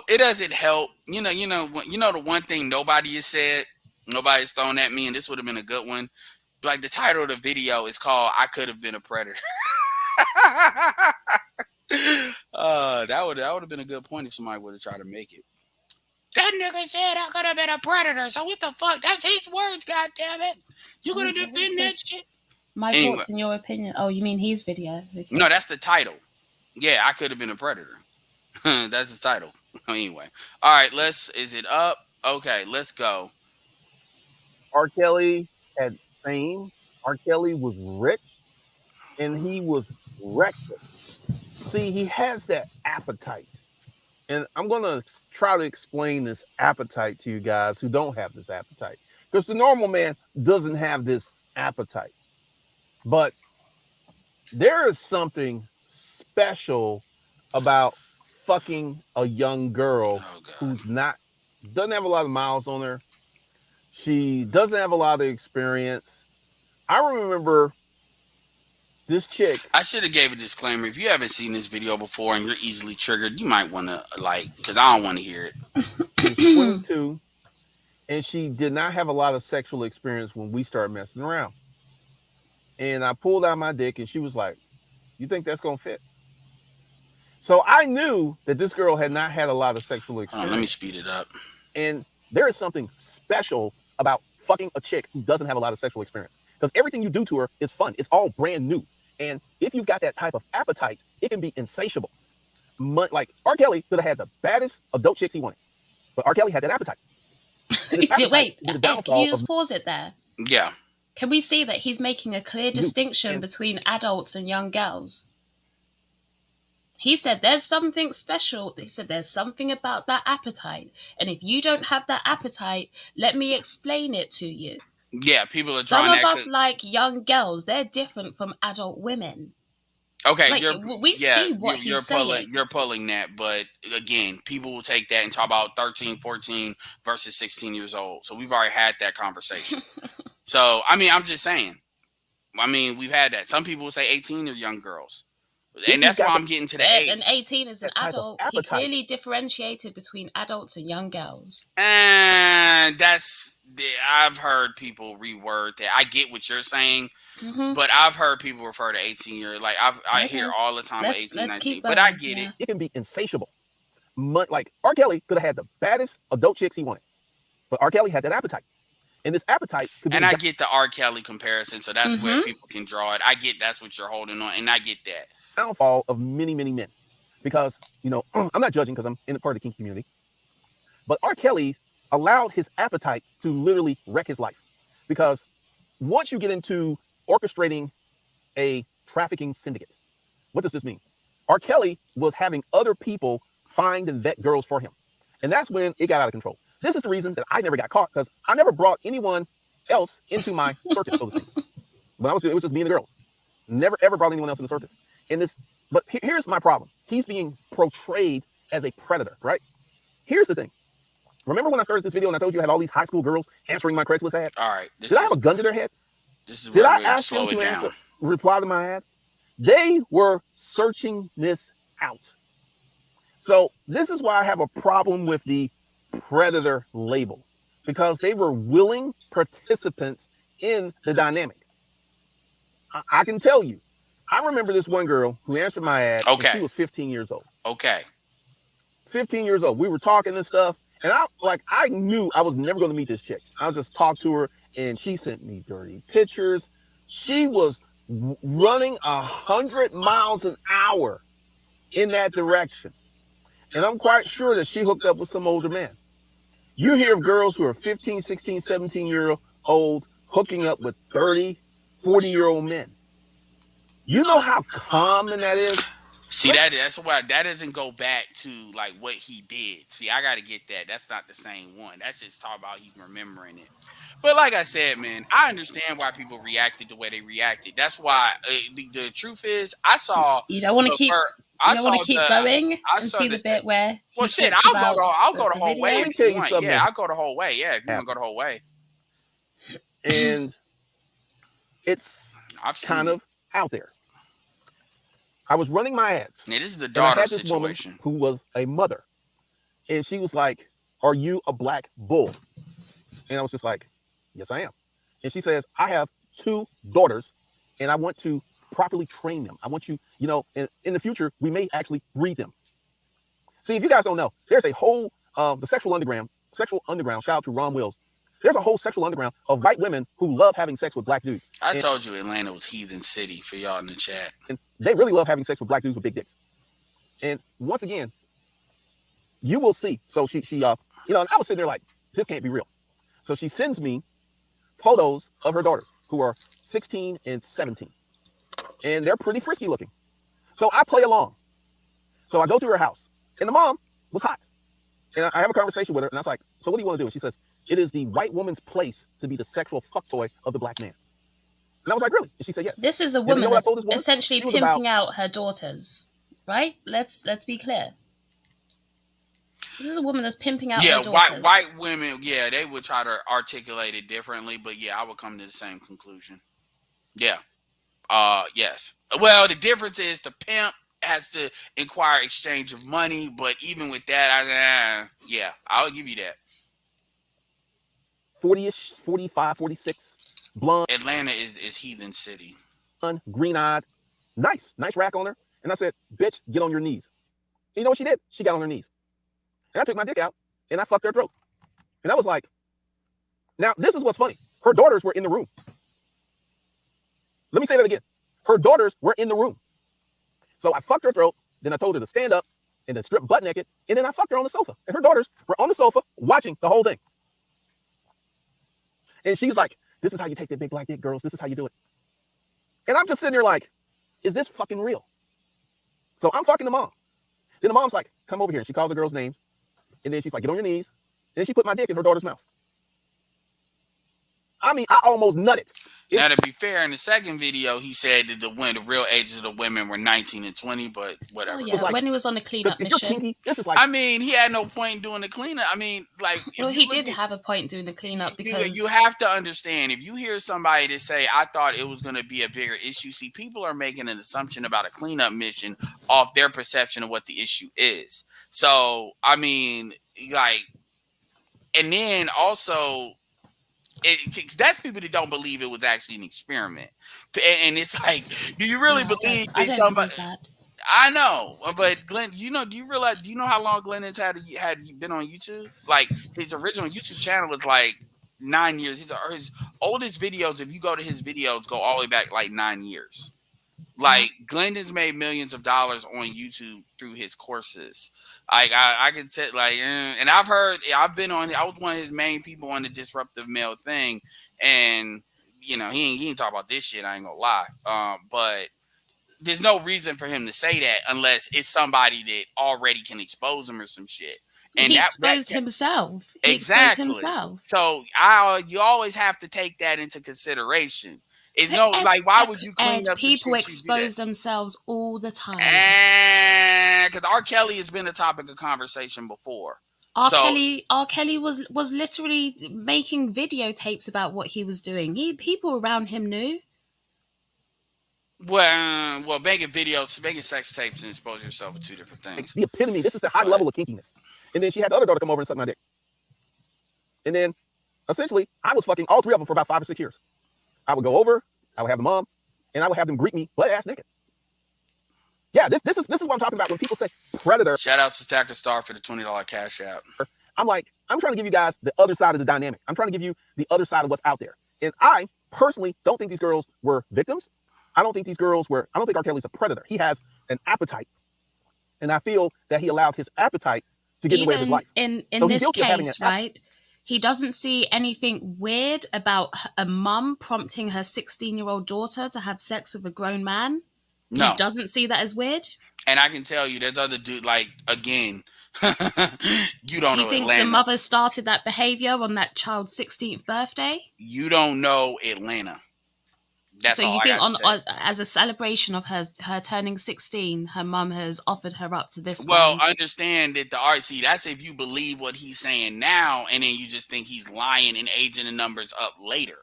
it doesn't help. The one thing nobody has said, nobody's thrown at me, and this would have been a good one. Like the title of the video is called "I Could Have Been a Predator." That would have been a good point if somebody would have tried to make it. That nigga said I could have been a predator. So what the fuck? That's his words, goddammit. You gonna defend that shit? My Anyway. thoughts and your opinion. Oh, you mean his video? Okay. No, that's the title. Yeah, I could have been a predator. That's the title. Anyway. All right, is it up? Okay, let's go. R. Kelly had fame. R. Kelly was rich, and he was reckless. See, he has that appetite. And I'm going to try to explain this appetite to you guys who don't have this appetite. Because the normal man doesn't have this appetite. But there is something special about fucking a young girl who's doesn't have a lot of miles on her. She doesn't have a lot of experience. I remember this chick. I should have gave a disclaimer. If you haven't seen this video before and you're easily triggered, you might want to because I don't want to hear it. She's 22, and she did not have a lot of sexual experience when we started messing around. And I pulled out my dick, and she was like, "You think that's gonna fit?" So I knew that this girl had not had a lot of sexual experience. Let me speed it up. And there is something special about fucking a chick who doesn't have a lot of sexual experience. Because everything you do to her is fun. It's all brand new. And if you've got that type of appetite, it can be insatiable. Like R. Kelly could have had the baddest adult chicks he wanted. But R. Kelly had that appetite. Wait, Ed, can you just pause it there? Yeah. Can we see that he's making a clear distinction between adults and young girls? He said there's something special. He said there's something about that appetite. And if you don't have that appetite, let me explain it to you. Yeah, people are Some trying of us like young girls. They're different from adult women. Okay, Like, we see what he's saying. You're pulling that, but again, people will take that and talk about 13, 14 versus 16 years old. So we've already had that conversation. So, I mean, I'm just saying. I mean, we've had that. Some people will say 18 are young girls. And that's why I'm getting to the age. And 18 is an That type of adult. He appetite. clearly differentiated between adults and young girls. And I've heard people reword that. I get what you're saying, but I've heard people refer to 18-year. Like I hear all the time. Let's 18, 19, keep but going. I get it. It can be insatiable. Like R. Kelly could have had the baddest adult chicks he wanted, but R. Kelly had that appetite, and this appetite could be. And I get the R. Kelly comparison, so that's where people can draw it. I get that's what you're holding on, and I get that. Downfall of many men, because I'm not judging because I'm in a part of the kinky community, but R. Kelly allowed his appetite to literally wreck his life, because once you get into orchestrating a trafficking syndicate, what does this mean? R. Kelly was having other people find and vet girls for him, and that's when it got out of control. This is the reason that I never got caught, because I never brought anyone else into my circus, so to speak. When I was doing it, was just me and the girls. Never ever brought anyone else in the circus. But here's my problem. He's being portrayed as a predator, right? Here's the thing. Remember when I started this video and I told you I had all these high school girls answering my Craigslist ads? All right. Did I have a gun to their head? This is Did where I we ask slow them it to down. reply to my ads? They were searching this out. So this is why I have a problem with the predator label, because they were willing participants in the dynamic. I can tell you, I remember this one girl who answered my ad. Okay. And she was 15 years old. Okay. 15 years old. We were talking and stuff. And I knew I was never going to meet this chick. I just talked to her and she sent me dirty pictures. She was running 100 miles an hour in that direction. And I'm quite sure that she hooked up with some older man. You hear of girls who are 15, 16, 17-year-old hooking up with 30, 40-year-old men. You know how common that is? See, that's why that doesn't go back to like what he did. See, I got to get that. That's not the same one. That's just talking about he's remembering it. But like I said, man, I understand why people reacted the way they reacted. That's why the truth is, I saw. You don't want to keep. You don't want to keep going and see the bit where. Well, shit, I'll go the whole way if you want. Yeah, I'll go the whole way. Yeah, if you want to go the whole way. And it's kind of out there. I was running my ads. Yeah, this is the daughter situation. Who was a mother, and she was like, "Are you a black bull?" And I was just like, "Yes, I am." And she says, "I have 2 daughters, and I want to properly train them. I want you, in the future, we may actually breed them." See, if you guys don't know, there's a whole the sexual underground. Shout out to Ron Wills. There's a whole sexual underground of white women who love having sex with black dudes. I told you Atlanta was heathen city for y'all in the chat. And they really love having sex with black dudes with big dicks. And once again, you will see. So she I was sitting there like, this can't be real. So she sends me photos of her daughters who are 16 and 17. And they're pretty frisky looking. So I play along. So I go to her house. And the mom was hot. And I have a conversation with her. And I was like, so what do you want to do? And she says, it is the white woman's place to be the sexual fuckboy of the black man. And I was like, really? And she said, yes. This is a woman that's essentially pimping out her daughters, right? Let's be clear. This is a woman that's pimping out her daughters. White women, they would try to articulate it differently, but I would come to the same conclusion. Yeah. Yes. Well, the difference is the pimp has to inquire exchange of money, but even with that, I'll give you that. 40-ish, 45, 46, blonde. Atlanta is heathen city. Green-eyed, nice rack on her. And I said, bitch, get on your knees. And you know what she did? She got on her knees. And I took my dick out and I fucked her throat. And I was like, now this is what's funny. Her daughters were in the room. Let me say that again. Her daughters were in the room. So I fucked her throat. Then I told her to stand up and then strip butt naked. And then I fucked her on the sofa. And her daughters were on the sofa watching the whole thing. And she's like, this is how you take that big black dick, girls. This is how you do it. And I'm just sitting there like, is this fucking real? So I'm fucking the mom. Then the mom's like, come over here. And she calls the girls' names. And then she's like, get on your knees. And then she put my dick in her daughter's mouth. I mean, I almost nutted. Now, to be fair, in the second video, he said that the real ages of the women were 19 and 20, but whatever. Oh yeah, when he was on the cleanup mission. I mean, he had no point in doing the cleanup. I mean, like, Well, he did have a point doing the cleanup because you have to understand, if you hear somebody to say, I thought it was going to be a bigger issue, see, people are making an assumption about a cleanup mission off their perception of what the issue is. So, I mean, like, and then also, that's people that don't believe it was actually an experiment. And it's like, do you really believe I that don't somebody... believe that. I know, but Glenn, do you know how long Glennon's had been on YouTube? Like, his original YouTube channel was like 9 years. His oldest videos, if you go to his videos, go all the way back like 9 years. Like, Glennon's made millions of dollars on YouTube through his courses. Like, I can tell, like, and I was one of his main people on the Disruptive Male thing, and you know, he ain't talk about this shit. I ain't gonna lie, but there's no reason for him to say that unless it's somebody that already can expose him or some shit. And he exposed himself. Exactly. Himself. So you always have to take that into consideration. It's no like, why would you clean up? People expose themselves all the time. Because R. Kelly has been a topic of conversation before. R. Kelly was literally making videotapes about what he was doing. People around him knew. Well, making sex tapes and expose yourself to two different things. It's the epitome. This is the high level of kinkiness. And then she had the other daughter come over and suck my dick. And then, essentially, I was fucking all three of them for about 5 or 6 years. I would go over, I would have the mom, and I would have them greet me butt ass naked. Yeah, this is what I'm talking about when people say predator. Shout out to Stacker Star for the $20 cash out. I'm trying to give you guys the other side of the dynamic. I'm trying to give you the other side of what's out there. And I personally don't think these girls were victims. I don't think R. Kelly's a predator. He has an appetite. And I feel that he allowed his appetite to get in the way of his life. In this case, right? He doesn't see anything weird about a mum prompting her 16-year-old daughter to have sex with a grown man. No. He doesn't see that as weird. And I can tell you, there's other dude, like, again, you don't know Atlanta. He thinks the mother started that behavior on that child's 16th birthday? You don't know Atlanta. That's so all you I think as a celebration of her turning 16, her mum has offered her up to this Well, one? understand that the RC, that's if you believe what he's saying now, and then you just think he's lying and aging the numbers up later.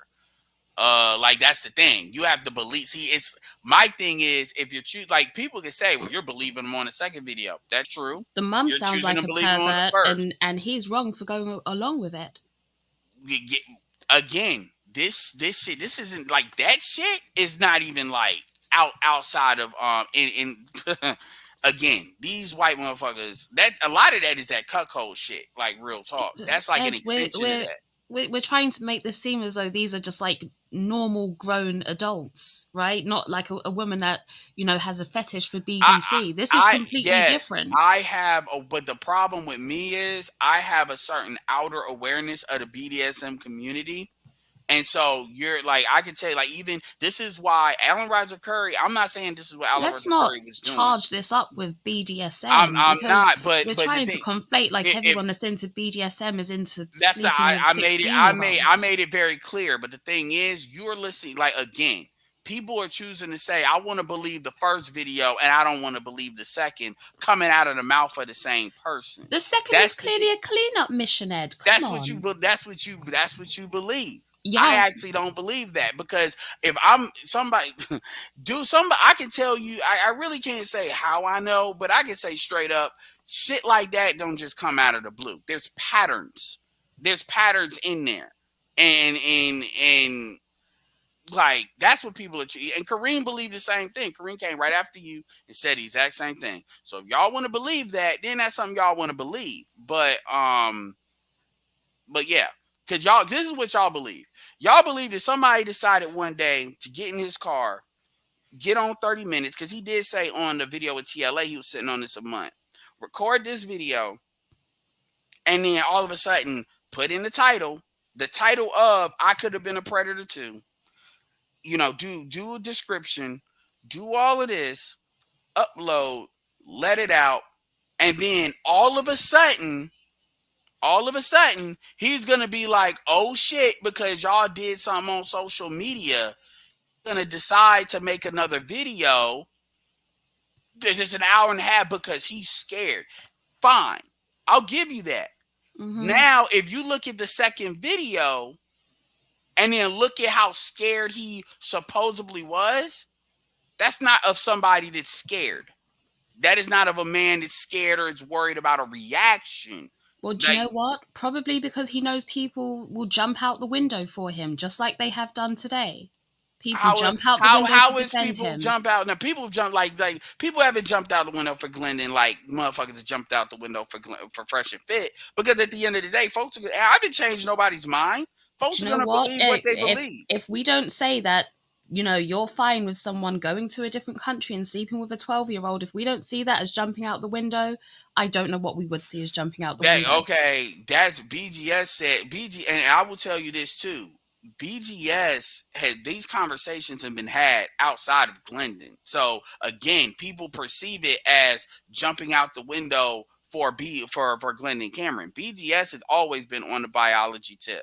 Like, that's the thing. You have to believe. See, it's my thing is, if you're like, people can say, well, you're believing him on the second video. That's true. The mum You're sounds choosing like to a believe him on the pervert, first. and he's wrong for going along with it. Again, this shit, this isn't like, that shit is not even like outside of again, these white motherfuckers, that a lot of that is that cuckold shit, like, real talk. That's like an extension of that. We're trying to make this seem as though these are just like normal grown adults, right? Not like a woman that, you know, has a fetish for BBC. This is completely different. I have, but the problem with me is I have a certain outer awareness of the BDSM community. And so you're like, I can tell you, like, even this is why Alan Roger Curry, I'm not saying this is what Alan Let's Roger not Curry was doing. charge this up with BDSM. I'm because not, but we're the trying to thing- conflate like if- everyone that's into BDSM is into That's sleeping not, with I 16-year-olds. made it very clear, but the thing is, you're listening, like, again, people are choosing to say, I want to believe the first video and I don't want to believe the second, coming out of the mouth of the same person. The second is clearly a cleanup mission, Ed. Come on. That's what you believe. Yeah. I actually don't believe that, because if I'm somebody, I can tell you, I really can't say how I know, but I can say straight up, shit like that don't just come out of the blue. There's patterns. There's patterns in there. And like, that's what people are. And Kareem believed the same thing. Kareem came right after you and said the exact same thing. So if y'all want to believe that, then that's something y'all want to believe. But yeah, because y'all, this is what y'all believe. Y'all believe that somebody decided one day to get in his car, get on 30 minutes, because he did say on the video with TLA he was sitting on this a month. Record this video, and then all of a sudden put in the title of I Could Have Been a Predator Too. You know, do a description, do all of this, upload, let it out, and then all of a sudden all of a sudden he's gonna be like, oh shit, because y'all did something on social media, gonna decide to make another video that's an hour and a half because he's scared. Fine, I'll give you that. Now, if you look at the second video and then look at how scared he supposedly was, that's not of somebody that's scared. That is not of a man that's scared or is worried about a reaction. Well, do you know what? Probably because he knows people will jump out the window for him, just like they have done today. People jump out the window to defend him. Jump out? Now, people jump like people haven't jumped out the window for Glendon like motherfuckers jumped out the window for Fresh and Fit. Because at the end of the day, folks, I didn't change nobody's mind. Folks are gonna believe what they believe. If we don't say that, you know, you're fine with someone going to a different country and sleeping with a 12-year-old, if we don't see that as jumping out the window, I don't know what we would see as jumping out the window. Okay, that's BGS said. And I will tell you this too. BGS had these conversations have been had outside of Glendon. So again, people perceive it as jumping out the window for Glendon Cameron. BGS has always been on the biology tip.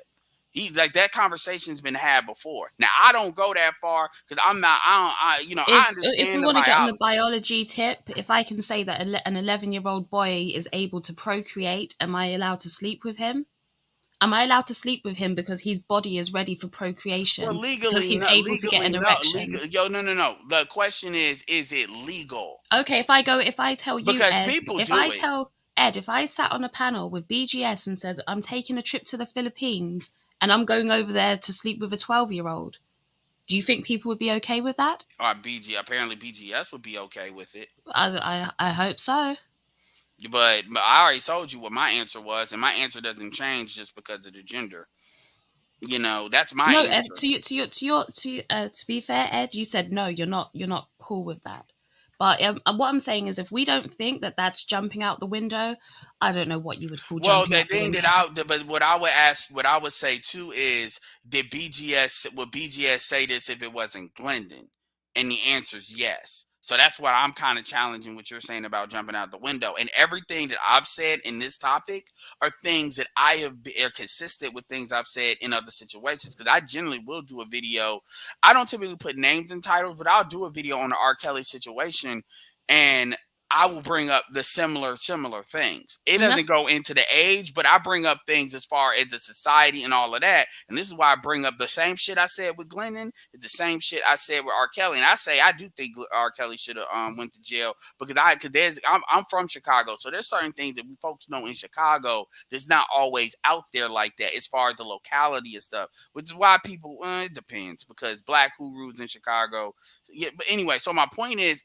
He's like, that conversation's been had before. Now I don't go that far because I understand. If we want to get on the biology tip, if I can say that an 11-year-old boy is able to procreate, am I allowed to sleep with him? Am I allowed to sleep with him because his body is ready for procreation? Well, legally, because he's able to get an erection. No. The question is it legal? Okay, if I tell you, because Ed, people if do I it. tell Ed, if I sat on a panel with BGS and said I'm taking a trip to the Philippines and I'm going over there to sleep with a 12-year-old, do you think people would be okay with that? Apparently BGS would be okay with it. I hope so. But I already told you what my answer was, and my answer doesn't change just because of the gender. You know, that's my answer. To be fair, Ed, you said no, you're not cool with that. But what I'm saying is, if we don't think that that's jumping out the window, I don't know what you would call jumping out the window. But what I would say too is, would BGS say this if it wasn't Glendon? And the answer is yes. So that's what I'm kind of challenging what you're saying about jumping out the window. And everything that I've said in this topic are things that are consistent with things I've said in other situations. Because I generally will do a video. I don't typically put names and titles, but I'll do a video on the R. Kelly situation, and I will bring up the similar things. It doesn't go into the age, but I bring up things as far as the society and all of that. And this is why I bring up the same shit I said with Glendon. It's the same shit I said with R. Kelly. And I do think R. Kelly should have went to jail because I'm from Chicago. So there's certain things that we folks know in Chicago that's not always out there like that as far as the locality and stuff, which is why people, it depends because Black Gurus in Chicago. Yeah, but anyway, so my point is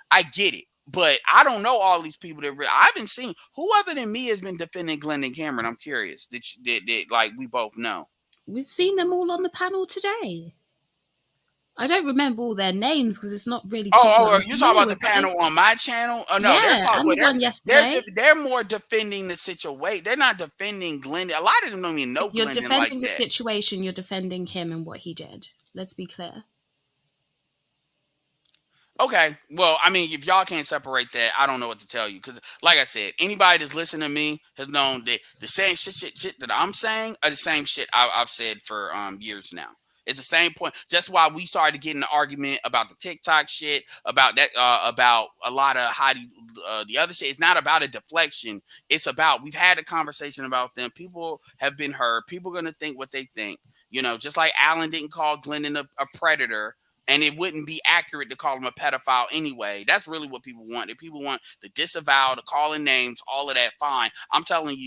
I get it. But I don't know all these people that I haven't seen. Who other than me has been defending Glendon Cameron? I'm curious. That like we both know. We've seen them all on the panel today. I don't remember all their names because it's not really. You're talking about the panel on my channel? Oh no, yeah, the one yesterday. They're more defending the situation. They're not defending Glendon. A lot of them don't even know Glendon like that. You're defending the situation. You're defending him and what he did. Let's be clear. Okay, well, I mean, if y'all can't separate that, I don't know what to tell you. Because, like I said, anybody that's listening to me has known that the same shit that I'm saying are the same shit I've said for years now. It's the same point. That's why we started to get in the argument about the TikTok shit, about that, about a lot of the other shit. It's not about a deflection. It's about, we've had a conversation about them. People have been heard. People are going to think what they think. You know, just like Alan didn't call Glendon a predator. And it wouldn't be accurate to call him a pedophile anyway. That's really what people want. If people want the disavow, the calling names, all of that, fine. I'm telling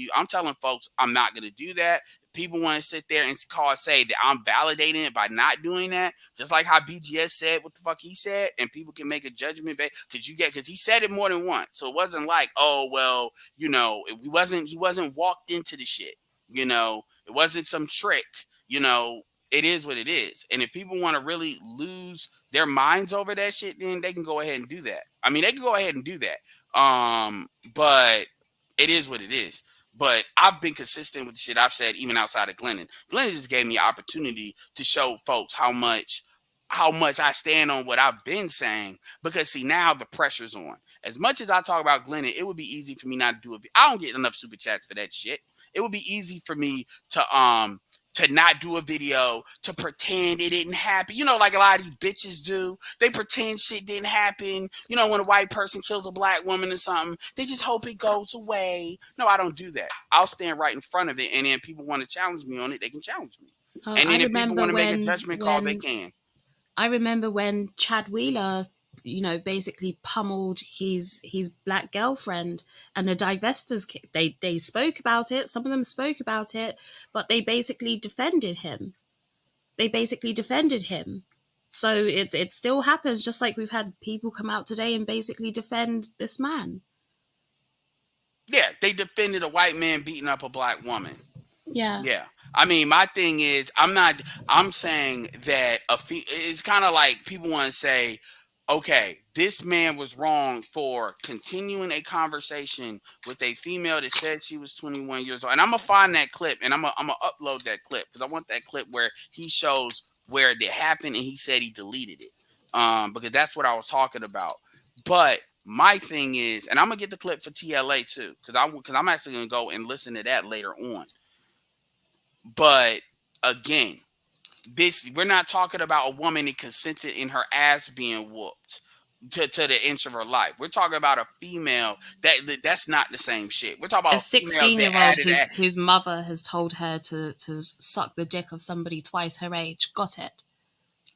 folks, I'm not going to do that. People want to sit there and say that I'm validating it by not doing that. Just like how BGS said what the fuck he said, and people can make a judgment because he said it more than once. So it wasn't like, oh, well, you know, he wasn't walked into the shit. You know, it wasn't some trick, you know. It is what it is. And if people want to really lose their minds over that shit, then they can go ahead and do that. I mean, they can go ahead and do that. But it is what it is. But I've been consistent with the shit I've said even outside of Glendon. Glendon just gave me an opportunity to show folks how much how much I stand on what I've been saying, because see, now the pressure's on. As much as I talk about Glennon, it would be easy for me not to do it. I don't get enough super chats for that shit. It would be easy for me to not do a video, to pretend it didn't happen. You know, like a lot of these bitches do. They pretend shit didn't happen. You know, when a white person kills a black woman or something, they just hope it goes away. No, I don't do that. I'll stand right in front of it, and then people want to challenge me on it, they can challenge me. Oh, And then I if people remember want to make a when judgment call, they can. I remember when Chad Wheeler, you know, basically pummeled his black girlfriend, and the divestors, they spoke about it. Some of them spoke about it, but they basically defended him. So it still happens, just like we've had people come out today and basically defend this man. Yeah, they defended a white man beating up a black woman. Yeah. Yeah. I mean, my thing is, I'm saying that it's kind of like people want to say, okay, this man was wrong for continuing a conversation with a female that said she was 21 years old. And I'm going to find that clip, and I'm going to upload that clip, because I want that clip where he shows where it happened and he said he deleted it, because that's what I was talking about. But my thing is, and I'm going to get the clip for TLA too, because I'm actually going to go and listen to that later on. But again, we're not talking about a woman that consented in her ass being whooped to the inch of her life. We're talking about a female that's not the same shit. We're talking about A 16-year-old whose mother has told her to suck the dick of somebody twice her age. Got it.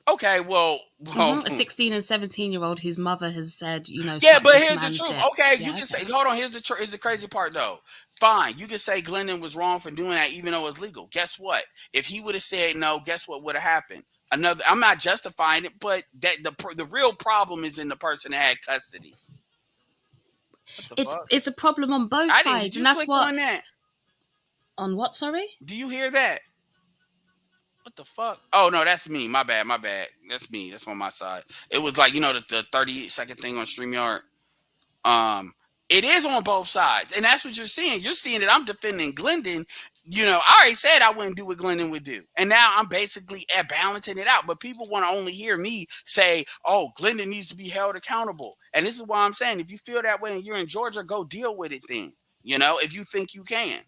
Okay, well, a 16 and 17-year-old whose mother has said, you know, yeah, suck but this here's the man's truth. dick. Okay, Yeah, you can say, hold on. Here's the crazy part though. Fine, you can say Glennon was wrong for doing that, even though it's legal. Guess what? If he would have said no, guess what would have happened? I'm not justifying it, but that the real problem is in the person that had custody. It's a problem on both sides, and that's what. On that? On what? Sorry. Do you hear that? What the fuck? Oh no, that's me. My bad. That's me. That's on my side. It was like, you know, the 30-second thing on StreamYard. It is on both sides, and that's what you're seeing. You're seeing that I'm defending Glendon. You know, I already said I wouldn't do what Glendon would do, and now I'm basically balancing it out. But people want to only hear me say, "Oh, Glendon needs to be held accountable," and this is why I'm saying, if you feel that way and you're in Georgia, go deal with it then. You know, if you think you can.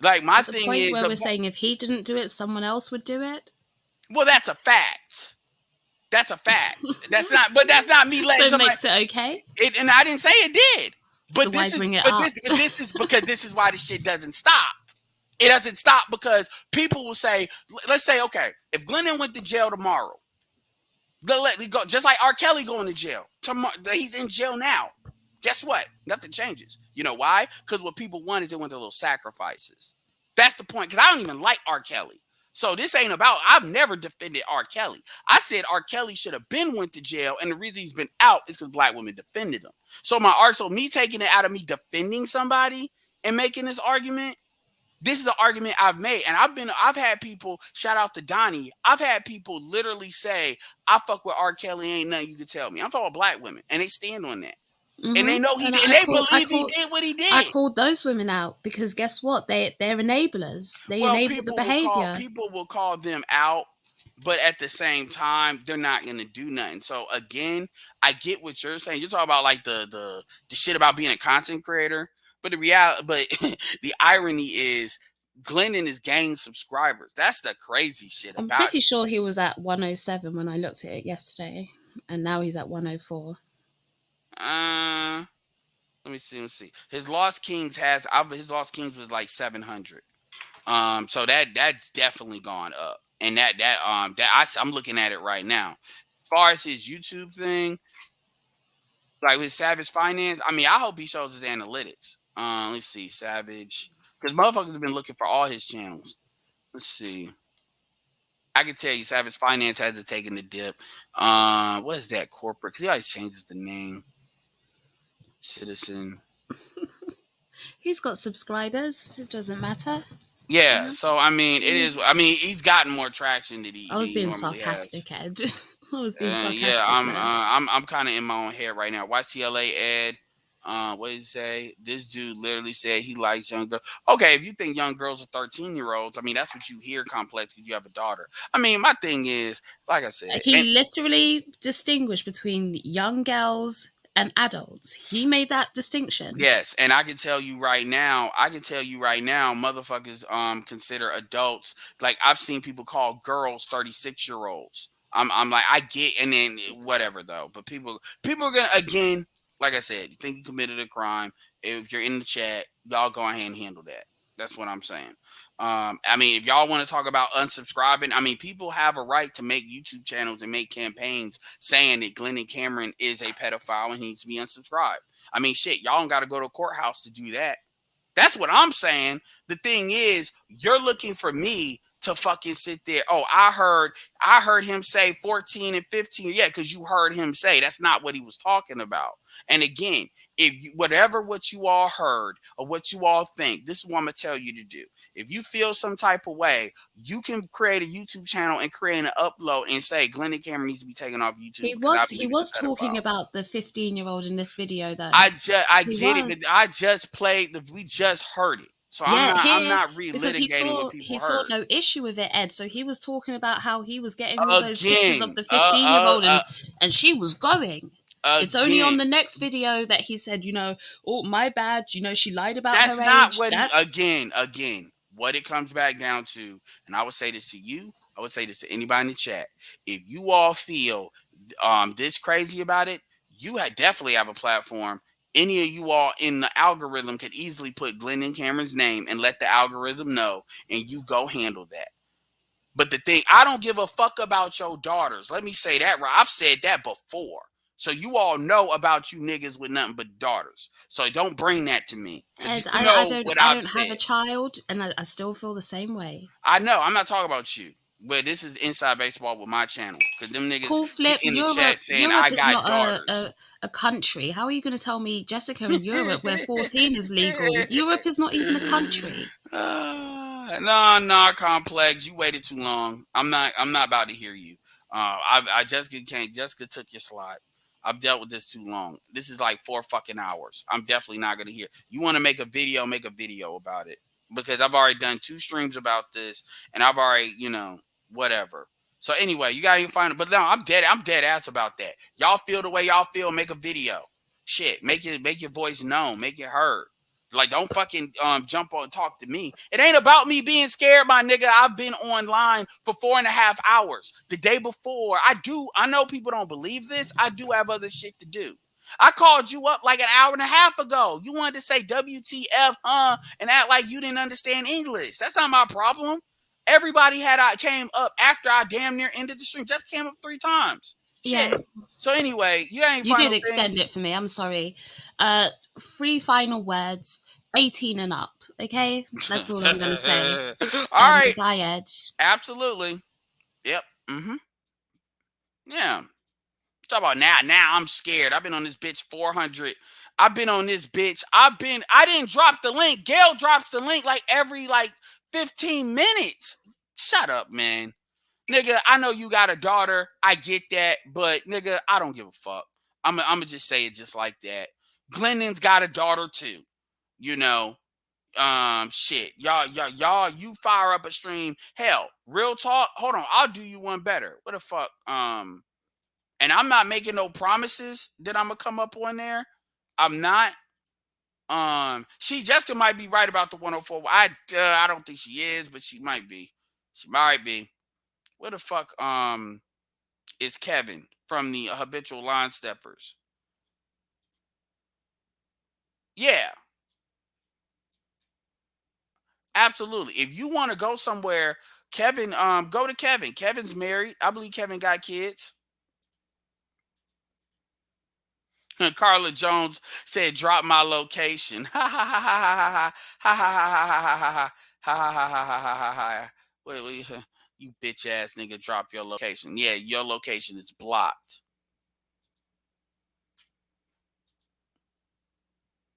Like my The thing point is, where we're saying if he didn't do it, someone else would do it. well, that's a fact. That's a fact. That's not me letting. So it makes it okay. And I didn't say it did. But So why bring it but up? this is because this is why the shit doesn't stop. It doesn't stop because people will say, let's say, okay, if Glennon went to jail tomorrow, let me go, just like R. Kelly going to jail tomorrow. He's in jail now. Guess what? Nothing changes. You know why? Because what people want is they want their little sacrifices. That's the point. Because I don't even like R. Kelly. So this ain't about, I've never defended R. Kelly. I said R. Kelly should have been went to jail, and the reason he's been out is because black women defended him. So me taking it out of me defending somebody and making this argument, this is the argument I've made. And I've had people, shout out to Donnie, I've had people literally say, I fuck with R. Kelly, ain't nothing you can tell me. I'm talking about black women, and they stand on that. Mm-hmm. And they know he did, and they believe he did what he did. I called those women out because guess what? They're enablers. They enable the behavior. People will call them out, but at the same time, they're not gonna do nothing. So again, I get what you're saying. You're talking about like the shit about being a content creator, but the irony is Glennon is gaining subscribers. That's the crazy shit I'm about pretty it. sure he was at 107 when I looked at it yesterday, and now he's at 104. Let me see. His Lost Kings was like 700. So that's definitely gone up, and I'm looking at it right now. As far as his YouTube thing, like with Savage Finance, I mean, I hope he shows his analytics. Let's see, Savage, because motherfuckers have been looking for all his channels. Let's see. I can tell you, Savage Finance hasn't taken the dip. What is that corporate? Because he always changes the name. Citizen. He's got subscribers. It doesn't matter. Yeah. So I mean, it is. I mean, he's gotten more traction than he. I was being normally sarcastic, has. Ed. I was being sarcastic. Yeah, man. I'm kind of in my own head right now. YCLA Ed. What did he say? This dude literally said he likes young girls. Okay, if you think young girls are 13-year-olds, I mean, that's what you hear, Complex, because you have a daughter. I mean, my thing is, like I said, He literally distinguished between young girls and adults. He made that distinction. yes, and I can tell you right now, motherfuckers consider adults, like I've seen people call girls 36-year-olds. I'm like, I get, and then whatever though. But people are gonna, again, like I said, you think you committed a crime. If you're in the chat, y'all go ahead and handle that. That's what I'm saying. I mean, if y'all want to talk about unsubscribing, I mean, people have a right to make YouTube channels and make campaigns saying that Glendon Cameron is a pedophile and he needs to be unsubscribed. I mean, shit, y'all don't got to go to a courthouse to do that. That's what I'm saying. The thing is, you're looking for me to fucking sit there. Oh, I heard him say 14 and 15. Yeah, because you heard him say that's not what he was talking about. And again, if you, what you all heard or what you all think, this is what I'm gonna tell you to do. If you feel some type of way, you can create a YouTube channel and create an upload and say Glendon Cameron needs to be taken off YouTube. He was talking about the 15-year-old in this video, though. I get it, but I just played we just heard it. So yeah, I'm not relitigating because he saw what people saw heard. no issue with it, Ed. So he was talking about how he was getting all those pictures of the 15-year-old and she was going. It's only on the next video that he said, oh, my bad, she lied about That's her not age. what again, what it comes back down to, and I would say this to you, I would say this to anybody in the chat. If you all feel this crazy about it, you definitely have a platform. Any of you all in the algorithm could easily put Glendon Cameron's name and let the algorithm know, and you go handle that. But the thing, I don't give a fuck about your daughters. Let me say that right. I've said that before. So you all know about you niggas with nothing but daughters. So don't bring that to me. Ed, I don't have a child, and I still feel the same way. I know. I'm not talking about you. But this is Inside Baseball with my channel. Because them niggas Cool Flip, in the Europe, chat saying Europe I is got not daughters. a country. How are you going to tell me, Jessica, in Europe where 14 is legal? Europe is not even a country. No, Complex. You waited too long. I'm not about to hear you. Jessica took your slot. I've dealt with this too long. This is like 4 fucking hours. I'm definitely not gonna hear. You want to make a video about it. Because I've already done 2 streams about this, and I've already, whatever. So anyway, you gotta even find it. But no, I'm dead ass about that. Y'all feel the way y'all feel, make a video. Shit, make your voice known, make it heard. Like, don't fucking jump on and talk to me. It ain't about me being scared, my nigga. I've been online for 4.5 hours. The day before, I know people don't believe this. I do have other shit to do. I called you up like an hour and a half ago. You wanted to say WTF, and act like you didn't understand English. That's not my problem. Everybody came up after I damn near ended the stream. Just came up 3 times. Yeah. Shit. So anyway, you did extend it for me. I'm sorry. 3 final words. 18 and up. Okay, that's all I'm gonna say. All right. Bye, Ed. Absolutely. Yep. Yeah. Talk about now. Now I'm scared. I've been on this bitch 400. I've been on this bitch. I didn't drop the link. Gail drops the link like every 15 minutes. Shut up, man. Nigga, I know you got a daughter. I get that, but nigga, I don't give a fuck. I'm gonna just say it just like that. Glendon's got a daughter too. Shit. Y'all, you fire up a stream. Hell, real talk. Hold on, I'll do you one better. What the fuck? And I'm not making no promises that I'm gonna come up on there. I'm not. Jessica might be right about the 104. I don't think she is, but she might be. She might be. Where the fuck is Kevin from the Habitual Line Steppers? Yeah. Absolutely. If you want to go somewhere, Kevin, go to Kevin. Kevin's married. I believe Kevin got kids. Carla Jones said, drop my location. Ha ha ha ha ha ha ha ha ha ha. Wait, you bitch ass nigga, drop your location. Yeah, your location is blocked.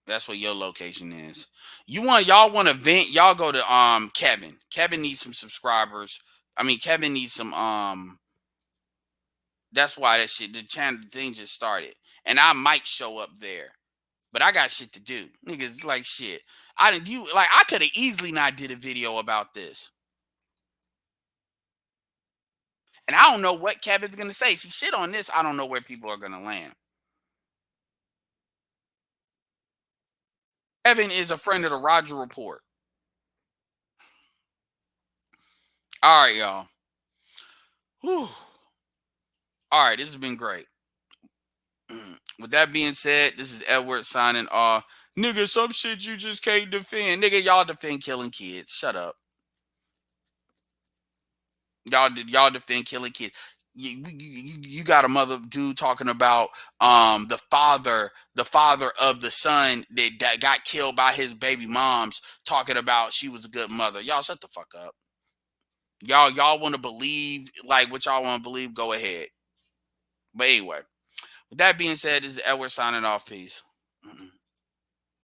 That's what your location is. Y'all want to vent? Y'all go to Kevin. Kevin needs some subscribers. I mean, Kevin needs some that's why the thing just started. And I might show up there. But I got shit to do. Niggas like shit. I could have easily not did a video about this. And I don't know what Kevin's gonna say. See, shit on this, I don't know where people are gonna land. Kevin is a friend of the Roger Report. All right, y'all. Whew. All right, this has been great. With that being said, this is Edward signing off. Nigga, some shit you just can't defend. Nigga, y'all defend killing kids. Shut up. Y'all defend killing kids. You got a mother dude talking about the father of the son that got killed by his baby moms, talking about she was a good mother. Y'all shut the fuck up. Y'all want to believe like what y'all want to believe, go ahead. But anyway, with that being said, this is Edward signing off. Peace.